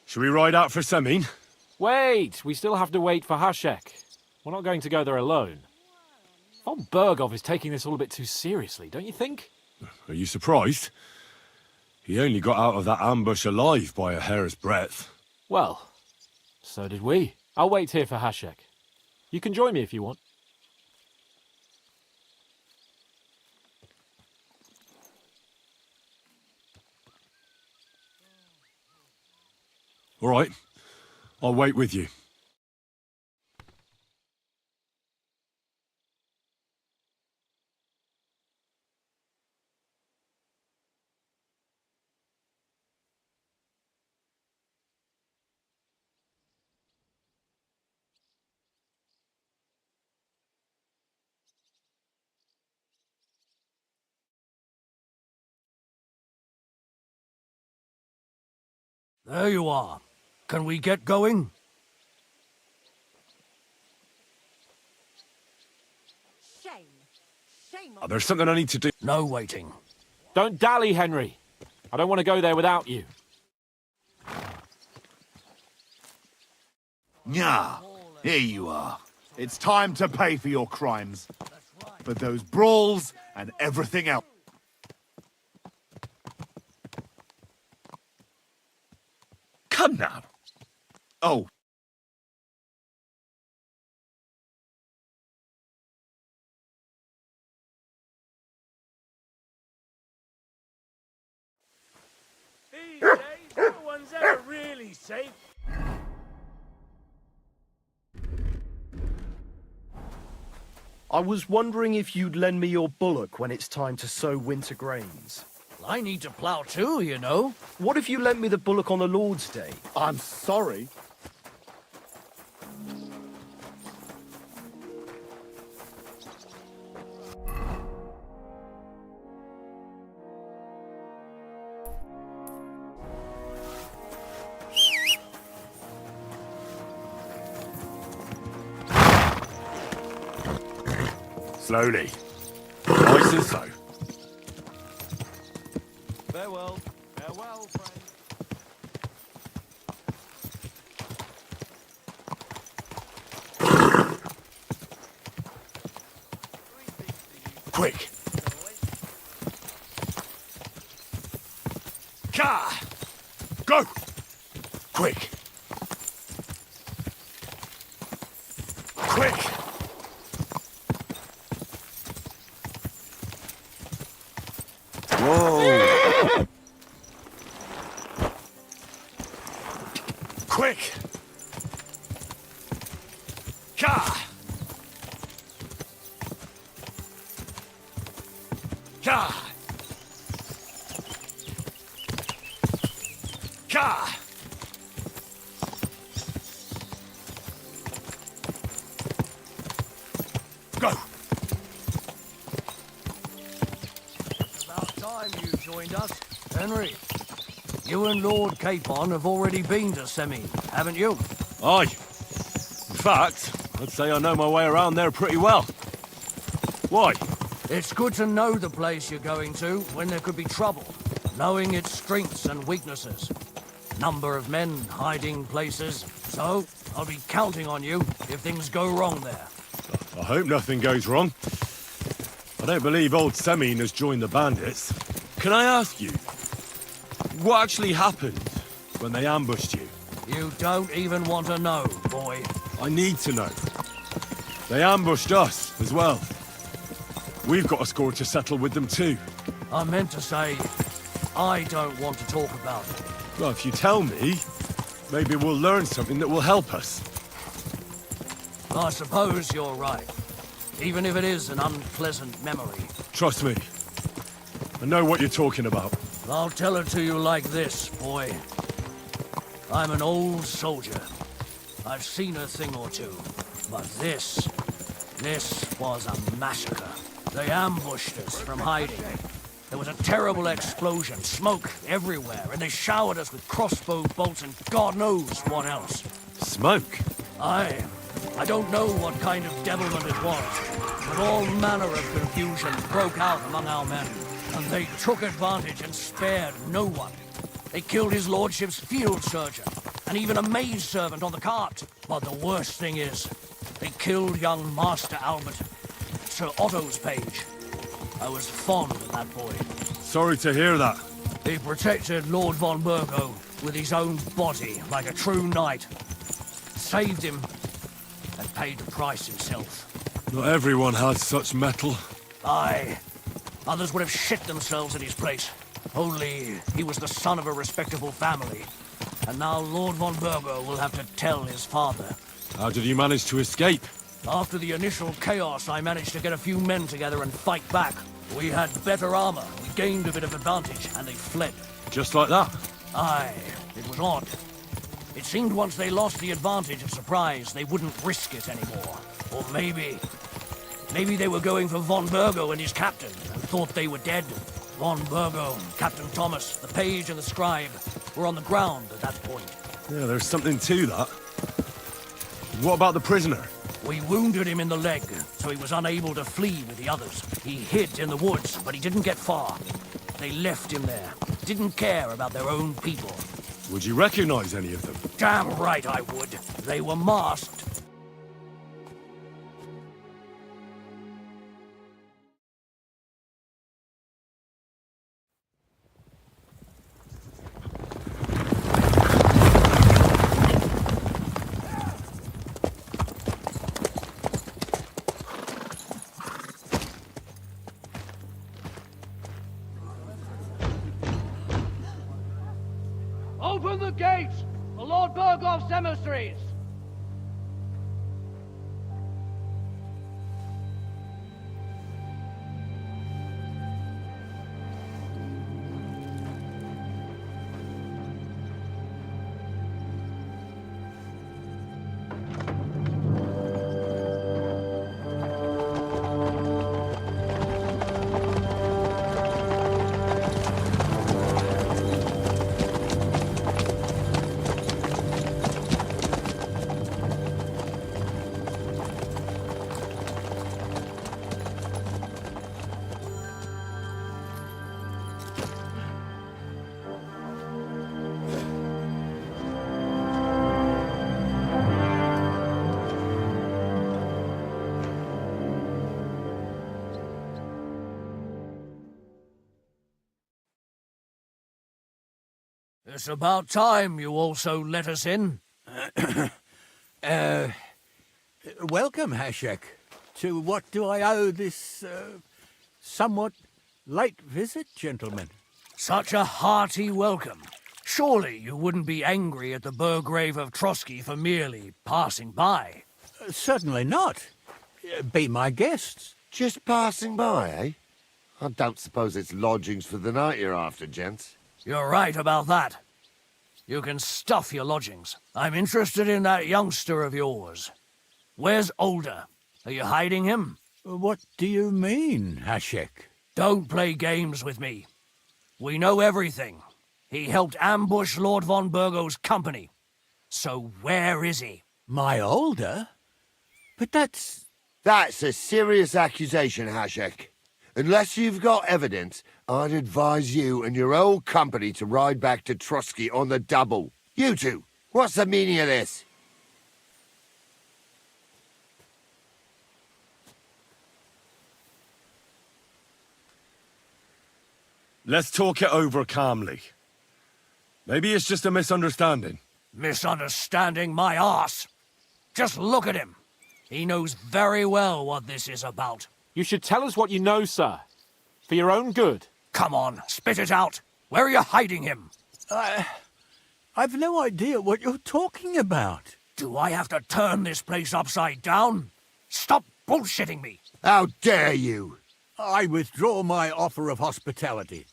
Should we ride out for Semin? Wait! We still have to wait for Hashek. We're not going to go there alone. Von Bergow is taking this all a bit too seriously, don't you think? Are you surprised? He only got out of that ambush alive by a hair's breadth. Well, so did we. I'll wait here for Hashek. You can join me if you want. All right. I'll wait with you. There you are. Can we get going? There's something I need to do. No waiting. Don't dally, Henry. I don't want to go there without you. Nya, here you are. It's time to pay for your crimes. For those brawls and everything else. Come now. Oh. These days, no one's ever really safe. I was wondering if you'd lend me your bullock when it's time to sow winter grains. I need to plough too, you know. What if you lent me the bullock on the Lord's Day? I'm sorry. Slowly. Nice and slow. Farewell. Farewell, friend. Quick. Ka! Go! Quick! Quick! Whoa! Quick! Ka! Ka! Ka! Go! About time you joined us, Henry. You and Lord Capon have already been to Semi, haven't you? Aye. In fact, I'd say I know my way around there pretty well. Why? It's good to know the place you're going to when there could be trouble, knowing its strengths and weaknesses. Number of men, hiding places. So, I'll be counting on you if things go wrong there. I hope nothing goes wrong. I don't believe old Semine has joined the bandits. Can I ask you, what actually happened when they ambushed you? You don't even want to know, boy. I need to know. They ambushed us as well. We've got a score to settle with them too. I meant to say, I don't want to talk about it. Well, if you tell me, maybe we'll learn something that will help us. I suppose you're right. Even if it is an unpleasant memory. Trust me. I know what you're talking about. I'll tell it to you like this, boy. I'm an old soldier. I've seen a thing or two. But this was a massacre. They ambushed us from hiding. There was a terrible explosion, smoke everywhere, and they showered us with crossbow bolts and God knows what else. Smoke? I don't know what kind of devilment it was, but all manner of confusion broke out among our men, and they took advantage and spared no one. They killed his lordship's field surgeon, and even a maidservant on the cart. But the worst thing is, they killed young Master Albert, Sir Otto's page. I was fond of that boy. Sorry to hear that. He protected Lord von Bergow with his own body like a true knight. Saved him and paid the price himself. Not everyone has such mettle. Aye. Others would have shit themselves in his place. Only he was the son of a respectable family. And now Lord von Bergow will have to tell his father. How did you manage to escape? After the initial chaos, I managed to get a few men together and fight back. We had better armor, we gained a bit of advantage, and they fled. Just like that? Aye, it was odd. It seemed once they lost the advantage of surprise, they wouldn't risk it anymore. Or maybe they were going for von Bergow and his captain, and thought they were dead. Von Bergow, Captain Thomas, the page and the scribe were on the ground at that point. Yeah, there's something to that. What about the prisoner? We wounded him in the leg, so he was unable to flee with the others. He hid in the woods, but he didn't get far. They left him there. Didn't care about their own people. Would you recognize any of them? Damn right I would. They were masked. Open the gates for Lord Bergow's emissaries! It's about time you also let us in. Welcome, Hashek. To what do I owe this, somewhat late visit, gentlemen? Such a hearty welcome. Surely you wouldn't be angry at the Burgrave of Trotsky for merely passing by? Certainly not. Be my guests. Just passing by, eh? I don't suppose it's lodgings for the night you're after, gents. You're right about that. You can stuff your lodgings. I'm interested in that youngster of yours. Where's Olda? Are you hiding him? What do you mean, Hashek? Don't play games with me. We know everything. He helped ambush Lord von Bergow's company. So where is he? My Olda? But that's a serious accusation, Hashek. Unless you've got evidence, I'd advise you and your old company to ride back to Trotsky on the double. You two, what's the meaning of this? Let's talk it over calmly. Maybe it's just a misunderstanding. Misunderstanding my arse. Just look at him. He knows very well what this is about. You should tell us what you know, sir. For your own good. Come on, spit it out. Where are you hiding him? I've no idea what you're talking about. Do I have to turn this place upside down? Stop bullshitting me. How dare you? I withdraw my offer of hospitality.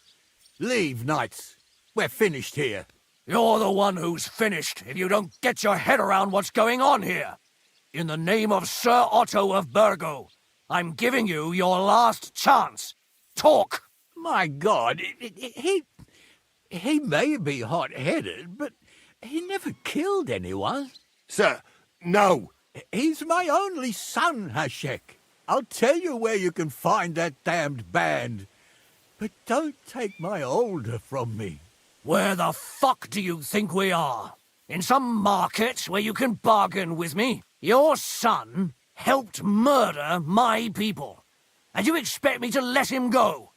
Leave, knights. We're finished here. You're the one who's finished if you don't get your head around what's going on here. In the name of Sir Otto of Bergow, I'm giving you your last chance. Talk! My God, he may be hot-headed, but he never killed anyone. Sir, no. He's my only son, Hashek. I'll tell you where you can find that damned band. But don't take my Olda from me. Where the fuck do you think we are? In some market where you can bargain with me? Your son helped murder my people. And you expect me to let him go?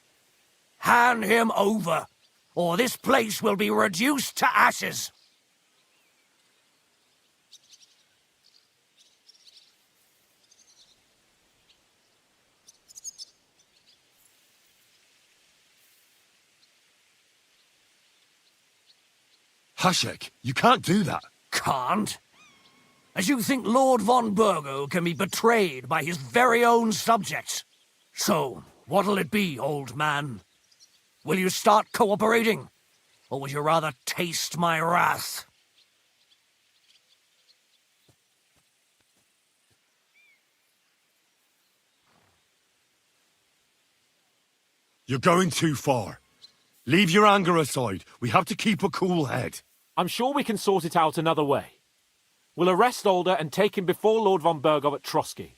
Hand him over, or this place will be reduced to ashes. Hashek, you can't do that. Can't? As you think Lord von Bergow can be betrayed by his very own subjects. So, what'll it be, old man? Will you start cooperating? Or would you rather taste my wrath? You're going too far. Leave your anger aside. We have to keep a cool head. I'm sure we can sort it out another way. We'll arrest Olda and take him before Lord von Bergow at Trotsky.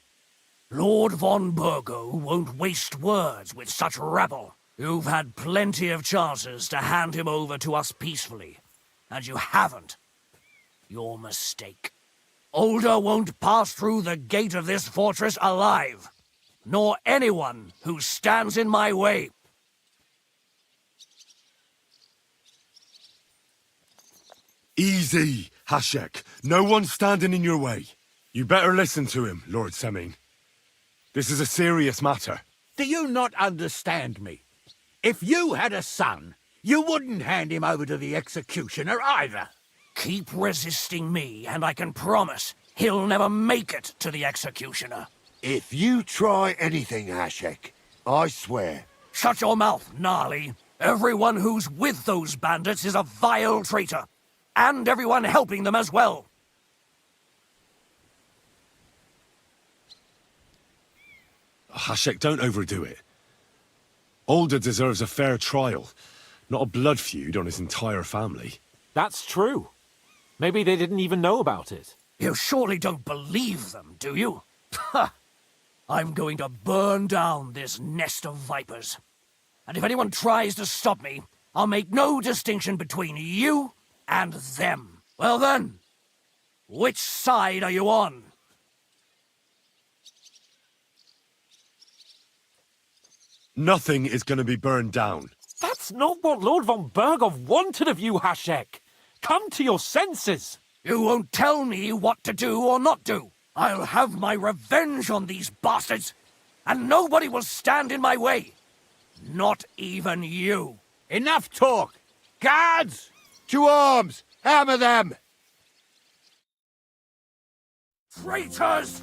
Lord von Bergow won't waste words with such rabble. You've had plenty of chances to hand him over to us peacefully, and you haven't. Your mistake. Olda won't pass through the gate of this fortress alive, nor anyone who stands in my way. Easy, Hashek. No one's standing in your way. You better listen to him, Lord Seming. This is a serious matter. Do you not understand me? If you had a son, you wouldn't hand him over to the executioner either. Keep resisting me, and I can promise he'll never make it to the executioner. If you try anything, Hashek, I swear. Shut your mouth, Gnarly. Everyone who's with those bandits is a vile traitor. And everyone helping them as well. Hashek, don't overdo it. Olda deserves a fair trial, not a blood feud on his entire family. That's true. Maybe they didn't even know about it. You surely don't believe them, do you? Ha! I'm going to burn down this nest of vipers. And if anyone tries to stop me, I'll make no distinction between you and them. Well then, which side are you on? Nothing is going to be burned down. That's That's not what Lord von Bergow wanted of you, Hashek. Come to your senses. You won't tell me what to do or not do. I'll have my revenge on these bastards, and nobody will stand in my way. Not even you. Enough talk! Guards! To arms! Hammer them! Traitors!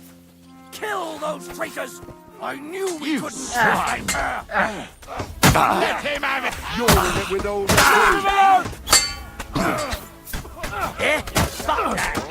Kill those traitors! I knew we couldn't survive her! Let him have it! You're in it with old... Eh? Fuck that!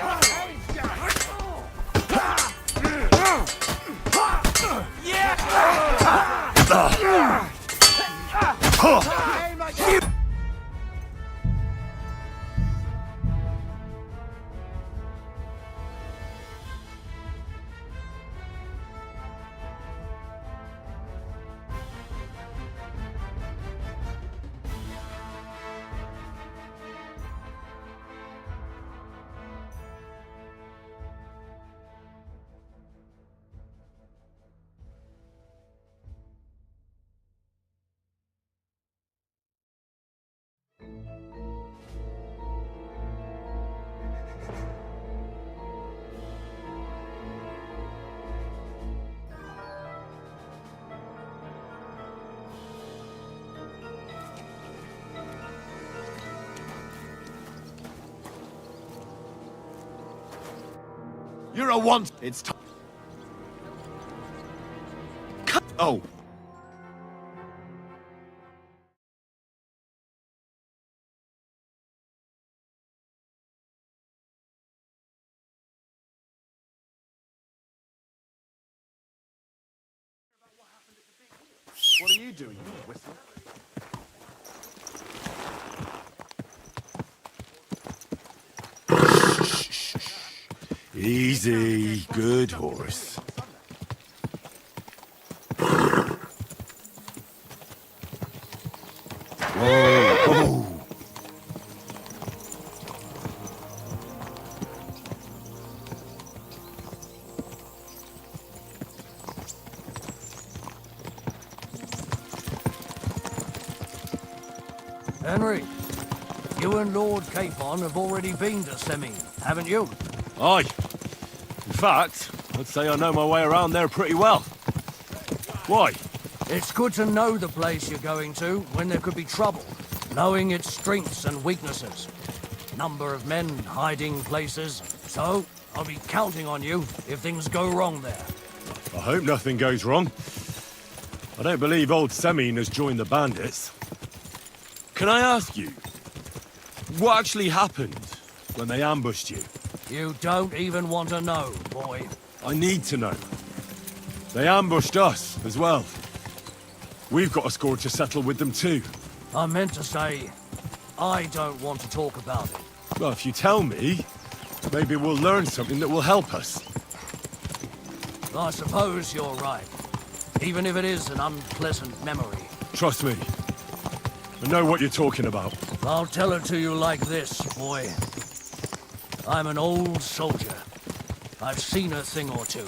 You're a want. It's time. Oh. What are you doing, you whistle? Easy, good horse. Whoa. Henry, you and Lord Capon have already been to Semi, haven't you? Aye. In fact, I'd say I know my way around there pretty well. Why? It's good to know the place you're going to when there could be trouble, knowing its strengths and weaknesses. Number of men hiding places, so I'll be counting on you if things go wrong there. I hope nothing goes wrong. I don't believe old Semine has joined the bandits. Can I ask you, what actually happened when they ambushed you? You don't even want to know, boy. I need to know. They ambushed us as well. We've got a score to settle with them too. I meant to say, I don't want to talk about it. Well, if you tell me, maybe we'll learn something that will help us. I suppose you're right. Even if it is an unpleasant memory. Trust me. I know what you're talking about. I'll tell it to you like this, boy. I'm an old soldier. I've seen a thing or two.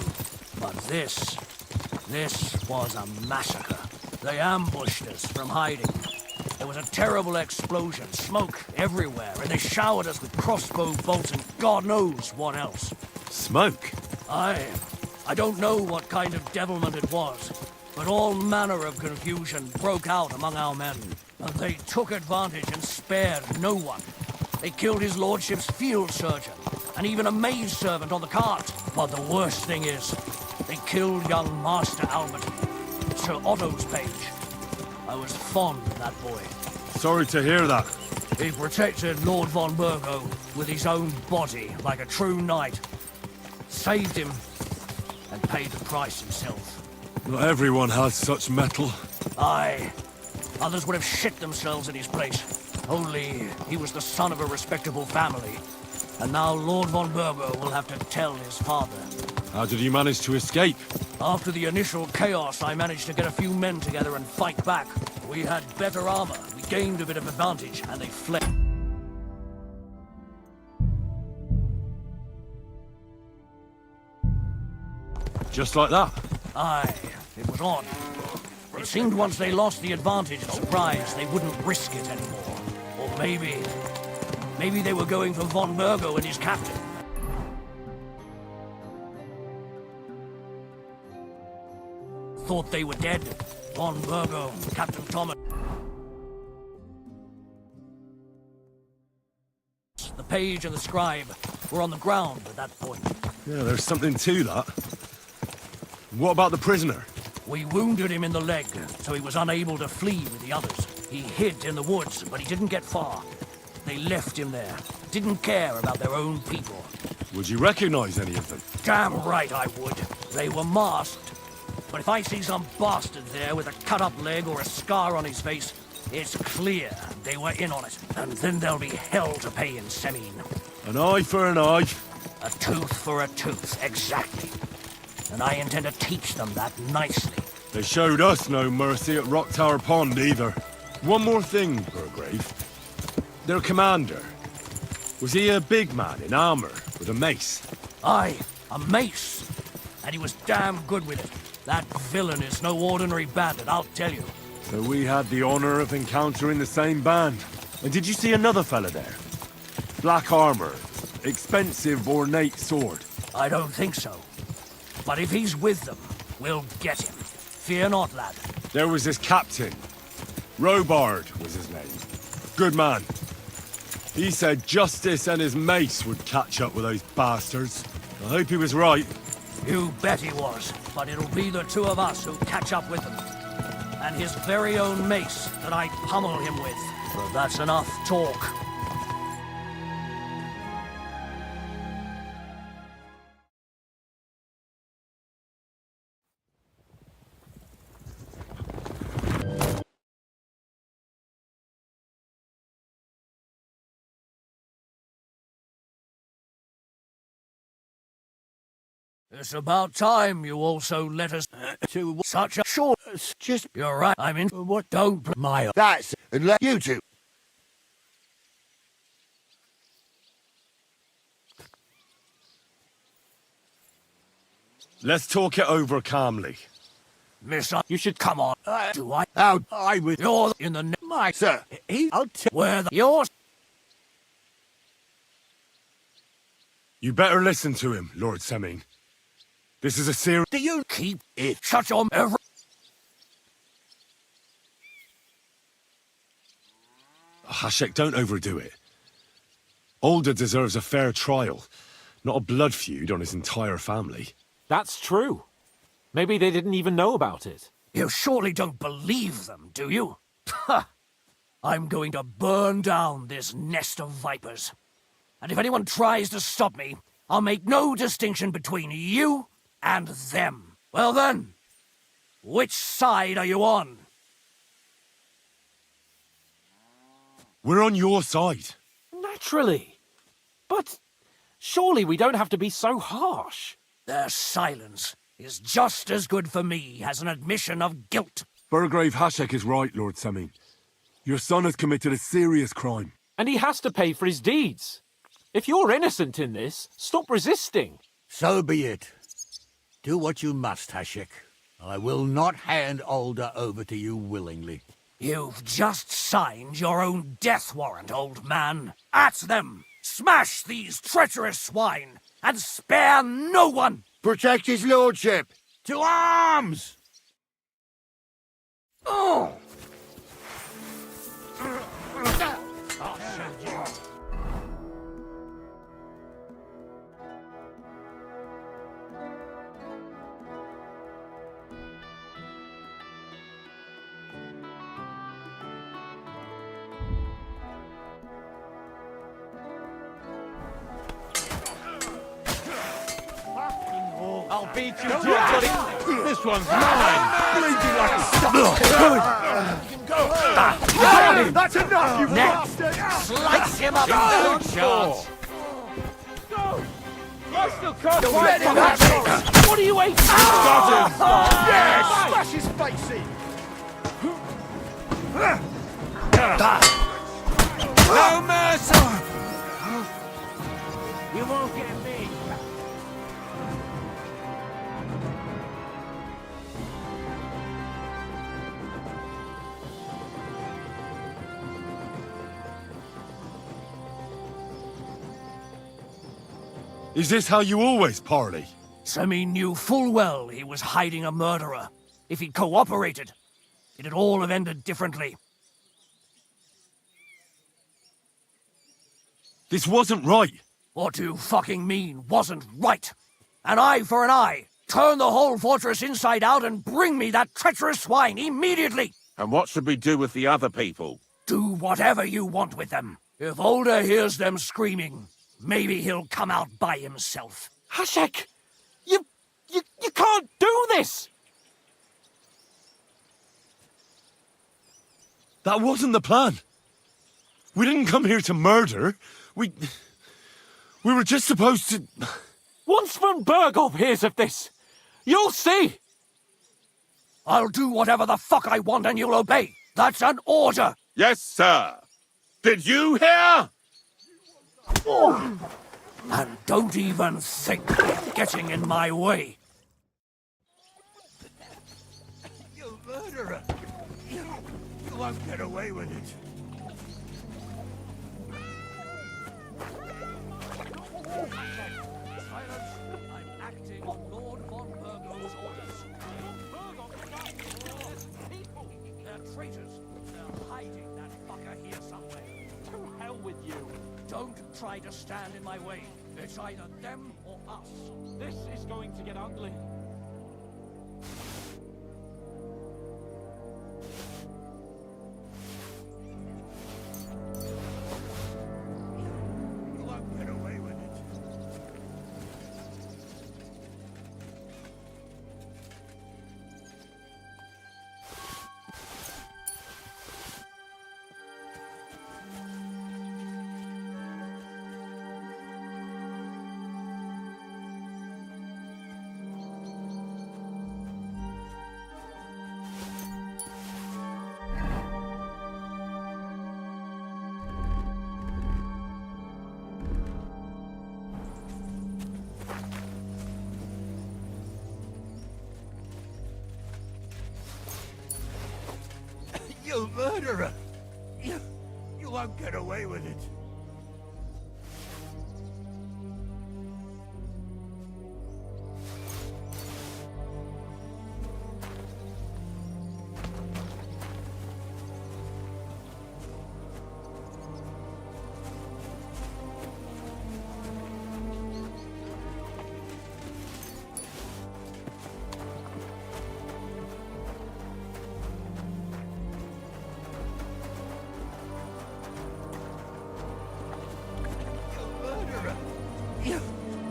But this was a massacre. They ambushed us from hiding. There was a terrible explosion, smoke everywhere, and they showered us with crossbow bolts and God knows what else. Smoke? I don't know what kind of devilment it was, but all manner of confusion broke out among our men. And they took advantage and spared no one. They killed his lordship's field surgeon, and even a maid servant on the cart. But the worst thing is, they killed young Master Albert, Sir Otto's page. I was fond of that boy. Sorry to hear that. He protected Lord von Bergow with his own body like a true knight. Saved him, and paid the price himself. Not everyone has such mettle. Aye. Others would have shit themselves in his place. Only he was the son of a respectable family. And now Lord von Bergow will have to tell his father. How did you manage to escape? After the initial chaos, I managed to get a few men together and fight back. We had better armor, we gained a bit of advantage, and they fled. Just like that? Aye, it was odd. It seemed once they lost the advantage of surprise, they wouldn't risk it anymore. Or maybe they were going for von Bergow and his captain. Thought they were dead. Von Bergow, Captain Thomas. The page and the scribe were on the ground at that point. Yeah, there's something to that. What about the prisoner? We wounded him in the leg, so he was unable to flee with the others. He hid in the woods, but he didn't get far. They left him there. Didn't care about their own people. Would you recognize any of them? Damn right I would. They were masked. But if I see some bastard there with a cut-up leg or a scar on his face, it's clear they were in on it. And then there'll be hell to pay in Semine. An eye for an eye. A tooth for a tooth, exactly. And I intend to teach them that nicely. They showed us no mercy at Rock Tower Pond either. One more thing, Burgrave. Their commander. Was he a big man in armor with a mace? Aye, a mace. And he was damn good with it. That villain is no ordinary bandit, I'll tell you. So we had the honor of encountering the same band. And did you see another fella there? Black armor, expensive ornate sword. I don't think so. But if he's with them, we'll get him. Fear not, lad. There was this captain. Robard was his name. Good man. He said justice and his mace would catch up with those bastards. I hope he was right. You bet he was. But it'll be the two of us who catch up with them. And his very own mace that I pummel him with. But that's enough talk. It's about time you also let us to such a short. Just you're right. I'm in. What? Don't my. That's and let you two. Let's talk it over calmly. Miss, you should come on. Do I? Out. I with you're in the my sir. I'll tell where the yours. You better listen to him, Lord Semine. This is a serious... Do you keep it? Shut your every... Hashek, don't overdo it. Olda deserves a fair trial, not a blood feud on his entire family. That's true. Maybe they didn't even know about it. You surely don't believe them, do you? Ha! I'm going to burn down this nest of vipers. And if anyone tries to stop me, I'll make no distinction between you and them. Well then, which side are you on? We're on your side. Naturally. But surely we don't have to be so harsh. Their silence is just as good for me as an admission of guilt. Burgrave Hashek is right, Lord Semine. Your son has committed a serious crime. And he has to pay for his deeds. If you're innocent in this, stop resisting. So be it. Do what you must, Hashek. I will not hand Olda over to you willingly. You've just signed your own death warrant, old man. At them! Smash these treacherous swine, and spare no one! Protect his lordship! To arms! Oh! I'll beat you to it, buddy. This one's mine. Bleeding like a stuck. That's enough, you bastard! Slice him up! Good chance. I still can't fight for that. What are you waiting for? Yes! Smash his face in! No mercy! You won't get me. Is this how you always parley? Semi knew full well he was hiding a murderer. If he'd cooperated, it'd all have ended differently. This wasn't right. What do you fucking mean, wasn't right? An eye for an eye. Turn the whole fortress inside out and bring me that treacherous swine immediately! And what should we do with the other people? Do whatever you want with them. If Olda hears them screaming, maybe he'll come out by himself. Hashek! You can't do this! That wasn't the plan. We didn't come here to murder. We were just supposed to... Once von Bergow hears of this, you'll see! I'll do whatever the fuck I want and you'll obey. That's an order! Yes, sir. Did you hear? And don't even think of getting in my way. You murderer! You won't get away with it. Silence! I'm acting on Lord von Bergow's orders. They're traitors. They're hiding that fucker here somewhere. To hell with you. Don't try to stand in my way. It's either them or us. This is going to get ugly. You won't get away with it. You murderer! You won't get away with it.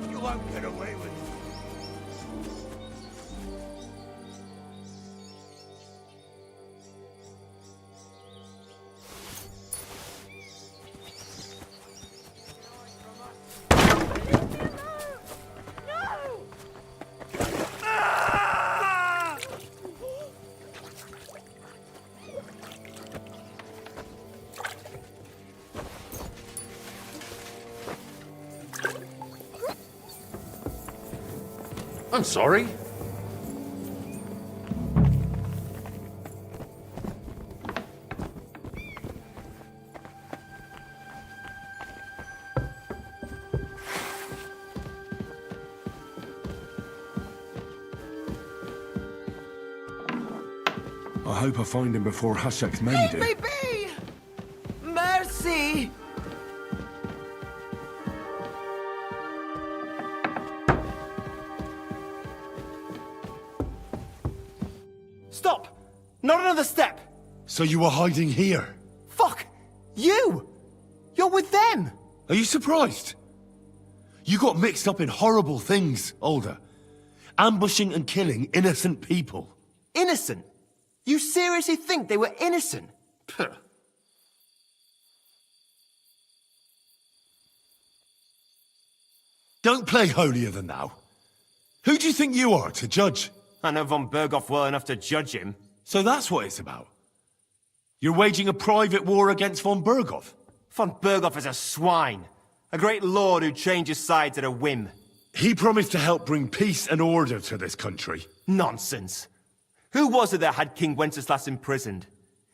You won't get away with it. I'm sorry. I hope I find him before Hashek's men do. Leave me be! Mercy! Stop! Not another step! So you were hiding here? Fuck! You! You're with them! Are you surprised? You got mixed up in horrible things, Olda. Ambushing and killing innocent people. Innocent? You seriously think they were innocent? Puh. Don't play holier than thou. Who do you think you are to judge? I know von Bergow well enough to judge him. So that's what it's about. You're waging a private war against von Bergow. Von Bergow is a swine. A great lord who changes sides at a whim. He promised to help bring peace and order to this country. Nonsense. Who was it that had King Wenceslas imprisoned?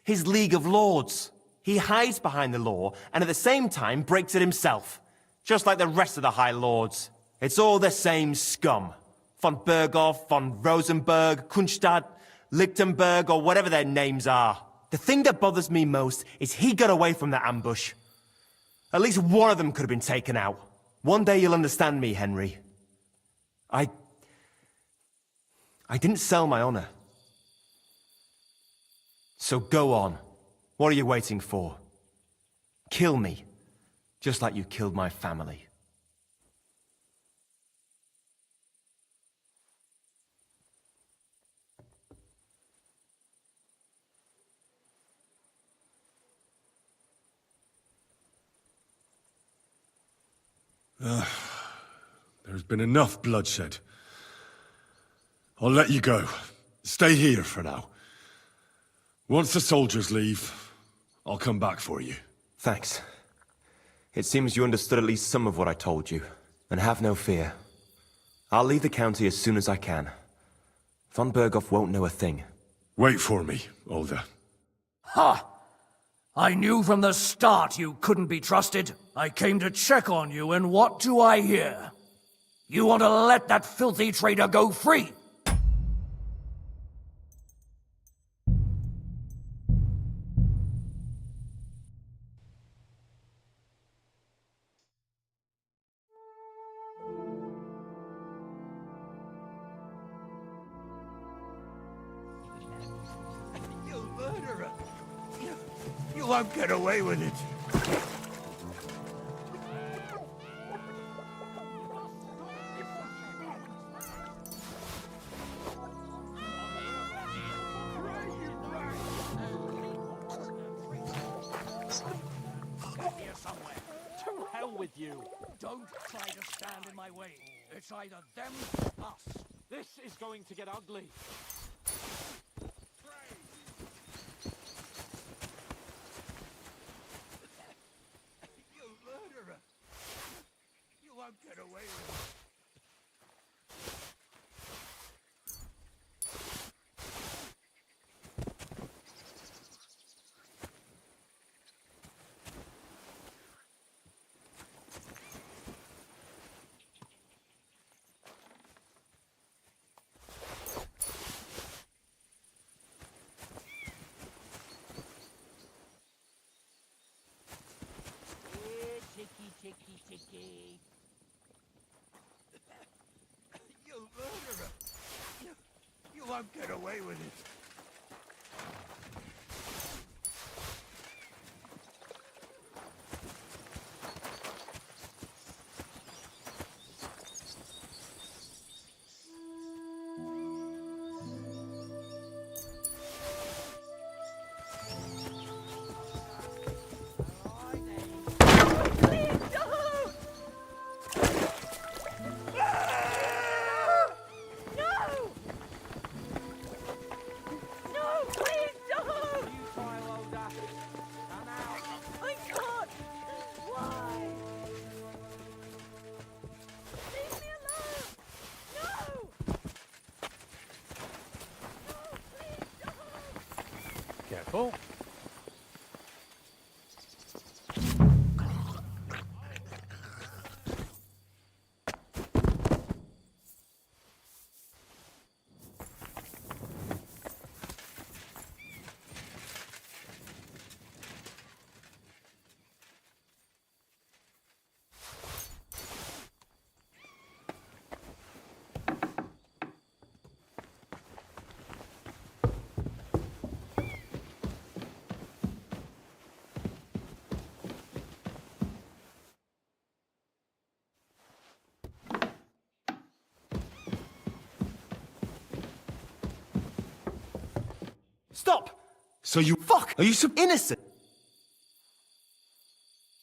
His League of Lords. He hides behind the law, and at the same time breaks it himself. Just like the rest of the High Lords. It's all the same scum. Von Bergow, von Rosenberg, Kunstadt, Lichtenberg, or whatever their names are. The thing that bothers me most is he got away from that ambush. At least one of them could have been taken out. One day you'll understand me, Henry. I didn't sell my honor. So go on. What are you waiting for? Kill me, just like you killed my family. There's been enough bloodshed. I'll let you go. Stay here for now. Once the soldiers leave, I'll come back for you. Thanks. It seems you understood at least some of what I told you. And have no fear. I'll leave the county as soon as I can. Von Bergow won't know a thing. Wait for me, Olda. Ha! I knew from the start you couldn't be trusted. I came to check on you, and what do I hear? You want to let that filthy traitor go free? You murderer! You won't get away with it. Here somewhere. To hell with you. Don't try to stand in my way. It's either them or us. This is going to get ugly. You murderer! You won't get away with it. Ticky. You murderer! You won't get away with it. Careful. Stop! So you... Fuck! Are you so... Innocent!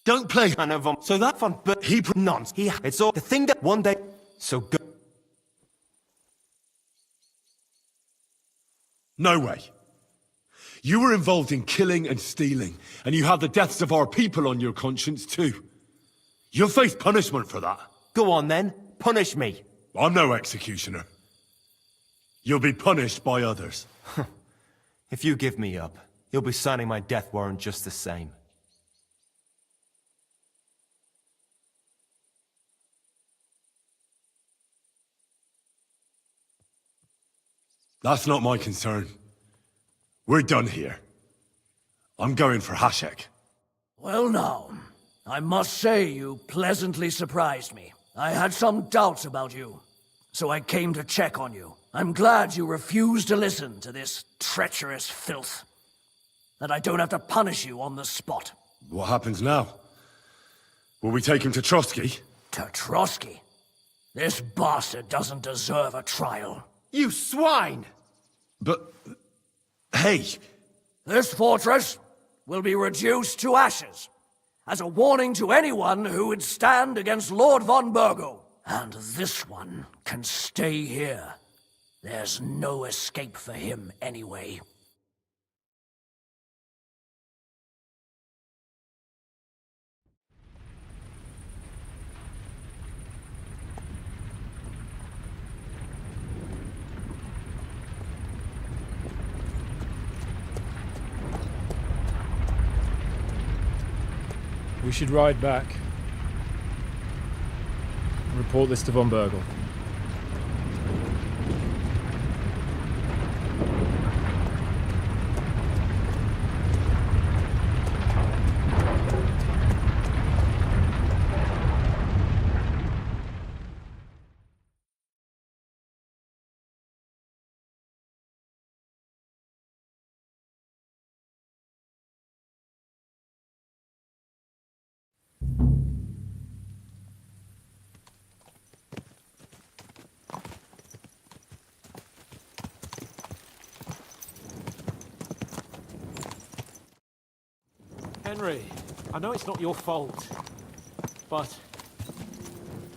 Don't play... I know Von... So that Von Ber... He... Nonce. He... It's all... The thing that one day... So go... No way. You were involved in killing and stealing, and you have the deaths of our people on your conscience too. You'll face punishment for that. Go on then. Punish me. I'm no executioner. You'll be punished by others. If you give me up, you'll be signing my death warrant just the same. That's not my concern. We're done here. I'm going for Hashek. Well now, I must say you pleasantly surprised me. I had some doubts about you, so I came to check on you. I'm glad you refused to listen to this treacherous filth. That I don't have to punish you on the spot. What happens now? Will we take him to Trotsky? To Trotsky? This bastard doesn't deserve a trial. You swine! But... hey! This fortress will be reduced to ashes, as a warning to anyone who would stand against Lord von Bergow. And this one can stay here. There's no escape for him anyway. We should ride back and report this to von Bergow. Henry, I know it's not your fault, but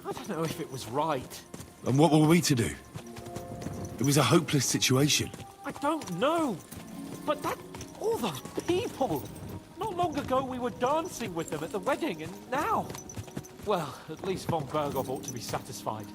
I don't know if it was right. And what were we to do? It was a hopeless situation. I don't know, but all those people. Not long ago we were dancing with them at the wedding, and now, well, at least von Bergow ought to be satisfied.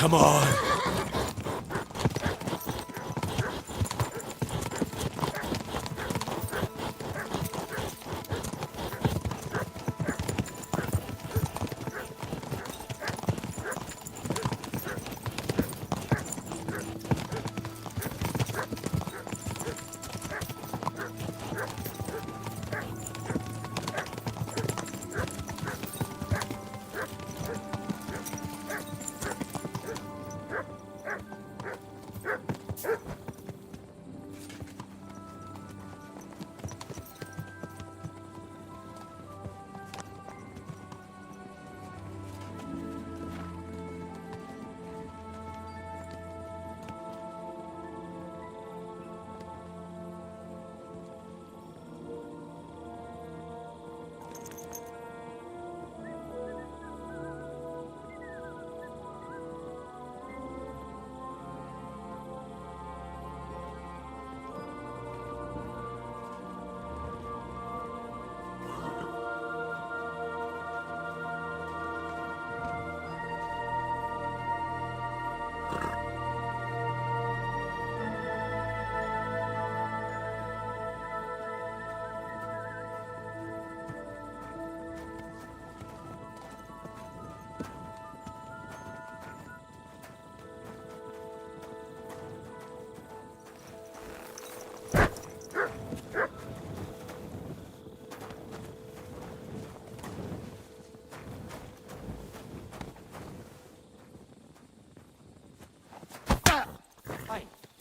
Come on.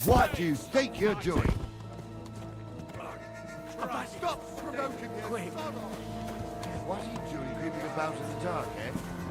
What do you think you're doing? Stop provoking him! Quick! What are you doing creeping about in the dark, eh?